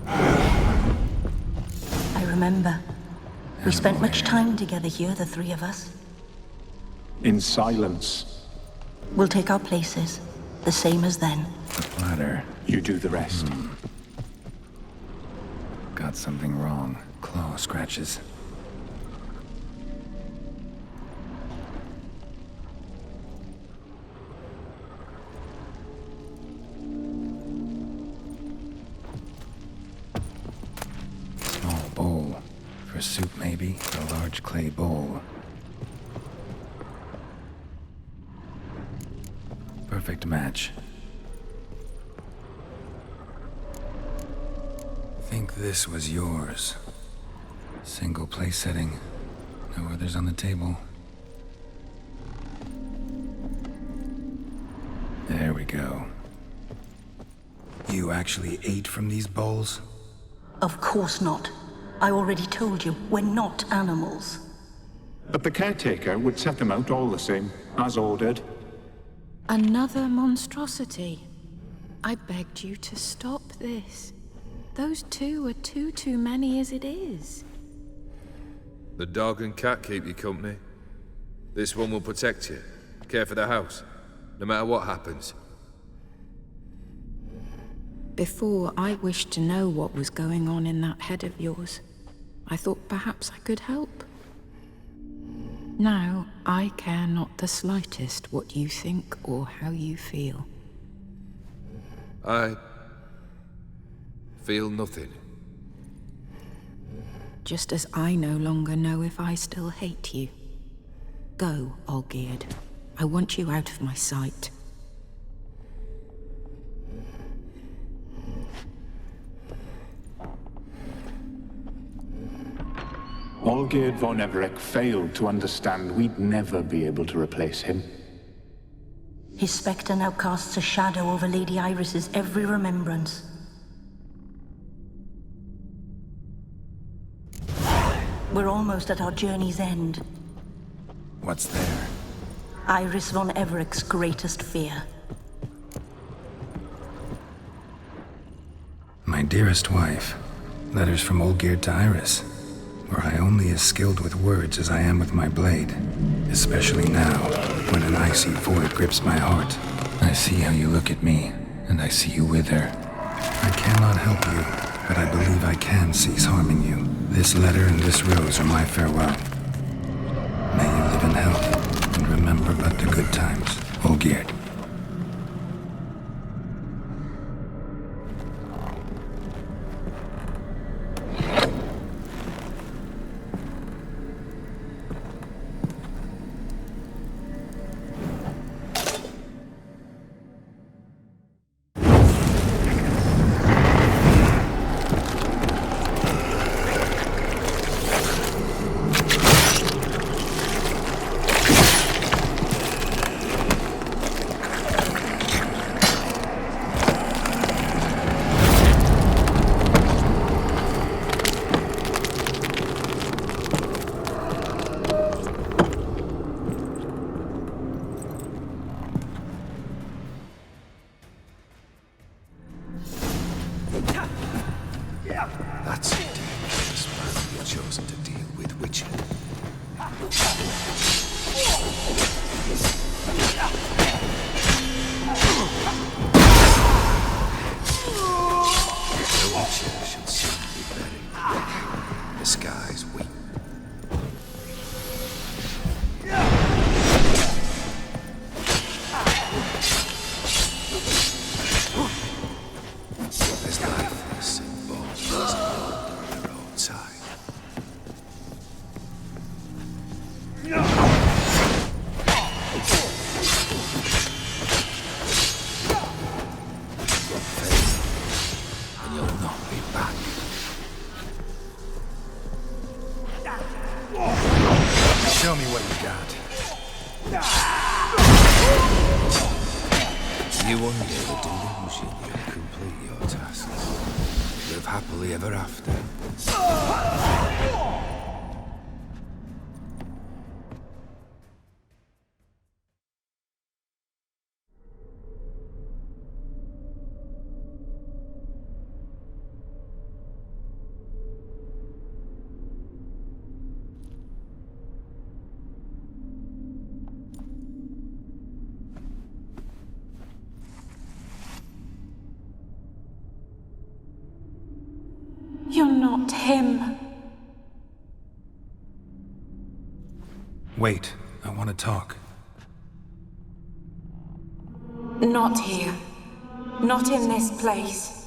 I remember. We spent much time together here, the three of us. In silence. We'll take our places, the same as then. The platter. You do the rest. Got something wrong. Claw scratches. Small bowl. For soup, maybe? A large clay bowl. Perfect match. Think this was yours. Single place setting. No others on the table. There we go. You actually ate from these bowls? Of course not. I already told you, we're not animals. But the caretaker would set them out all the same, as ordered. Another monstrosity. I begged you to stop this. Those two are too many as it is. The dog and cat keep you company. This one will protect you, care for the house, no matter what happens. Before, I wished to know what was going on in that head of yours. I thought perhaps I could help. Now, I care not the slightest what you think or how you feel. I feel nothing. Just as I no longer know if I still hate you. Go, Olgeird. I want you out of my sight. Olgeird von Everec failed to understand we'd never be able to replace him. His spectre now casts a shadow over Lady Iris's every remembrance. We're almost at our journey's end. What's there? Iris von Everec's greatest fear. My dearest wife. Letters from Olgeird to Iris. Were I only as skilled with words as I am with my blade. Especially now, when an icy void grips my heart. I see how you look at me, and I see you wither. I cannot help you, but I believe I can cease harming you. This letter and this rose are my farewell. May you live in health, and remember but the good times. Olgeird. That's a dangerous man you've chosen to deal with, Witcher. The Witcher should soon be buried. The skies weep. There's lifeless and bones on the roadside. And you'll not be back. Show me what you got. You under the delusion you'll complete your tasks. Live happily ever after. You're not him. Wait, I want to talk. Not here. Not in this place.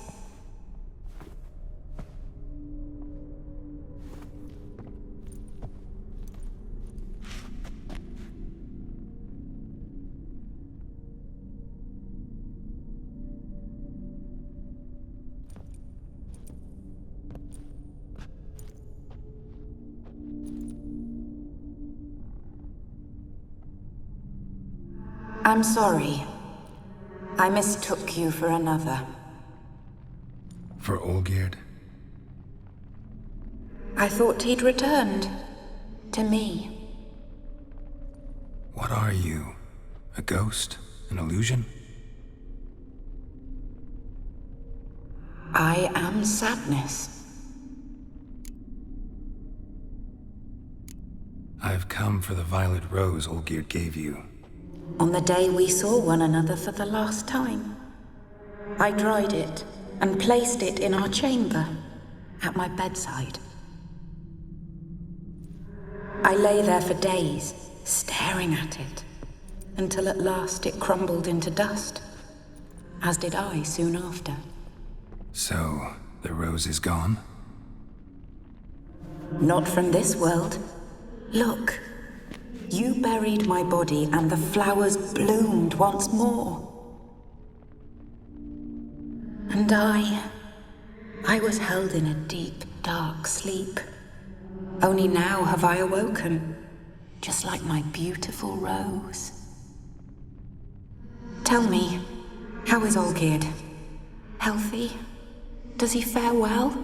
I'm sorry. I mistook you for another. For Olgeird? I thought he'd returned. To me. What are you? A ghost? An illusion? I am sadness. I've come for the violet rose Olgeird gave you. On the day we saw one another for the last time, I dried it and placed it in our chamber, at my bedside. I lay there for days, staring at it, until at last it crumbled into dust, as did I soon after. So, the rose is gone? Not from this world. Look. You buried my body and the flowers bloomed once more. And I was held in a deep, dark sleep. Only now have I awoken, just like my beautiful rose. Tell me, how is Olgeird? Healthy? Does he fare well?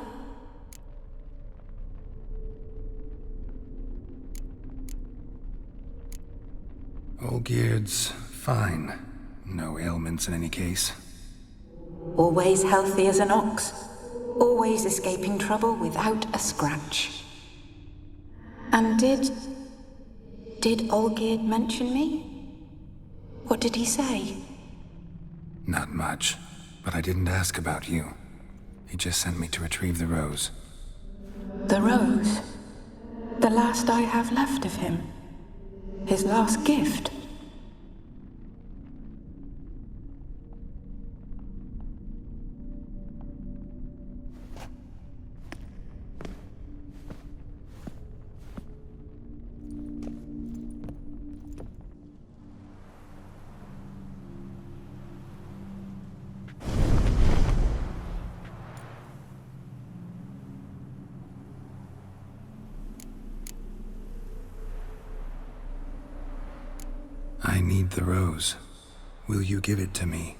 Olgeird's fine. No ailments in any case. Always healthy as an ox. Always escaping trouble without a scratch. And did Olgeird mention me? What did he say? Not much, but I didn't ask about you. He just sent me to retrieve the rose. The rose? The last I have left of him? His last gift? I need the rose. Will you give it to me?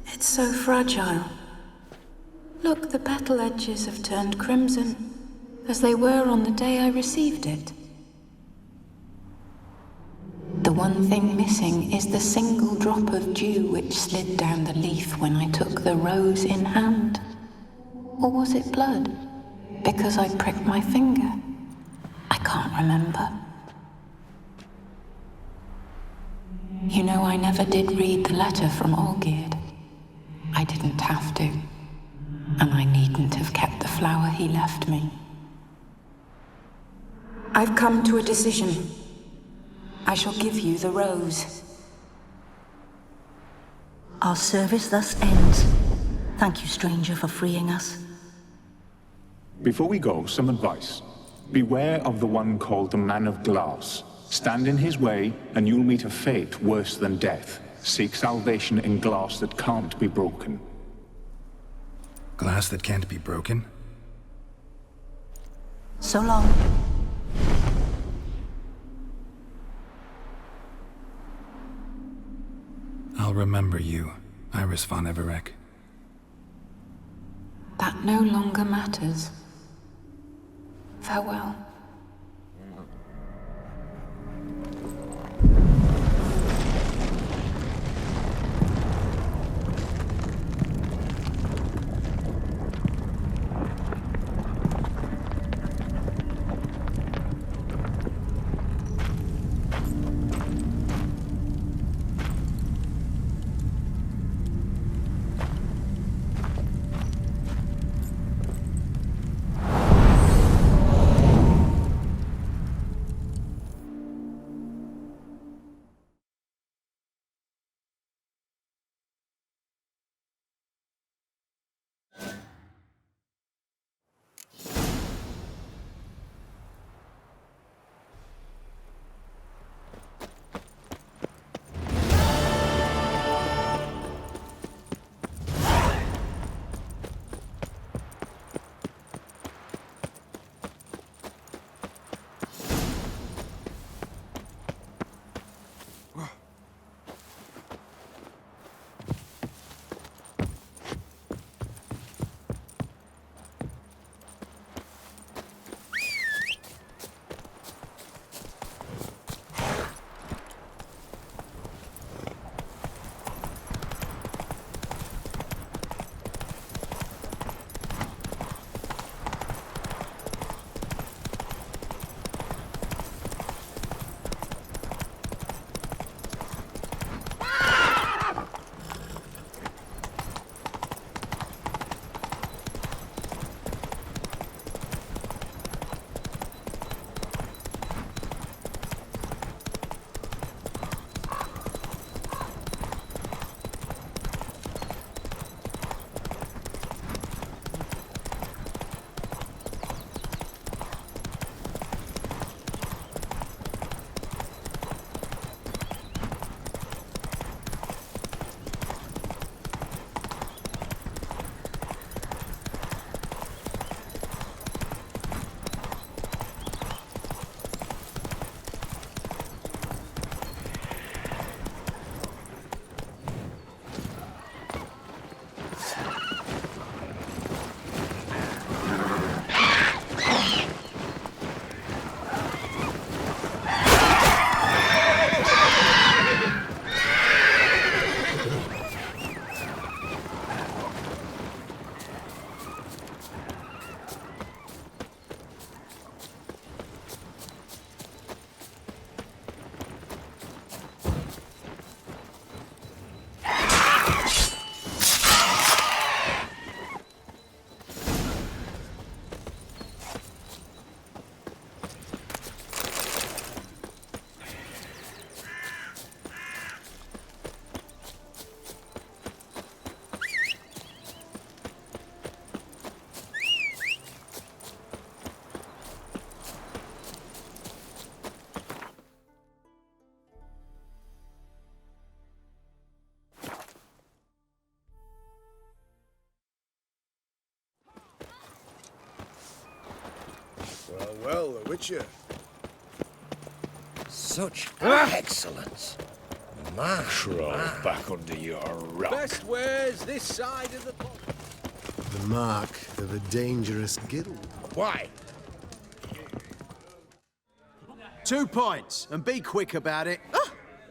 It's so fragile. Look, the petal edges have turned crimson, as they were on the day I received it. The one thing missing is the single drop of dew which slid down the leaf when I took the rose in hand. Or was it blood? Because I pricked my finger. I can't remember. You know, I never did read the letter from Olgeird. I didn't have to. And I needn't have kept the flower he left me. I've come to a decision. I shall give you the rose. Our service thus ends. Thank you, stranger, for freeing us. Before we go, some advice. Beware of the one called the Man of Glass. Stand in his way, and you'll meet a fate worse than death. Seek salvation in glass that can't be broken. Glass that can't be broken? So long. I'll remember you, Iris von Everec. That no longer matters. Farewell. Well, the Witcher. Such excellence. Crawl back under your rock. Best wares this side of the pond. The mark of a dangerous guild. Why? 2 points, and be quick about it.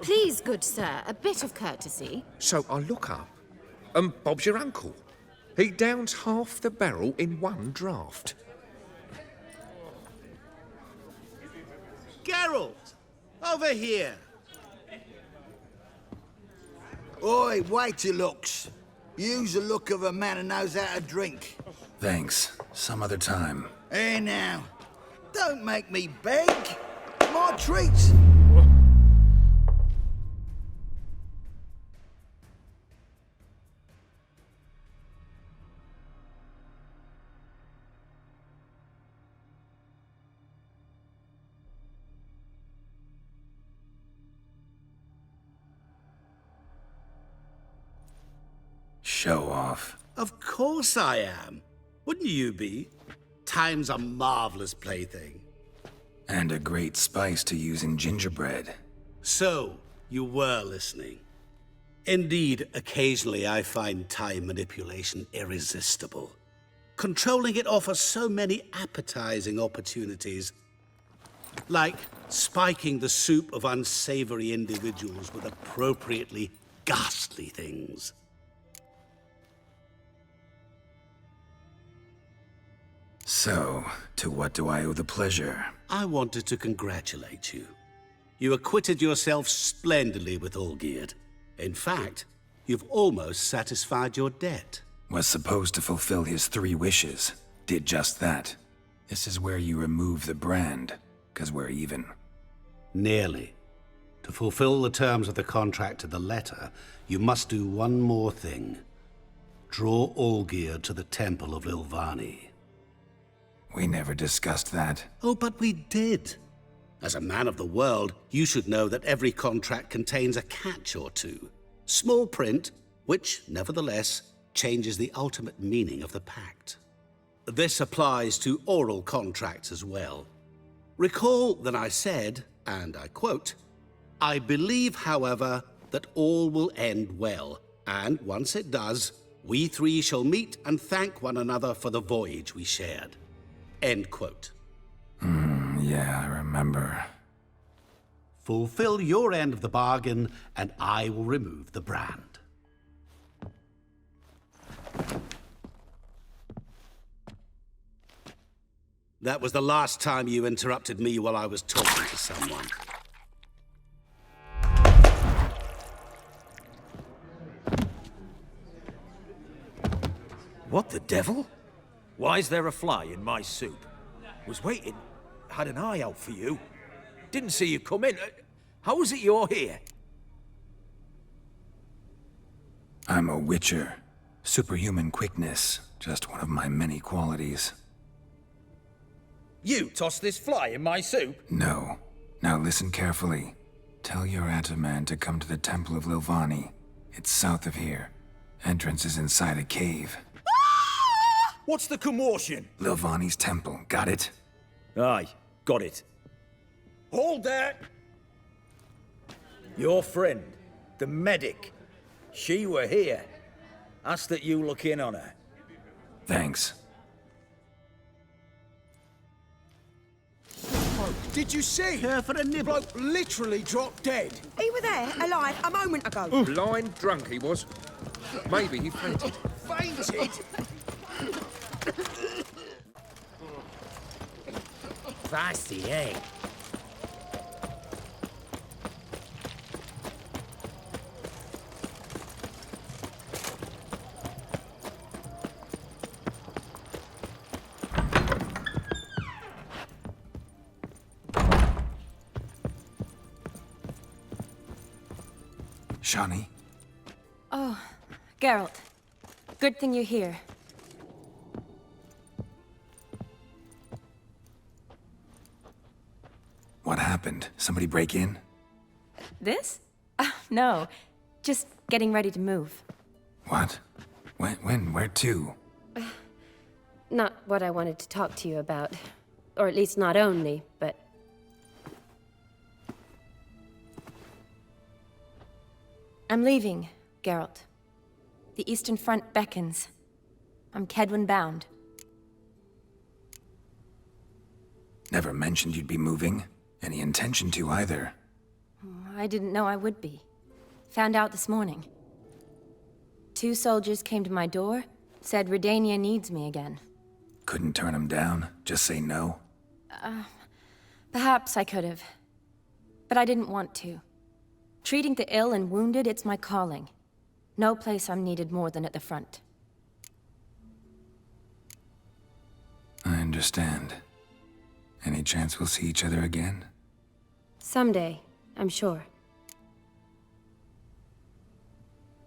Please, good sir, a bit of courtesy. So I look up, and Bob's your uncle. He downs half the barrel in one draught. Geralt! Over here! Oi, wait your looks. Use the look of a man who knows how to drink. Thanks. Some other time. Here now. Don't make me beg. My treats. Show off. Of course I am. Wouldn't you be? Time's a marvelous plaything. And a great spice to use in gingerbread. So, you were listening. Indeed, occasionally I find time manipulation irresistible. Controlling it offers so many appetizing opportunities. Like spiking the soup of unsavory individuals with appropriately ghastly things. So, to what do I owe the pleasure? I wanted to congratulate you. You acquitted yourself splendidly with Olgeird. In fact, you've almost satisfied your debt. Was supposed to fulfill his 3 wishes. Did just that. This is where you remove the brand, 'cause we're even. Nearly. To fulfill the terms of the contract to the letter, you must do one more thing. Draw Olgeird to the Temple of Lilvani. We never discussed that. Oh, but we did. As a man of the world, you should know that every contract contains a catch or two. Small print, which, nevertheless, changes the ultimate meaning of the pact. This applies to oral contracts as well. Recall that I said, and I quote, "I believe, however, that all will end well, and once it does, we 3 shall meet and thank one another for the voyage we shared." End quote. Yeah, I remember. Fulfill your end of the bargain, and I will remove the brand. That was the last time you interrupted me while I was talking to someone. What the devil? Why is there a fly in my soup? Was waiting. Had an eye out for you. Didn't see you come in. How is it you're here? I'm a witcher. Superhuman quickness. Just one of my many qualities. You tossed this fly in my soup? No. Now listen carefully. Tell your Ataman to come to the Temple of Lilvani. It's south of here. Entrance is inside a cave. What's the commotion? Lilvani's temple. Got it? Aye, got it. Hold there! Your friend, the medic. She were here. Asked that you look in on her. Thanks. Did you see? Care for a nibble? Bloke literally dropped dead. He were there, alive, a moment ago. Blind drunk he was. Maybe he fainted. Fainted? Feisty, eh? Shani? Oh, Geralt. Good thing you're here. What happened? Somebody break in? This? No. Just getting ready to move. What? When? Where to? Not what I wanted to talk to you about. Or at least not only, but... I'm leaving, Geralt. The Eastern Front beckons. I'm Kedwin bound. Never mentioned you'd be moving. Any intention to either. I didn't know I would be. Found out this morning. 2 soldiers came to my door, said Redania needs me again. Couldn't turn him down? Just say no? Perhaps I could have. But I didn't want to. Treating the ill and wounded, it's my calling. No place I'm needed more than at the front. I understand. Any chance we'll see each other again? Someday, I'm sure.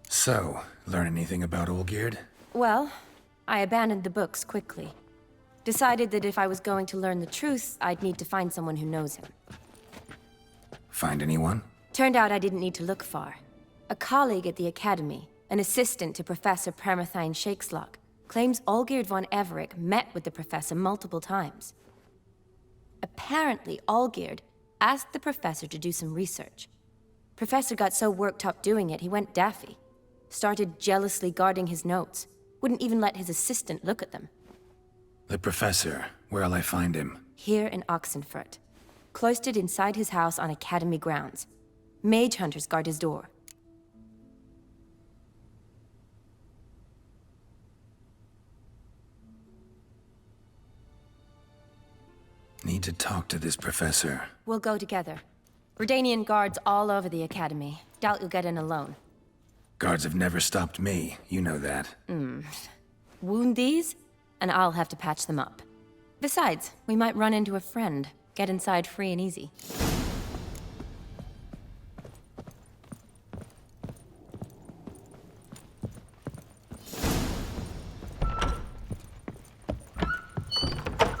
So, learn anything about Olgeird? Well, I abandoned the books quickly. Decided that if I was going to learn the truth, I'd need to find someone who knows him. Find anyone? Turned out I didn't need to look far. A colleague at the Academy, an assistant to Professor Permathine Shakeslock, claims Olgeird von Everec met with the professor multiple times. Apparently, Olgeird asked the professor to do some research. Professor got so worked up doing it, he went daffy. Started jealously guarding his notes. Wouldn't even let his assistant look at them. The professor. Where'll I find him? Here in Oxenfurt. Cloistered inside his house on Academy grounds. Mage hunters guard his door. Need to talk to this professor. We'll go together. Redanian guards all over the Academy. Doubt you'll get in alone. Guards have never stopped me. You know that. Wound these, and I'll have to patch them up. Besides, we might run into a friend. Get inside free and easy.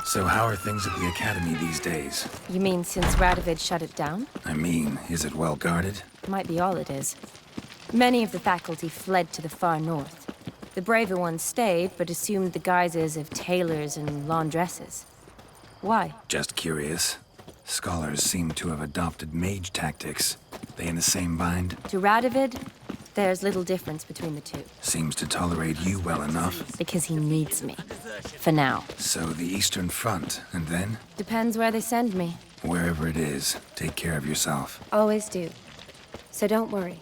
So how are things at the Academy these days? You mean since Radovid shut it down? I mean, is it well guarded? Might be all it is. Many of the faculty fled to the far north. The braver ones stayed, but assumed the guises of tailors and laundresses. Why? Just curious. Scholars seem to have adopted mage tactics. They in the same bind? To Radovid, there's little difference between the two. Seems to tolerate you well enough. Because he needs me. For now. So the Eastern Front, and then? Depends where they send me. Wherever it is, take care of yourself. Always do. So don't worry.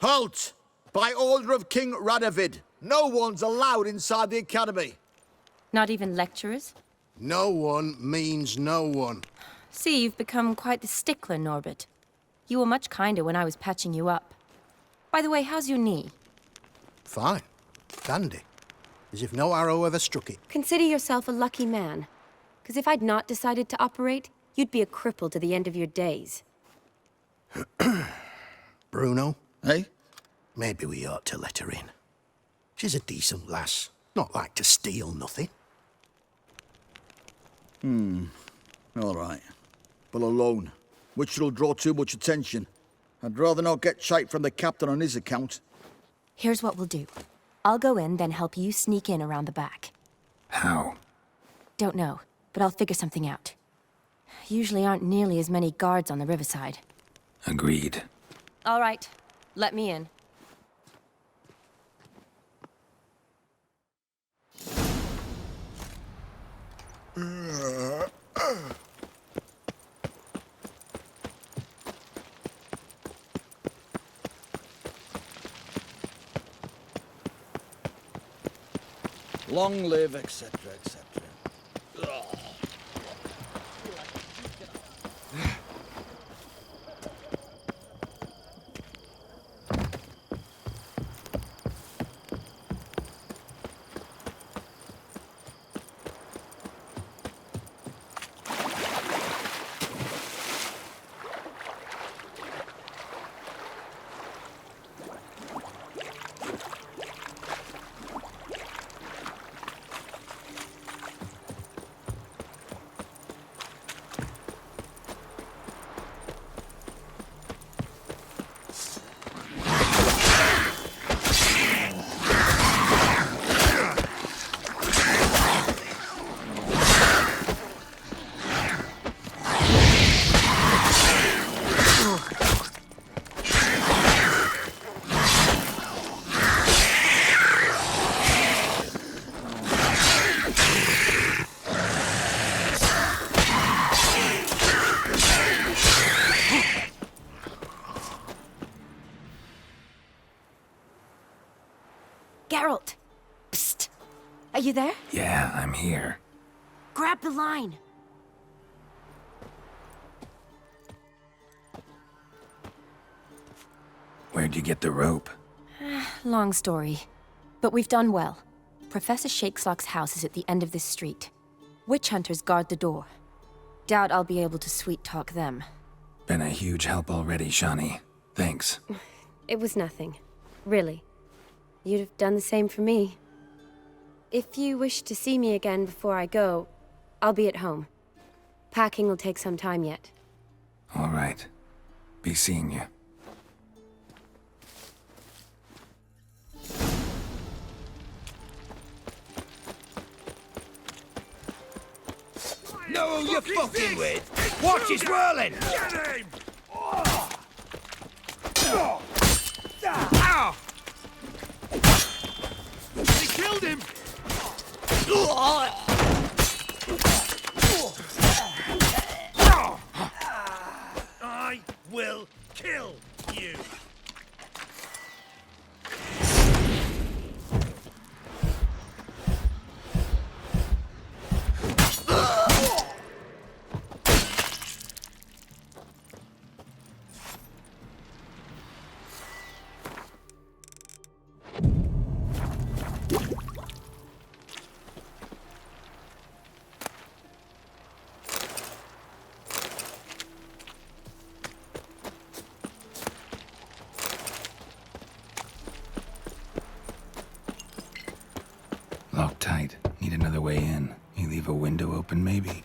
Halt! By order of King Radovid, no one's allowed inside the Academy. Not even lecturers? No one means no one. See, you've become quite the stickler, Norbert. You were much kinder when I was patching you up. By the way, how's your knee? Fine. Dandy. As if no arrow ever struck it. Consider yourself a lucky man. Because if I'd not decided to operate, you'd be a cripple to the end of your days. Bruno? Eh? Maybe we ought to let her in. She's a decent lass. Not like to steal nothing. All right. But alone, which will draw too much attention. I'd rather not get shite from the captain on his account. Here's what we'll do. I'll go in, then help you sneak in around the back. How? Don't know, but I'll figure something out. Usually aren't nearly as many guards on the riverside. Agreed. All right, let me in. Long live, etc., etc. You there? Yeah, I'm here. Grab the line. Where'd you get the rope? Long story. But we've done well. Professor Shakeslock's house is at the end of this street. Witch hunters guard the door. Doubt I'll be able to sweet-talk them. Been a huge help already, Shawnee. Thanks. It was nothing. Really. You'd have done the same for me. If you wish to see me again before I go, I'll be at home. Packing will take some time yet. All right. Be seeing you. Know who you're fucking with? Watch his whirling! Get him! Ow! He killed him! I will kill you! Locked tight. Need another way in. You leave a window open, maybe?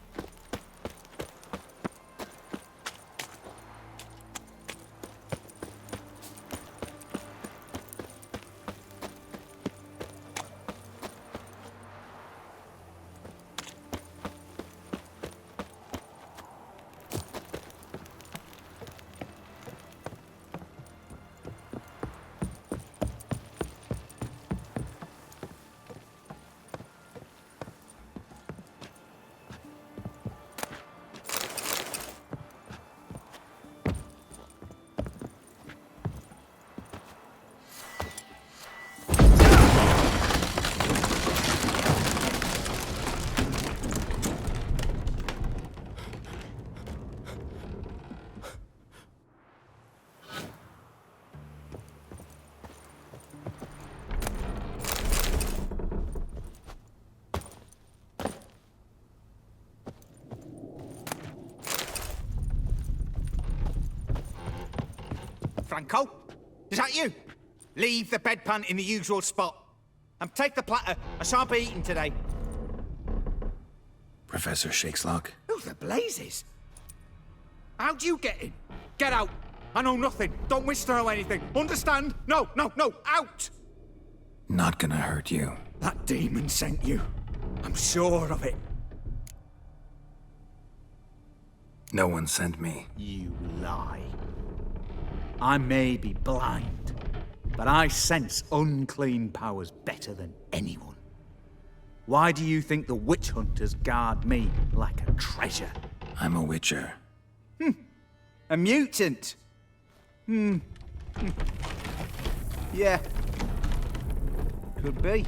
Franco? Is that you? Leave the bedpan in the usual spot. And take the platter. I shan't be eating today. Professor Shakeslock? Who the blazes? How'd you get in? Get out. I know nothing. Don't wish to know anything. Understand? No, no, no. Out! Not gonna hurt you. That demon sent you. I'm sure of it. No one sent me. You lie. I may be blind, but I sense unclean powers better than anyone. Why do you think the witch hunters guard me like a treasure? I'm a witcher. A mutant? Yeah. Could be.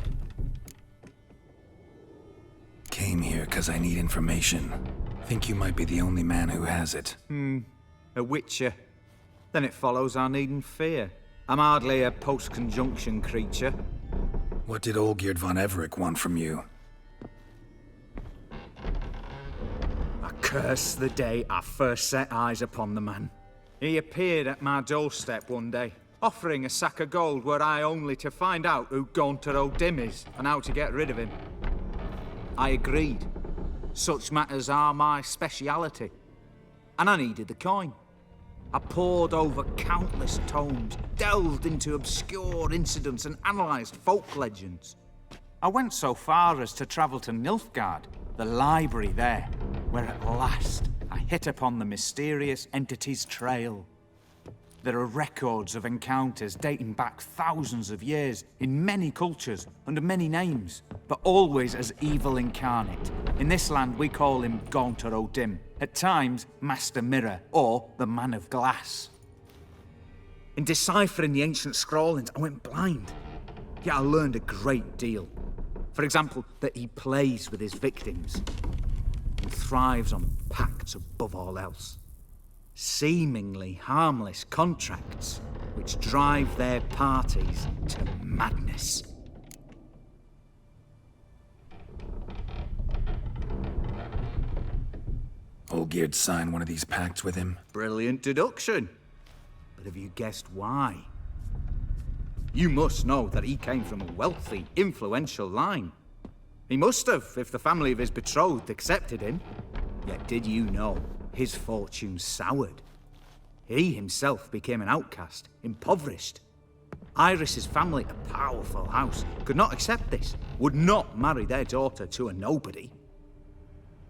Came here because I need information. Think you might be the only man who has it. A witcher. Then it follows I needn't fear. I'm hardly a post-conjunction creature. What did Olgeird von Everec want from you? I curse the day I first set eyes upon the man. He appeared at my doorstep one day, offering a sack of gold were I only to find out who Gaunter O'Dimm is and how to get rid of him. I agreed. Such matters are my speciality. And I needed the coin. I pored over countless tomes, delved into obscure incidents and analysed folk legends. I went so far as to travel to Nilfgaard, the library there, where at last I hit upon the mysterious entity's trail. There are records of encounters dating back thousands of years in many cultures under many names, but always as evil incarnate. In this land we call him Gaunter O'Dimm, at times Master Mirror or the Man of Glass. In deciphering the ancient scrawlings I went blind, yet I learned a great deal. For example, that he plays with his victims and thrives on pacts above all else. Seemingly harmless contracts which drive their parties to madness. Olgeird signed one of these pacts with him? Brilliant deduction. But have you guessed why? You must know that he came from a wealthy, influential line. He must have, if the family of his betrothed accepted him. Yet did you know his fortune soured? He himself became an outcast, impoverished. Iris's family, a powerful house, could not accept this, would not marry their daughter to a nobody.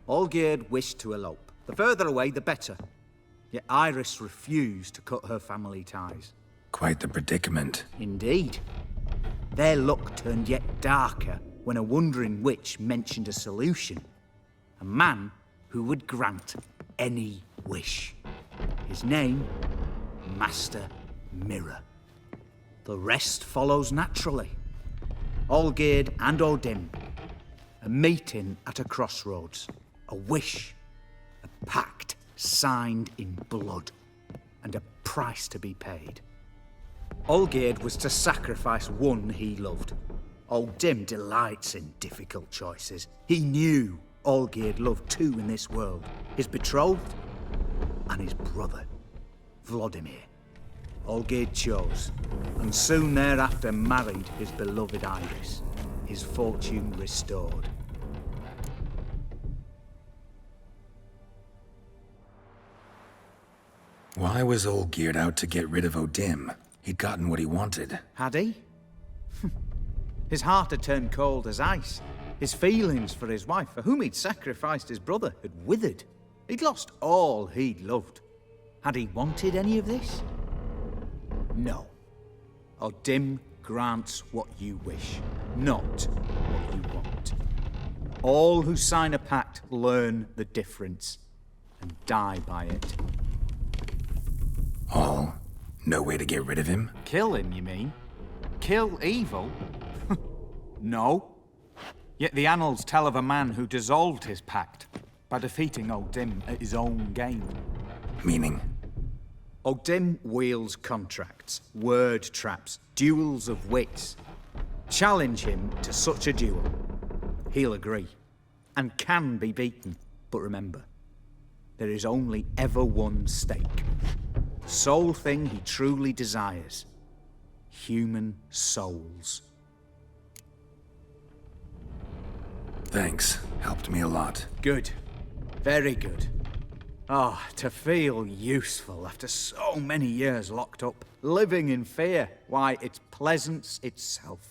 Olgeird wished to elope. The further away, the better. Yet Iris refused to cut her family ties. Quite the predicament. Indeed. Their luck turned yet darker when a wandering witch mentioned a solution. A man who would grant any wish. His name, Master Mirror. The rest follows naturally. Olgeird and O'Dimm. A meeting at a crossroads. A wish. A pact signed in blood. And a price to be paid. Olgeird was to sacrifice one he loved. O'Dimm delights in difficult choices. He knew Olgeird loved two in this world. His betrothed and his brother, Vladimir. Olgeird chose, and soon thereafter married his beloved Iris, his fortune restored. Why was Olgeird out to get rid of O'Dimm? He'd gotten what he wanted. Had he? His heart had turned cold as ice. His feelings for his wife, for whom he'd sacrificed his brother, had withered. He'd lost all he'd loved. Had he wanted any of this? No. O'Dimm grants what you wish, not what you want. All who sign a pact learn the difference and die by it. All? No way to get rid of him? Kill him, you mean? Kill evil? No. Yet the annals tell of a man who dissolved his pact by defeating O'Dimm at his own game. Meaning? O'Dimm wields contracts, word traps, duels of wits. Challenge him to such a duel. He'll agree, and can be beaten. But remember, there is only ever one stake. The sole thing he truly desires. Human souls. Thanks. Helped me a lot. Good. Very good. Ah, to feel useful after so many years locked up, living in fear. Why, it's pleasance itself.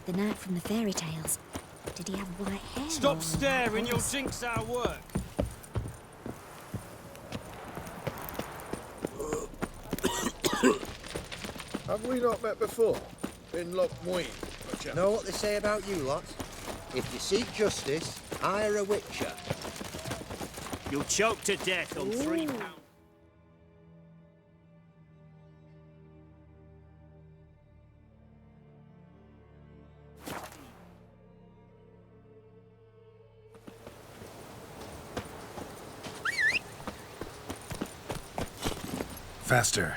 The knight from the fairy tales. Did he have white hair? Stop or staring, you'll horse? jinx our work. Have we not met before? In Loch Muin, perchance? Know what they say about you lot? If you seek justice, hire a witcher. You'll choke to death on £3. Faster.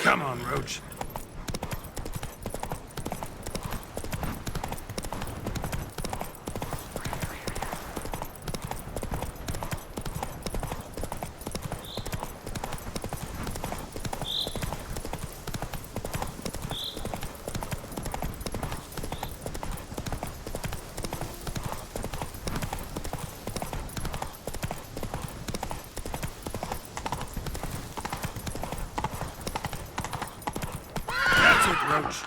Come on, Roach. Roach.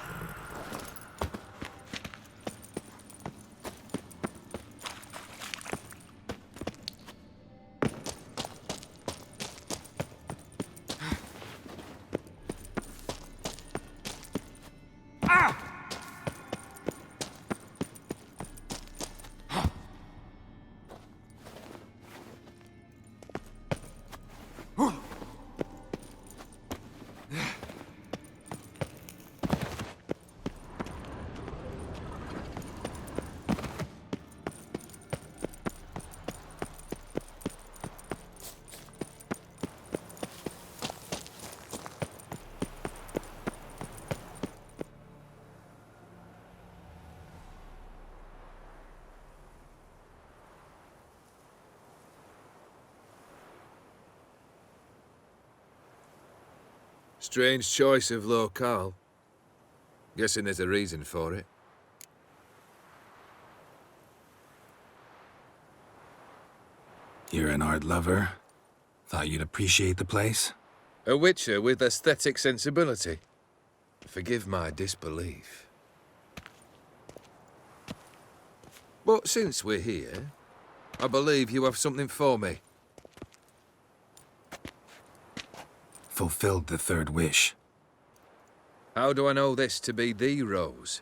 Strange choice of locale. Guessing there's a reason for it. You're an art lover. Thought you'd appreciate the place? A witcher with aesthetic sensibility. Forgive my disbelief. But since we're here, I believe you have something for me. Fulfilled the third wish. How do I know this to be the rose?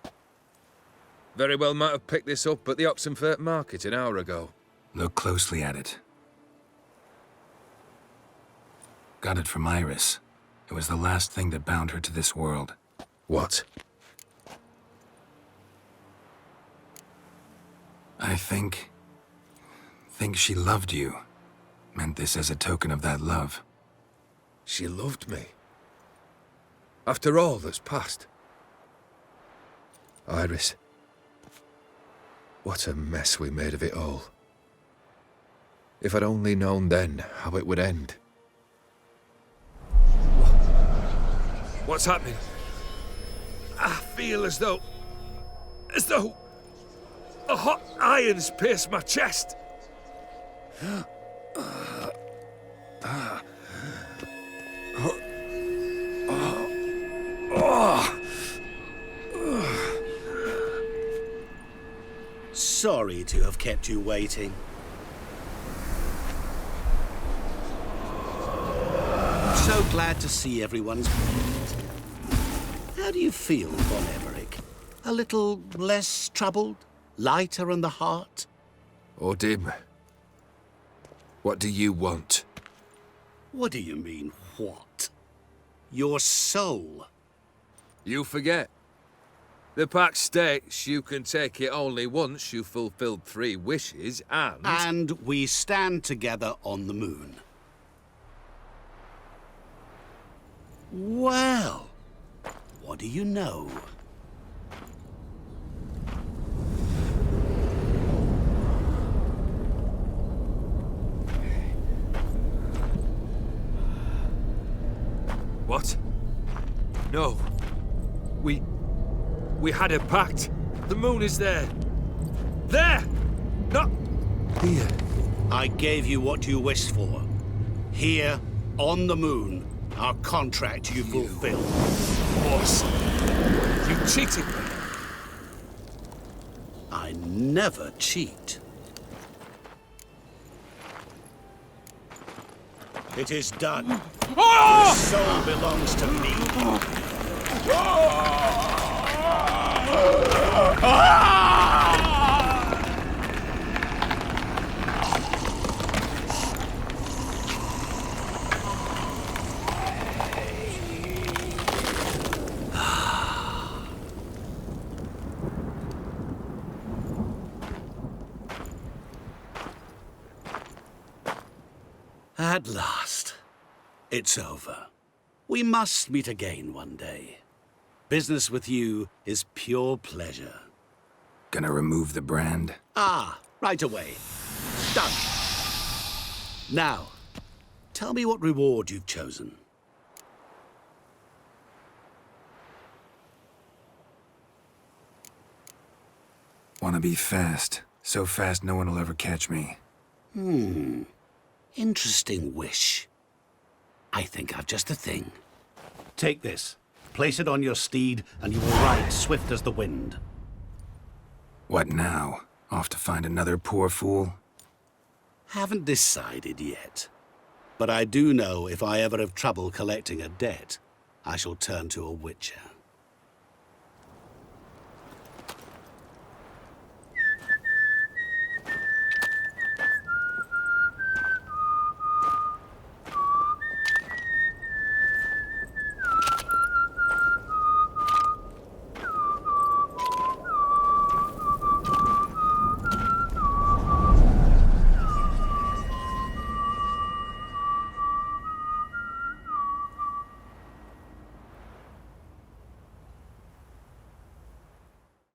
Very well might have picked this up at the Oxenfurt market an hour ago. Look closely at it. Got it from Iris. It was the last thing that bound her to this world. What? I think she loved you. Meant this as a token of that love. She loved me. After all that's passed. Iris. What a mess we made of it all. If I'd only known then how it would end. What's happening? I feel as though a hot iron's pierced my chest. Sorry to have kept you waiting. So glad to see everyone's... How do you feel, von Everec? A little less troubled? Lighter in the heart? O'Dimm, what do you want? What do you mean, what? Your soul. You forget. The pact states you can take it only once you've fulfilled 3 wishes, and... And we stand together on the moon. Well, what do you know? What? No. We had a pact. The moon is there. There! Not here. I gave you what you wished for. Here, on the moon, our contract you fulfilled. Boss, you cheated me. I never cheat. It is done. The soul belongs to me. At last, it's over. We must meet again one day. Business with you is pure pleasure. Gonna remove the brand? Ah, right away. Done. Now, tell me what reward you've chosen. Wanna be fast. So fast no one will ever catch me. Interesting wish. I think I've just the thing. Take this. Place it on your steed, and you will ride swift as the wind. What now? Off to find another poor fool? Haven't decided yet. But I do know if I ever have trouble collecting a debt, I shall turn to a witcher.